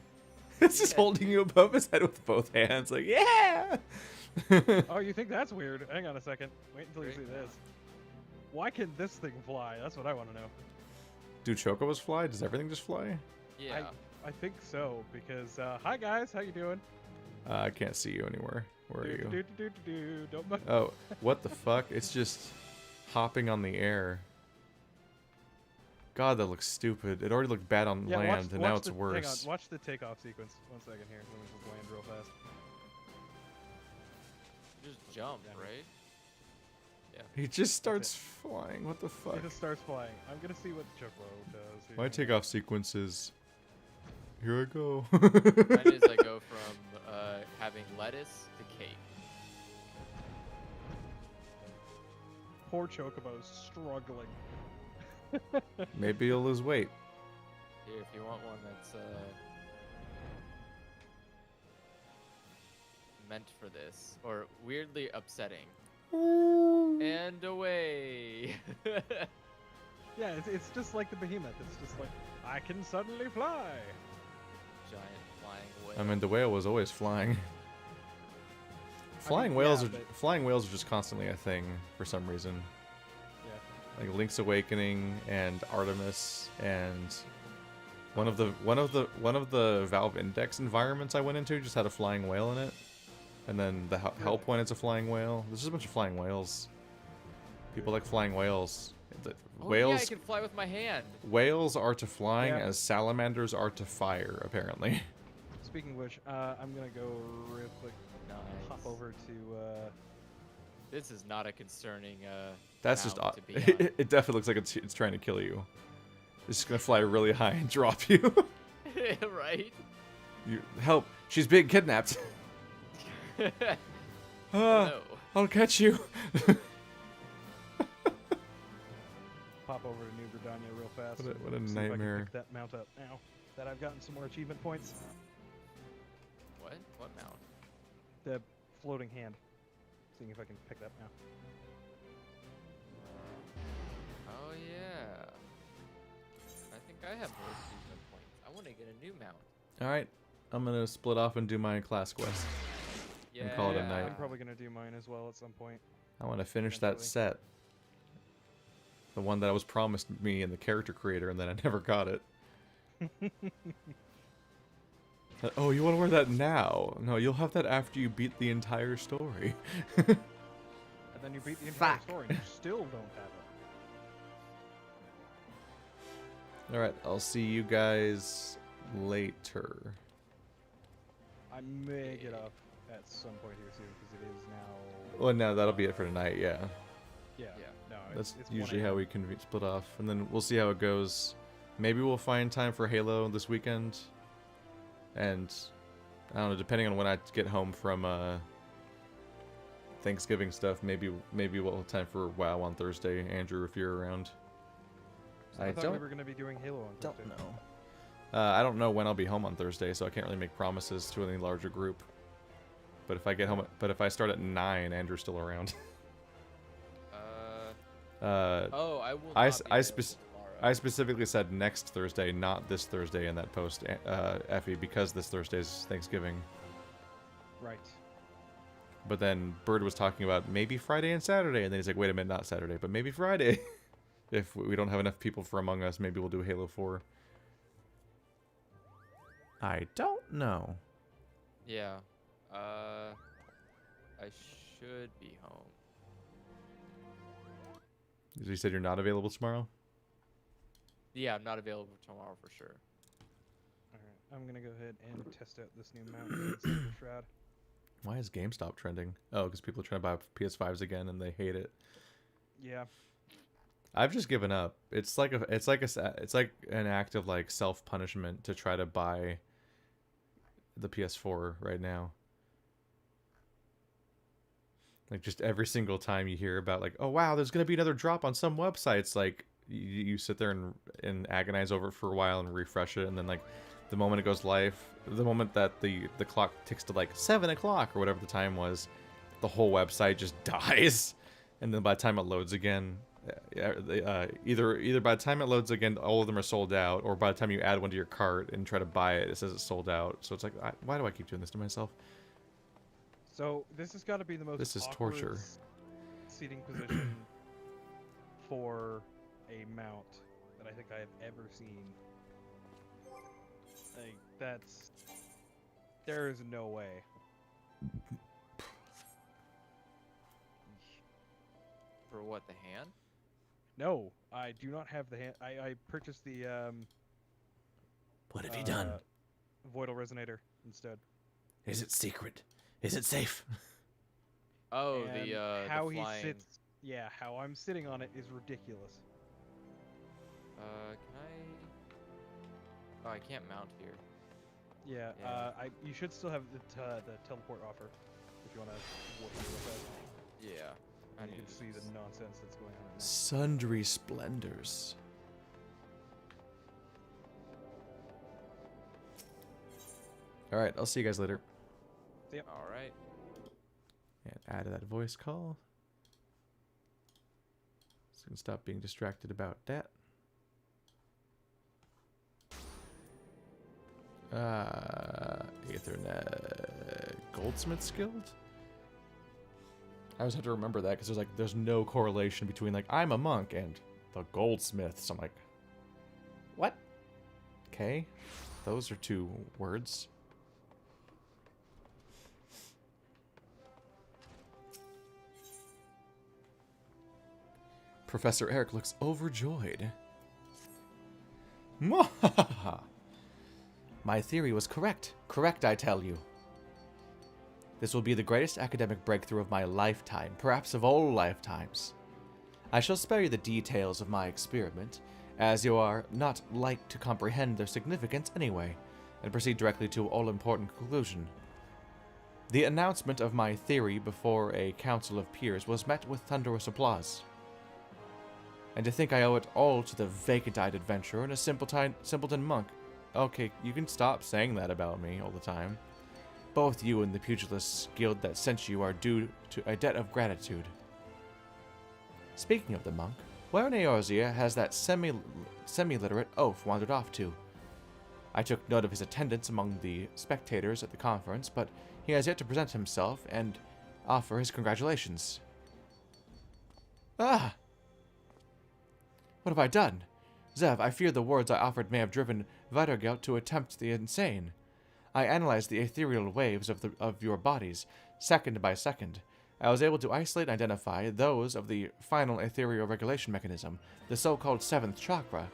Speaker 1: It's just holding you above his head with both hands, like, yeah!
Speaker 2: Oh, you think that's weird? Hang on a second. Wait until you see this. Why can this thing fly? That's what I want to know.
Speaker 1: Do chocobos fly? Does everything just fly?
Speaker 3: Yeah.
Speaker 2: I think so, because, hi guys, how you doing?
Speaker 1: I can't see you anywhere. Where are you?
Speaker 2: Don't mind.
Speaker 1: Oh, what the fuck? It's just hopping on the air. God, that looks stupid. It already looked bad on land, and now it's worse.
Speaker 2: Hang on, watch the takeoff sequence. 1 second here. Let me just land real fast.
Speaker 3: Just jump, right? Yeah.
Speaker 1: He just starts flying. What the fuck?
Speaker 2: He just starts flying. I'm gonna see what Chocobo does. Here.
Speaker 1: My takeoff sequences. Here I go.
Speaker 3: Mine is I go from having lettuce to cake.
Speaker 2: Poor Chocobo's struggling.
Speaker 1: Maybe he'll lose weight.
Speaker 3: Here, if you want one that's meant for this, or weirdly upsetting. And away.
Speaker 2: Yeah, it's just like the behemoth. It's just like, I can suddenly fly.
Speaker 3: Giant flying whale.
Speaker 1: I mean, the whale was always flying. Flying whales are just constantly a thing for some reason.
Speaker 2: Yeah.
Speaker 1: Like Link's Awakening and Artemis and one of the Valve Index environments I went into just had a flying whale in it. And then the Help one is a flying whale. There's just a bunch of flying whales. People like flying whales.
Speaker 3: Yeah, I can fly with my hand.
Speaker 1: Whales are to flying as salamanders are to fire, apparently.
Speaker 2: Speaking of which, I'm gonna go real quick.
Speaker 3: Nice.
Speaker 2: Hop over to.
Speaker 3: This is not a concerning.
Speaker 1: That's just
Speaker 3: mound
Speaker 1: odd.
Speaker 3: to be on.
Speaker 1: It definitely looks like it's trying to kill you. It's just gonna fly really high and drop you.
Speaker 3: Right?
Speaker 1: You help! She's being kidnapped.
Speaker 3: No.
Speaker 1: I'll catch you.
Speaker 2: Pop over to New Britannia real fast.
Speaker 1: What a
Speaker 2: and see if I can
Speaker 1: nightmare.
Speaker 2: pick that mount up now that I've gotten some more achievement points.
Speaker 3: What? What mount?
Speaker 2: The floating hand. Seeing if I can pick that now.
Speaker 3: Oh yeah. I think I have more achievement points. I want to get a new mount.
Speaker 1: All right, I'm gonna split off and do my class quest.
Speaker 3: Yeah.
Speaker 1: And call it a night.
Speaker 2: I'm probably gonna do mine as well at some point.
Speaker 1: I want to finish that set. The one that was promised me in the character creator, and then I never got it. Oh, you want to wear that now? No, you'll have that after you beat the entire story.
Speaker 2: And then you beat the entire story and you still don't have it.
Speaker 1: Alright, I'll see you guys later.
Speaker 2: I may get up at some point here soon because it is now.
Speaker 1: Well, no, that'll be it for tonight, yeah.
Speaker 2: Yeah. No,
Speaker 1: That's
Speaker 2: it's
Speaker 1: usually
Speaker 2: 1
Speaker 1: how we can split off, and then we'll see how it goes. Maybe we'll find time for Halo this weekend, and I don't know, depending on when I get home from Thanksgiving stuff, maybe we'll have time for WoW on Thursday. Andrew, if you're around.
Speaker 2: So I thought we were going to be doing Halo on Thursday.
Speaker 1: Don't know. I don't know when I'll be home on Thursday, so I can't really make promises to any larger group. But if I get home, but if I start at 9, Andrew's still around.
Speaker 3: Oh, I will.
Speaker 1: I specifically said next Thursday, not this Thursday in that post, Effie, because this Thursday is Thanksgiving.
Speaker 2: Right.
Speaker 1: But then Bird was talking about maybe Friday and Saturday, and then he's like, wait a minute, not Saturday, but maybe Friday. If we don't have enough people for Among Us, maybe we'll do Halo 4. I don't know.
Speaker 3: Yeah. I should be home.
Speaker 1: You said you're not available tomorrow?
Speaker 3: Yeah, I'm not available tomorrow for sure.
Speaker 2: Alright, I'm gonna go ahead and test out this new mount in Saber Shroud.
Speaker 1: Why is GameStop trending? Oh, because people are trying to buy PS5s again and they hate it.
Speaker 2: Yeah.
Speaker 1: I've just given up. It's like an act of like self-punishment to try to buy the PS4 right now. Like just every single time you hear about like, oh wow, there's gonna be another drop on some websites, like you sit there and agonize over it for a while and refresh it, and then like the moment it goes live, the moment that the clock ticks to like 7 o'clock or whatever the time was, the whole website just dies, and then by the time it loads again, either by the time it loads again, all of them are sold out, or by the time you add one to your cart and try to buy it, it says it's sold out. So it's like, why do I keep doing this to myself?
Speaker 2: So this has got to be the most.
Speaker 1: This is
Speaker 2: awkward
Speaker 1: torture.
Speaker 2: Seating position for a mount that I think I have ever seen. Like that's. There is no way.
Speaker 3: For what, the hand?
Speaker 2: No, I do not have the hand. I purchased the.
Speaker 5: What have you done?
Speaker 2: Voidal Resonator instead.
Speaker 5: Is it secret? Is it safe?
Speaker 3: Oh,
Speaker 2: And
Speaker 3: the
Speaker 2: how
Speaker 3: flying...
Speaker 2: he sits Yeah, how I'm sitting on it is ridiculous.
Speaker 3: Can I? Oh, I can't mount here.
Speaker 2: Yeah,
Speaker 3: Yeah.
Speaker 2: you should still have the teleport offer if you want to warp here with that.
Speaker 3: Yeah. I
Speaker 2: And you
Speaker 3: need
Speaker 2: can
Speaker 3: to
Speaker 2: see the
Speaker 3: just-
Speaker 2: nonsense that's going on right now.
Speaker 1: Sundry splendors. All right, I'll see you guys later.
Speaker 2: Yep.
Speaker 3: All right.
Speaker 1: And add that voice call. So you can stop being distracted about that. Ethernet Goldsmiths Guild? I always have to remember that because there's no correlation between I'm a monk and the goldsmiths. I'm like, what? Okay, those are two words. Professor Eric looks overjoyed. Mwahaha! My theory was correct. Correct, I tell you. This will be the greatest academic breakthrough of my lifetime, perhaps of all lifetimes. I shall spare you the details of my experiment, as you are not like to comprehend their significance anyway, and proceed directly to all-important conclusion. The announcement of my theory before a council of peers was met with thunderous applause. And to think I owe it all to the vacant-eyed adventurer and a simpleton monk. Okay, you can stop saying that about me all the time. Both you and the Pugilists Guild that sent you are due to a debt of gratitude. Speaking of the monk, where in Eorzea has that semi-literate oaf wandered off to? I took note of his attendance among the spectators at the conference, but he has yet to present himself and offer his congratulations. Ah! What have I done? Zev, I fear the words I offered may have driven Vidergelt to attempt the insane. I analyzed the ethereal waves of your bodies, second by second. I was able to isolate and identify those of the final ethereal regulation mechanism, the so-called 7th chakra.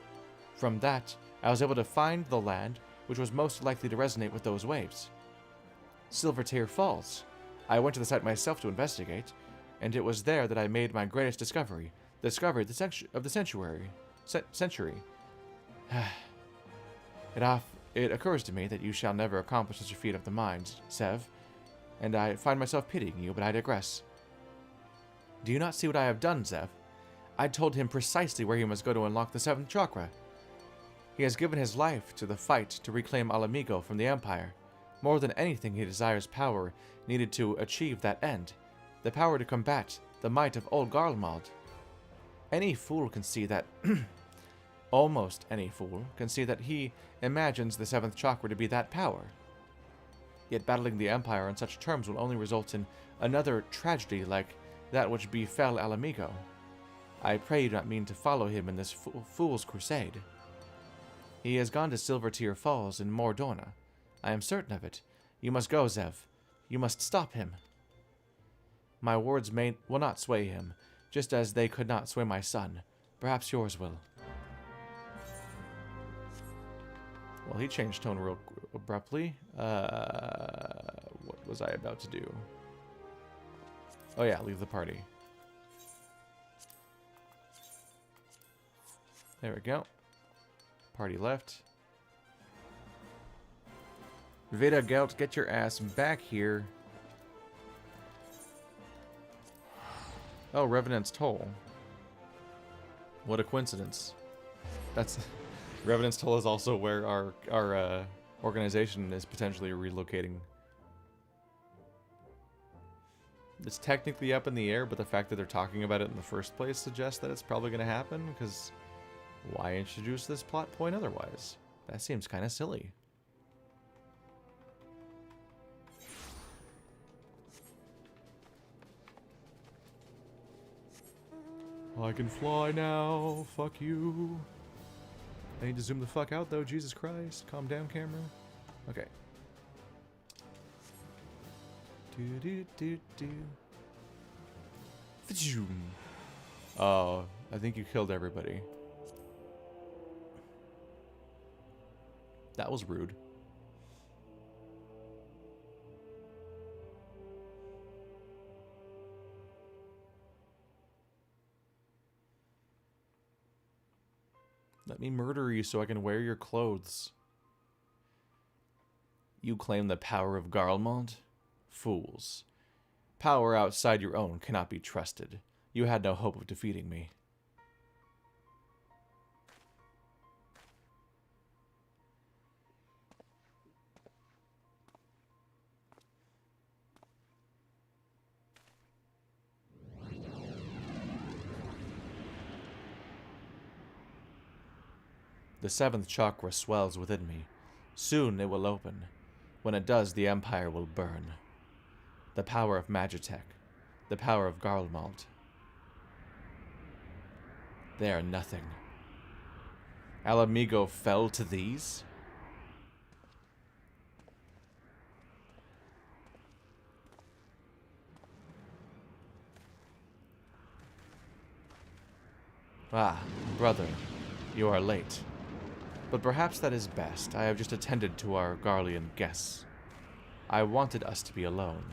Speaker 1: From that, I was able to find the land which was most likely to resonate with those waves. Silvertear Falls. I went to the site myself to investigate, and it was there that I made my greatest discovery. The discovery of the century. It occurs to me that you shall never accomplish such a feat of the mind, Zev, and I find myself pitying you, but I digress. Do you not see what I have done, Zev? I told him precisely where he must go to unlock the 7th chakra. He has given his life to the fight to reclaim Alamigo from the Empire. More than anything, he desires power needed to achieve that end. The power to combat the might of old Garlemald. Any fool can see that... Almost any fool can see that he imagines the 7th chakra to be that power. Yet battling the Empire on such terms will only result in another tragedy like that which befell Alamigo. I pray you do not mean to follow him in this fool's crusade. He has gone to Silvertear Falls in Mordorna. I am certain of it. You must go, Zev. You must stop him. My words will not sway him, just as they could not sway my son. Perhaps yours will. Well, he changed tone real abruptly. What was I about to do? Oh yeah, leave the party. There we go. Party left. Vidergelt, get your ass back here. Oh, Revenant's Toll. What a coincidence. That's... Revenant's Toll is also where our organization is potentially relocating. It's technically up in the air, but the fact that they're talking about it in the first place suggests that it's probably going to happen, because why introduce this plot point otherwise? That seems kind of silly. I can fly now, fuck you. I need to zoom the fuck out though, Jesus Christ. Calm down, camera. Okay. Oh, I think you killed everybody. That was rude. Let me murder you so I can wear your clothes. You claim the power of Garlemald? Fools. Power outside your own cannot be trusted. You had no hope of defeating me. The seventh chakra swells within me. Soon it will open. When it does, the Empire will burn. The power of Magitek. The power of Garlemald. They are nothing. Alamigo fell to these? Ah, brother, you are late. But perhaps that is best. I have just attended to our Garlean guests. I wanted us to be alone.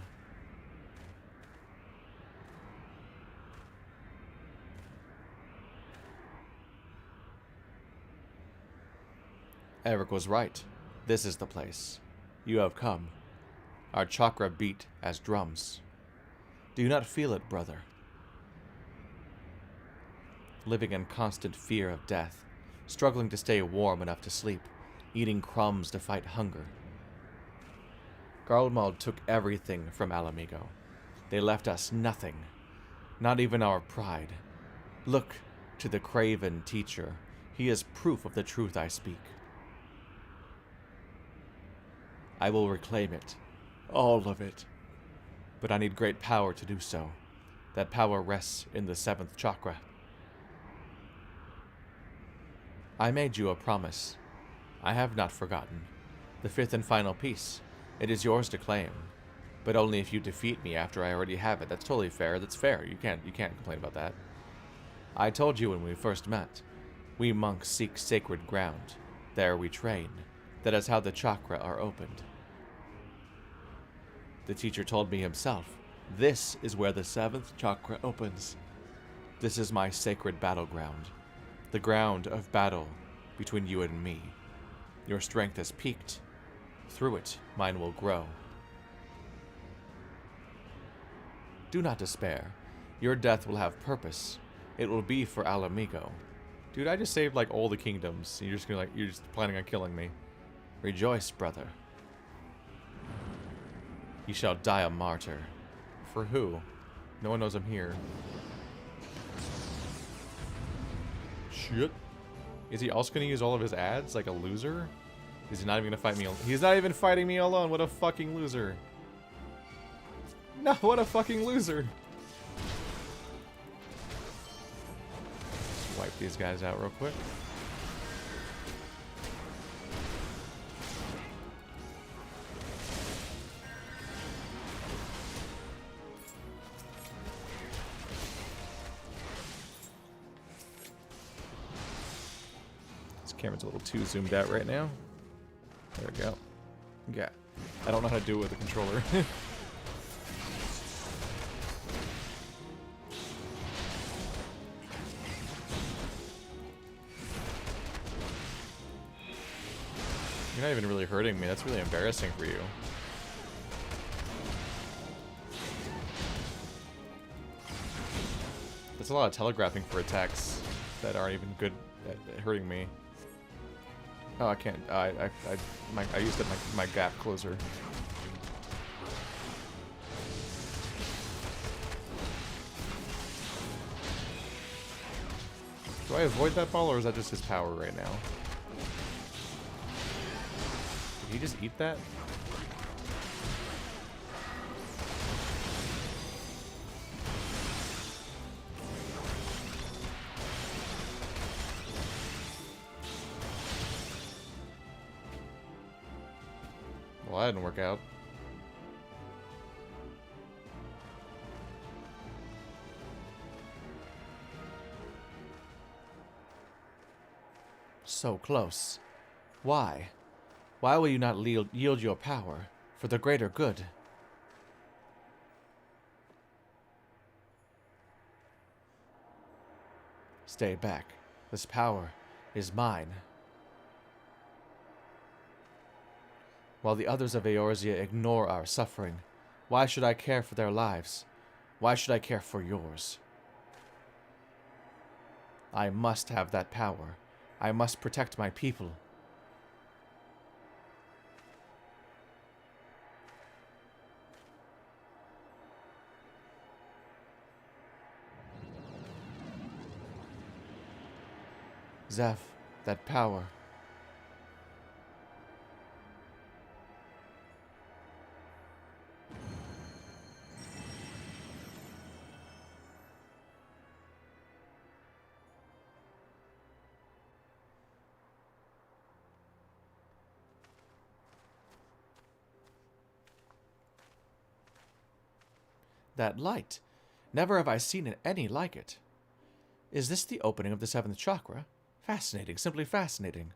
Speaker 1: Eric was right. This is the place. You have come. Our chakra beat as drums. Do you not feel it, brother? Living in constant fear of death, struggling to stay warm enough to sleep, eating crumbs to fight hunger. Garlemald took everything from Alamigo. They left us nothing, not even our pride. Look to the craven teacher. He is proof of the truth I speak. I will reclaim it, all of it. But I need great power to do so. That power rests in the seventh chakra. I made you a promise. I have not forgotten. The fifth and final piece. It is yours to claim. But only if you defeat me after I already have it. That's totally fair. That's fair. You can't complain about that. I told you when we first met. We monks seek sacred ground. There we train. That is how the chakra are opened. The teacher told me himself. This is where the seventh chakra opens. This is my sacred battleground. The ground of battle between you and me. Your strength has peaked. Through it, mine will grow. Do not despair. Your death will have purpose. It will be for Alamigo. Dude, I just saved like all the kingdoms. You're just planning on killing me. Rejoice, brother. You shall die a martyr. For who? No one knows I'm here. Shit. Is he also gonna use all of his ads like a loser? Is he not even gonna fight me? He's not even fighting me alone. What a fucking loser. No, what a fucking loser. Just wipe these guys out real quick. Camera's a little too zoomed out right now. There we go. Yeah. I don't know how to do it with a controller. You're not even really hurting me. That's really embarrassing for you. That's a lot of telegraphing for attacks that aren't even good at hurting me. Oh, I can't. I used it my gap closer. Do I avoid that ball, or is that just his power right now? Did he just eat that? Well, that didn't work out. So close. Why? Why will you not yield your power for the greater good? Stay back. This power, is mine. While the others of Eorzea ignore our suffering, why should I care for their lives? Why should I care for yours? I must have that power. I must protect my people. Zeph, that power. That light. Never have I seen any like it. Is this the opening of the 7th chakra? Fascinating, simply fascinating.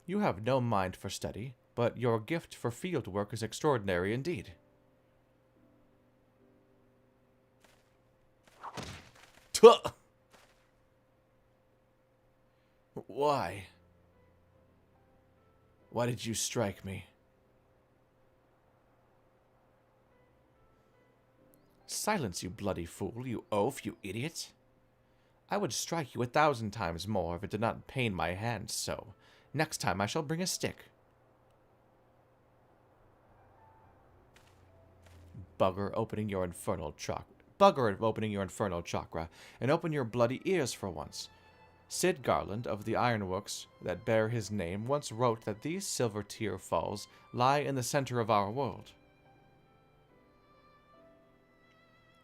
Speaker 1: You have no mind for study, but your gift for field work is extraordinary indeed. Tuh! Why? Why did you strike me? Silence, you bloody fool, you oaf, you idiot. I would strike you 1,000 times more if it did not pain my hands so. Next time I shall bring a stick. Bugger opening your infernal chakra. Bugger opening your infernal chakra, and open your bloody ears for once. Sid Garland of the ironworks that bear his name once wrote that these silver tear falls lie in the center of our world.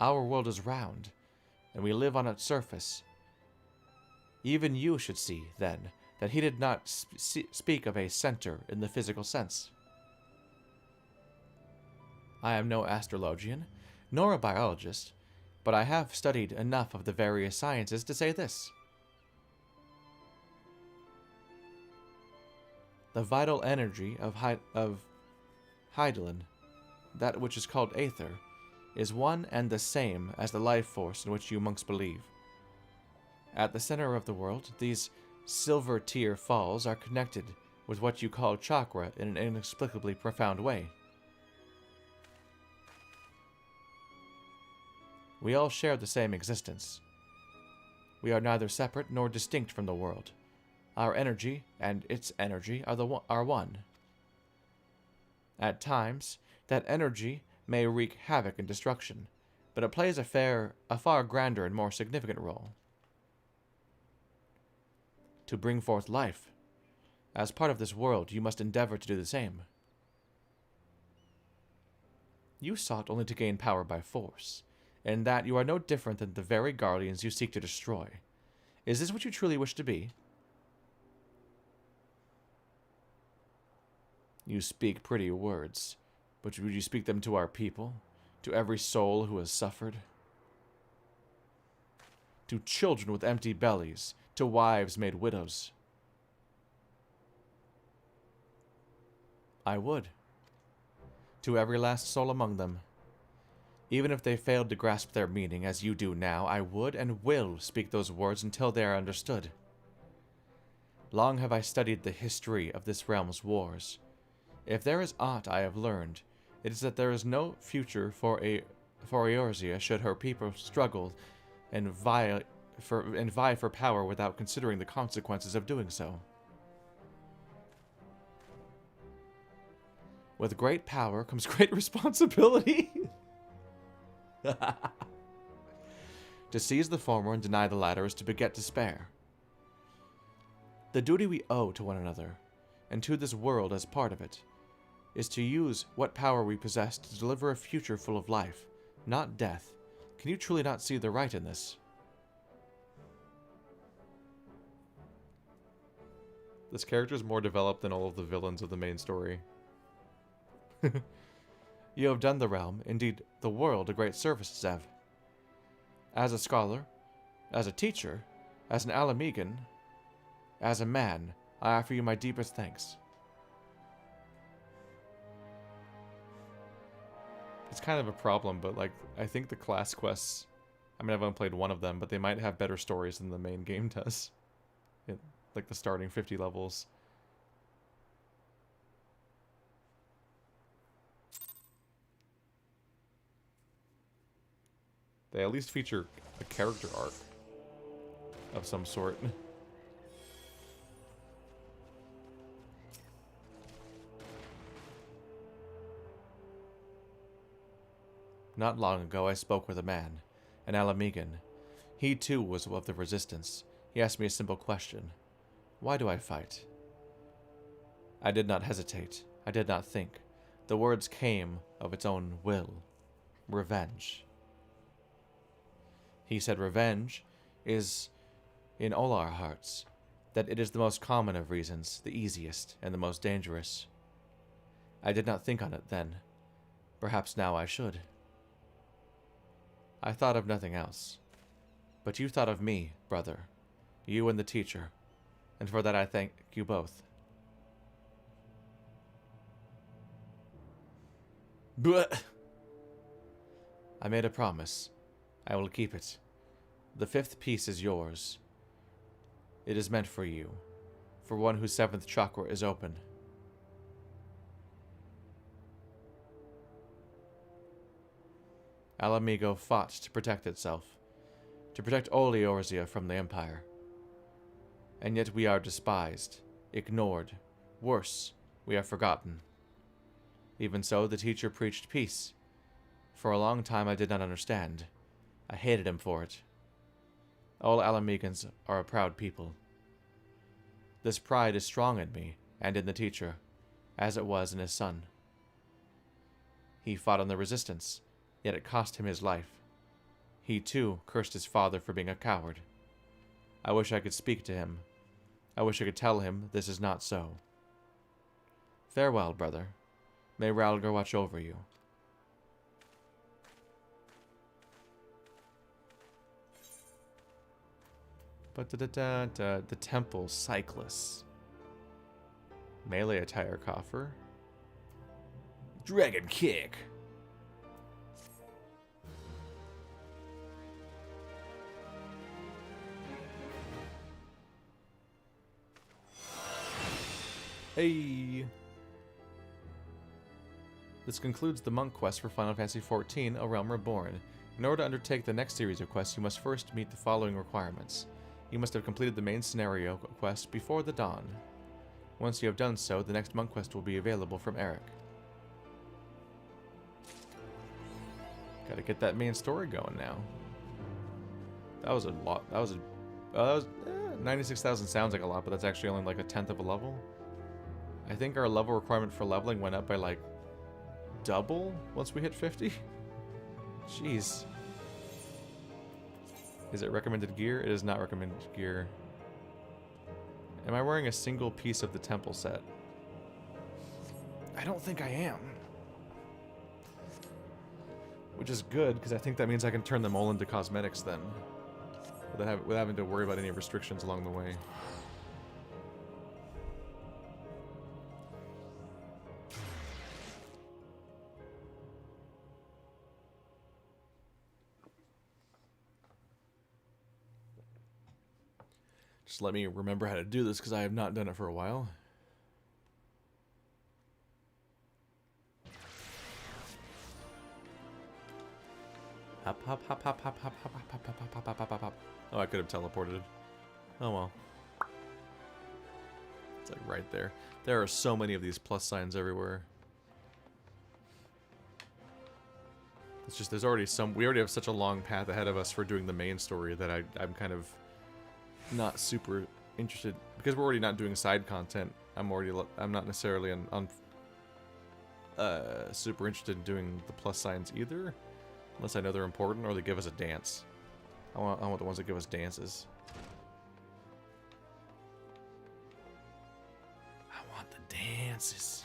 Speaker 1: Our world is round, and we live on its surface. Even you should see, then, that he did not speak of a center in the physical sense. I am no astrologian, nor a biologist, but I have studied enough of the various sciences to say this. The vital energy of Hydaelyn, that which is called Aether, is one and the same as the life force in which you monks believe. At the center of the world, these silver tear falls are connected with what you call chakra in an inexplicably profound way. We all share the same existence. We are neither separate nor distinct from the world. Our energy and its energy are one. At times, that energy may wreak havoc and destruction, but it plays a far grander and more significant role. To bring forth life. As part of this world, you must endeavor to do the same. You sought only to gain power by force. In that you are no different than the very guardians you seek to destroy. Is this what you truly wish to be? You speak pretty words, but would you speak them to our people? To every soul who has suffered? To children with empty bellies? To wives made widows? I would. To every last soul among them. Even if they failed to grasp their meaning, as you do now, I would and will speak those words until they are understood. Long have I studied the history of this realm's wars. If there is aught I have learned, it is that there is no future for Eorzea should her people struggle and vie for power without considering the consequences of doing so. With great power comes great responsibility. To seize the former and deny the latter is to beget despair. The duty we owe to one another, and to this world as part of it, is to use what power we possess to deliver a future full of life, not death. Can you truly not see the right in this? This character is more developed than all of the villains of the main story. You have done the realm, indeed the world, a great service, Zev. As a scholar, as a teacher, as an Alamegan, as a man, I offer you my deepest thanks. It's kind of a problem, but like I think the class quests I mean, I've only played one of them, but they might have better stories than the main game does. Like the starting 50 levels. They at least feature a character arc of some sort. Not long ago, I spoke with a man, an Alamegan. He too was of the Resistance. He asked me a simple question. Why do I fight? I did not hesitate. I did not think. The words came of its own will. Revenge. He said revenge is in all our hearts, that it is the most common of reasons, the easiest, and the most dangerous. I did not think on it then. Perhaps now I should. I thought of nothing else. But you thought of me, brother. You and the teacher. And for that I thank you both. But I made a promise. I will keep it. The 5th piece is yours. It is meant for you, for one whose 7th chakra is open. Alamigo fought to protect itself, to protect all Eorzea from the Empire. And yet we are despised, ignored. Worse, we are forgotten. Even so, the teacher preached peace. For a long time I did not understand. I hated him for it. All Alamegans are a proud people. This pride is strong in me, and in the teacher, as it was in his son. He fought on the Resistance, yet it cost him his life. He, too, cursed his father for being a coward. I wish I could speak to him. I wish I could tell him this is not so. Farewell, brother. May Ralgar watch over you. The Temple Cyclists. Melee attire coffer. Dragon Kick. Hey. This concludes the monk quest for Final Fantasy XIV: A Realm Reborn. In order to undertake the next series of quests, you must first meet the following requirements. You must have completed the main scenario quest before the dawn. Once you have done so, the next monk quest will be available from Eric. Gotta get that main story going now. That was a lot. That was 96,000 sounds like a lot, but that's actually only like a 10th of a level. I think our level requirement for leveling went up by like double once we hit 50. Jeez. Is it recommended gear? It is not recommended gear. Am I wearing a single piece of the temple set? I don't think I am. Which is good, because I think that means I can turn them all into cosmetics then. Without having to worry about any restrictions along the way. Just let me remember how to do this, because I have not done it for a while. Hop, hop, hop, hop, hop, hop, hop, hop, hop, hop, hop, hop, hop, hop, hop. Oh, I could have teleported. Oh well. It's like right there. There are so many of these plus signs everywhere. It's just there's already some. We already have such a long path ahead of us for doing the main story that I'm kind of not super interested, because we're already not doing side content. I'm not necessarily super interested in doing the plus signs either, unless I know they're important or they give us a dance. I want the ones that give us dances. I want the dances.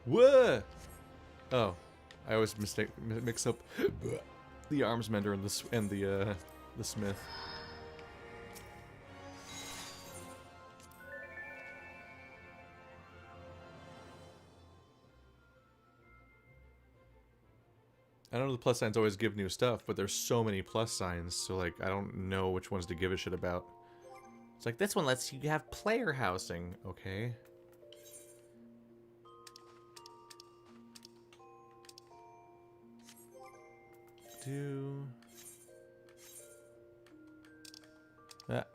Speaker 1: Whoa! Oh. I always mix up the arms mender and the smith. I know the plus signs always give new stuff, but there's so many plus signs, so like I don't know which ones to give a shit about. It's like this one lets you have player housing. Okay. Do that.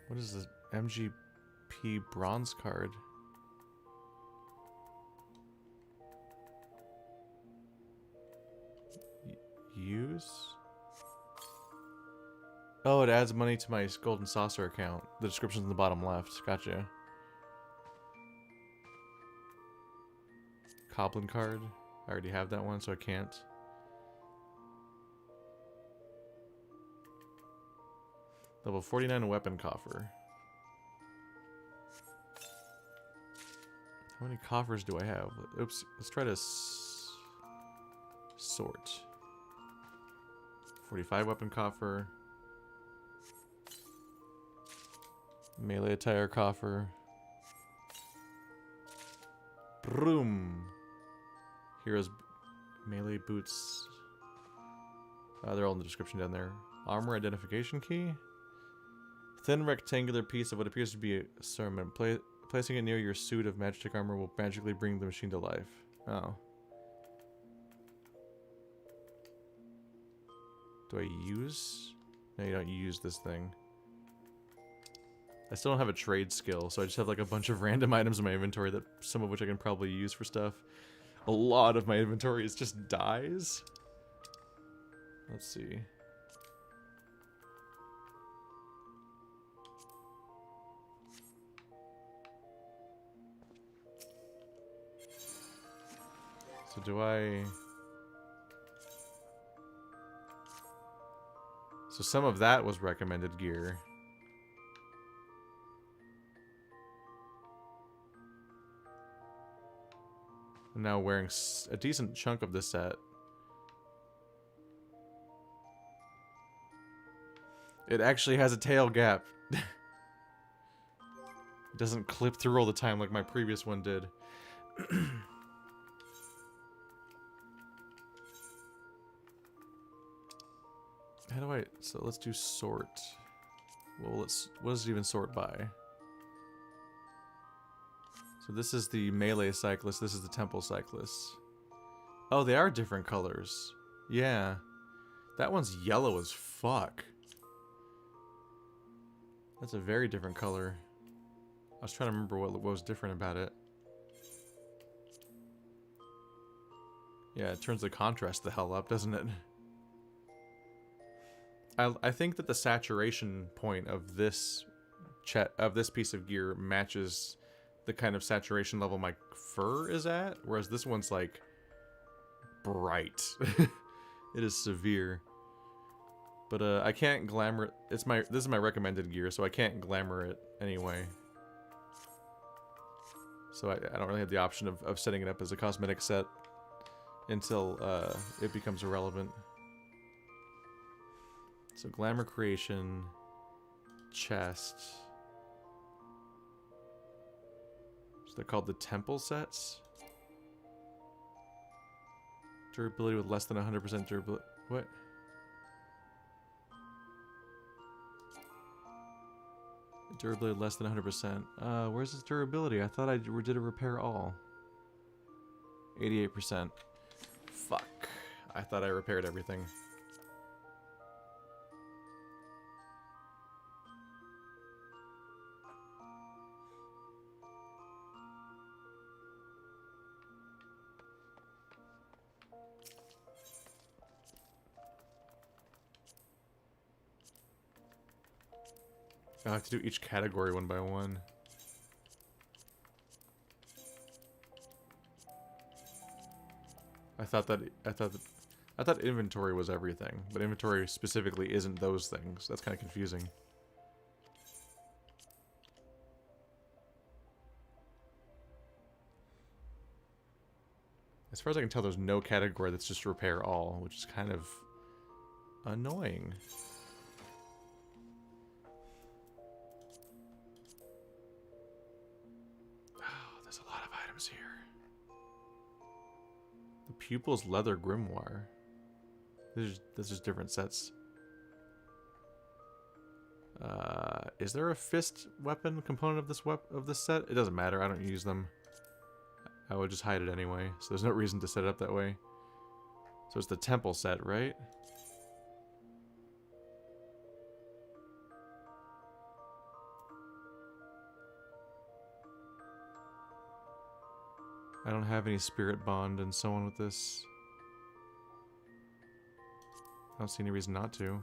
Speaker 1: What is this? MGP bronze card. Use? Oh, it adds money to my Golden Saucer account. The description's in the bottom left. Gotcha. Goblin card. I already have that one, so I can't. Level 49 weapon coffer. How many coffers do I have? Oops. Let's try to sort. 45 weapon coffer. Melee attire coffer. Broom. Heroes melee boots. They're all in the description down there. Armor identification key. Thin rectangular piece of what appears to be a sermon. Placing it near your suit of magic armor will magically bring the machine to life. Oh. Do I use? No, you don't use this thing. I still don't have a trade skill, so I just have like a bunch of random items in my inventory that some of which I can probably use for stuff. A lot of my inventory is just dies. Let's see. So do I... So some of that was recommended gear. I'm now wearing a decent chunk of this set. It actually has a tail gap. It doesn't clip through all the time like my previous one did. How do I... So let's do sort. Well, what does it even sort by? So this is the melee cyclist, this is the temple cyclist. Oh, they are different colors. Yeah. That one's yellow as fuck. That's a very different color. I was trying to remember what was different about it. Yeah, it turns the contrast the hell up, doesn't it? I think that the saturation point of this piece of gear matches the kind of saturation level my fur is at, whereas this one's like bright. It is severe. But I can't glamour it. This is my recommended gear, so I can't glamour it anyway. So I don't really have the option of setting it up as a cosmetic set until it becomes irrelevant. So glamour creation, chest. So they're called the temple sets. Durability with less than 100% durability. What? Durability less than 100%. Where's this durability? I thought I did a repair all. 88%. Fuck. I thought I repaired everything. I have to do each category one by one. I thought inventory was everything, but inventory specifically isn't those things. That's kind of confusing. As far as I can tell, there's no category that's just repair all, which is kind of annoying. There's a lot of items here. The Pupil's Leather Grimoire. This is just different sets. Is there a fist weapon component of this set? It doesn't matter. I don't use them. I would just hide it anyway, so there's no reason to set it up that way. So it's the temple set, right? I don't have any spirit bond and so on with this. I don't see any reason not to.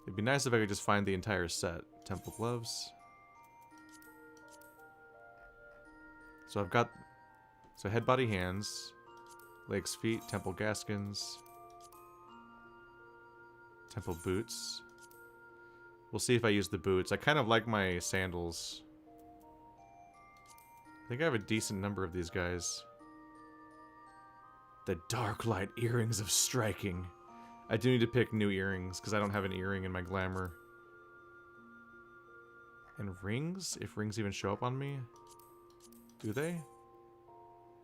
Speaker 1: It'd be nice if I could just find the entire set. Temple gloves. So I've got... So head, body, hands. Legs, feet. Temple gaskins. Temple boots. We'll see if I use the boots. I kind of like my sandals. I think I have a decent number of these guys. The Dark Light Earrings of Striking. I do need to pick new earrings, because I don't have an earring in my glamour. And rings? If rings even show up on me? Do they?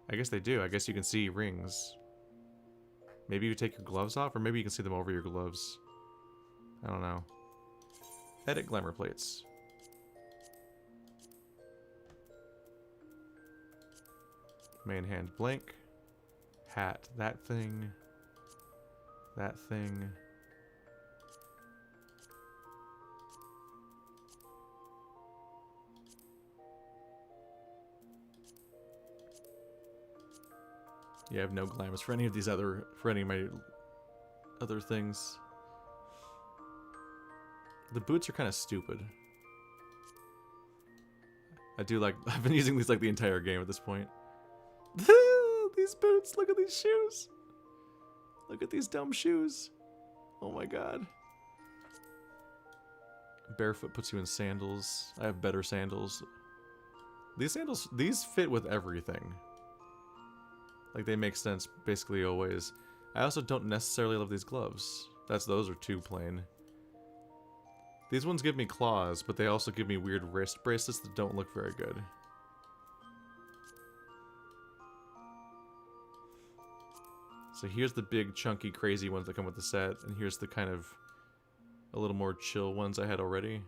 Speaker 1: I guess they do. I guess you can see rings. Maybe you take your gloves off, or maybe you can see them over your gloves. I don't know. Edit glamour plates. Main hand blank. Hat, that thing. That thing. Yeah, I have no glamours for any of these for any of my other things. The boots are kind of stupid. I do like, I've been using these like the entire game at this point. These boots, look at these shoes. Look at these dumb shoes. Oh my god. Barefoot puts you in sandals. I have better sandals. These sandals, these fit with everything. Like, they make sense basically always. I also don't necessarily love these gloves. Those are too plain. These ones give me claws, but they also give me weird wrist bracelets that don't look very good. So here's the big, chunky, crazy ones that come with the set, and here's the kind of a little more chill ones I had already.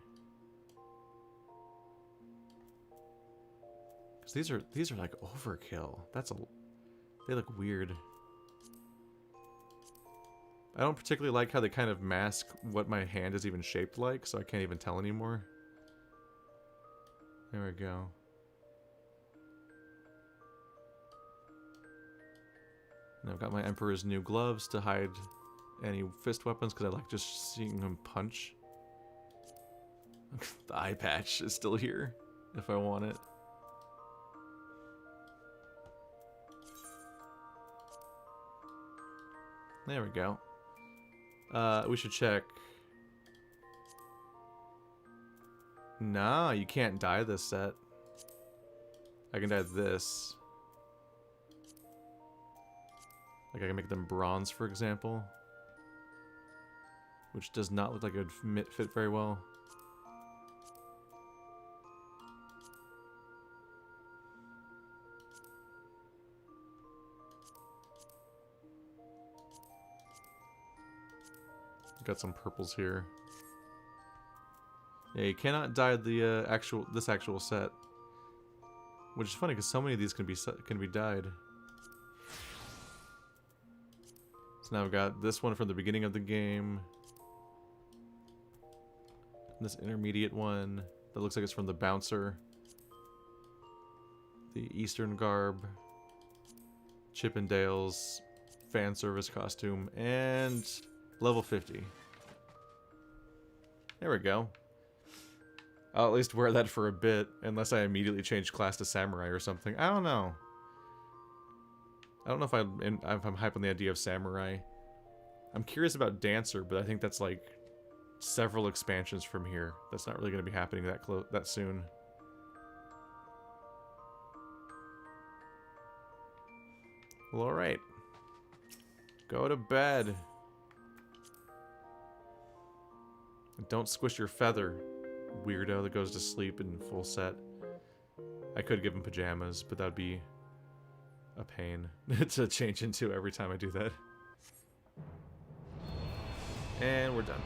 Speaker 1: Because these are like overkill. They look weird. I don't particularly like how they kind of mask what my hand is even shaped like, so I can't even tell anymore. There we go. And I've got my Emperor's New Gloves to hide any fist weapons, because I like just seeing him punch. The eye patch is still here, if I want it. There we go. We should check. Nah, you can't dye this set. I can dye this. Like, I can make them bronze, for example. Which does not look like it would fit very well. Got some purples here. Yeah, you cannot dye the this actual set, which is funny because so many of these can be dyed. So now I've got this one from the beginning of the game, this intermediate one that looks like it's from the Bouncer, the Eastern Garb, Chippendales fan service costume, and level 50. There we go. I'll at least wear that for a bit, unless I immediately change class to Samurai or something. I don't know. I don't know if I'm hype on the idea of Samurai. I'm curious about Dancer, but I think that's like several expansions from here. That's not really going to be happening that soon. Well, alright. Go to bed. And don't squish your feather. weirdo that goes to sleep in full set. I could give him pajamas, but that'd be a pain to change into every time I do that. And we're done.